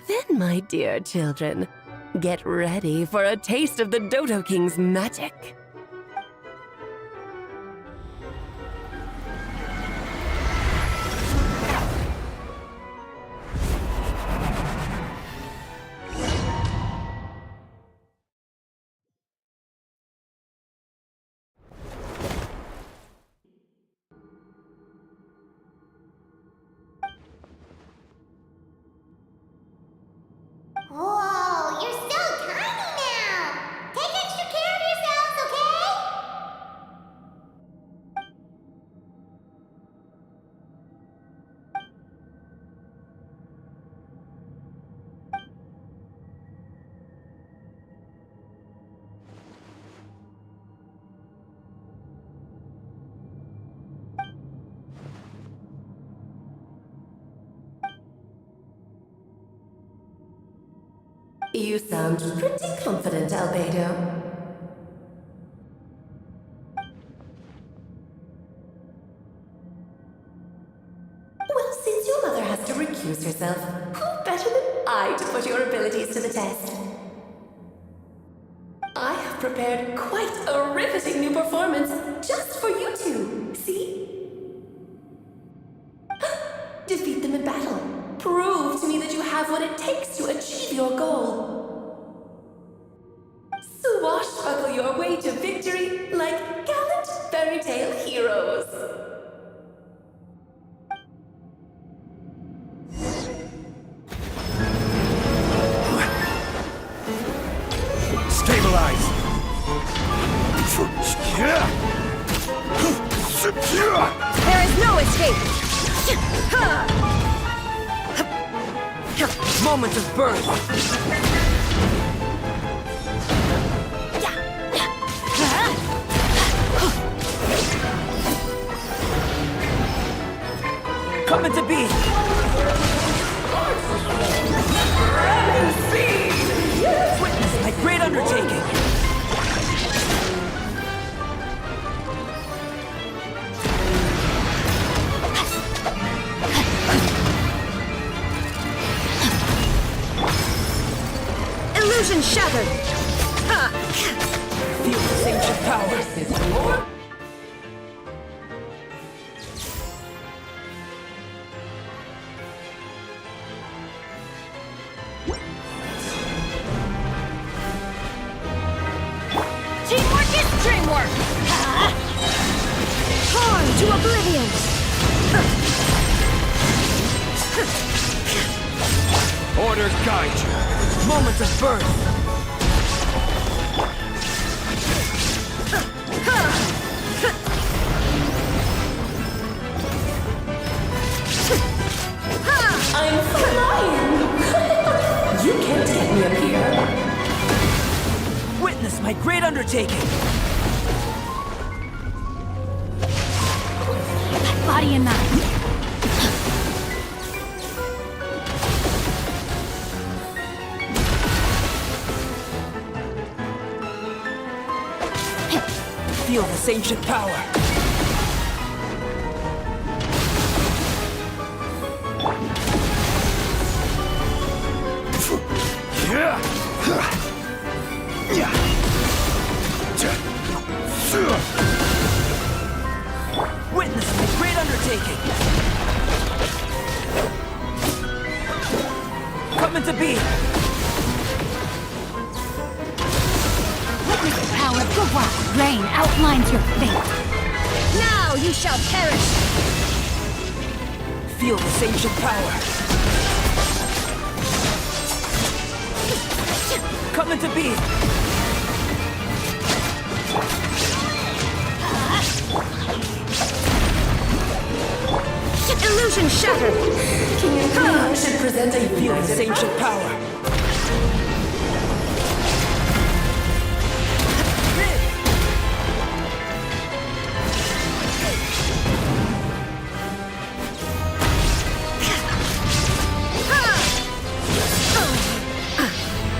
Then, my dear children, get ready for a taste of the Dodo King's magic. Whoa, you're so tiny now! Take extra care of yourselves, okay? You sound pretty confident, Albedo. Well, since your mother has to recuse herself, who better than I to put your abilities to the test? I have prepared quite a riveting new performance just for you two. See? Defeat them in battle. Prove to me that you have what it takes to achieve your goal. Swashbuckle your way to victory like gallant fairy tale heroes. Stabilize! There is no escape! Moment of birth! Coming to be! Witness my great undertaking! Illusion shattered! Feel this ancient power! Teamwork is dreamwork! Torn to oblivion! Orders guide you. Moment of birth! I'm flying! You can't get me up here. Witness my great undertaking! Body and mind. Feel this ancient power! Witness my great undertaking! Coming to be! Witness the power of the wild rain outlines your fate. Now you shall perish! Feel this ancient power! Coming to be! Illusion shattered! Can you please present a feel this ancient power?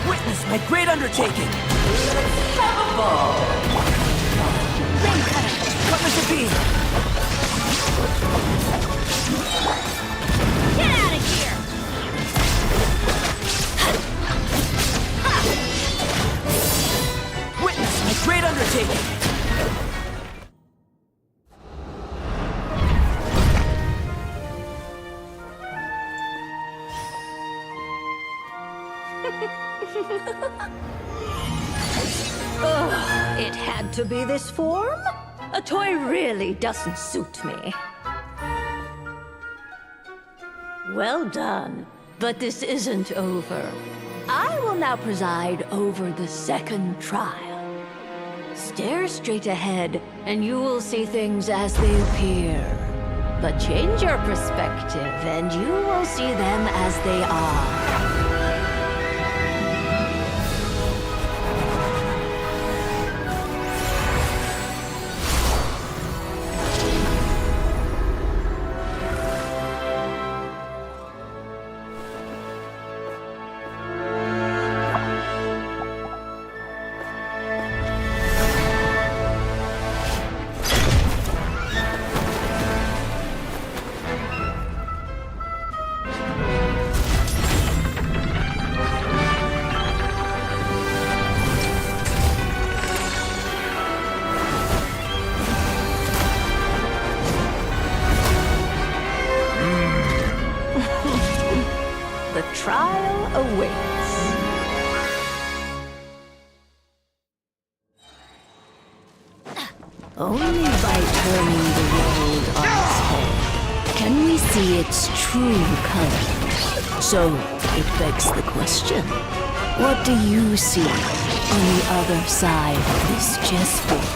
Witness my great undertaking! Have a ball! Coming to be! Get out of here! Witness my great undertaking! Ugh, it had to be this form? A toy really doesn't suit me. Well done, but this isn't over. I will now preside over the second trial. Stare straight ahead, and you will see things as they appear. But change your perspective, and you will see them as they are. The trial awaits. Only by turning the world on its head can we see its true colors. So, it begs the question, what do you see on the other side of this chessboard?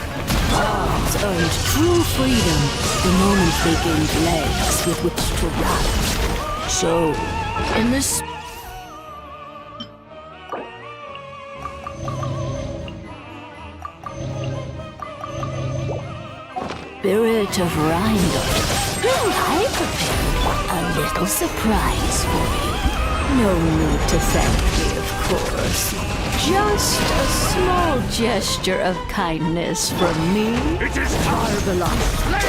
Pawns earned true freedom the moment they gained legs with which to ride. So, in this spirit of Rheingold, I prepared a little surprise for you. No need to thank me, of course. Just a small gesture of kindness from me. It is time! Lay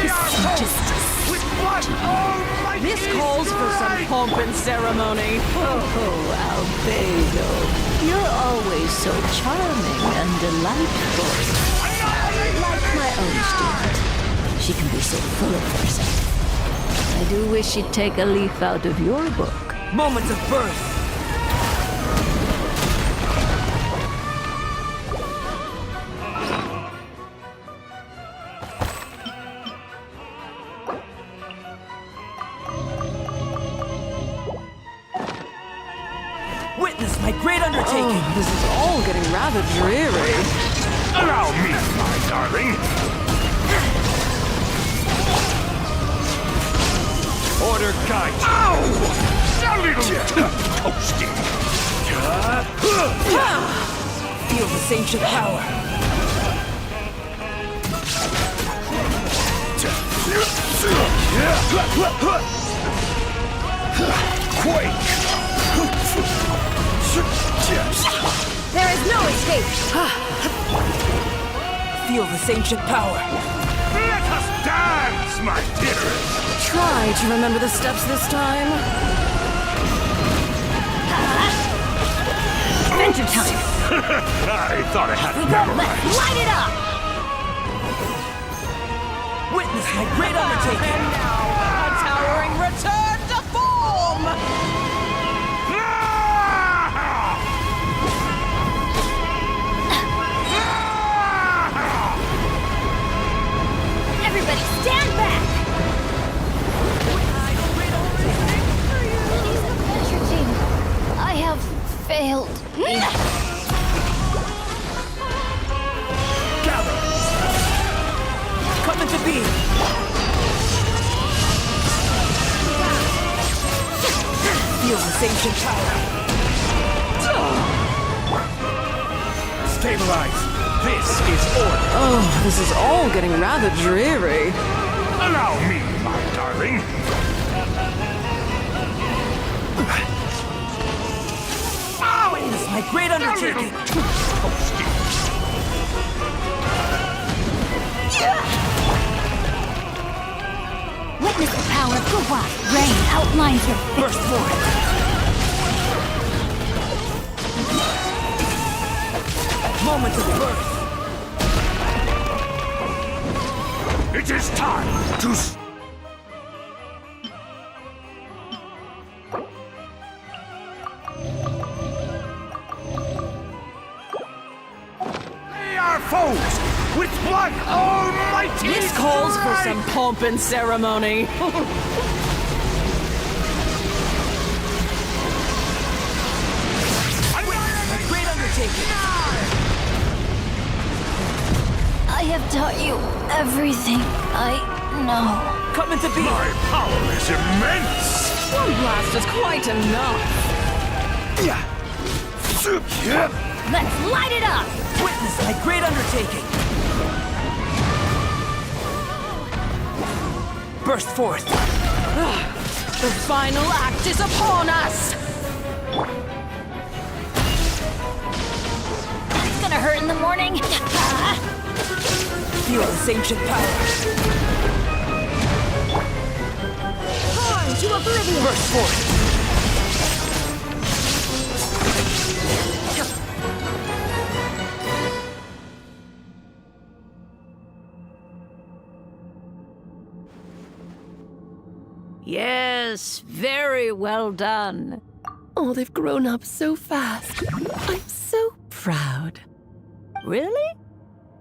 out with what? This calls for some pomp and ceremony. Oh, Albedo, you're always so charming and delightful. Like my own student. She can be so full of herself. I do wish she'd take a leaf out of your book. Moments of birth! Witness my great undertaking! Oh, this is all getting rather dreary. Allow me, my darling. Order guide. Ow! A little toasty. Feel this ancient power. Quake! There is no escape! Feel this ancient power. Let us dance, my dearest! Try to remember the steps this time. Adventure time! I thought I had it Let's memorized. light it up! Witness my great undertaking. And now, a towering return to form! Everybody stand back! Adventure team, I have failed. ancient power. Stabilize. This is order. Oh, this is all getting rather dreary. Allow me, my darling. Witness my great undertaking. Witness the power of Gua. Rain outlines your Burst forth. Moment of birth. It is time to... Slay our foes with one almighty... This calls for some pomp and ceremony. I witness my great undertaking. I have taught you everything I know. Come into being. My power is immense! One blast is quite enough. Let's light it up! Witness my great undertaking. Burst forth. The final act is upon us. It's gonna hurt in the morning. Feel this ancient power. Born to oblivion! Burst forth. Yes, very well done. Oh, they've grown up so fast. I'm so proud. Really?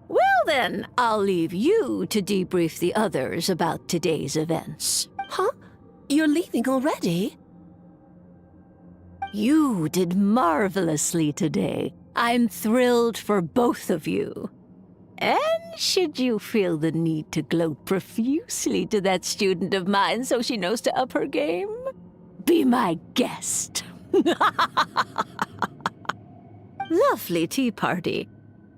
Well then, I'll leave you to debrief the others about today's events. Huh? You're leaving already? You did marvelously today. I'm thrilled for both of you. And should you feel the need to gloat profusely to that student of mine so she knows to up her game, be my guest. Lovely tea party.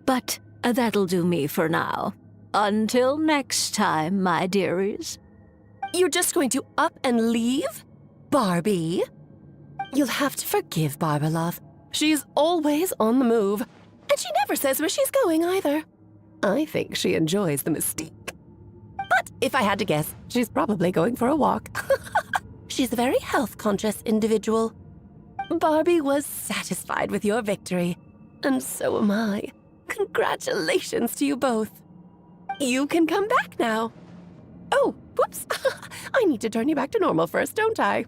But that'll do me for now. Until next time, my dearies. You're just going to up and leave? Barbie? You'll have to forgive Barbalov. She's always on the move. And she never says where she's going either. I think she enjoys the mystique. But if I had to guess, she's probably going for a walk. She's a very health-conscious individual. Barbie was satisfied with your victory, and so am I. Congratulations to you both. You can come back now. Oh, whoops. I need to turn you back to normal first, don't I?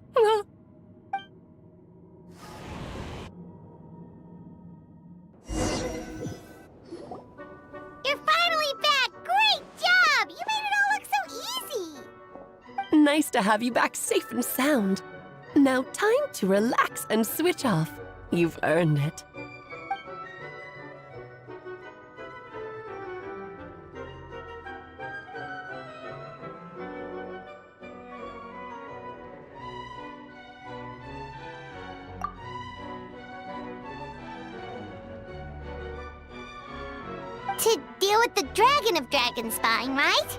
You're finally back! Great job! You made it all look so easy! Nice to have you back safe and sound. Now time to relax and switch off. You've earned it. To deal with the Dragon of Dragonspine, right?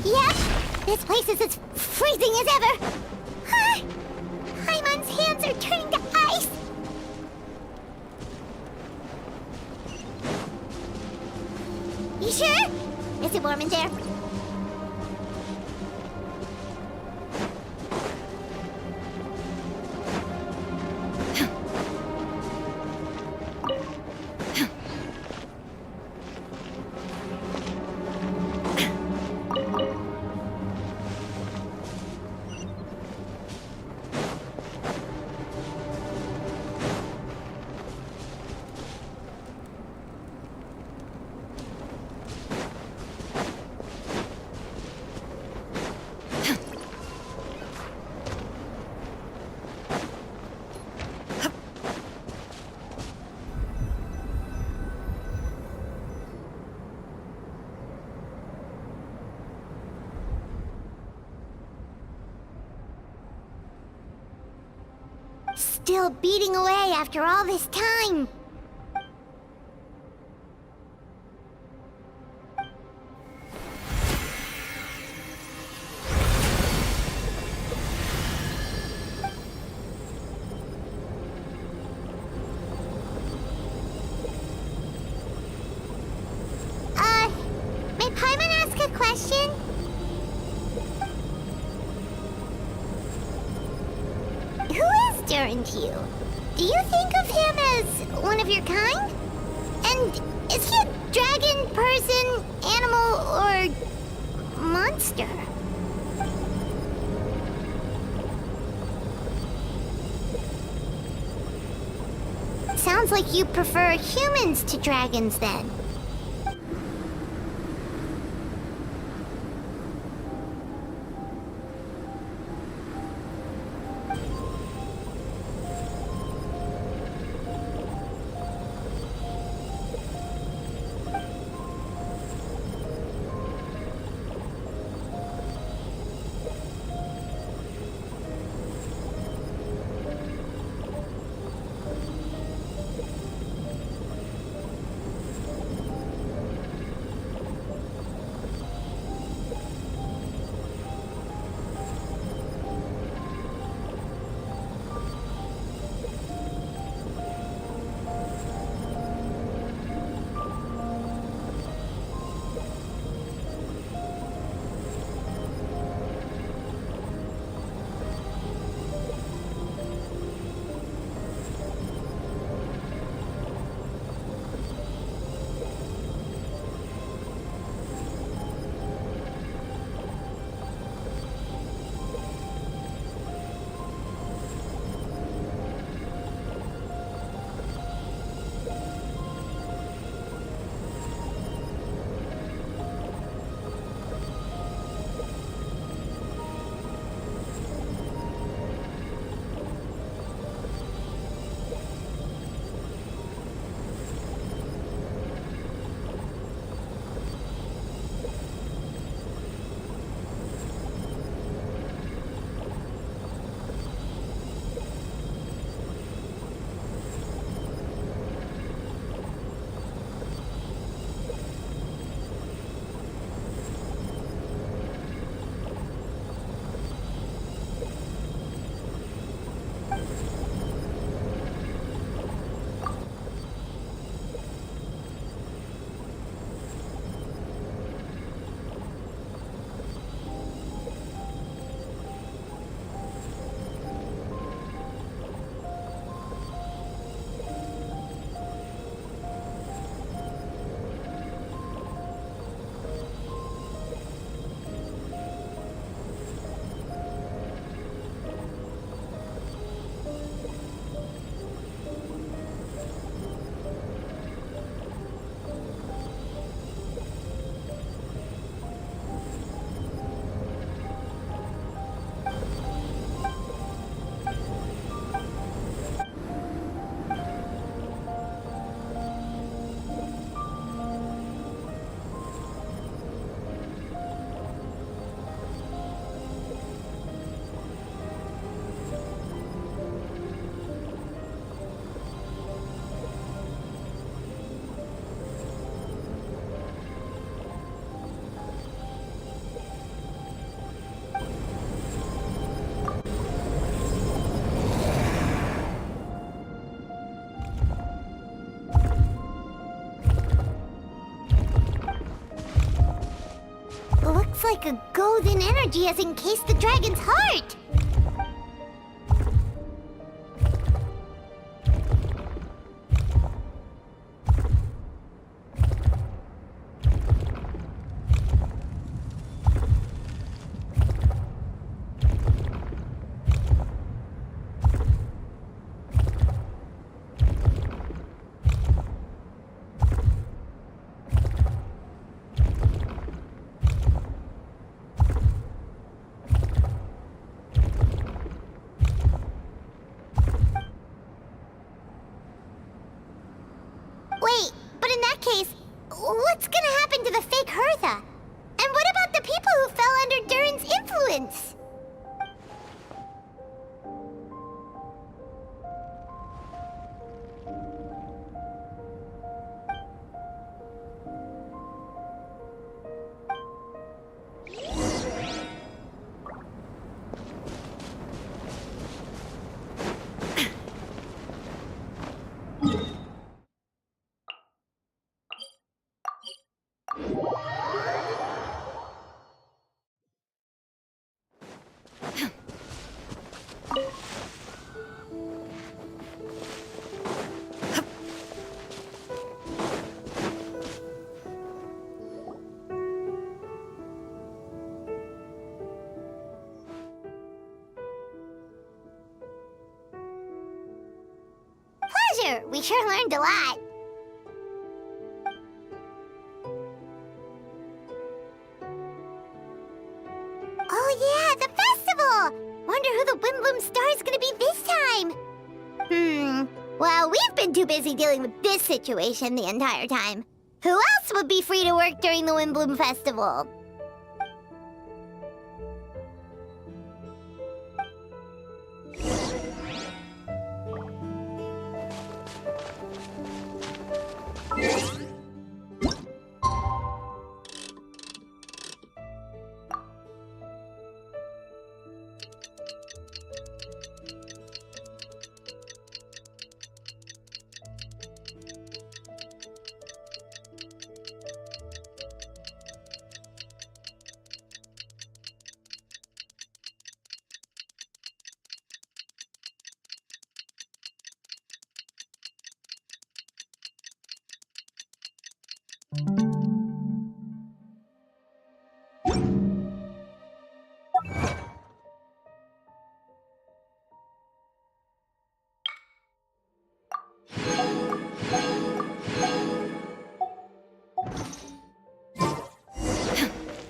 Yep, this place is as freezing as ever. Paimon's hands are turning to ice. You sure? It's Is it warm in there? Still beating away after all this time. May Paimon ask a question? Who is Durin to you? Do you think of him as one of your kind? And is he a dragon, person, animal, or monster? Sounds like you prefer humans to dragons then. like a golden energy has encased the dragon's heart. Wait, but in that case, what's gonna happen to the fake Hertha? And what about the people who fell under Durin's influence? Pleasure! We sure learned a lot. Oh yeah, the festival! Wonder who the Windbloom Star is gonna be this time? Well, we've been too busy dealing with this situation the entire time. Who else would be free to work during the Windbloom Festival?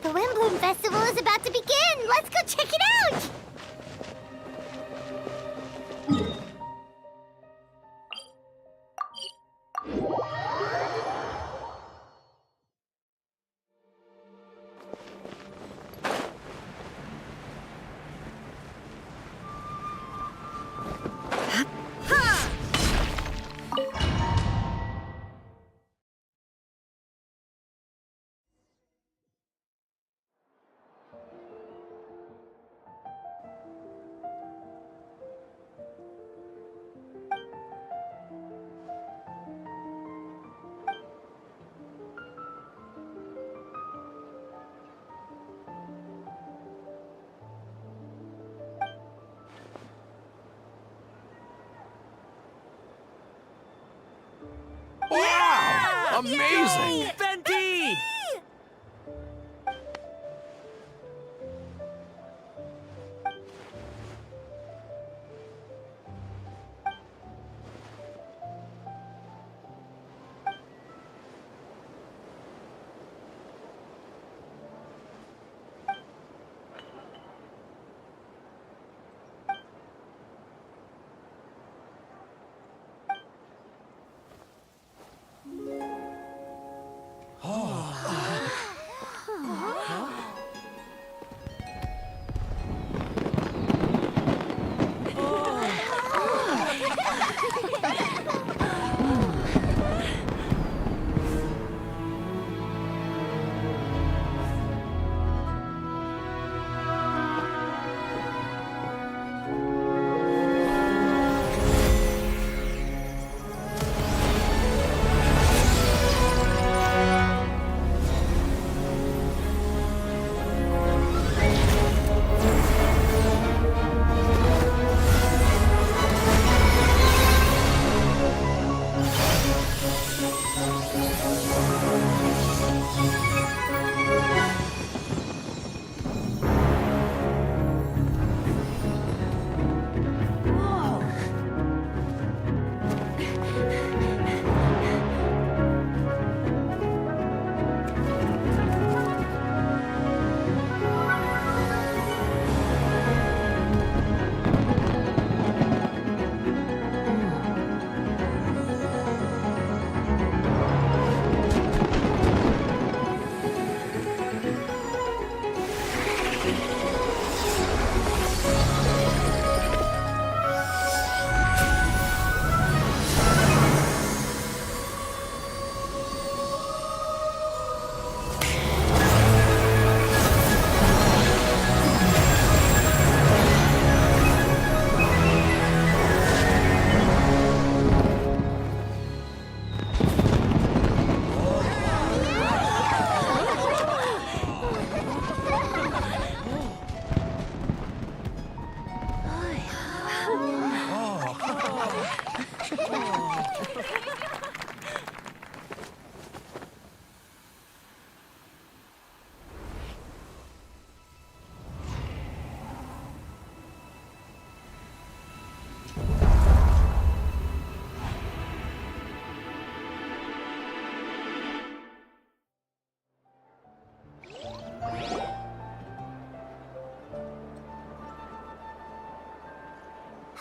The Windbloom Festival is about to begin! Let's go check it out! Wow! Amazing! Venti!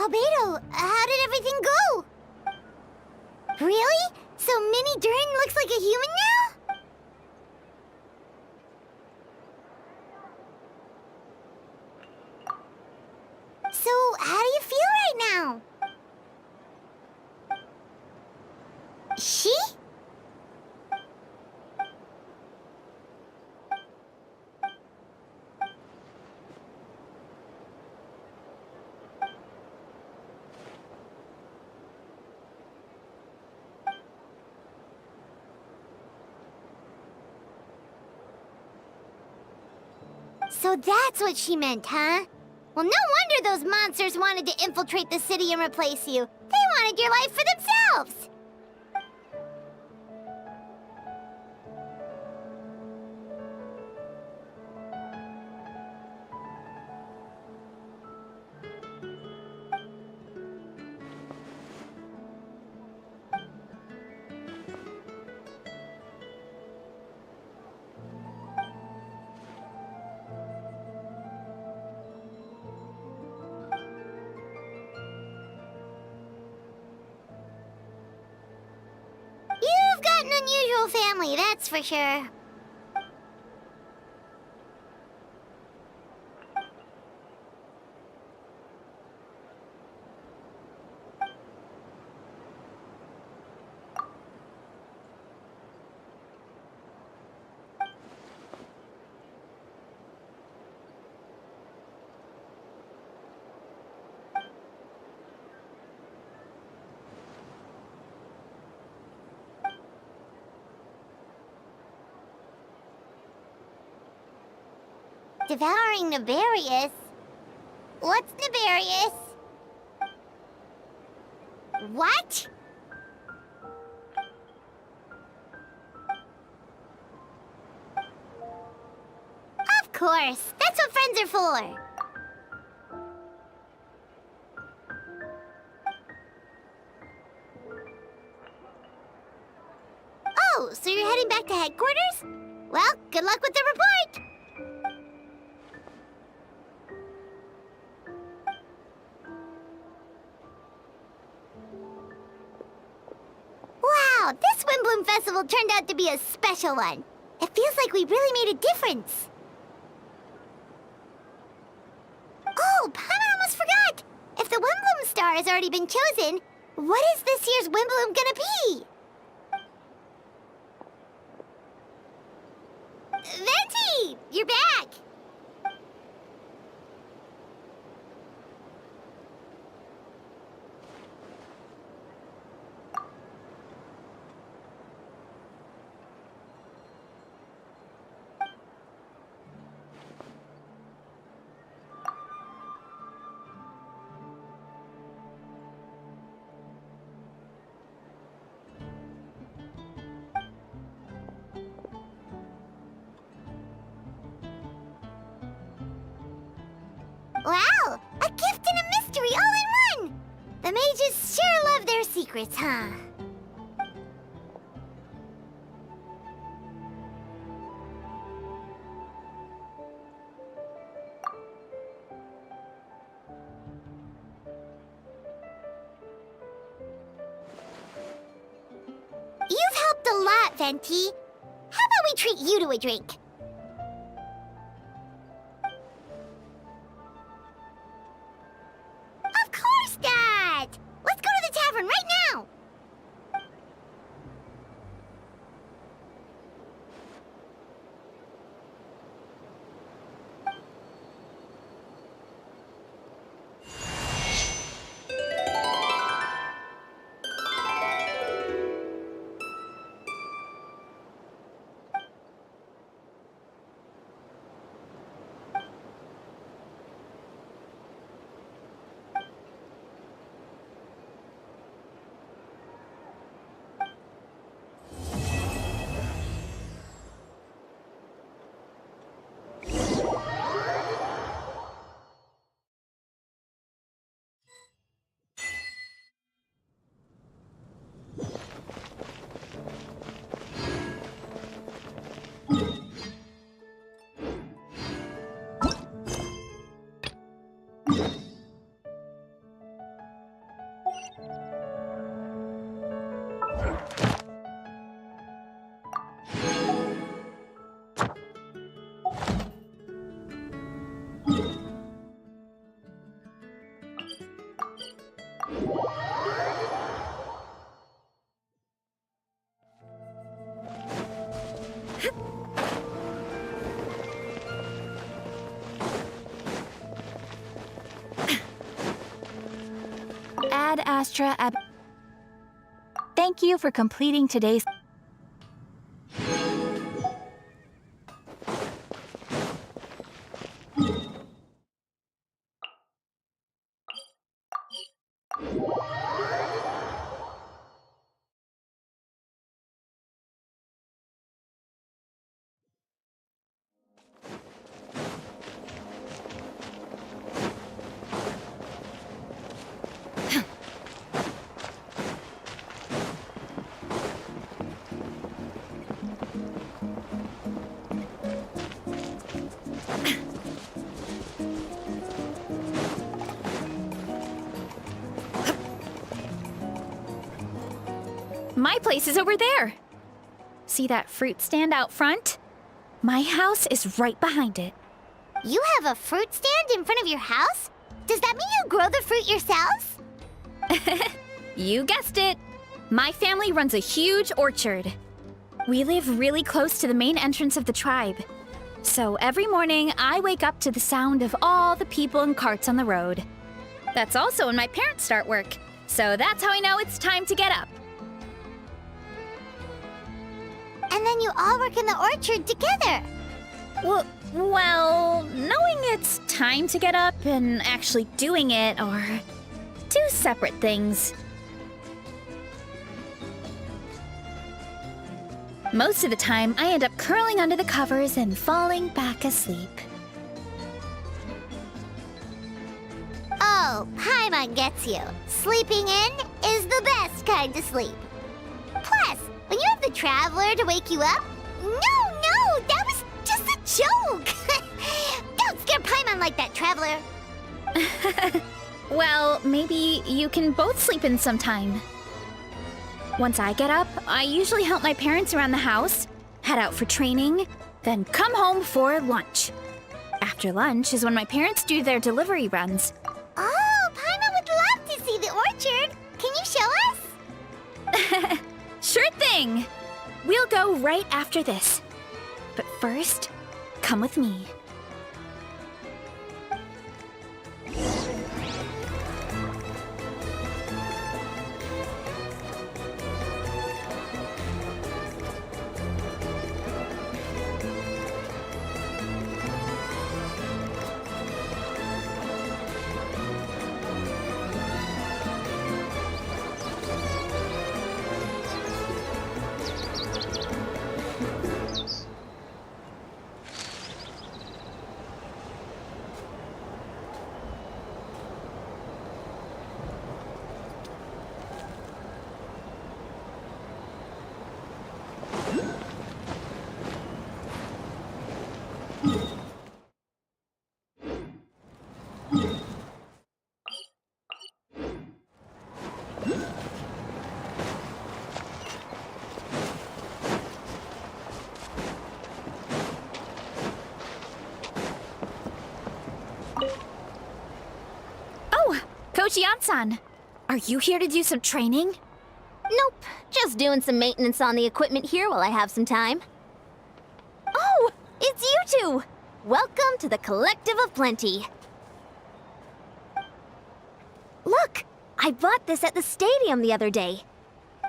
Albedo, how did everything go? Really? So Mini Durin looks like a human now? So, how do you feel right now? She? So that's what she meant, huh? Well, no wonder those monsters wanted to infiltrate the city and replace you. They wanted your life for themselves! You've got an unusual family, that's for sure. Devouring Nefarious? What's Nefarious? What? Of course, that's what friends are for. Oh, so you're heading back to headquarters? Well, good luck with the report. Wow, this Windbloom Festival turned out to be a special one. It feels like we really made a difference. Oh, Paimon almost forgot! If the Windbloom star has already been chosen, what is this year's Windbloom gonna be? Venti! You're back! Wow! A gift and a mystery all in one! The mages sure love their secrets, huh? You've helped a lot, Venti. How about we treat you to a drink? Of course, Dad! Let's go to the tavern right now! Ad Astra Ab. Thank you for completing today's. My place is over there. See that fruit stand out front? My house is right behind it. You have a fruit stand in front of your house? Does that mean you grow the fruit yourselves? You guessed it. My family runs a huge orchard. We live really close to the main entrance of the tribe. So every morning, I wake up to the sound of all the people and carts on the road. That's also when my parents start work. So that's how I know it's time to get up. And then you all work in the orchard together. Well, knowing it's time to get up and actually doing it are two separate things. Most of the time, I end up curling under the covers and falling back asleep. Oh, Paimon gets you. Sleeping in is the best kind of sleep. Plus, when you have the Traveler to wake you up... No, that was just a joke! Don't scare Paimon like that, Traveler. Well, maybe you can both sleep in sometime. Once I get up, I usually help my parents around the house, head out for training, then come home for lunch. After lunch is when my parents do their delivery runs. Oh, Paimon would love to see the orchard. Can you show us? Sure thing! We'll go right after this. But first, come with me. Coach Yan-san, are you here to do some training? Nope, just doing some maintenance on the equipment here while I have some time. Oh, it's you two! Welcome to the Collective of Plenty. Look, I bought this at the stadium the other day.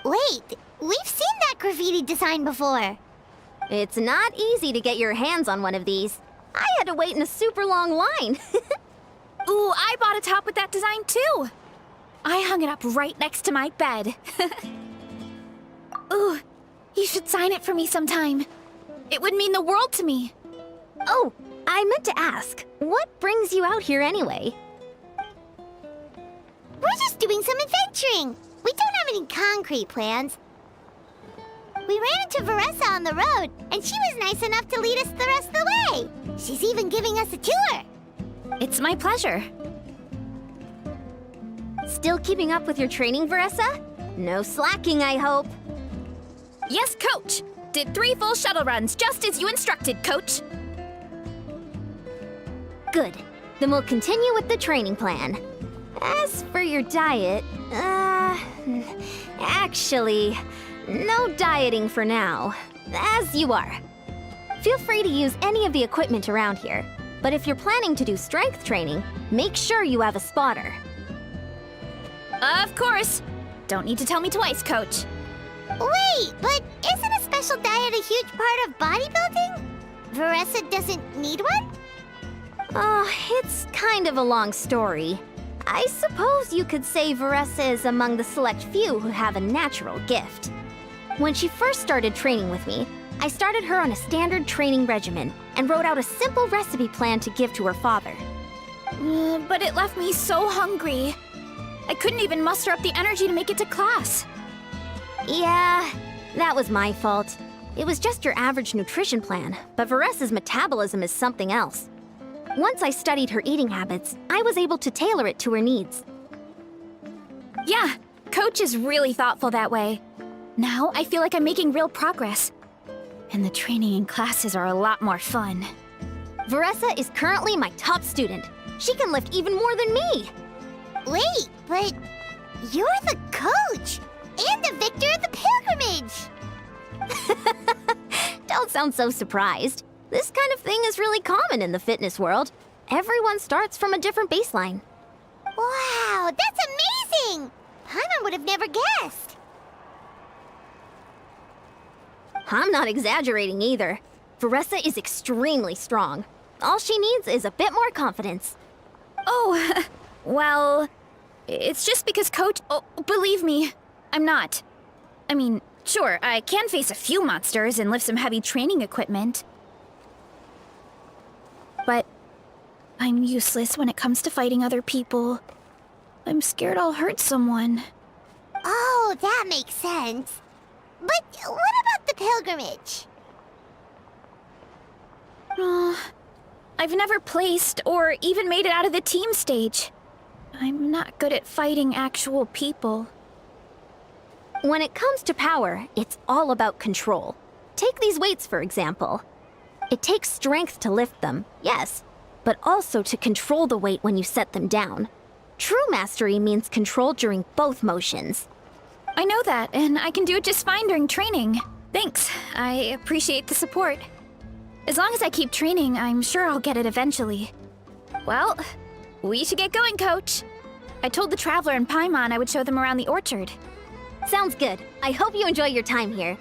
Wait, we've seen that graffiti design before. It's not easy to get your hands on one of these. I had to wait in a super long line. Ooh, I bought a top with that design too. I hung it up right next to my bed. Ooh, you should sign it for me sometime. It would mean the world to me. Oh, I meant to ask, what brings you out here anyway? We're just doing some adventuring. We don't have any concrete plans. We ran into Varessa on the road, and she was nice enough to lead us the rest of the way. She's even giving us a tour. It's my pleasure. Still keeping up with your training, Veressa? No slacking, I hope. Yes, Coach! Did 3 full shuttle runs, just as you instructed, Coach. Good. Then we'll continue with the training plan. As for your diet, actually, no dieting for now. As you are. Feel free to use any of the equipment around here. But if you're planning to do strength training, make sure you have a spotter. Of course. Don't need to tell me twice, Coach. Wait, but isn't a special diet a huge part of bodybuilding? Veressa doesn't need one? Oh, it's kind of a long story. I suppose you could say Veressa is among the select few who have a natural gift. When she first started training with me, I started her on a standard training regimen and wrote out a simple recipe plan to give to her father. But it left me so hungry. I couldn't even muster up the energy to make it to class. Yeah, that was my fault. It was just your average nutrition plan, but Veressa's metabolism is something else. Once I studied her eating habits, I was able to tailor it to her needs. Yeah, Coach is really thoughtful that way. Now I feel like I'm making real progress. And the training and classes are a lot more fun. Veressa is currently my top student. She can lift even more than me. Wait, but you're the coach and the victor of the pilgrimage. Don't sound so surprised. This kind of thing is really common in the fitness world. Everyone starts from a different baseline. Wow, that's amazing! Paimon would have never guessed. I'm not exaggerating either. Veressa is extremely strong. All she needs is a bit more confidence. Oh, well, it's just because Coach... Oh, believe me, I'm not. I mean, sure, I can face a few monsters and lift some heavy training equipment. But I'm useless when it comes to fighting other people. I'm scared I'll hurt someone. Oh, that makes sense. But what about the pilgrimage? I've never placed or even made it out of the team stage. I'm not good at fighting actual people. When it comes to power, it's all about control. Take these weights, for example. It takes strength to lift them, yes, but also to control the weight when you set them down. True mastery means control during both motions. I know that, and I can do it just fine during training. Thanks, I appreciate the support. As long as I keep training, I'm sure I'll get it eventually. Well, we should get going, Coach. I told the Traveler and Paimon I would show them around the orchard. Sounds good. I hope you enjoy your time here.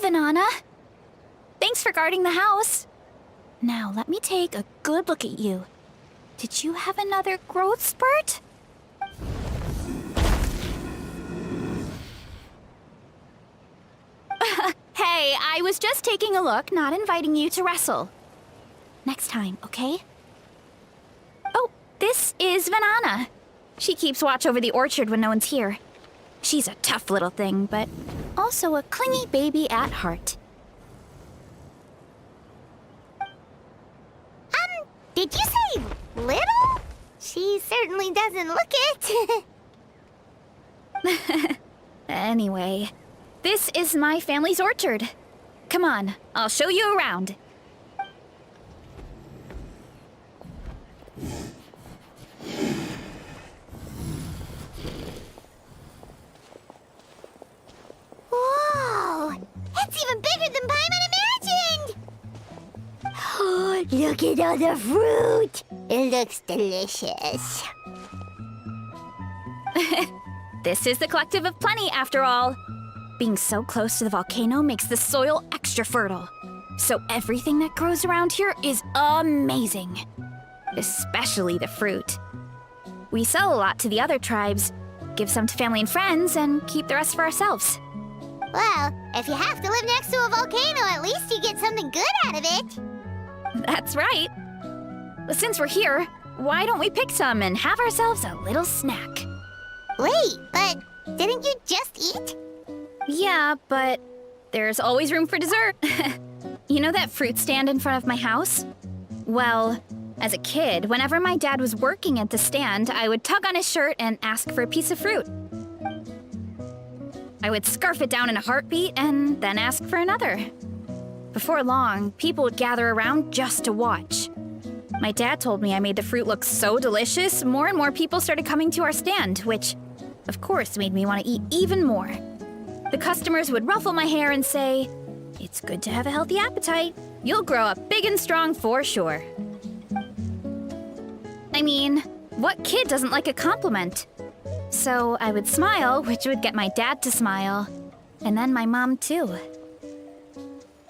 Banana. Thanks for guarding the house. Now, let me take a good look at you. Did you have another growth spurt? Hey, I was just taking a look, not inviting you to wrestle. Next time, okay? Oh, this is Banana. She keeps watch over the orchard when no one's here. She's a tough little thing, but also a clingy baby at heart. Did you say little? She certainly doesn't look it. Anyway, this is my family's orchard. Come on, I'll show you around. Whoa! It's even bigger than Paimon imagined! Oh, look at all the fruit! It looks delicious. This is the Collective of Plenty, after all. Being so close to the volcano makes the soil extra fertile. So everything that grows around here is amazing. Especially the fruit. We sell a lot to the other tribes. give some to family and friends and keep the rest for ourselves. Well, if you have to live next to a volcano, at least you get something good out of it. That's right. But since we're here, why don't we pick some and have ourselves a little snack? Wait, but didn't you just eat? Yeah, but there's always room for dessert. You know that fruit stand in front of my house? Well, as a kid, whenever my dad was working at the stand, I would tug on his shirt and ask for a piece of fruit. I would scarf it down in a heartbeat and then ask for another. Before long, people would gather around just to watch. My dad told me I made the fruit look so delicious, more and more people started coming to our stand, which, of course, made me want to eat even more. The customers would ruffle my hair and say, "It's good to have a healthy appetite. You'll grow up big and strong for sure." I mean, what kid doesn't like a compliment? So I would smile, which would get my dad to smile. And then my mom, too.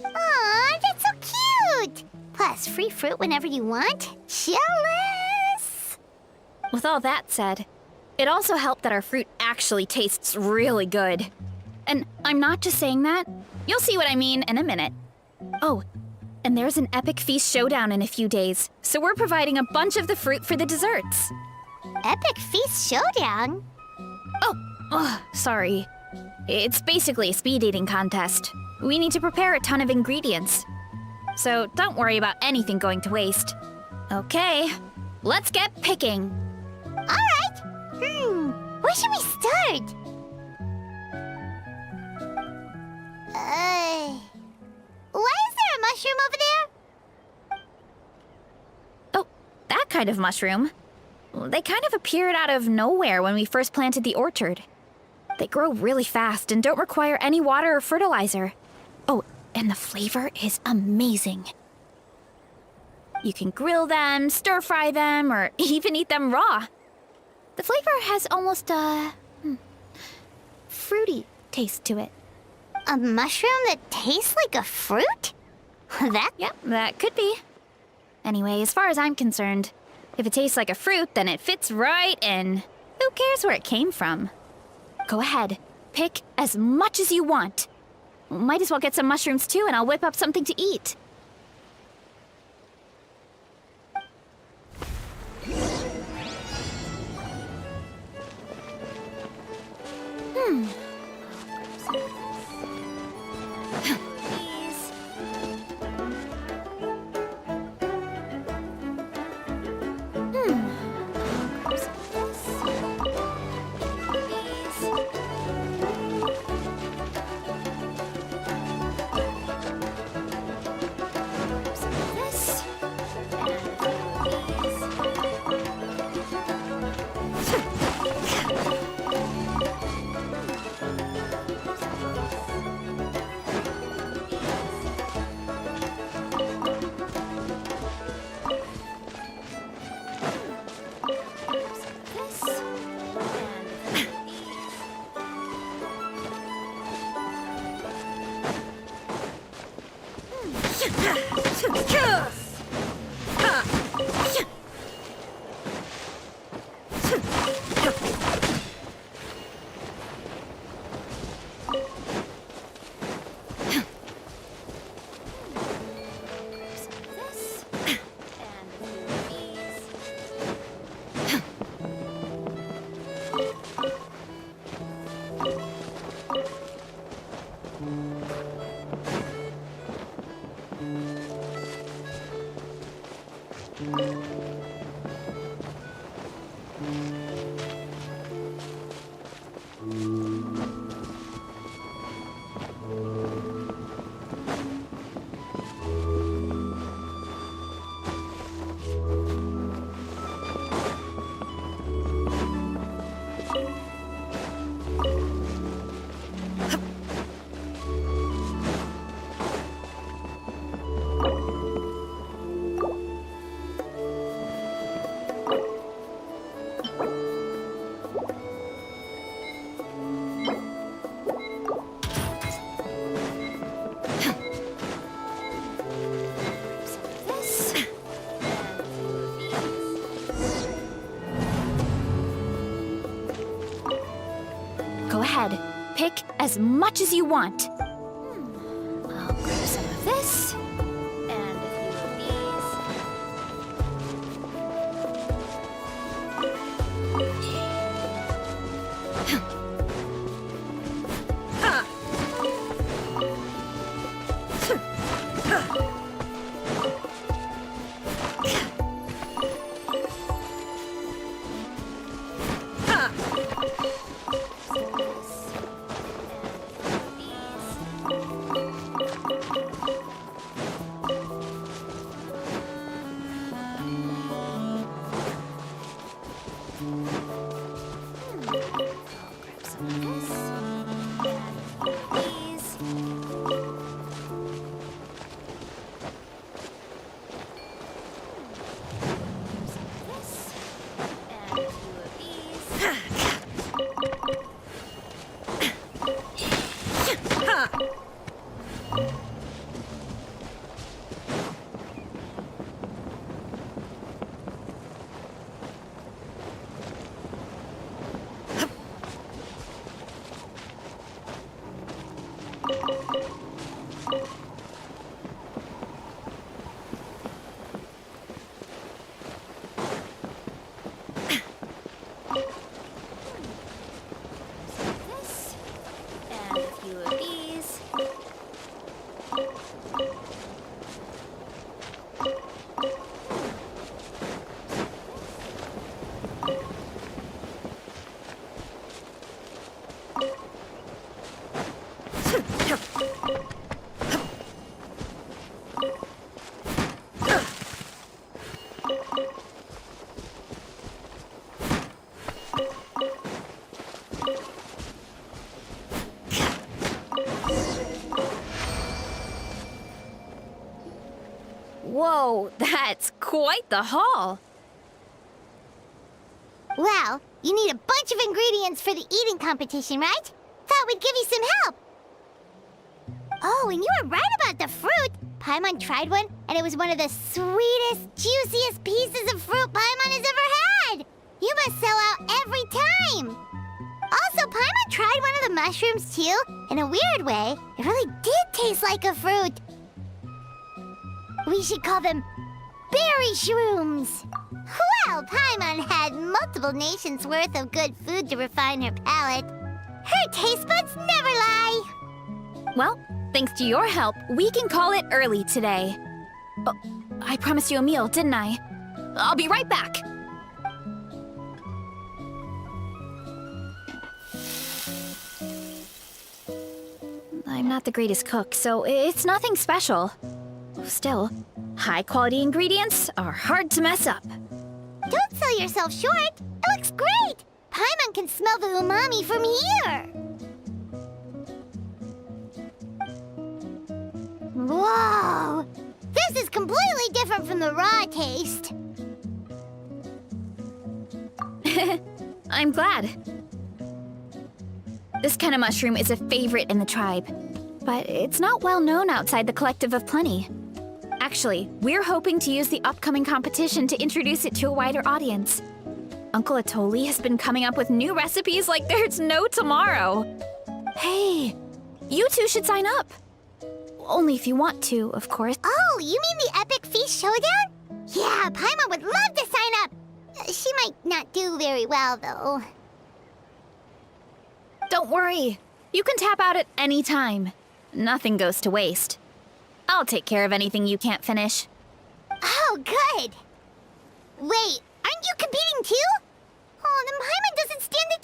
Aw, that's so cute! Plus, free fruit whenever you want. Jealous! With all that said, it also helped that our fruit actually tastes really good. And I'm not just saying that. You'll see what I mean in a minute. Oh, and there's an epic feast showdown in a few days, so we're providing a bunch of the fruit for the desserts. Epic Feast Showdown? Oh, sorry. It's basically a speed eating contest. We need to prepare a ton of ingredients. So don't worry about anything going to waste. Okay, let's get picking. Alright! Where should we start? Why is there a mushroom over there? Oh, that kind of mushroom. They kind of appeared out of nowhere when we first planted the orchard. They grow really fast and don't require any water or fertilizer. Oh, and the flavor is amazing. You can grill them, stir-fry them, or even eat them raw. The flavor has almost a fruity taste to it. A mushroom that tastes like a fruit? Yep, that could be. Anyway, as far as I'm concerned, if it tastes like a fruit, then it fits right in. Who cares where it came from? Go ahead, pick as much as you want. Might as well get some mushrooms too, and I'll whip up something to eat. pick as much as you want. I'll grab some of this, and a few of Whoa, that's quite the haul. Well, you need a bunch of ingredients for the eating competition, right? Thought we'd give you some help. Oh, and you were right about the fruit. Paimon tried one, and it was one of the sweetest, juiciest pieces of fruit Paimon has ever had. You must sell out every time. Also, Paimon tried one of the mushrooms, too. In a weird way, it really did taste like a fruit. We should call them berry shrooms. Well, Paimon had multiple nations' worth of good food to refine her palate. Her taste buds never lie. Well, thanks to your help, we can call it early today. Oh, I promised you a meal, didn't I? I'll be right back. I'm not the greatest cook, so it's nothing special. Still, high-quality ingredients are hard to mess up. Don't sell yourself short. It looks great. Paimon can smell the umami from here. Whoa! This is completely different from the raw taste. I'm glad. This kind of mushroom is a favorite in the tribe, but it's not well known outside the Collective of Plenty. Actually, we're hoping to use the upcoming competition to introduce it to a wider audience. Uncle Atoli has been coming up with new recipes like there's no tomorrow. Hey, you two should sign up. Only if you want to, of course. Oh, you mean the Epic Feast Showdown? Yeah, Paimon would love to sign up. She might not do very well, though. Don't worry. You can tap out at any time. Nothing goes to waste. I'll take care of anything you can't finish. Oh, good. Wait, aren't you competing too? Oh, then Paimon doesn't stand a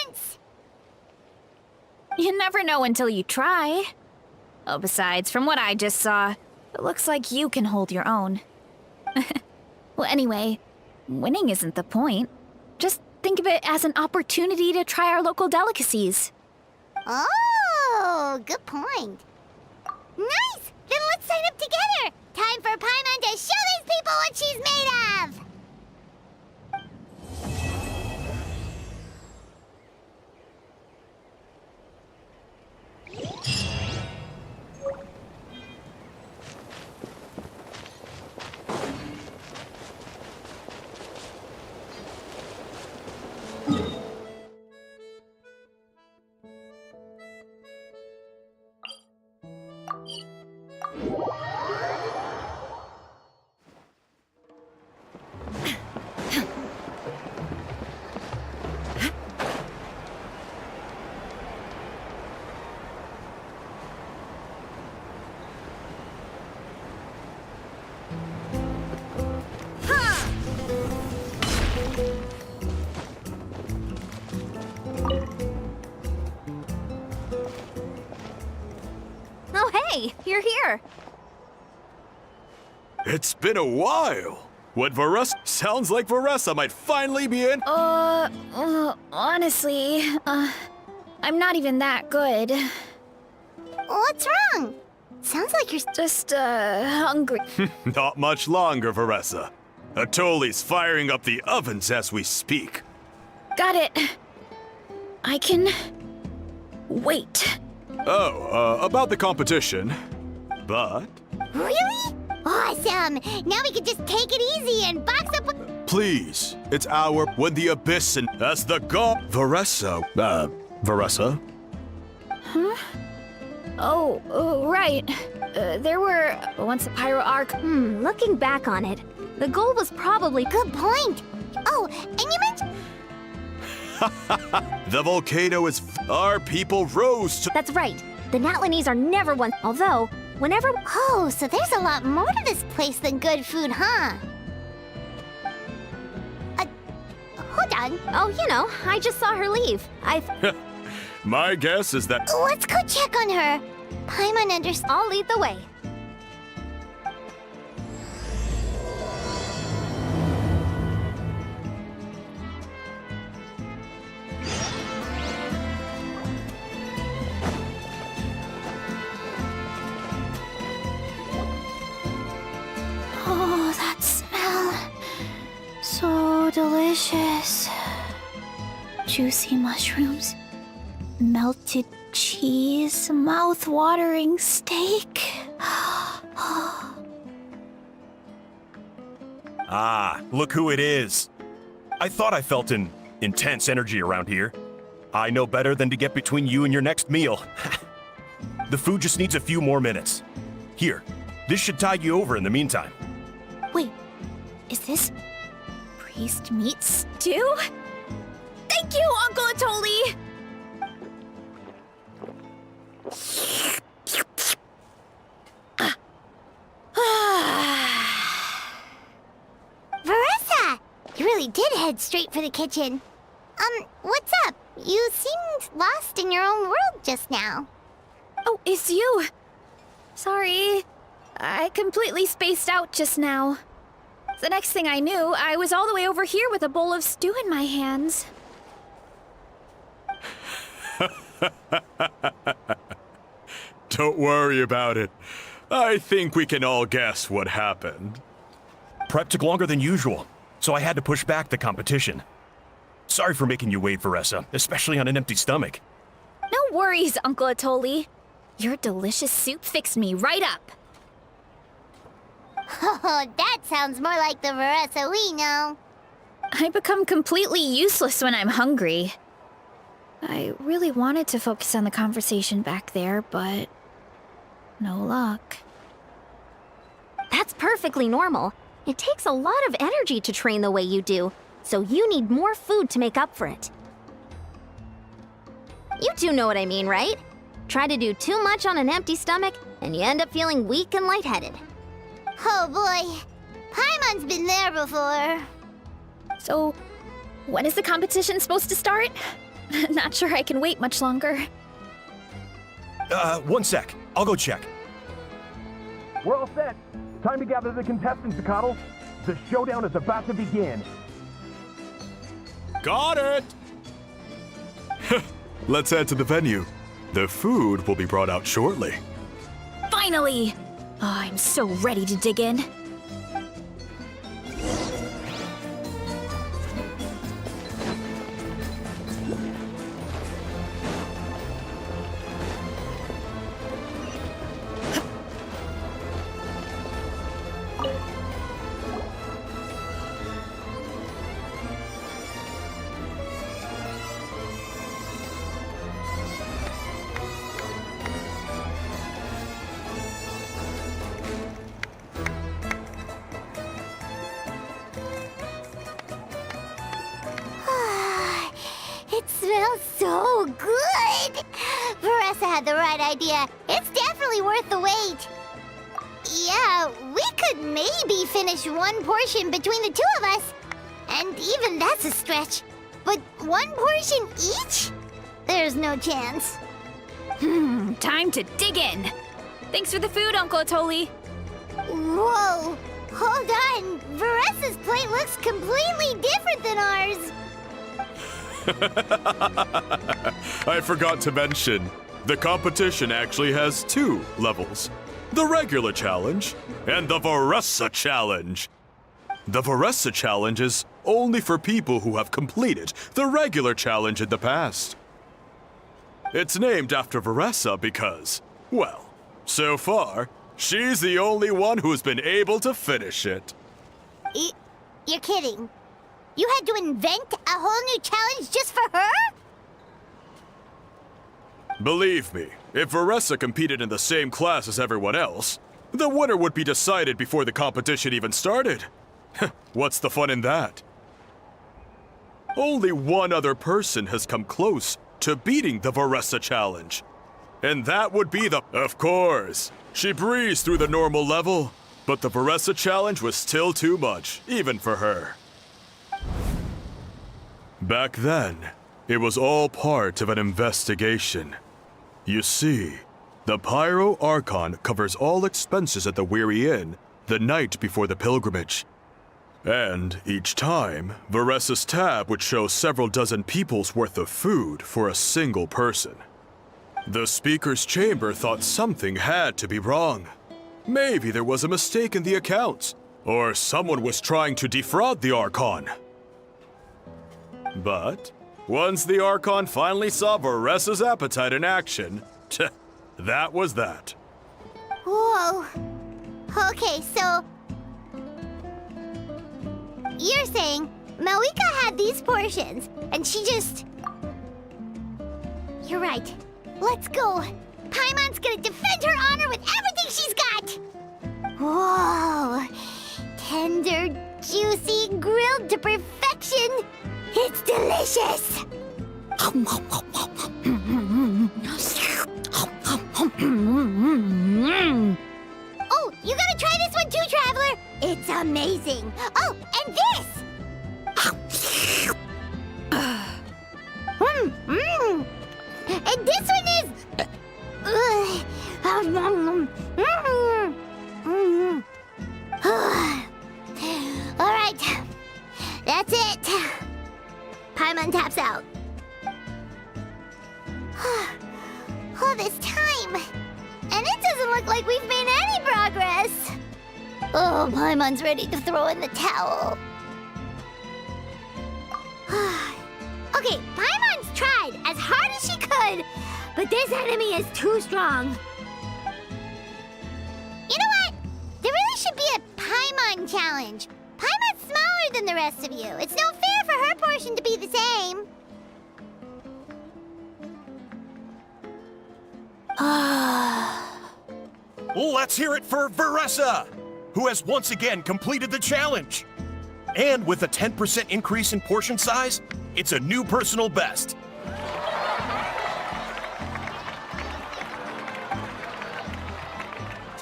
chance. You never know until you try. Oh, besides, from what I just saw, it looks like you can hold your own. Well, anyway, winning isn't the point. Just think of it as an opportunity to try our local delicacies. Oh, good point. Nice! Then let's sign up together! Time for Paimon to show these people what she's made of! Hey, you're here. It's been a while. What Varessa? Sounds like Varessa might finally be in. Honestly, I'm not even that good. What's wrong? Sounds like you're just, hungry. Not much longer, Varessa. Atoli's firing up the ovens as we speak. Got it. I can wait. Oh, about the competition. But... Really? Awesome! Now we can just take it easy and box up with... Please, it's our when the abyss and as the god Varessa. Varessa? Huh? Oh, right. There were once a pyro arc. Looking back on it, the goal was probably... Good point! Oh, and you mentioned... The volcano is... Our people rose to... That's right. The Natlanese are never one... Although, whenever... Oh, so there's a lot more to this place than good food, huh? Hold on. Oh, you know, I just saw her leave. My guess is that... Let's go check on her. Paimon understands. I'll lead the way. Oh, that smell. So delicious. Juicy mushrooms, melted cheese, mouth-watering steak. Ah, look who it is. I thought I felt an intense energy around here. I know better than to get between you and your next meal. The food just needs a few more minutes. Here, this should tide you over in the meantime. Wait, is this priest meat stew? Thank you, Uncle Atoli! Varessa! You really did head straight for the kitchen. What's up? You seemed lost in your own world just now. Oh, it's you. Sorry. I completely spaced out just now. The next thing I knew, I was all the way over here with a bowl of stew in my hands. Don't worry about it. I think we can all guess what happened. Prep took longer than usual, so I had to push back the competition. Sorry for making you wait, Varessa, especially on an empty stomach. No worries, Uncle Atoli. Your delicious soup fixed me right up. Oh, that sounds more like the Varessa we know. I become completely useless when I'm hungry. I really wanted to focus on the conversation back there, but no luck. That's perfectly normal. It takes a lot of energy to train the way you do, so you need more food to make up for it. You do know what I mean, right? Try to do too much on an empty stomach, and you end up feeling weak and lightheaded. Oh boy, Paimon's been there before. So, when is the competition supposed to start? Not sure I can wait much longer. 1 sec. I'll go check. We're all set. Time to gather the contestants, Coddle. The showdown is about to begin. Got it! Let's head to the venue. The food will be brought out shortly. Finally! Oh, I'm so ready to dig in. It smells so good! Varessa had the right idea. It's definitely worth the wait. Yeah, we could maybe finish one portion between the two of us. And even that's a stretch. But one portion each? There's no chance. Time to dig in. Thanks for the food, Uncle Atoli. Whoa! Hold on! Varessa's plate looks completely different than ours! I forgot to mention, the competition actually has 2 levels. The regular challenge and the Varessa challenge. The Varessa challenge is only for people who have completed the regular challenge in the past. It's named after Varessa because, well, so far, she's the only one who's been able to finish it. You're kidding. You had to invent a whole new challenge just for her? Believe me, if Varessa competed in the same class as everyone else, the winner would be decided before the competition even started. What's the fun in that? Only one other person has come close to beating the Varessa challenge. And that would be the... Of course, she breezed through the normal level, but the Varessa challenge was still too much, even for her. Back then, it was all part of an investigation. You see, the Pyro Archon covers all expenses at the Weary Inn the night before the pilgrimage. And each time, Varessa's tab would show several dozen people's worth of food for a single person. The Speaker's Chamber thought something had to be wrong. Maybe there was a mistake in the accounts, or someone was trying to defraud the Archon. But once the Archon finally saw Varessa's appetite in action, that was that. Whoa. Okay, so... You're saying Malika had these portions, and she just... You're right. Let's go. Paimon's gonna defend her honor with everything she's got! Whoa. Tender, juicy, grilled to perfection. It's delicious! Oh, you gotta try this one too, Traveler! It's amazing! Oh, and this! And this one is... Alright, that's it. Paimon taps out. All this time, and it doesn't look like we've made any progress. Oh, Paimon's ready to throw in the towel. Okay, Paimon's tried as hard as she could, but this enemy is too strong. You know what? There really should be a Paimon challenge. Paimon's smaller than the rest of you. It's no fair for her portion to be the same. Let's hear it for Varessa, who has once again completed the challenge. And with a 10% increase in portion size, it's a new personal best.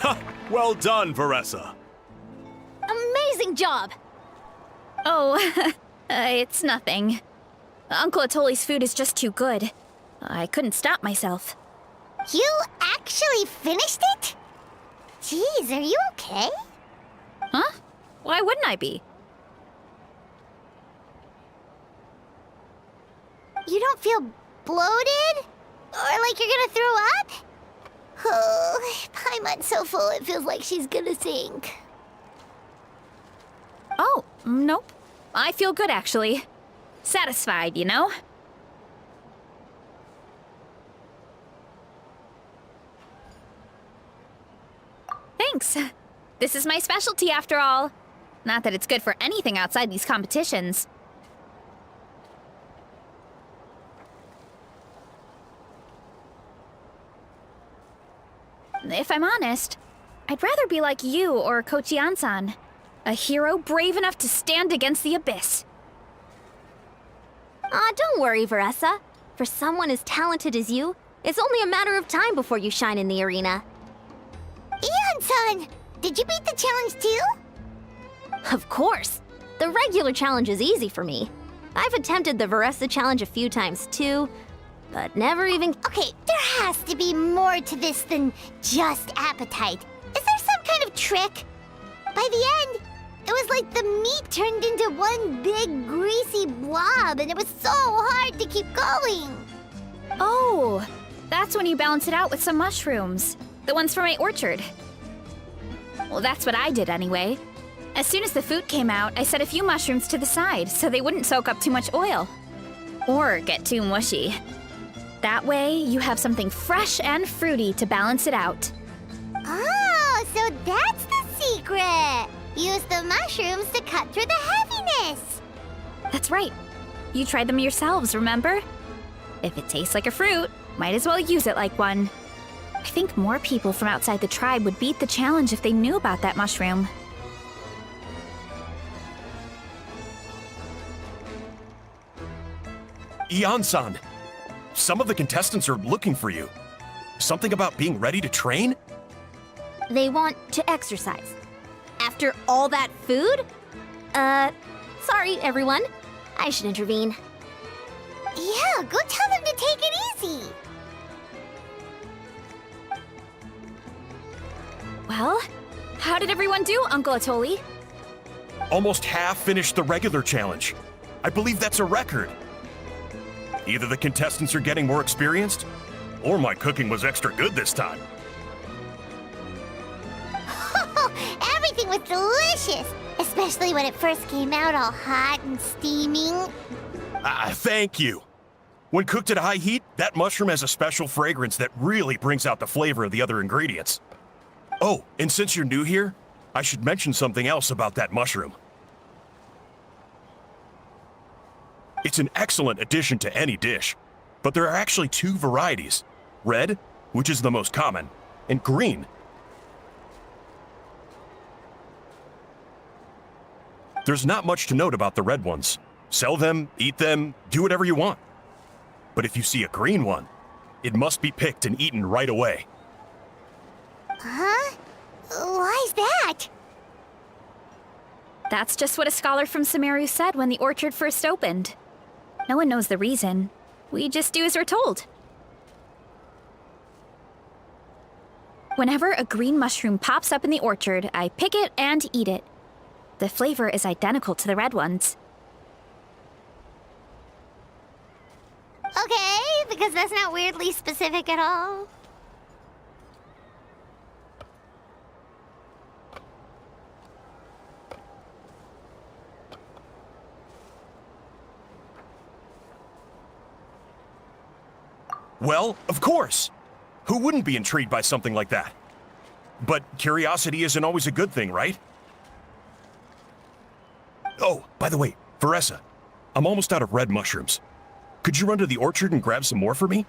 Ha! Well done, Varessa. Amazing job! Oh, it's nothing. Uncle Atoli's food is just too good. I couldn't stop myself. You actually finished it? Jeez, are you okay? Huh? Why wouldn't I be? You don't feel bloated? Or like you're gonna throw up? Oh, Paimon's so full it feels like she's gonna sink. Oh, nope. I feel good, actually. Satisfied, you know? Thanks. This is my specialty, after all. Not that it's good for anything outside these competitions. If I'm honest, I'd rather be like you or Kochian-san. A hero brave enough to stand against the abyss. Aw, don't worry, Varessa. For someone as talented as you, it's only a matter of time before you shine in the arena. Ian-san, did you beat the challenge too? Of course. The regular challenge is easy for me. I've attempted the Varessa challenge a few times too, but never even... Okay, there has to be more to this than just appetite. Is there some kind of trick? By the end, it was like the meat turned into one big greasy blob, and it was so hard to keep going. Oh, that's when you balance it out with some mushrooms. The ones from my orchard. Well, that's what I did anyway. As soon as the food came out, I set a few mushrooms to the side so they wouldn't soak up too much oil. Or get too mushy. That way, you have something fresh and fruity to balance it out. Oh, so that's the secret! Use the mushrooms to cut through the heaviness! That's right. You tried them yourselves, remember? If it tastes like a fruit, might as well use it like one. I think more people from outside the tribe would beat the challenge if they knew about that mushroom. Ian-san, some of the contestants are looking for you. Something about being ready to train? They want to exercise. After all that food? Sorry, everyone. I should intervene. Yeah, go tell them to take it easy. Well, how did everyone do, Uncle Atoli? Almost half finished the regular challenge. I believe that's a record. Either the contestants are getting more experienced, or my cooking was extra good this time. Everything was delicious, especially when it first came out all hot and steaming. Thank you. When cooked at high heat, that mushroom has a special fragrance that really brings out the flavor of the other ingredients. Oh, and since you're new here, I should mention something else about that mushroom. It's an excellent addition to any dish, but there are actually two varieties. Red, which is the most common, and green. There's not much to note about the red ones. Sell them, eat them, do whatever you want. But if you see a green one, it must be picked and eaten right away. Huh? Why's that? That's just what a scholar from Sumeru said when the orchard first opened. No one knows the reason. We just do as we're told. Whenever a green mushroom pops up in the orchard, I pick it and eat it. The flavor is identical to the red ones. Okay, because that's not weirdly specific at all. Well, of course. Who wouldn't be intrigued by something like that? But curiosity isn't always a good thing, right? Oh, by the way, Veressa, I'm almost out of red mushrooms. Could you run to the orchard and grab some more for me?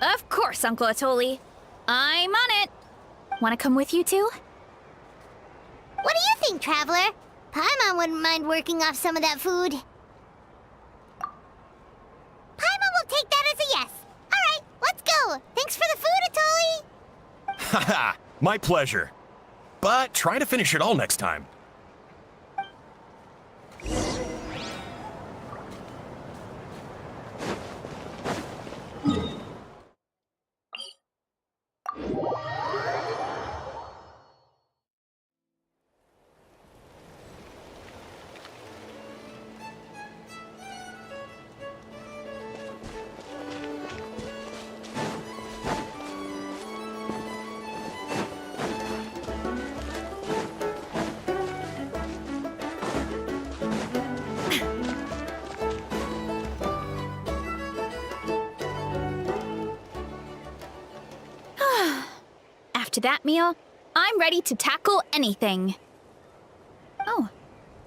Of course, Uncle Atoli. I'm on it. Want to come with you too? What do you think, Traveler? Paimon wouldn't mind working off some of that food. Paimon will take that as a yes. All right, let's go. Thanks for the food, Atoli. Haha, my pleasure. But try to finish it all next time. After that meal, I'm ready to tackle anything. Oh,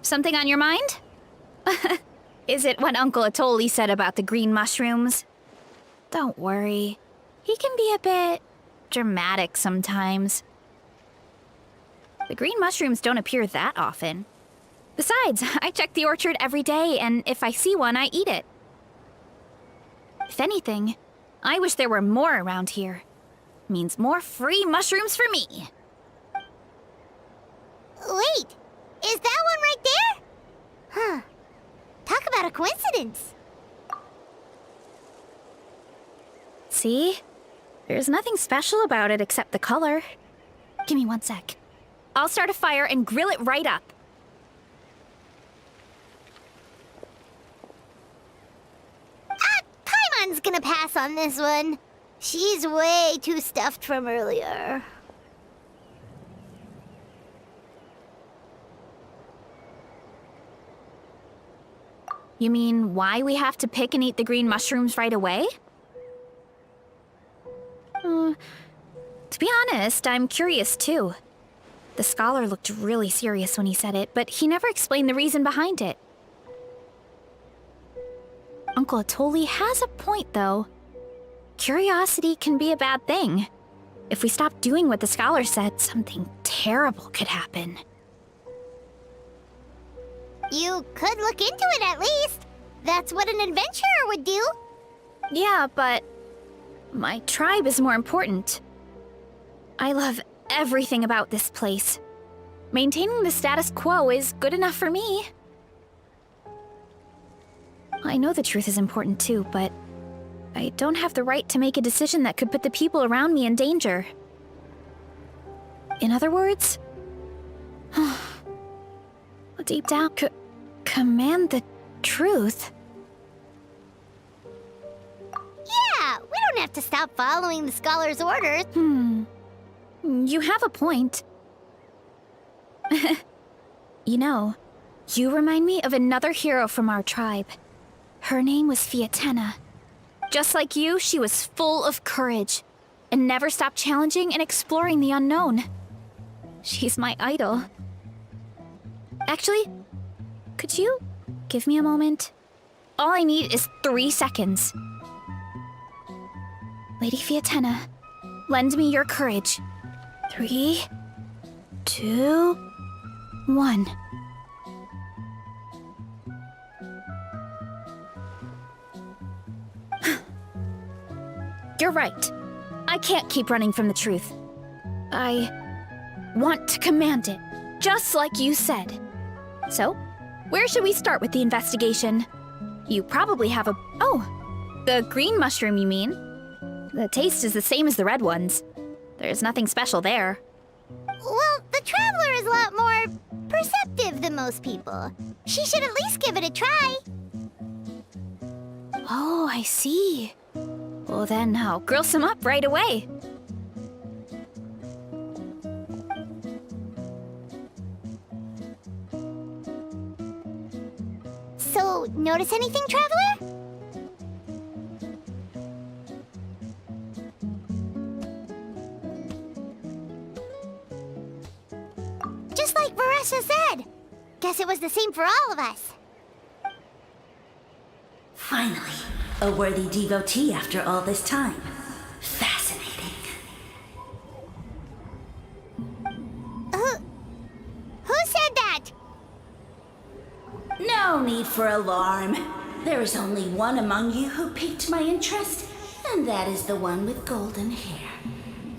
something on your mind? Is it what Uncle Atoli said about the green mushrooms? Don't worry. He can be a bit dramatic sometimes. The green mushrooms don't appear that often. Besides, I check the orchard every day, and if I see one, I eat it. If anything, I wish there were more around here. Means more free mushrooms for me. Wait, is that one right there? Huh. Talk about a coincidence. See? There's nothing special about it except the color. Give me 1 sec. I'll start a fire and grill it right up. Paimon's gonna pass on this one. She's way too stuffed from earlier. You mean why we have to pick and eat the green mushrooms right away? To be honest, I'm curious too. The scholar looked really serious when he said it, but he never explained the reason behind it. Uncle Atoli has a point, though. Curiosity can be a bad thing. If we stop doing what the scholar said, something terrible could happen. You could look into it at least. That's what an adventurer would do. Yeah, but my tribe is more important. I love everything about this place. Maintaining the status quo is good enough for me. I know the truth is important too, but I don't have the right to make a decision that could put the people around me in danger. In other words, deep down, command the truth. Yeah, we don't have to stop following the scholar's orders. You have a point. You know, you remind me of another hero from our tribe. Her name was Fiatena. Just like you, she was full of courage and never stopped challenging and exploring the unknown. She's my idol. Actually, could you give me a moment? All I need is 3 seconds. Lady Fiatena, lend me your courage. 3, 2, 1. You're right. I can't keep running from the truth. I want to command it, just like you said. So, where should we start with the investigation? You probably have a... Oh, the green mushroom, you mean? The taste is the same as the red ones. There's nothing special there. Well, the Traveler is a lot more perceptive than most people. She should at least give it a try. Oh, I see. Well then, I'll grill some up right away. So, notice anything, Traveler? Just like Varesha said. Guess it was the same for all of us. Finally, a worthy devotee after all this time. Fascinating. Who said that? No need for alarm. There is only one among you who piqued my interest, and that is the one with golden hair.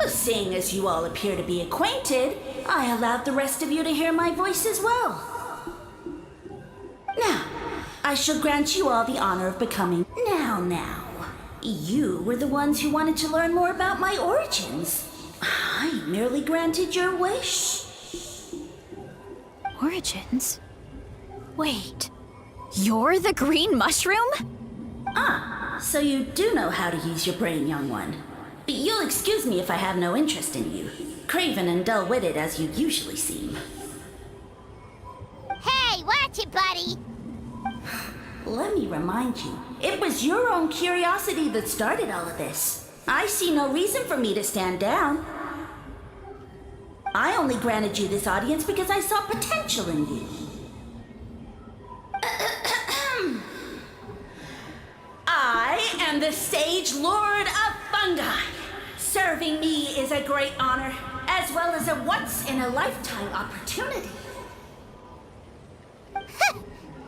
Seeing as you all appear to be acquainted, I allowed the rest of you to hear my voice as well. Now, I shall grant you all the honor of becoming... Now. You were the ones who wanted to learn more about my origins. I merely granted your wish. Origins? Wait, you're the green mushroom? So you do know how to use your brain, young one. You'll excuse me if I have no interest in you, craven and dull-witted as you usually seem. Hey, watch it, buddy! Let me remind you, it was your own curiosity that started all of this. I see no reason for me to stand down. I only granted you this audience because I saw potential in you. I am the Sage Lord of Fungi. Serving me is a great honor, as well as a once-in-a-lifetime opportunity.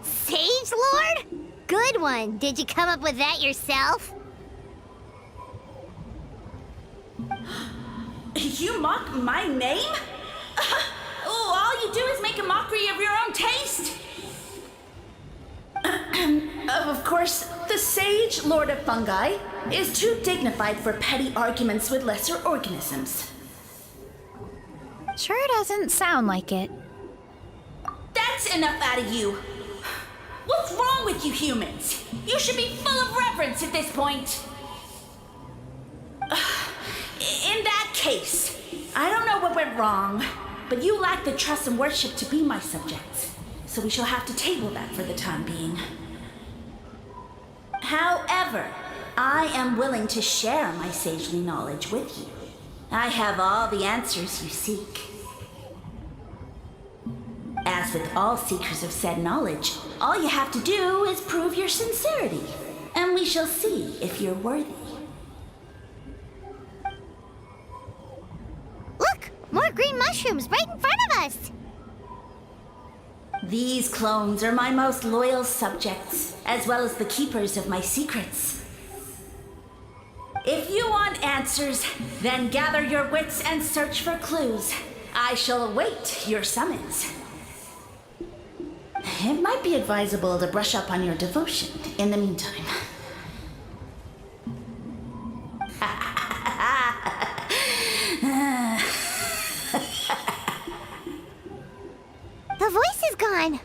Sage Lord? Good one. Did you come up with that yourself? You mock my name? All you do is make a mockery of your own taste. Of course, the Sage Lord of Fungi is too dignified for petty arguments with lesser organisms. Sure doesn't sound like it. That's enough out of you. What's wrong with you humans? You should be full of reverence at this point. In that case, I don't know what went wrong, but you lack the trust and worship to be my subjects, so we shall have to table that for the time being. However, I am willing to share my sagely knowledge with you. I have all the answers you seek. As with all seekers of said knowledge, all you have to do is prove your sincerity, and we shall see if you're worthy. Look! More green mushrooms right in front of us! These clones are my most loyal subjects, as well as the keepers of my secrets. If you want answers, then gather your wits and search for clues. I shall await your summons. It might be advisable to brush up on your devotion in the meantime. The voice is gone.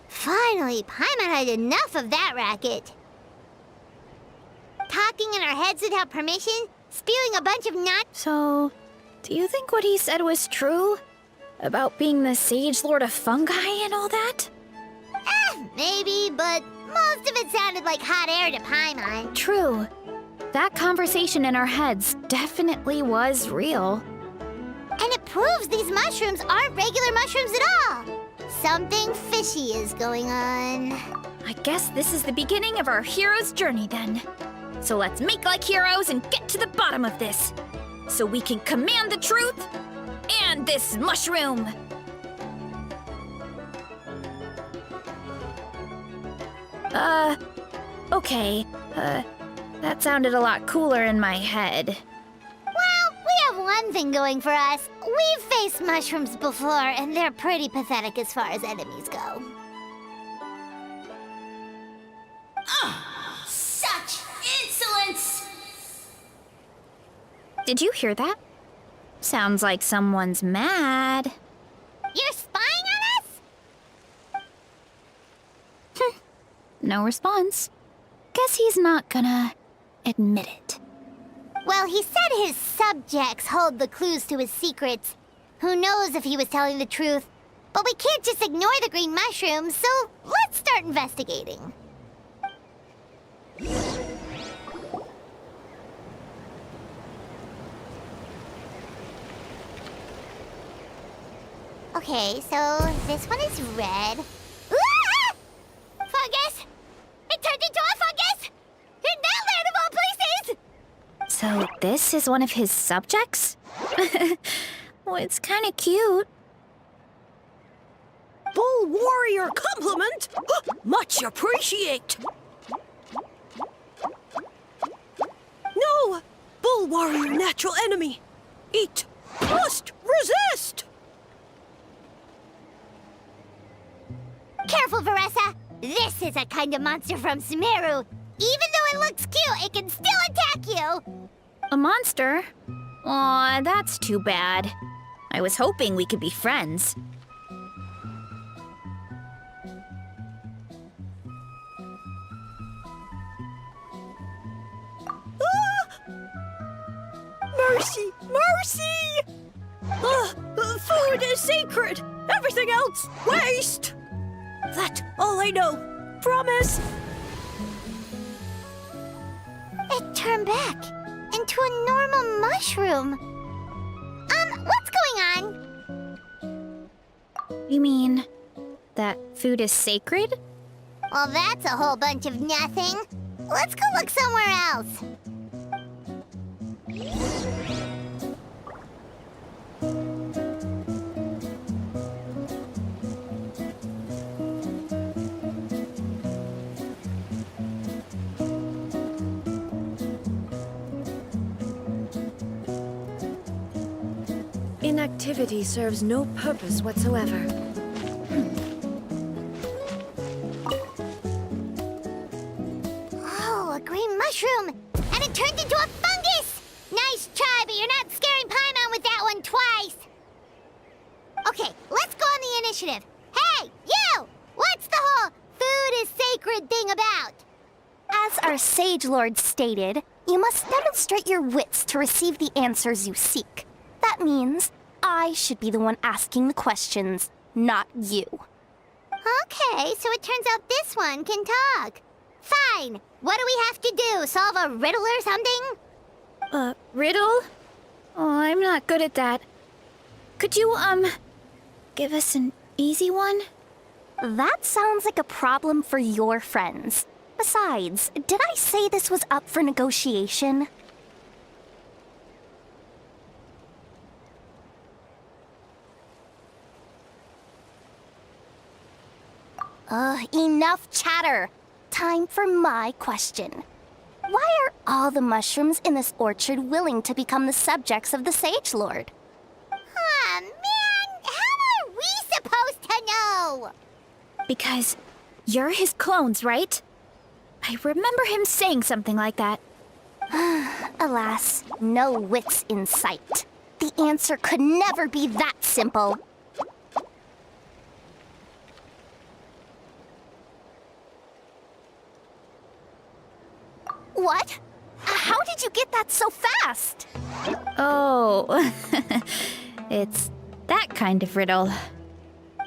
Finally, Paimon had enough of that racket. Talking in our heads without permission, spewing a bunch of So, do you think what he said was true? About being the Sage Lord of Fungi and all that? Maybe, but most of it sounded like hot air to Paimon. True. That conversation in our heads definitely was real. And it proves these mushrooms aren't regular mushrooms at all. Something fishy is going on. I guess this is the beginning of our hero's journey then. So let's make like heroes and get to the bottom of this, so we can command the truth and this mushroom. Okay. That sounded a lot cooler in my head. Well, we have one thing going for us. We've faced mushrooms before, and they're pretty pathetic as far as enemies go. Such insolence! Did you hear that? Sounds like someone's mad. You're spying on us? No response. Guess he's not gonna admit it. Well, he said his subjects hold the clues to his secrets. Who knows if he was telling the truth? But we can't just ignore the green mushrooms, so let's start investigating. Okay, so this one is red. Ah! Fungus! It turned into a fungus! In that land of all places! So this is one of his subjects? Well, it's kind of cute. Bull warrior compliment! Much appreciate! No! Bull warrior natural enemy! Eat! Must resist! Careful, Veressa! This is a kind of monster from Sumeru. Even though it looks cute, it can still attack you! A monster? Aw, that's too bad. I was hoping we could be friends. Mercy! Mercy! Food is sacred! Everything else, waste! That's all I know. Promise! It turned back into a normal mushroom. What's going on? You mean that food is sacred? Well, that's a whole bunch of nothing. Let's go look somewhere else. Inactivity serves no purpose whatsoever. Oh, a green mushroom! And it initiative. Hey, you! What's the whole food is sacred thing about? As our Sage Lord stated, you must demonstrate your wits to receive the answers you seek. That means I should be the one asking the questions, not you. Okay, so it turns out this one can talk. Fine. What do we have to do? Solve a riddle or something? Riddle? Oh, I'm not good at that. Could you, give us an easy one? That sounds like a problem for your friends. Besides, did I say this was up for negotiation? Enough chatter. Time for my question. Why are all the mushrooms in this orchard willing to become the subjects of the Sage Lord? Man, how are we supposed to know? Because you're his clones, right? I remember him saying something like that. Alas, no wits in sight. The answer could never be that simple. What? How did you get that so fast? Oh, it's that kind of riddle.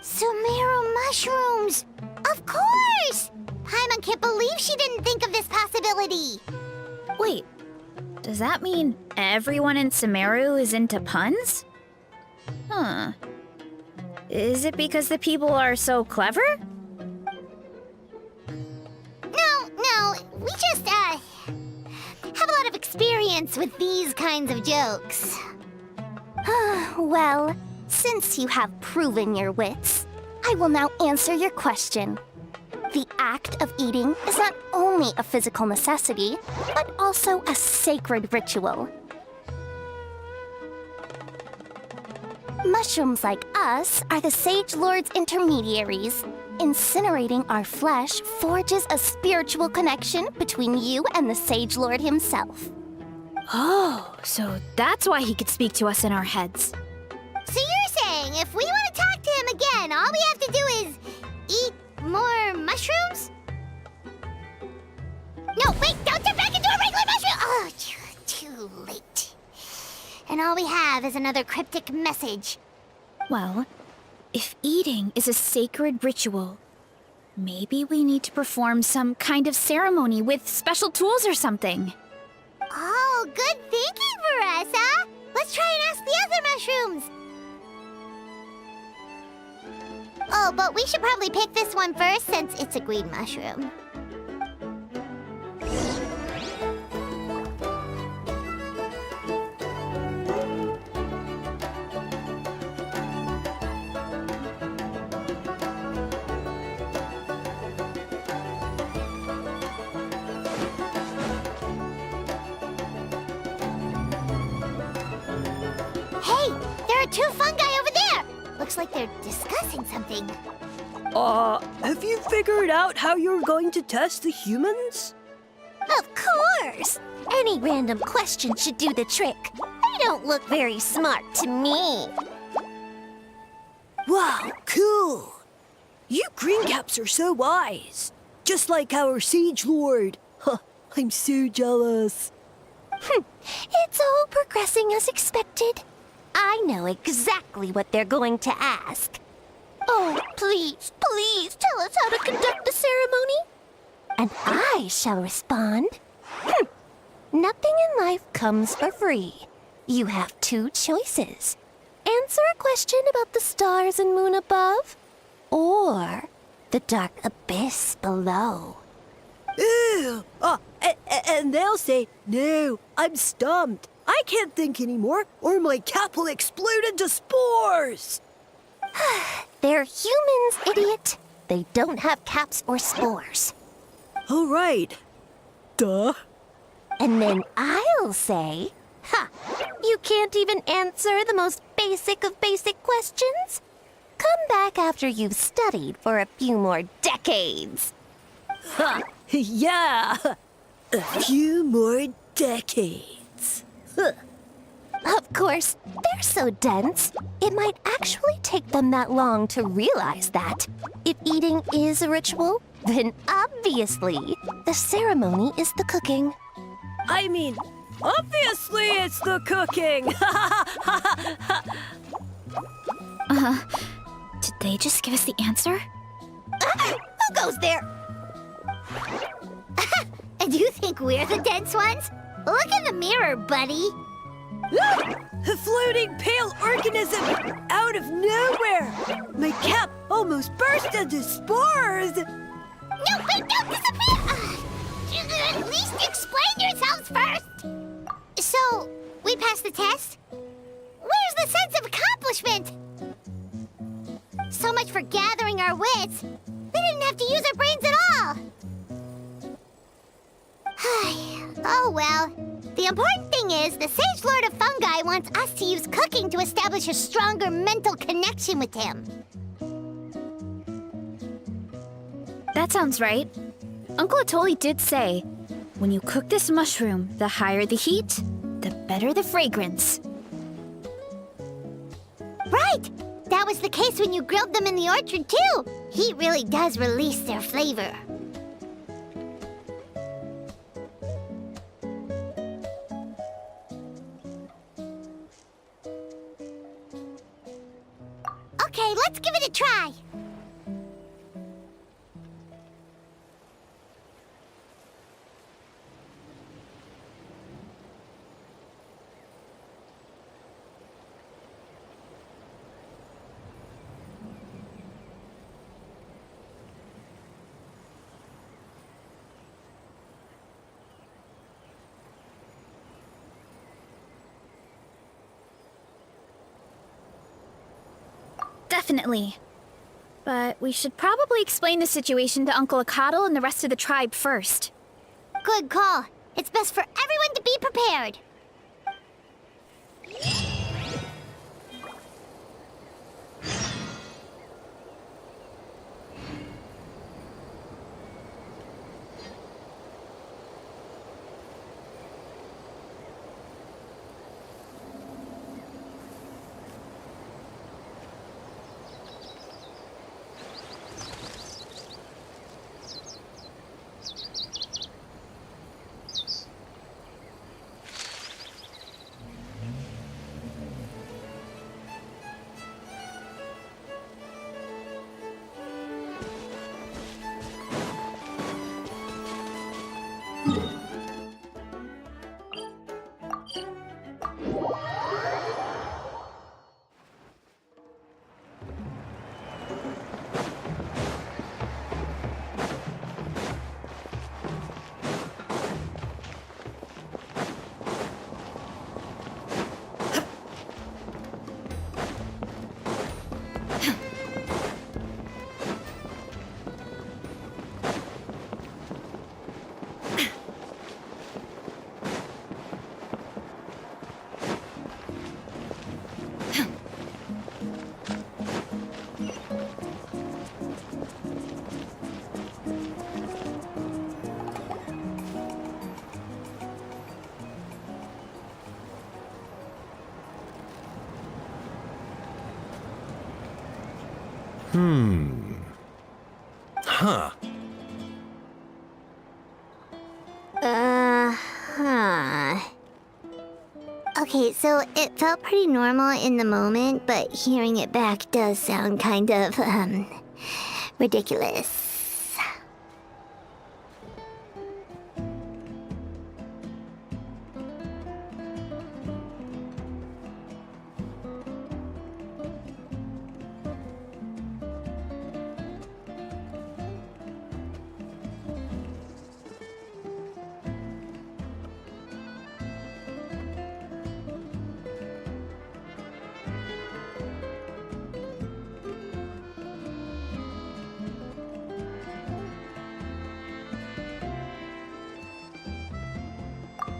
Sumeru mushrooms! Of course! Paimon can't believe she didn't think of this possibility. Wait, does that mean everyone in Sumeru is into puns? Huh. Is it because the people are so clever? No, we just, have a lot of experience with these kinds of jokes. Well, since you have proven your wits, I will now answer your question. The act of eating is not only a physical necessity, but also a sacred ritual. Mushrooms like us are the Sage Lord's intermediaries. Incinerating our flesh forges a spiritual connection between you and the Sage Lord himself. Oh, so that's why he could speak to us in our heads. So you're saying if we want to talk to him again, all we have to do is eat more mushrooms? No, wait, don't turn back into a regular mushroom! Oh, too late. And all we have is another cryptic message. Well, if eating is a sacred ritual, maybe we need to perform some kind of ceremony with special tools or something. Oh, good thinking, Veressa! Let's try and ask the other mushrooms! Oh, but we should probably pick this one first since it's a green mushroom. Hey, there are two fungi over there! Looks like they're discussing something. Have you figured out how you're going to test the humans? Of course! Any random question should do the trick. They don't look very smart to me. Wow, cool! You greencaps are so wise. Just like our Sage Lord. Huh, I'm so jealous. It's all progressing as expected. I know exactly what they're going to ask. Oh, please, please tell us how to conduct the ceremony. And I shall respond. Nothing in life comes for free. You have two choices. Answer a question about the stars and moon above, or the dark abyss below. Ew! And they'll say, no, I'm stumped. I can't think anymore, or my cap will explode into spores. They're humans, idiot. They don't have caps or spores. All right. Duh. And then I'll say, you can't even answer the most basic of basic questions? Come back after you've studied for a few more decades. Yeah. A few more decades. Of course, they're so dense, it might actually take them that long to realize that. If eating is a ritual, then obviously, the ceremony is the cooking. I mean, obviously it's the cooking! Did they just give us the answer? Who goes there? Do you think we're the dense ones? Look in the mirror, buddy. A floating pale organism out of nowhere! My cap almost burst into spores! No, wait, don't disappear! At least explain yourselves first! So, we passed the test? Where's the sense of accomplishment? So much for gathering our wits. We didn't have to use our brains at all. Oh well. The important thing is, the Sage Lord of Fungi wants us to use cooking to establish a stronger mental connection with him. That sounds right. Uncle Atoli did say, when you cook this mushroom, the higher the heat, the better the fragrance. Right! That was the case when you grilled them in the orchard, too. Heat really does release their flavor. Okay, let's give it a try. Definitely. But we should probably explain the situation to Uncle Akadal and the rest of the tribe first. Good call. It's best for everyone to be prepared. Huh. Okay, so it felt pretty normal in the moment, but hearing it back does sound kind of, ridiculous.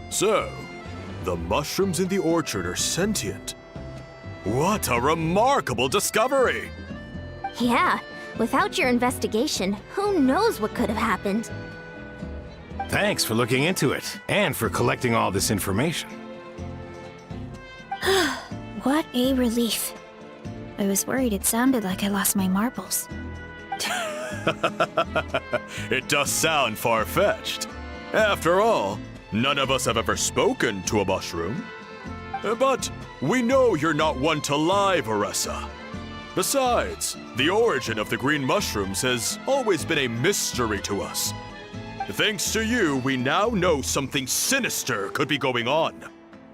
So, the mushrooms in the orchard are sentient. What a remarkable discovery! Yeah, without your investigation, who knows what could have happened? Thanks for looking into it, and for collecting all this information. What a relief. I was worried it sounded like I lost my marbles. It does sound far-fetched. After all, none of us have ever spoken to a mushroom. But we know you're not one to lie, Varessa. Besides, the origin of the green mushrooms has always been a mystery to us. Thanks to you, we now know something sinister could be going on.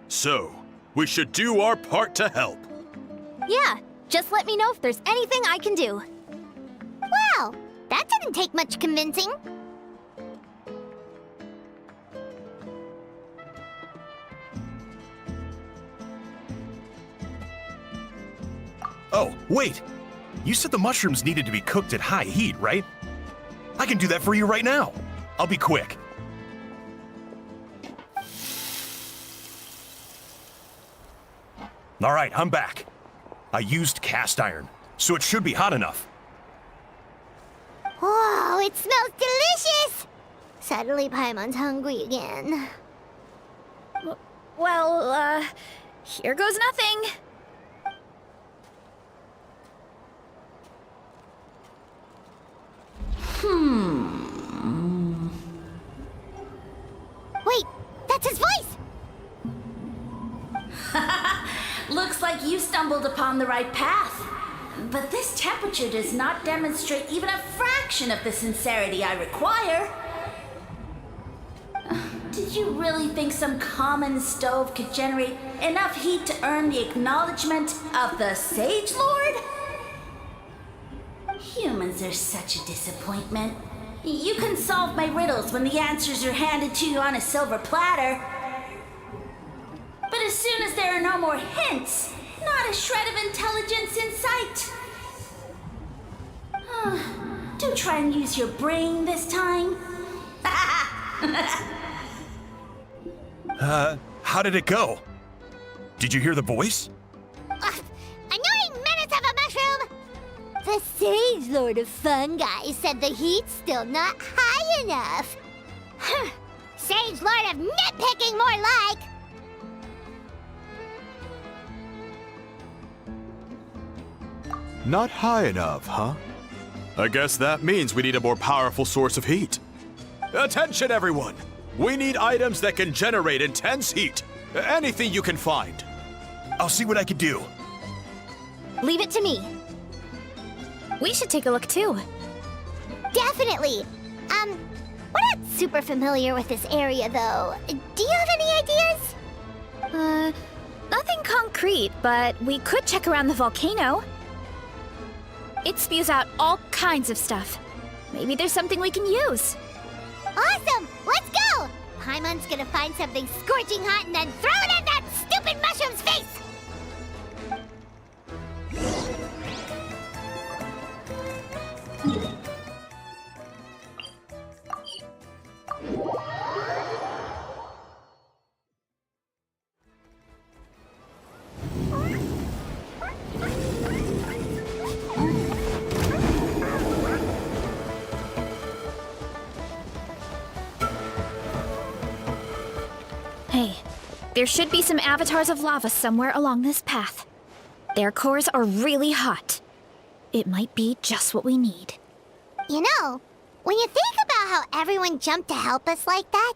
So, we should do our part to help. Yeah, just let me know if there's anything I can do. Wow, that didn't take much convincing. Oh, wait! You said the mushrooms needed to be cooked at high heat, right? I can do that for you right now. I'll be quick. All right, I'm back. I used cast iron, so it should be hot enough. Whoa, it smells delicious! Suddenly Paimon's hungry again. Well, here goes nothing. Wait, that's his voice! Looks like you stumbled upon the right path. But this temperature does not demonstrate even a fraction of the sincerity I require. Did you really think some common stove could generate enough heat to earn the acknowledgement of the Sage Lord? Humans are such a disappointment. You can solve my riddles when the answers are handed to you on a silver platter. But as soon as there are no more hints, not a shred of intelligence in sight. Do try and use your brain this time. How did it go? Did you hear the voice? Annoying menace of a mushroom! The Sage Lord of Fungi said the heat's still not high enough. Sage Lord of Nitpicking, more like! Not high enough, huh? I guess that means we need a more powerful source of heat. Attention, everyone! We need items that can generate intense heat. Anything you can find. I'll see what I can do. Leave it to me. We should take a look too. Definitely! We're not super familiar with this area, though. Do you have any ideas? Nothing concrete, but we could check around the volcano. It spews out all kinds of stuff. Maybe there's something we can use. Awesome! Let's go! Paimon's gonna find something scorching hot and then throw it at that stupid mushroom's face! Hey, there should be some avatars of lava somewhere along this path. Their cores are really hot. It might be just what we need. You know, when you think about how everyone jumped to help us like that,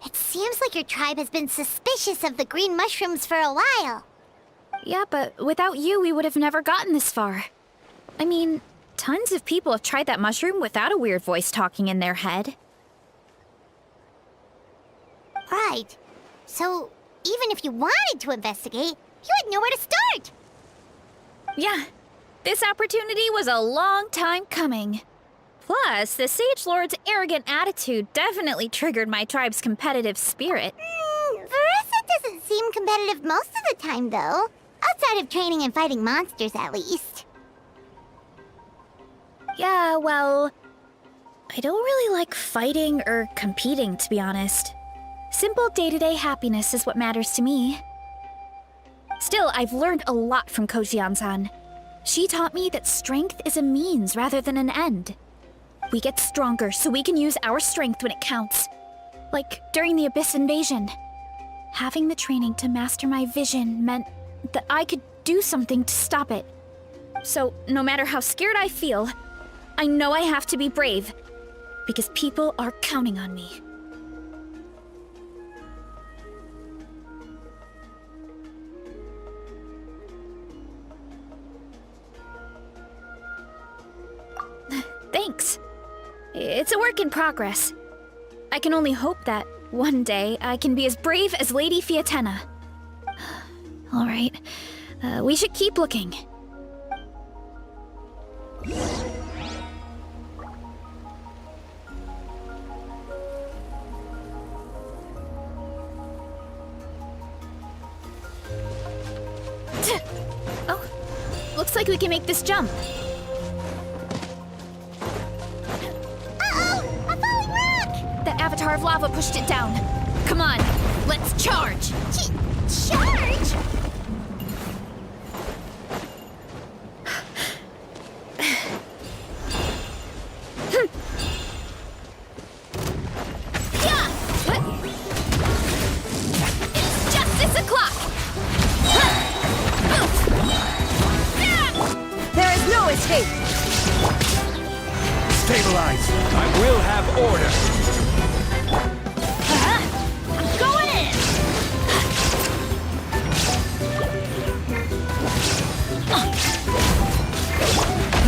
it seems like your tribe has been suspicious of the green mushrooms for a while. Yeah, but without you, we would have never gotten this far. I mean, tons of people have tried that mushroom without a weird voice talking in their head. Right. So, even if you wanted to investigate, you had nowhere to start! Yeah, this opportunity was a long time coming. Plus, the Sage Lord's arrogant attitude definitely triggered my tribe's competitive spirit. Varessa doesn't seem competitive most of the time, though. Outside of training and fighting monsters, at least. Yeah, well, I don't really like fighting or competing, to be honest. Simple day-to-day happiness is what matters to me. Still, I've learned a lot from Kojian-san. She taught me that strength is a means rather than an end. We get stronger so we can use our strength when it counts. Like during the Abyss invasion. Having the training to master my vision meant that I could do something to stop it. So, no matter how scared I feel, I know I have to be brave, because people are counting on me. Thanks. It's a work in progress. I can only hope that one day I can be as brave as Lady Fiatena. All right, we should keep looking. Oh, looks like we can make this jump. That avatar of lava pushed it down. Come on, let's charge! Charge? Yeah! It's justice o'clock! There is no escape! Stabilize! I will have order! I'm going in!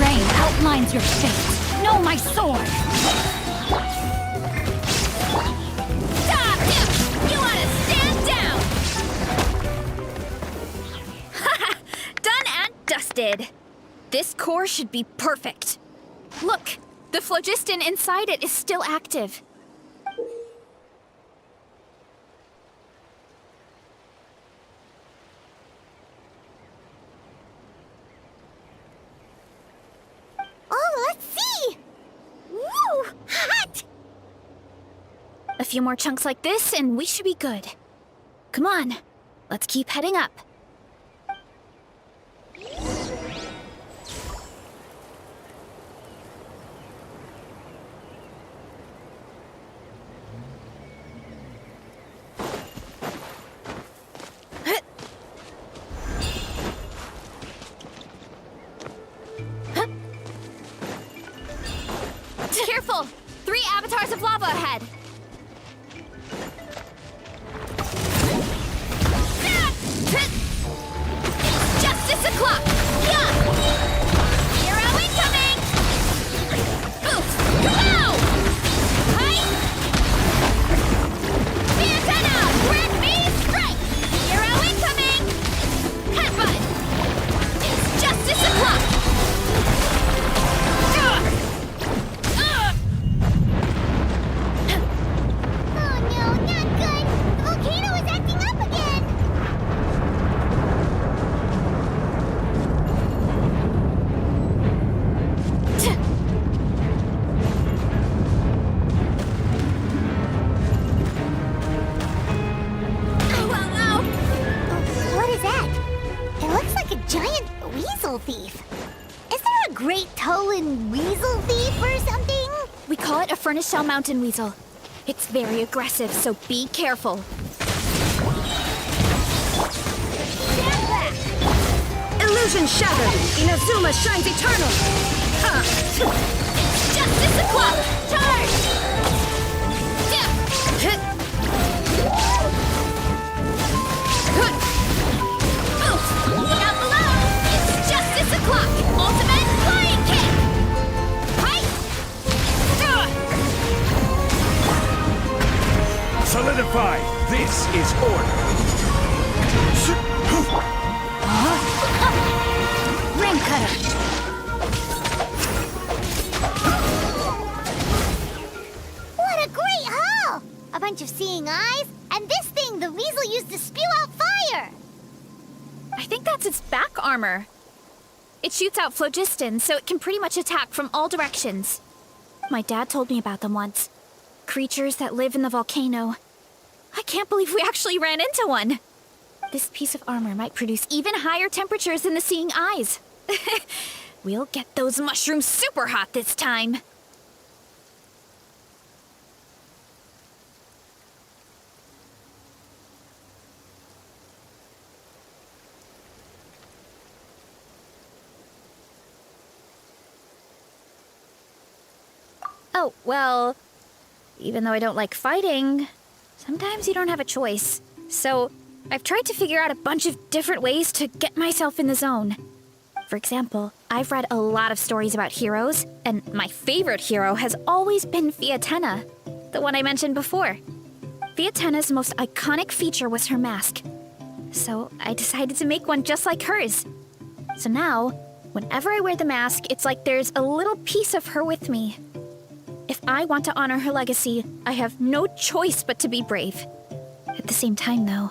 Rain outlines your fate. Know my sword! Stop him! You want to stand down! Done and dusted. This core should be perfect. Look, the phlogiston inside it is still active. Oh, let's see! Woo! Hot! A few more chunks like this, and we should be good. Come on, let's keep heading up. Careful! 3 avatars of lava ahead! It's justice o'clock! Yeah! Hero incoming! Oof! Kapow! Hi! Fiatena! Grant me strike! Hero incoming! Headbutt! It's justice o'clock! Oh no, not good! The volcano is acting up again! Ow, ow, ow! What is that? It looks like a giant weasel thief. Is there a great Tolan weasel thief or something? We call it a furnace shell mountain weasel. It's very aggressive, so be careful. Stand back! Illusion shattered! Inazuma shines eternal! Ha! Justice o'clock! Charge! Look out below! It's justice o'clock! Ultimate flying kick! Hi! Solidify! This is order! Ring cutter! What a great haul! A bunch of seeing eyes, and this thing the weasel used to spew out fire! I think that's its back armor. It shoots out phlogiston, so it can pretty much attack from all directions. My dad told me about them once. Creatures that live in the volcano. I can't believe we actually ran into one. This piece of armor might produce even higher temperatures than the seeing eyes. We'll get those mushrooms super hot this time. Oh, well, even though I don't like fighting, sometimes you don't have a choice. So I've tried to figure out a bunch of different ways to get myself in the zone. For example, I've read a lot of stories about heroes, and my favorite hero has always been Fiatenna, the one I mentioned before. Fiatenna's most iconic feature was her mask. So I decided to make one just like hers. So now, whenever I wear the mask, it's like there's a little piece of her with me. If I want to honor her legacy, I have no choice but to be brave. At the same time, though,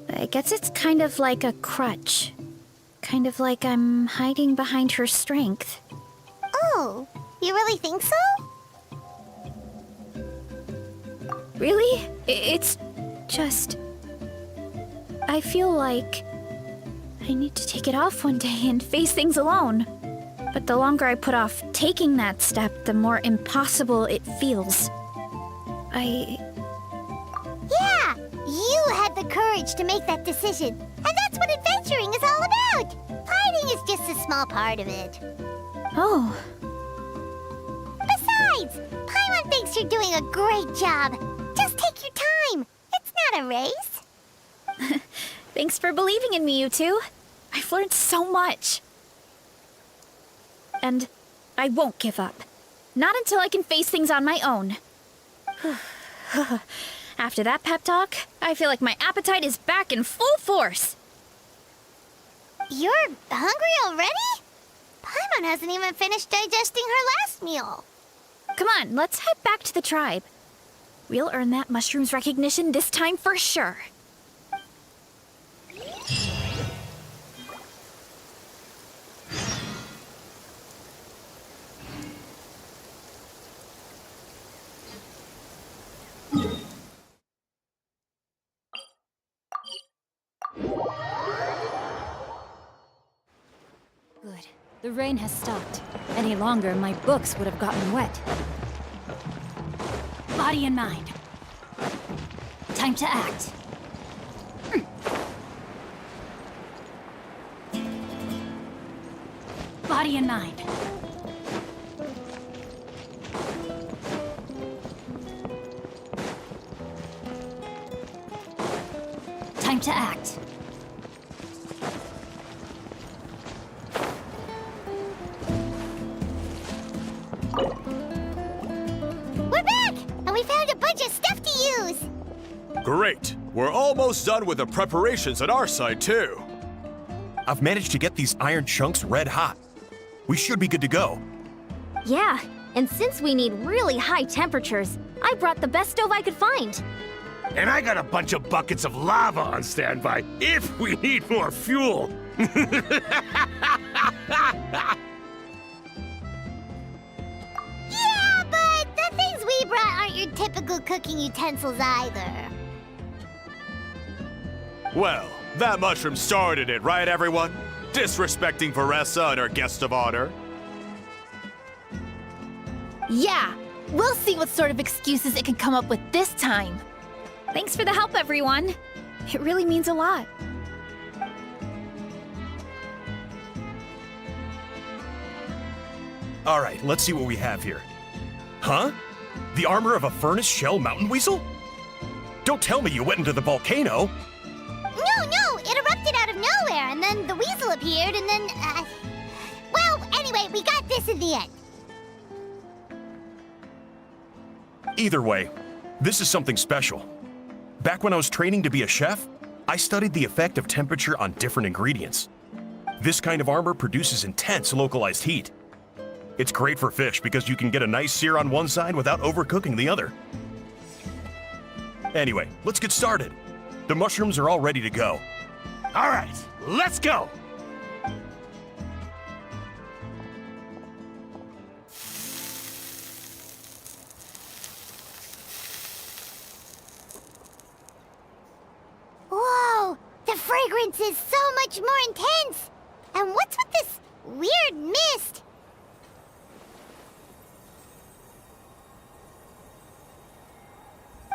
I guess it's kind of like a crutch. Kind of like I'm hiding behind her strength. Oh, you really think so? Really? It's just... I feel like I need to take it off one day and face things alone. But the longer I put off taking that step, the more impossible it feels. Yeah, you had the courage to make that decision. And that's what adventuring is all about. Fighting is just a small part of it. Oh. Besides, Paimon thinks you're doing a great job. Just take your time. It's not a race. Thanks for believing in me, you two. I've learned so much. And I won't give up. Not until I can face things on my own. After that pep talk, I feel like my appetite is back in full force. You're hungry already? Paimon hasn't even finished digesting her last meal. Come on, let's head back to the tribe. We'll earn that mushroom's recognition this time for sure. Good. The rain has stopped. Any longer, my books would have gotten wet. Body and mind. Time to act. Body and mind. Time to act. We're back! And we found a bunch of stuff to use! Great! We're almost done with the preparations on our side, too. I've managed to get these iron chunks red hot. We should be good to go. Yeah, and since we need really high temperatures, I brought the best stove I could find. And I got a bunch of buckets of lava on standby if we need more fuel. Yeah, but the things we brought aren't your typical cooking utensils either. Well, that mushroom started it, right, everyone? Disrespecting Varessa and her guest of honor. Yeah, we'll see what sort of excuses it can come up with this time. Thanks for the help, everyone. It really means a lot. All right, let's see what we have here. Huh? The armor of a furnace shell mountain weasel? Don't tell me you went into the volcano. No, it erupted out of nowhere, and then the weasel appeared, and then, well, anyway, we got this in the end. Either way, this is something special. Back when I was training to be a chef, I studied the effect of temperature on different ingredients. This kind of armor produces intense localized heat. It's great for fish because you can get a nice sear on one side without overcooking the other. Anyway, let's get started. The mushrooms are all ready to go. All right, let's go. Whoa, the fragrance is so much more intense. And what's with this weird mist?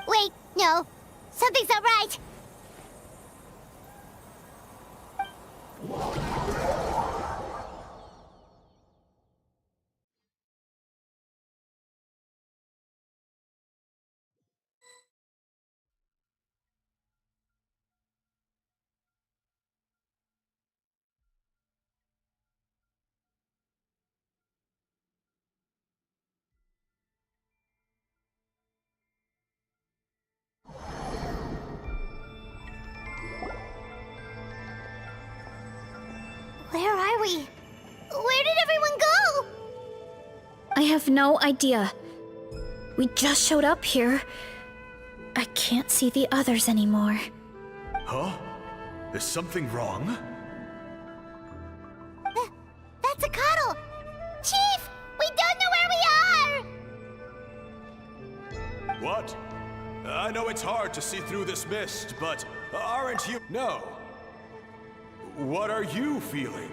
Wait, no, something's not right. are we? Where did everyone go? I have no idea. We just showed up here. I can't see the others anymore. Huh? Is something wrong? That's a cuddle! Chief! We don't know where we are! What? I know it's hard to see through this mist, but aren't you? No. What are you feeling?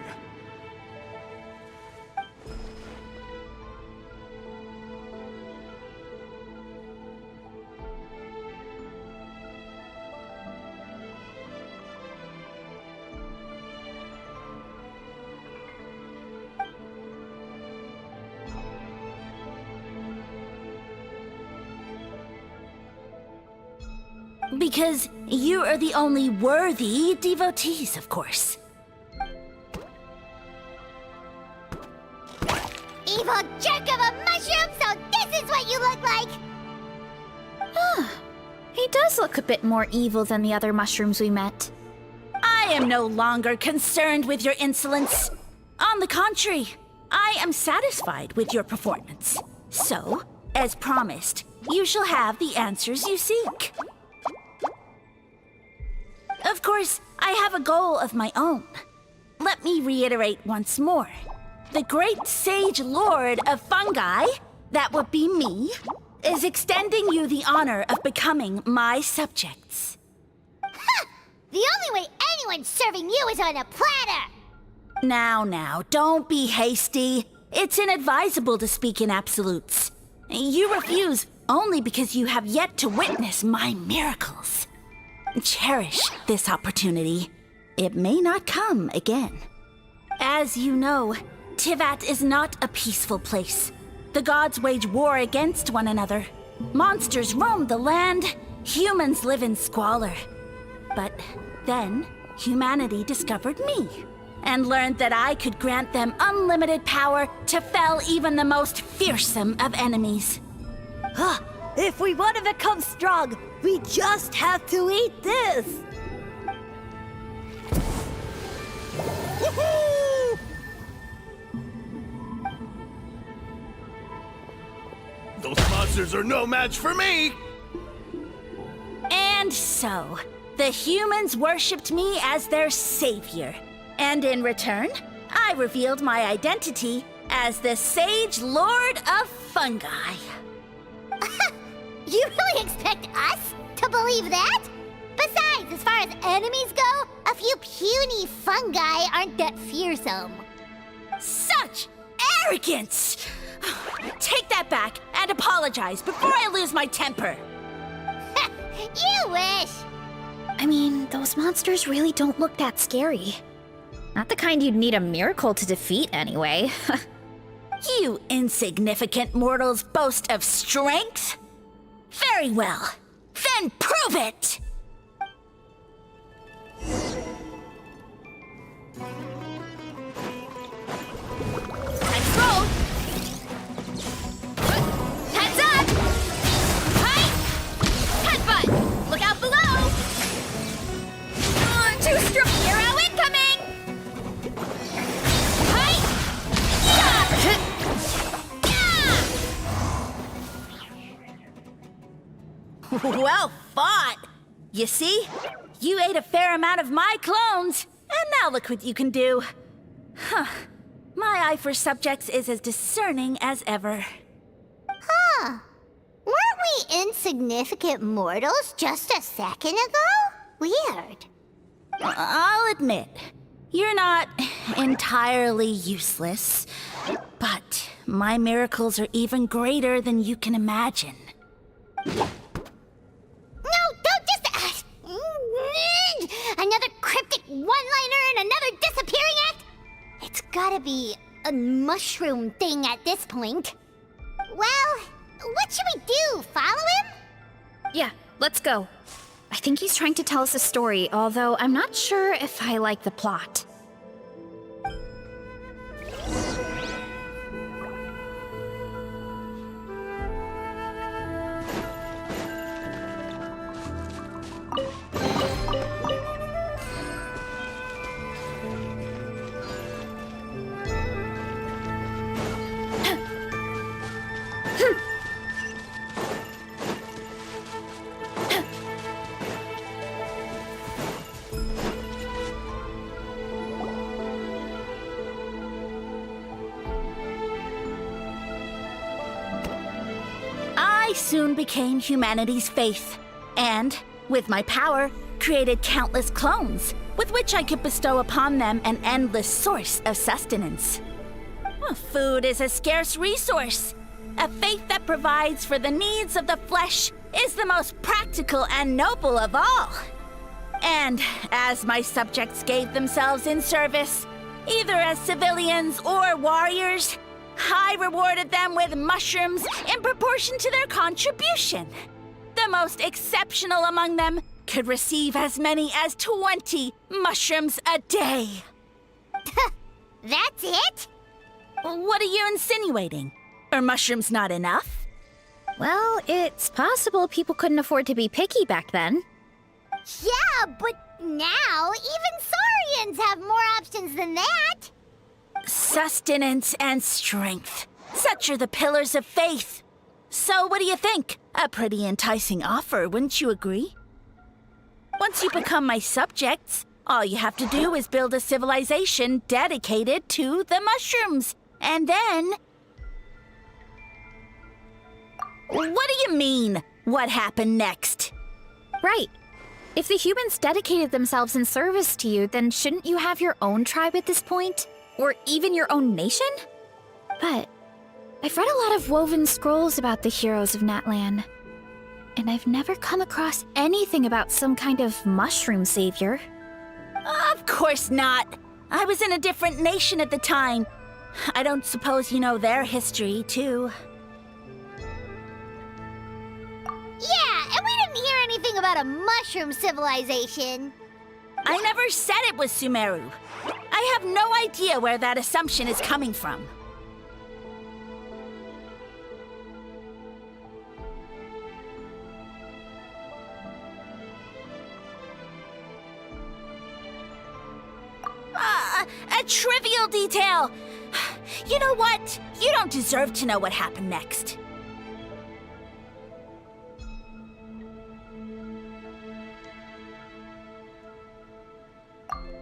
Because you are the only worthy devotees, of course. Evil jerk of a mushroom, so this is what you look like! He does look a bit more evil than the other mushrooms we met. I am no longer concerned with your insolence. On the contrary, I am satisfied with your performance. So, as promised, you shall have the answers you seek. Of course, I have a goal of my own. Let me reiterate once more. The great sage lord of fungi, that would be me, is extending you the honor of becoming my subjects. Ha! The only way anyone's serving you is on a platter! Now, don't be hasty. It's inadvisable to speak in absolutes. You refuse only because you have yet to witness my miracles. Cherish this opportunity. It may not come again. As you know, Tivat is not a peaceful place. The gods wage war against one another. Monsters roam the land. Humans live in squalor. But then, humanity discovered me and learned that I could grant them unlimited power to fell even the most fearsome of enemies. If we want to become strong, we just have to eat this! Woohoo! Those monsters are no match for me! And so, the humans worshipped me as their savior. And in return, I revealed my identity as the Sage Lord of Fungi. You really expect us to believe that? Besides, as far as enemies go, a few puny fungi aren't that fearsome. Such arrogance! Take that back and apologize before I lose my temper. You wish! I mean, those monsters really don't look that scary. Not the kind you'd need a miracle to defeat, anyway. You insignificant mortals boast of strength? Very well. Then prove it! Let's roll! Heads up! Hi! Headbutt! Look out below! Too strong! Hero incoming! Hi! Well fought! You see? You ate a fair amount of my clones, and now look what you can do. Huh. My eye for subjects is as discerning as ever. Huh. Weren't we insignificant mortals just a second ago? Weird. I'll admit, you're not entirely useless, but my miracles are even greater than you can imagine. No, don't just... another cryptic one-liner and another disappearing act? It's gotta be a mushroom thing at this point. Well, what should we do? Follow him? Yeah, let's go. I think he's trying to tell us a story, although I'm not sure if I like the plot. I soon became humanity's faith, and, with my power, created countless clones, with which I could bestow upon them an endless source of sustenance. Food is a scarce resource. A faith that provides for the needs of the flesh is the most practical and noble of all. And as my subjects gave themselves in service, either as civilians or warriors, I rewarded them with mushrooms in proportion to their contribution. The most exceptional among them could receive as many as 20 mushrooms a day. That's it? What are you insinuating? Are mushrooms not enough? Well, it's possible people couldn't afford to be picky back then. Yeah, but now even Saurians have more options than that. Sustenance and strength. Such are the pillars of faith. So what do you think? A pretty enticing offer, wouldn't you agree? Once you become my subjects, all you have to do is build a civilization dedicated to the mushrooms. And then... What do you mean, what happened next? Right. If the humans dedicated themselves in service to you, then shouldn't you have your own tribe at this point? Or even your own nation? But I've read a lot of woven scrolls about the heroes of Natlan, and I've never come across anything about some kind of mushroom savior. Of course not. I was in a different nation at the time. I don't suppose you know their history, too. Yeah, and we didn't hear anything about a mushroom civilization. I never said it was Sumeru. I have no idea where that assumption is coming from. A trivial detail! You know what? You don't deserve to know what happened next.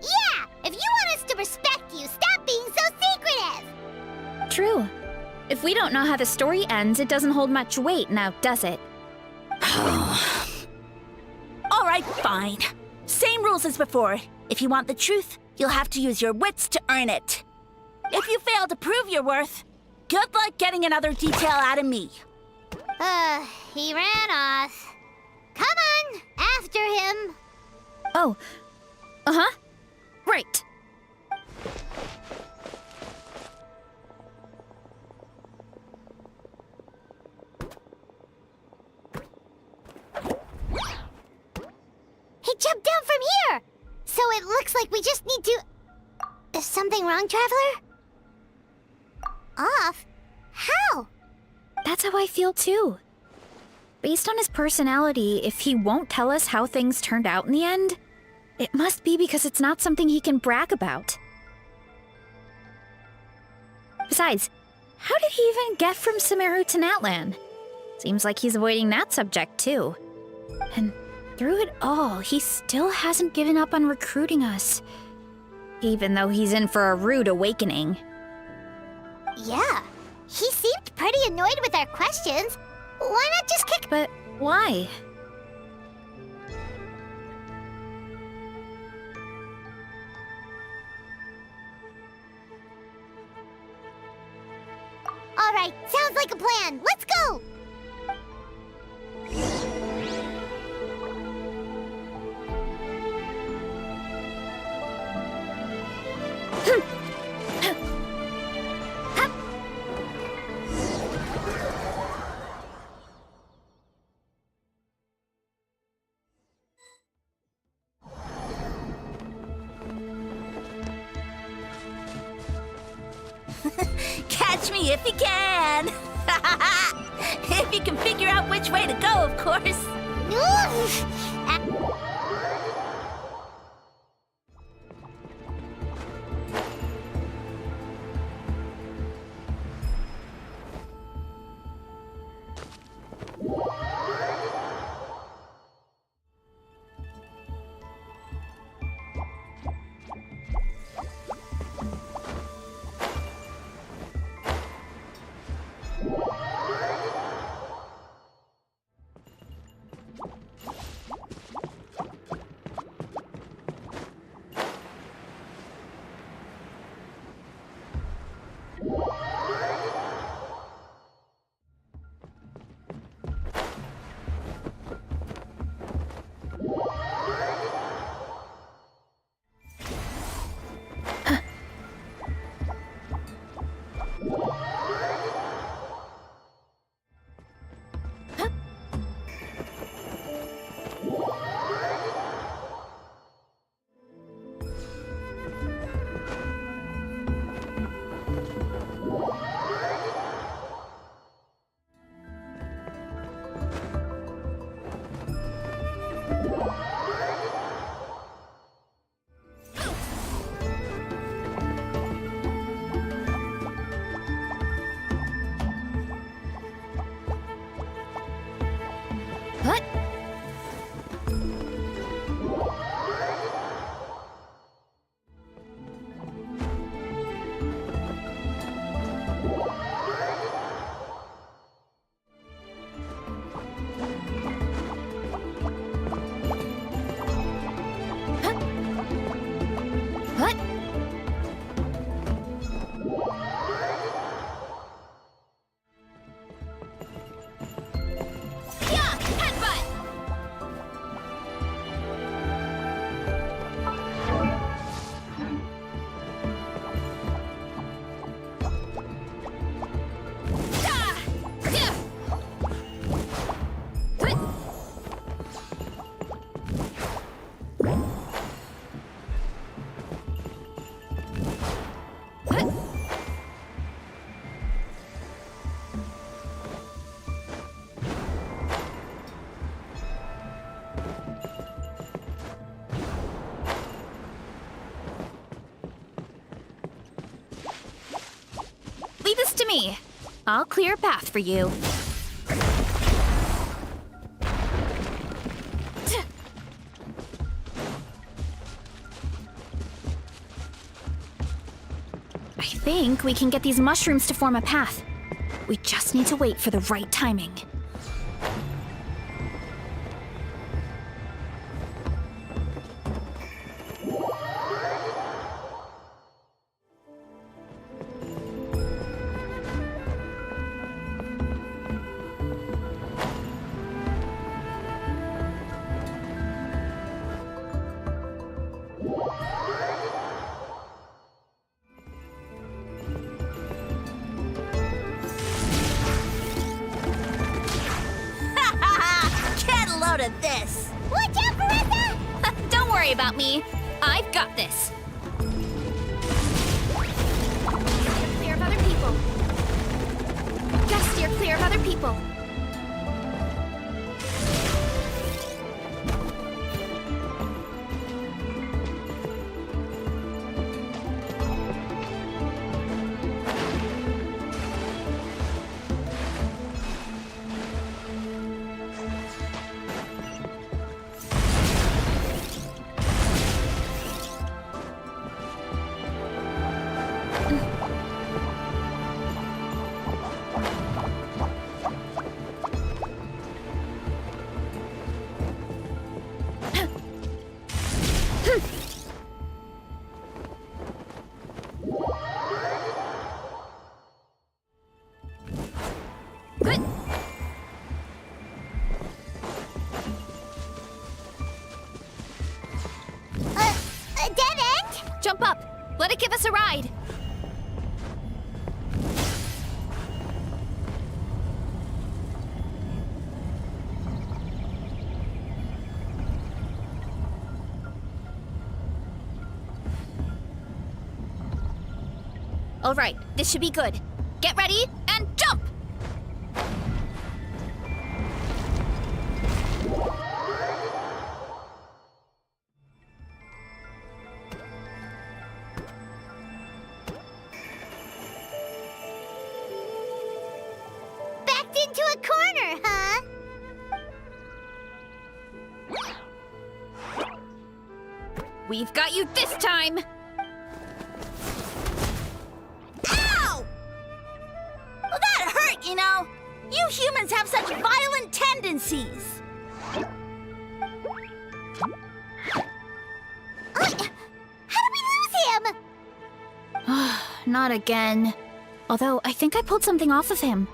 Yeah! If you want us to respect you, stop being so secretive! True. If we don't know how the story ends, it doesn't hold much weight now, does it? All right, fine. Same rules as before. If you want the truth, you'll have to use your wits to earn it. If you fail to prove your worth, good luck getting another detail out of me. He ran off. Come on, after him. Oh. Uh-huh. Right. He jumped down from here! So it looks like we just need to... Is something wrong, Traveler? Off? How? That's how I feel too. Based on his personality, if he won't tell us how things turned out in the end, it must be because it's not something he can brag about. Besides, how did he even get from Sumeru to Natlan? Seems like he's avoiding that subject too. And through it all, he still hasn't given up on recruiting us. Even though he's in for a rude awakening. Yeah, he seemed pretty annoyed with our questions. Why not just kick... But why? All right, sounds like a plan. Let's go! Catch me if you can! If you can figure out which way to go, of course. What? What? Yeah, headbutt! Ah! Yeah! What? Leave this to me. I'll clear a path for you. I think we can get these mushrooms to form a path. We just need to wait for the right timing. Get a load of this! Watch out, Marissa! Don't worry about me. I've got this. Steer clear of other people. Gotta steer clear of other people. A dead end? Jump up. Let it give us a ride. All right, this should be good. Get ready and jump! Backed into a corner, huh? We've got you this time! Ow! Well, that hurt, you know. You humans have such violent tendencies. How did we lose him? Not again. Although, I think I pulled something off of him.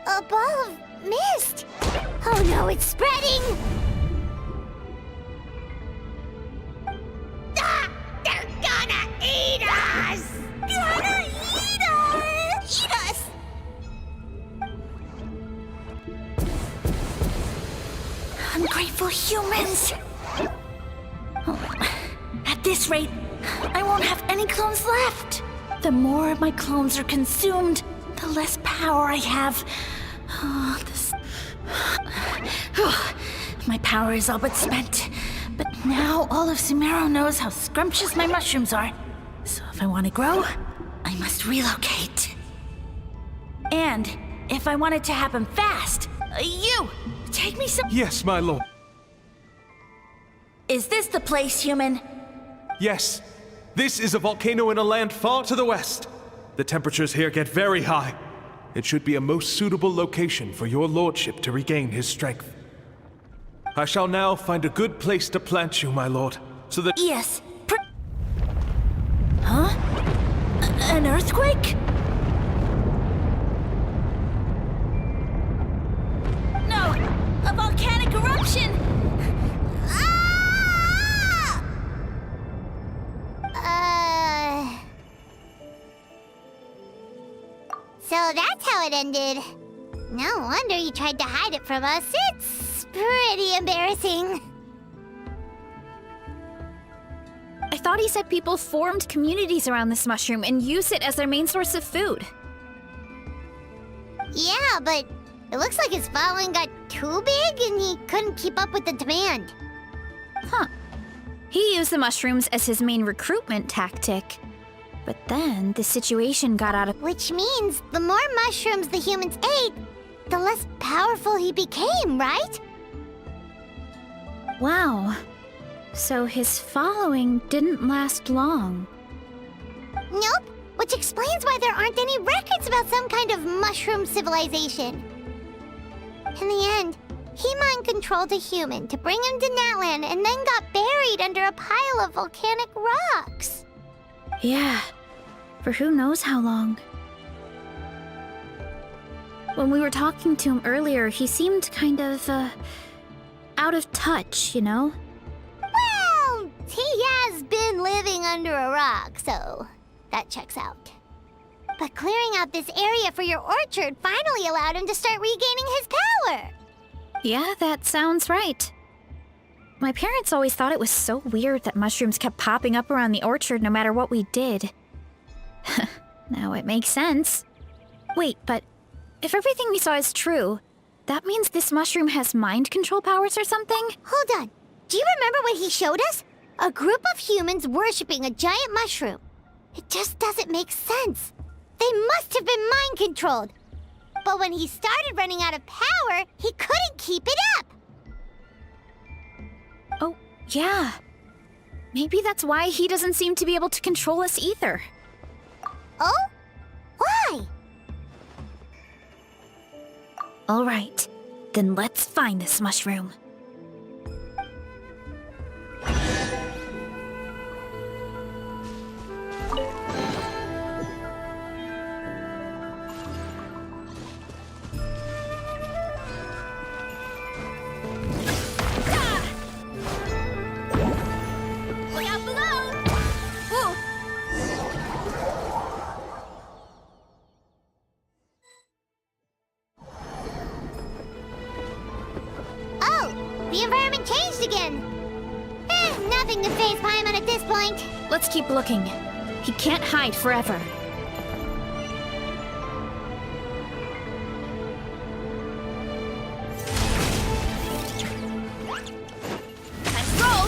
A ball of mist. Oh no, it's spreading. Ah, they're gonna eat us. Gonna eat us. Eat us. Ungrateful humans. At this rate, I won't have any clones left. The more my clones are consumed, the less power I have. My power is all but spent. But now all of Sumeru knows how scrumptious my mushrooms are. So if I want to grow, I must relocate. And if I want it to happen fast, you, take me some... Yes, my lord. Is this the place, human? Yes. This is a volcano in a land far to the west. The temperatures here get very high. It should be a most suitable location for your lordship to regain his strength. I shall now find a good place to plant you, my lord, so that... Yes. Huh? An earthquake? No! A volcanic eruption! So that's how it ended. No wonder you tried to hide it from us. It's pretty embarrassing. I thought he said people formed communities around this mushroom and used it as their main source of food. Yeah, but it looks like his following got too big and he couldn't keep up with the demand. Huh. He used the mushrooms as his main recruitment tactic. But then the situation got out of... Which means the more mushrooms the humans ate, the less powerful he became, right? Wow. So his following didn't last long. Nope, which explains why there aren't any records about some kind of mushroom civilization. In the end, he mind-controlled a human to bring him to Natlan and then got buried under a pile of volcanic rocks. Yeah, for who knows how long. When we were talking to him earlier, he seemed kind of, out of touch, you know? Well, he has been living under a rock, so that checks out. But clearing out this area for your orchard finally allowed him to start regaining his power. Yeah, that sounds right. My parents always thought it was so weird that mushrooms kept popping up around the orchard no matter what we did. Now it makes sense. Wait, but if everything we saw is true, that means this mushroom has mind control powers or something? Hold on. Do you remember what he showed us? A group of humans worshipping a giant mushroom. It just doesn't make sense. They must have been mind controlled. But when he started running out of power, he couldn't keep it up. Oh, yeah. Maybe that's why he doesn't seem to be able to control us either. Oh? Why? All right, then let's find this mushroom. The environment changed again. Nothing to faze Paimon at this point. Let's keep looking. He can't hide forever. Time to roll!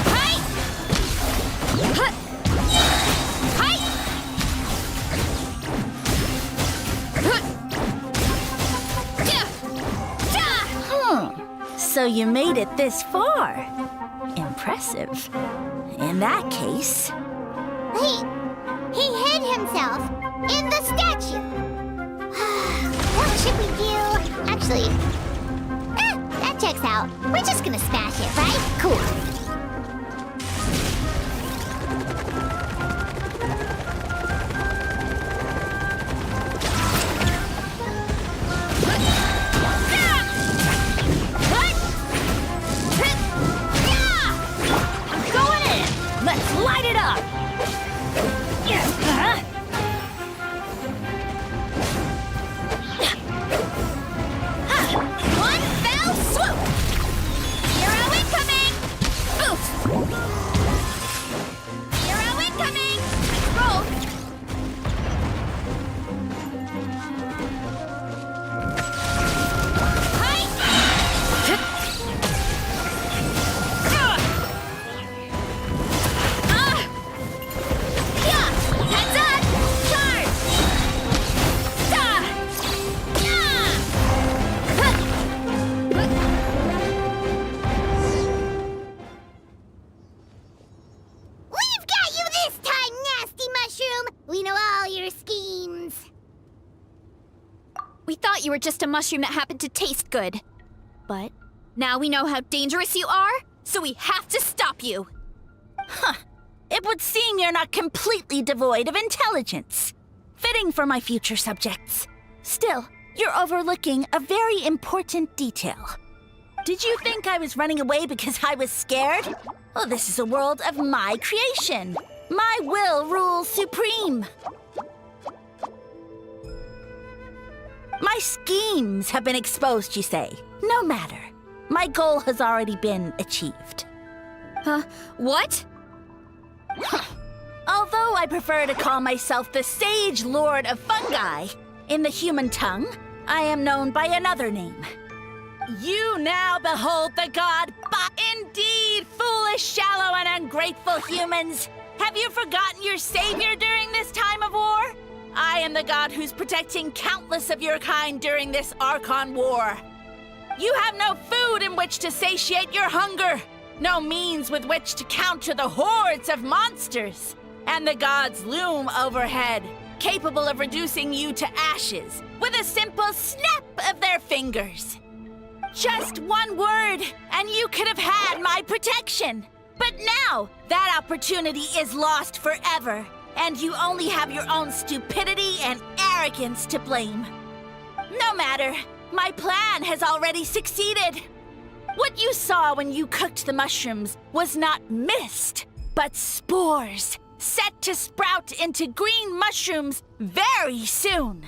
Hi! Hi! So you made it this far. Impressive. In that case... He hid himself in the statue. What should we do? Actually, that checks out. We're just gonna smash it, right? Cool. Light it up! One fell swoop! Hero incoming! thought you were just a mushroom that happened to taste good. But now we know how dangerous you are, so we have to stop you. Huh. It would seem you're not completely devoid of intelligence. Fitting for my future subjects. Still, you're overlooking a very important detail. Did you think I was running away because I was scared? Well, this is a world of my creation. My will rules supreme. My schemes have been exposed, you say. No matter. My goal has already been achieved. What? Although I prefer to call myself the Sage Lord of Fungi, in the human tongue, I am known by another name. You now behold the god, indeed, foolish, shallow, and ungrateful humans. Have you forgotten your savior during this time of war? I am the god who's protecting countless of your kind during this Archon war. You have no food in which to satiate your hunger, no means with which to counter the hordes of monsters, and the gods loom overhead, capable of reducing you to ashes with a simple snap of their fingers. Just one word, and you could have had my protection. But now, that opportunity is lost forever, and you only have your own stupidity and arrogance to blame. No matter, my plan has already succeeded. What you saw when you cooked the mushrooms was not mist, but spores, set to sprout into green mushrooms very soon.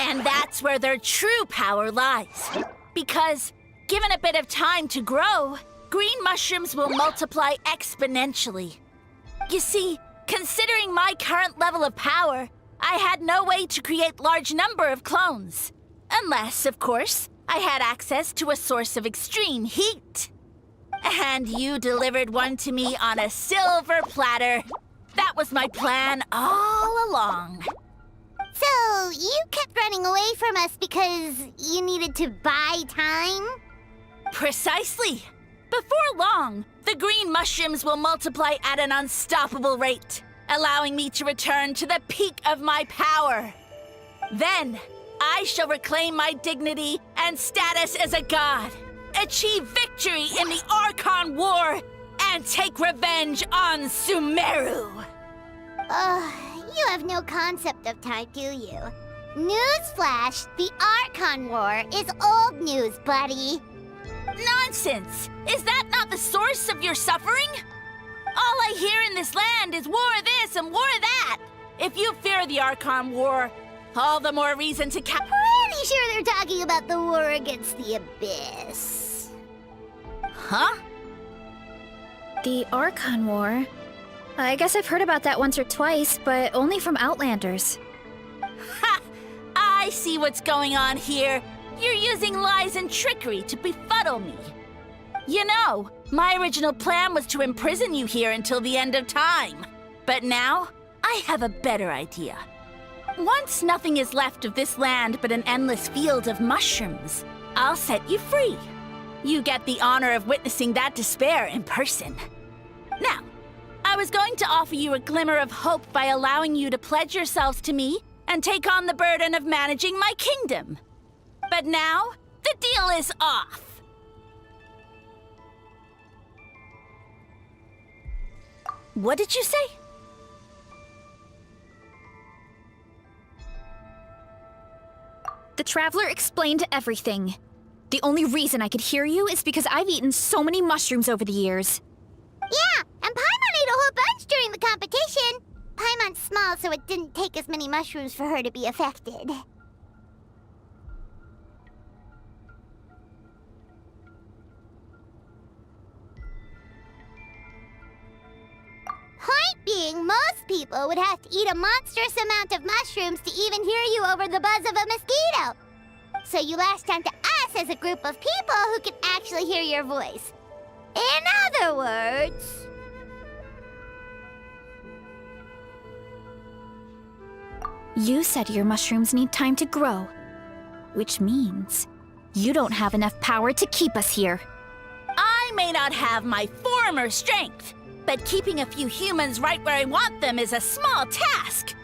And that's where their true power lies. Because, given a bit of time to grow, green mushrooms will multiply exponentially. You see, considering my current level of power, I had no way to create large number of clones. Unless, of course, I had access to a source of extreme heat. And you delivered one to me on a silver platter. That was my plan all along. So, you kept running away from us because you needed to buy time? Precisely. Before long, the green mushrooms will multiply at an unstoppable rate, allowing me to return to the peak of my power. Then, I shall reclaim my dignity and status as a god, achieve victory in the Archon War, and take revenge on Sumeru. You have no concept of time, do you? Newsflash, the Archon War is old news, buddy. Nonsense! Is that not the source of your suffering? All I hear in this land is war this and war that. If you fear the Archon War, all the more reason to Pretty sure they're talking about the war against the Abyss. Huh? The Archon War? I guess I've heard about that once or twice, but only from Outlanders. Ha! I see what's going on here. You're using lies and trickery to befuddle me. You know, my original plan was to imprison you here until the end of time. But now, I have a better idea. Once nothing is left of this land but an endless field of mushrooms, I'll set you free. You get the honor of witnessing that despair in person. Now, I was going to offer you a glimmer of hope by allowing you to pledge yourselves to me and take on the burden of managing my kingdom. But now, the deal is off. What did you say? The Traveler explained everything. The only reason I could hear you is because I've eaten so many mushrooms over the years. Yeah, and Paimon ate a whole bunch during the competition. Paimon's small, so it didn't take as many mushrooms for her to be affected. Point being, most people would have to eat a monstrous amount of mushrooms to even hear you over the buzz of a mosquito. So you latched onto us as a group of people who can actually hear your voice. In other words... You said your mushrooms need time to grow, which means you don't have enough power to keep us here. I may not have my former strength, but keeping a few humans right where I want them is a small task.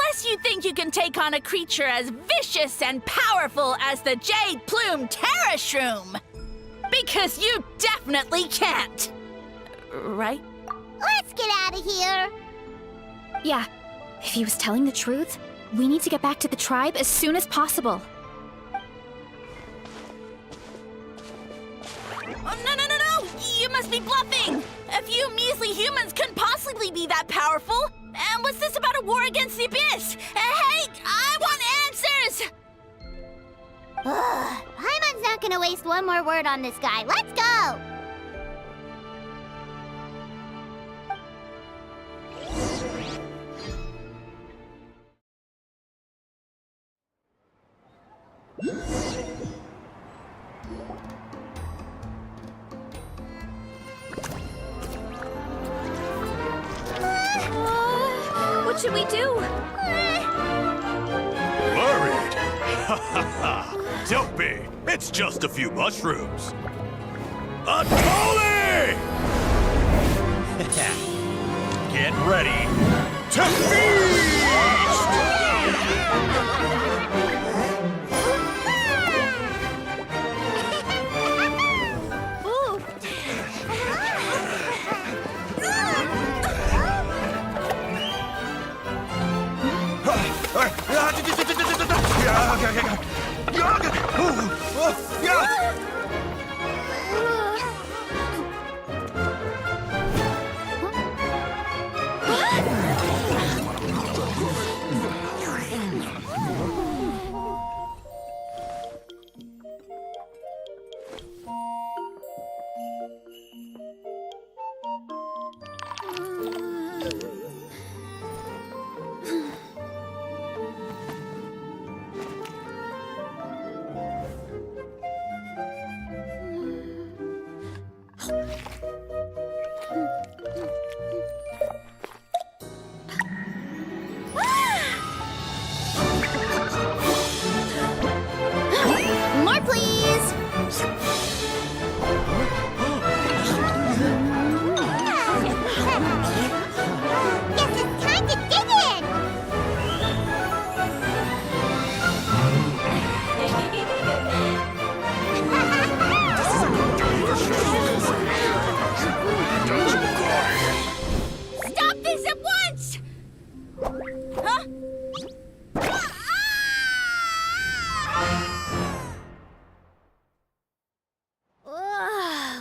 Unless you think you can take on a creature as vicious and powerful as the Jade Plume Terra Shroom. Because you definitely can't. Right? Let's get out of here. Yeah, if he was telling the truth, we need to get back to the tribe as soon as possible. Oh, no! You must be bluffing! A few measly humans couldn't possibly be that powerful! And what's this about a war against the Abyss? Hey, I want answers! Paimon's not gonna waste one more word on this guy. Let's go! What should we do? Worried? Ha ha ha! Don't be! It's just a few mushrooms! Unholy! Get ready to feast! More, please! Guess it's time to dig in! Stop this at once! Huh?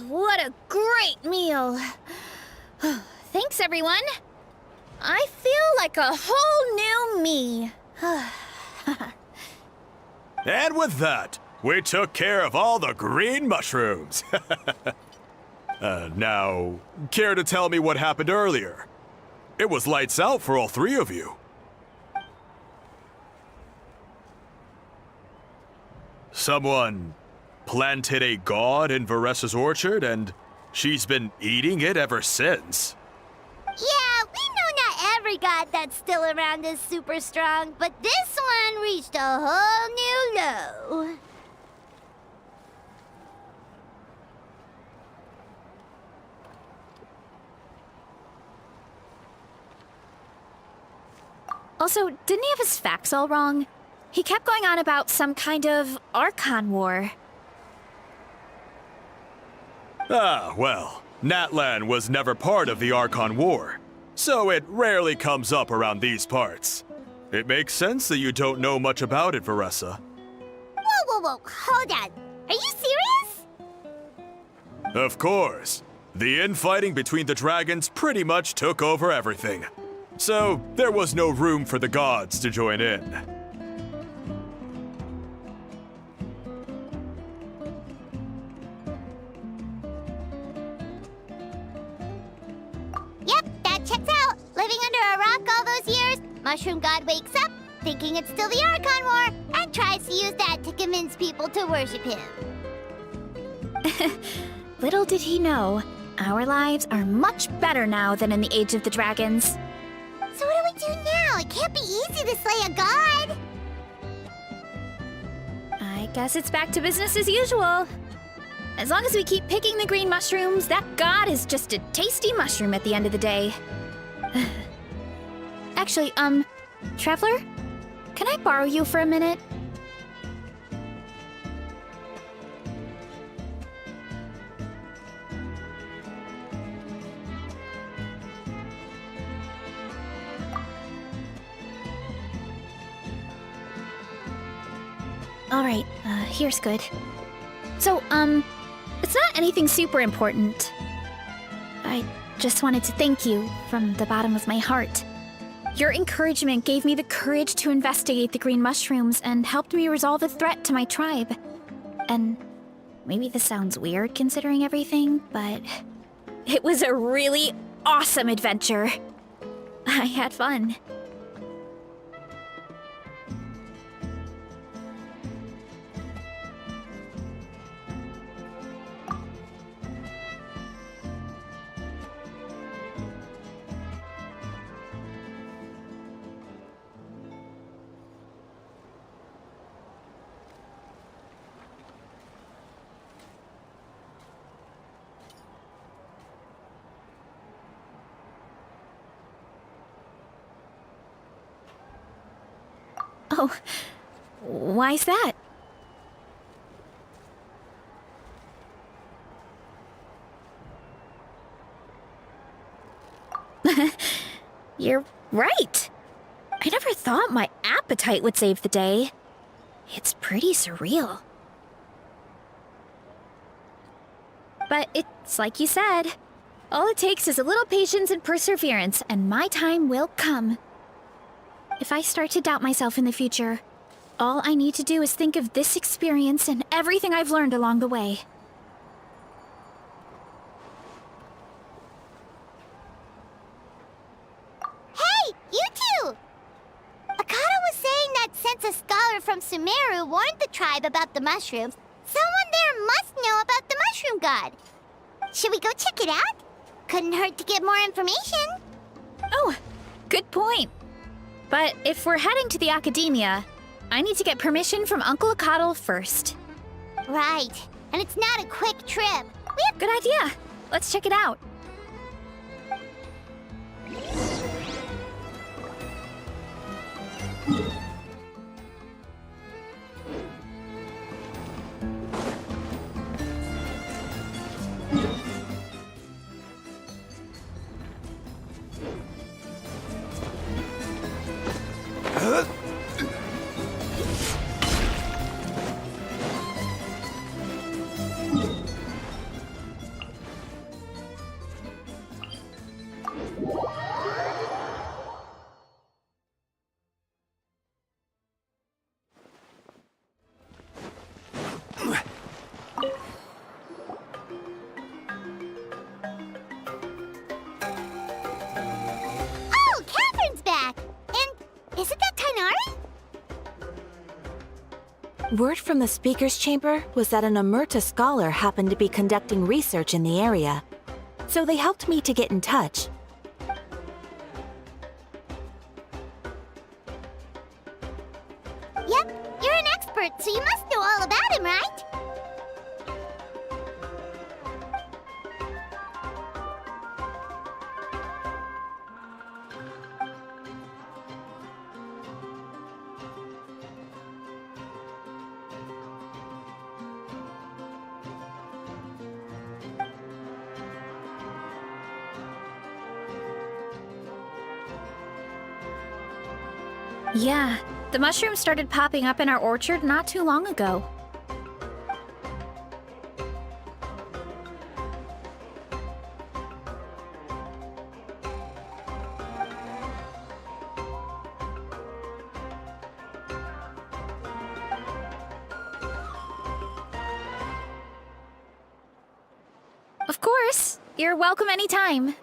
What a great meal! Thanks, everyone. I feel like a whole new me. And with that, we took care of all the green mushrooms. Now, care to tell me what happened earlier? It was lights out for all three of you. Someone planted a god in Varessa's orchard, and she's been eating it ever since. Yeah, we know not every god that's still around is super strong, but this one reached a whole new low. Also, didn't he have his facts all wrong? He kept going on about some kind of Archon war. Ah, well, Natlan was never part of the Archon War, so it rarely comes up around these parts. It makes sense that you don't know much about it, Varessa. Whoa, hold on. Are you serious? Of course. The infighting between the dragons pretty much took over everything. So, there was no room for the gods to join in. Yep, that checks out. Living under a rock all those years, Mushroom God wakes up, thinking it's still the Archon War, and tries to use that to convince people to worship him. Little did he know, our lives are much better now than in the Age of the Dragons. So what do we do now? It can't be easy to slay a god. I guess it's back to business as usual. As long as we keep picking the green mushrooms, that god is just a tasty mushroom at the end of the day. Actually, Traveler, can I borrow you for a minute? Alright, here's good. So, it's not anything super important. I just wanted to thank you from the bottom of my heart. Your encouragement gave me the courage to investigate the green mushrooms and helped me resolve a threat to my tribe. And maybe this sounds weird considering everything, but it was a really awesome adventure. I had fun. Oh, why's that? You're right. I never thought my appetite would save the day. It's pretty surreal. But it's like you said. All it takes is a little patience and perseverance, and my time will come. If I start to doubt myself in the future, all I need to do is think of this experience and everything I've learned along the way. Hey, you two! Akata was saying that since a scholar from Sumeru warned the tribe about the mushrooms, someone there must know about the mushroom god. Should we go check it out? Couldn't hurt to get more information. Oh, good point. But if we're heading to the academia, I need to get permission from Uncle Akatl first. Right. And it's not a quick trip. Good idea. Let's check it out. Oh, Catherine's back! And isn't that Tainari? Word from the speaker's chamber was that an Omerta scholar happened to be conducting research in the area. So they helped me to get in touch. Yep, you're an expert, so you must know all about him, right? Yeah, the mushrooms started popping up in our orchard not too long ago. Of course, you're welcome anytime.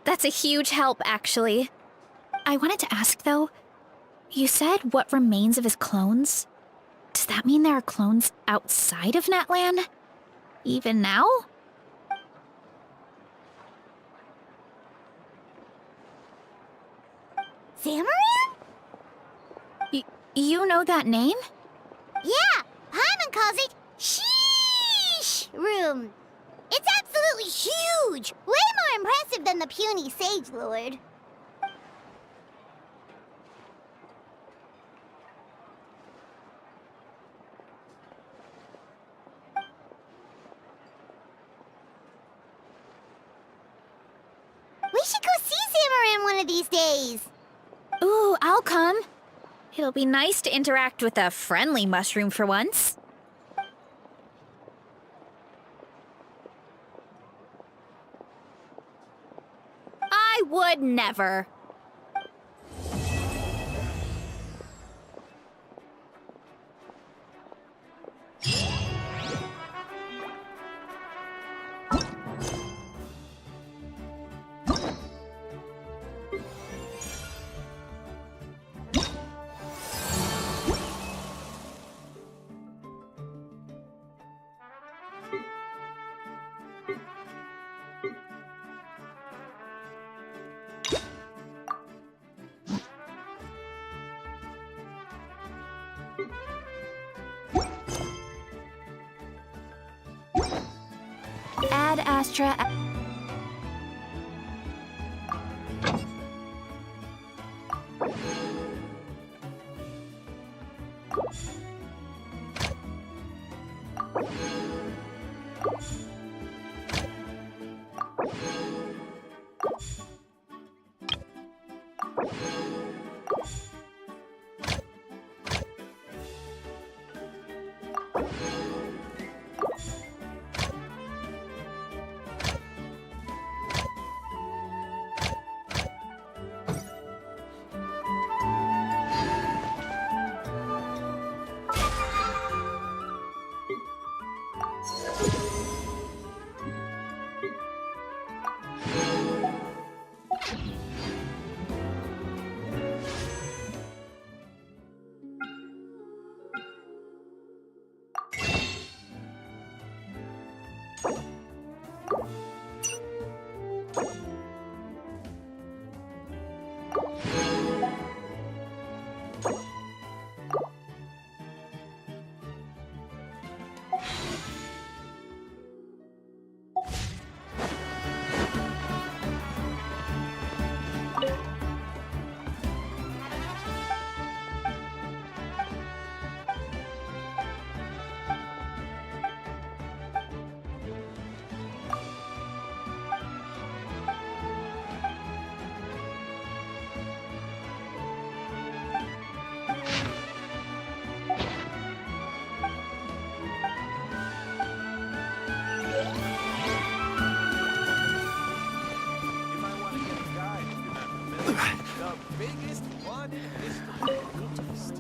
That's a huge help, actually. I wanted to ask, though, you said what remains of his clones? Does that mean there are clones outside of Natlan? Even now? Zamaran? You know that name? Yeah, Paimon calls it Sheesh Room. It's absolutely huge! Way more impressive than the puny Sage Lord. one of these days. Ooh, I'll come. It'll be nice to interact with a friendly mushroom for once. I would never. Ad Astra.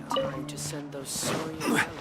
Time to send those sorry relics.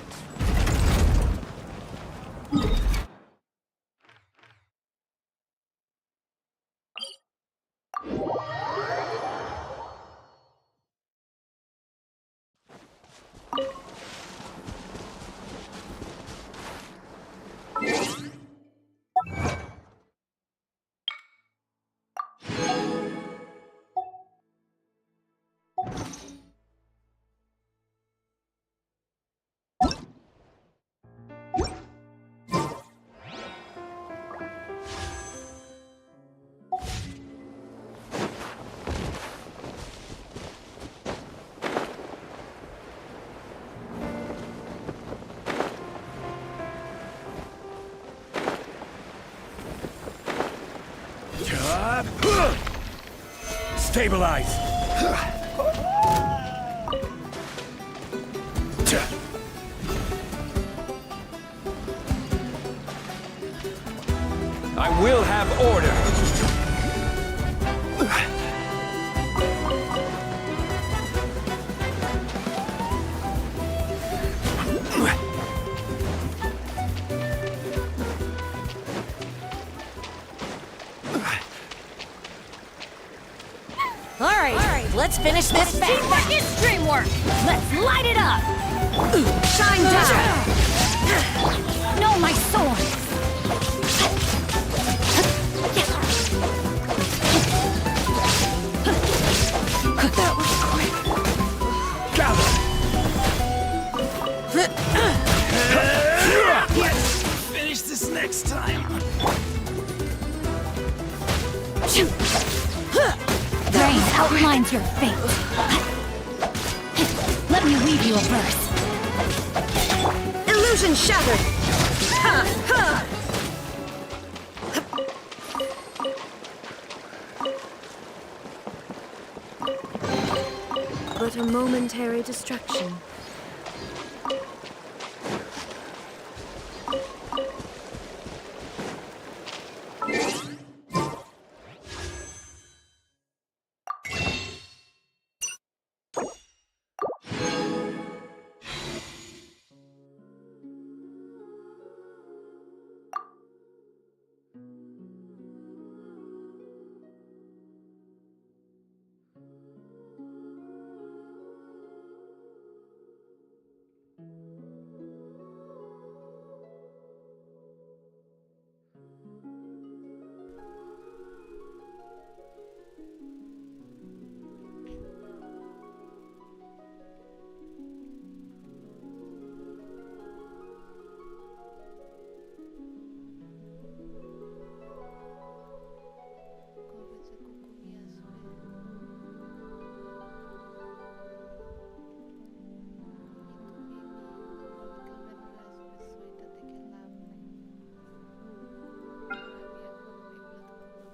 Stabilize! I will have order. All right, let's finish this fast. Teamwork is dreamwork. Let's light it up. Shine down. No, my sword. That was quick. Gather! Let's finish this next time. Rain outlines your fate. Let me weave you a verse. Illusion shattered! Ha! Ha! but a momentary distraction.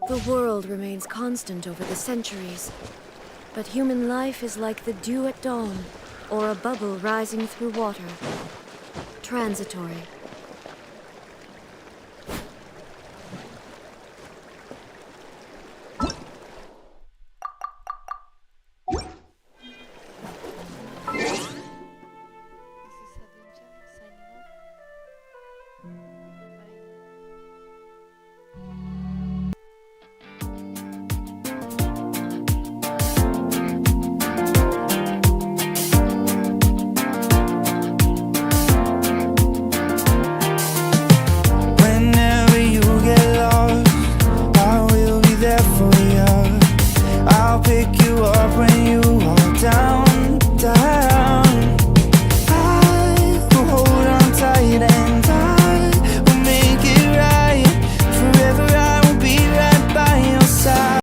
The world remains constant over the centuries, but human life is like the dew at dawn, or a bubble rising through water. Transitory,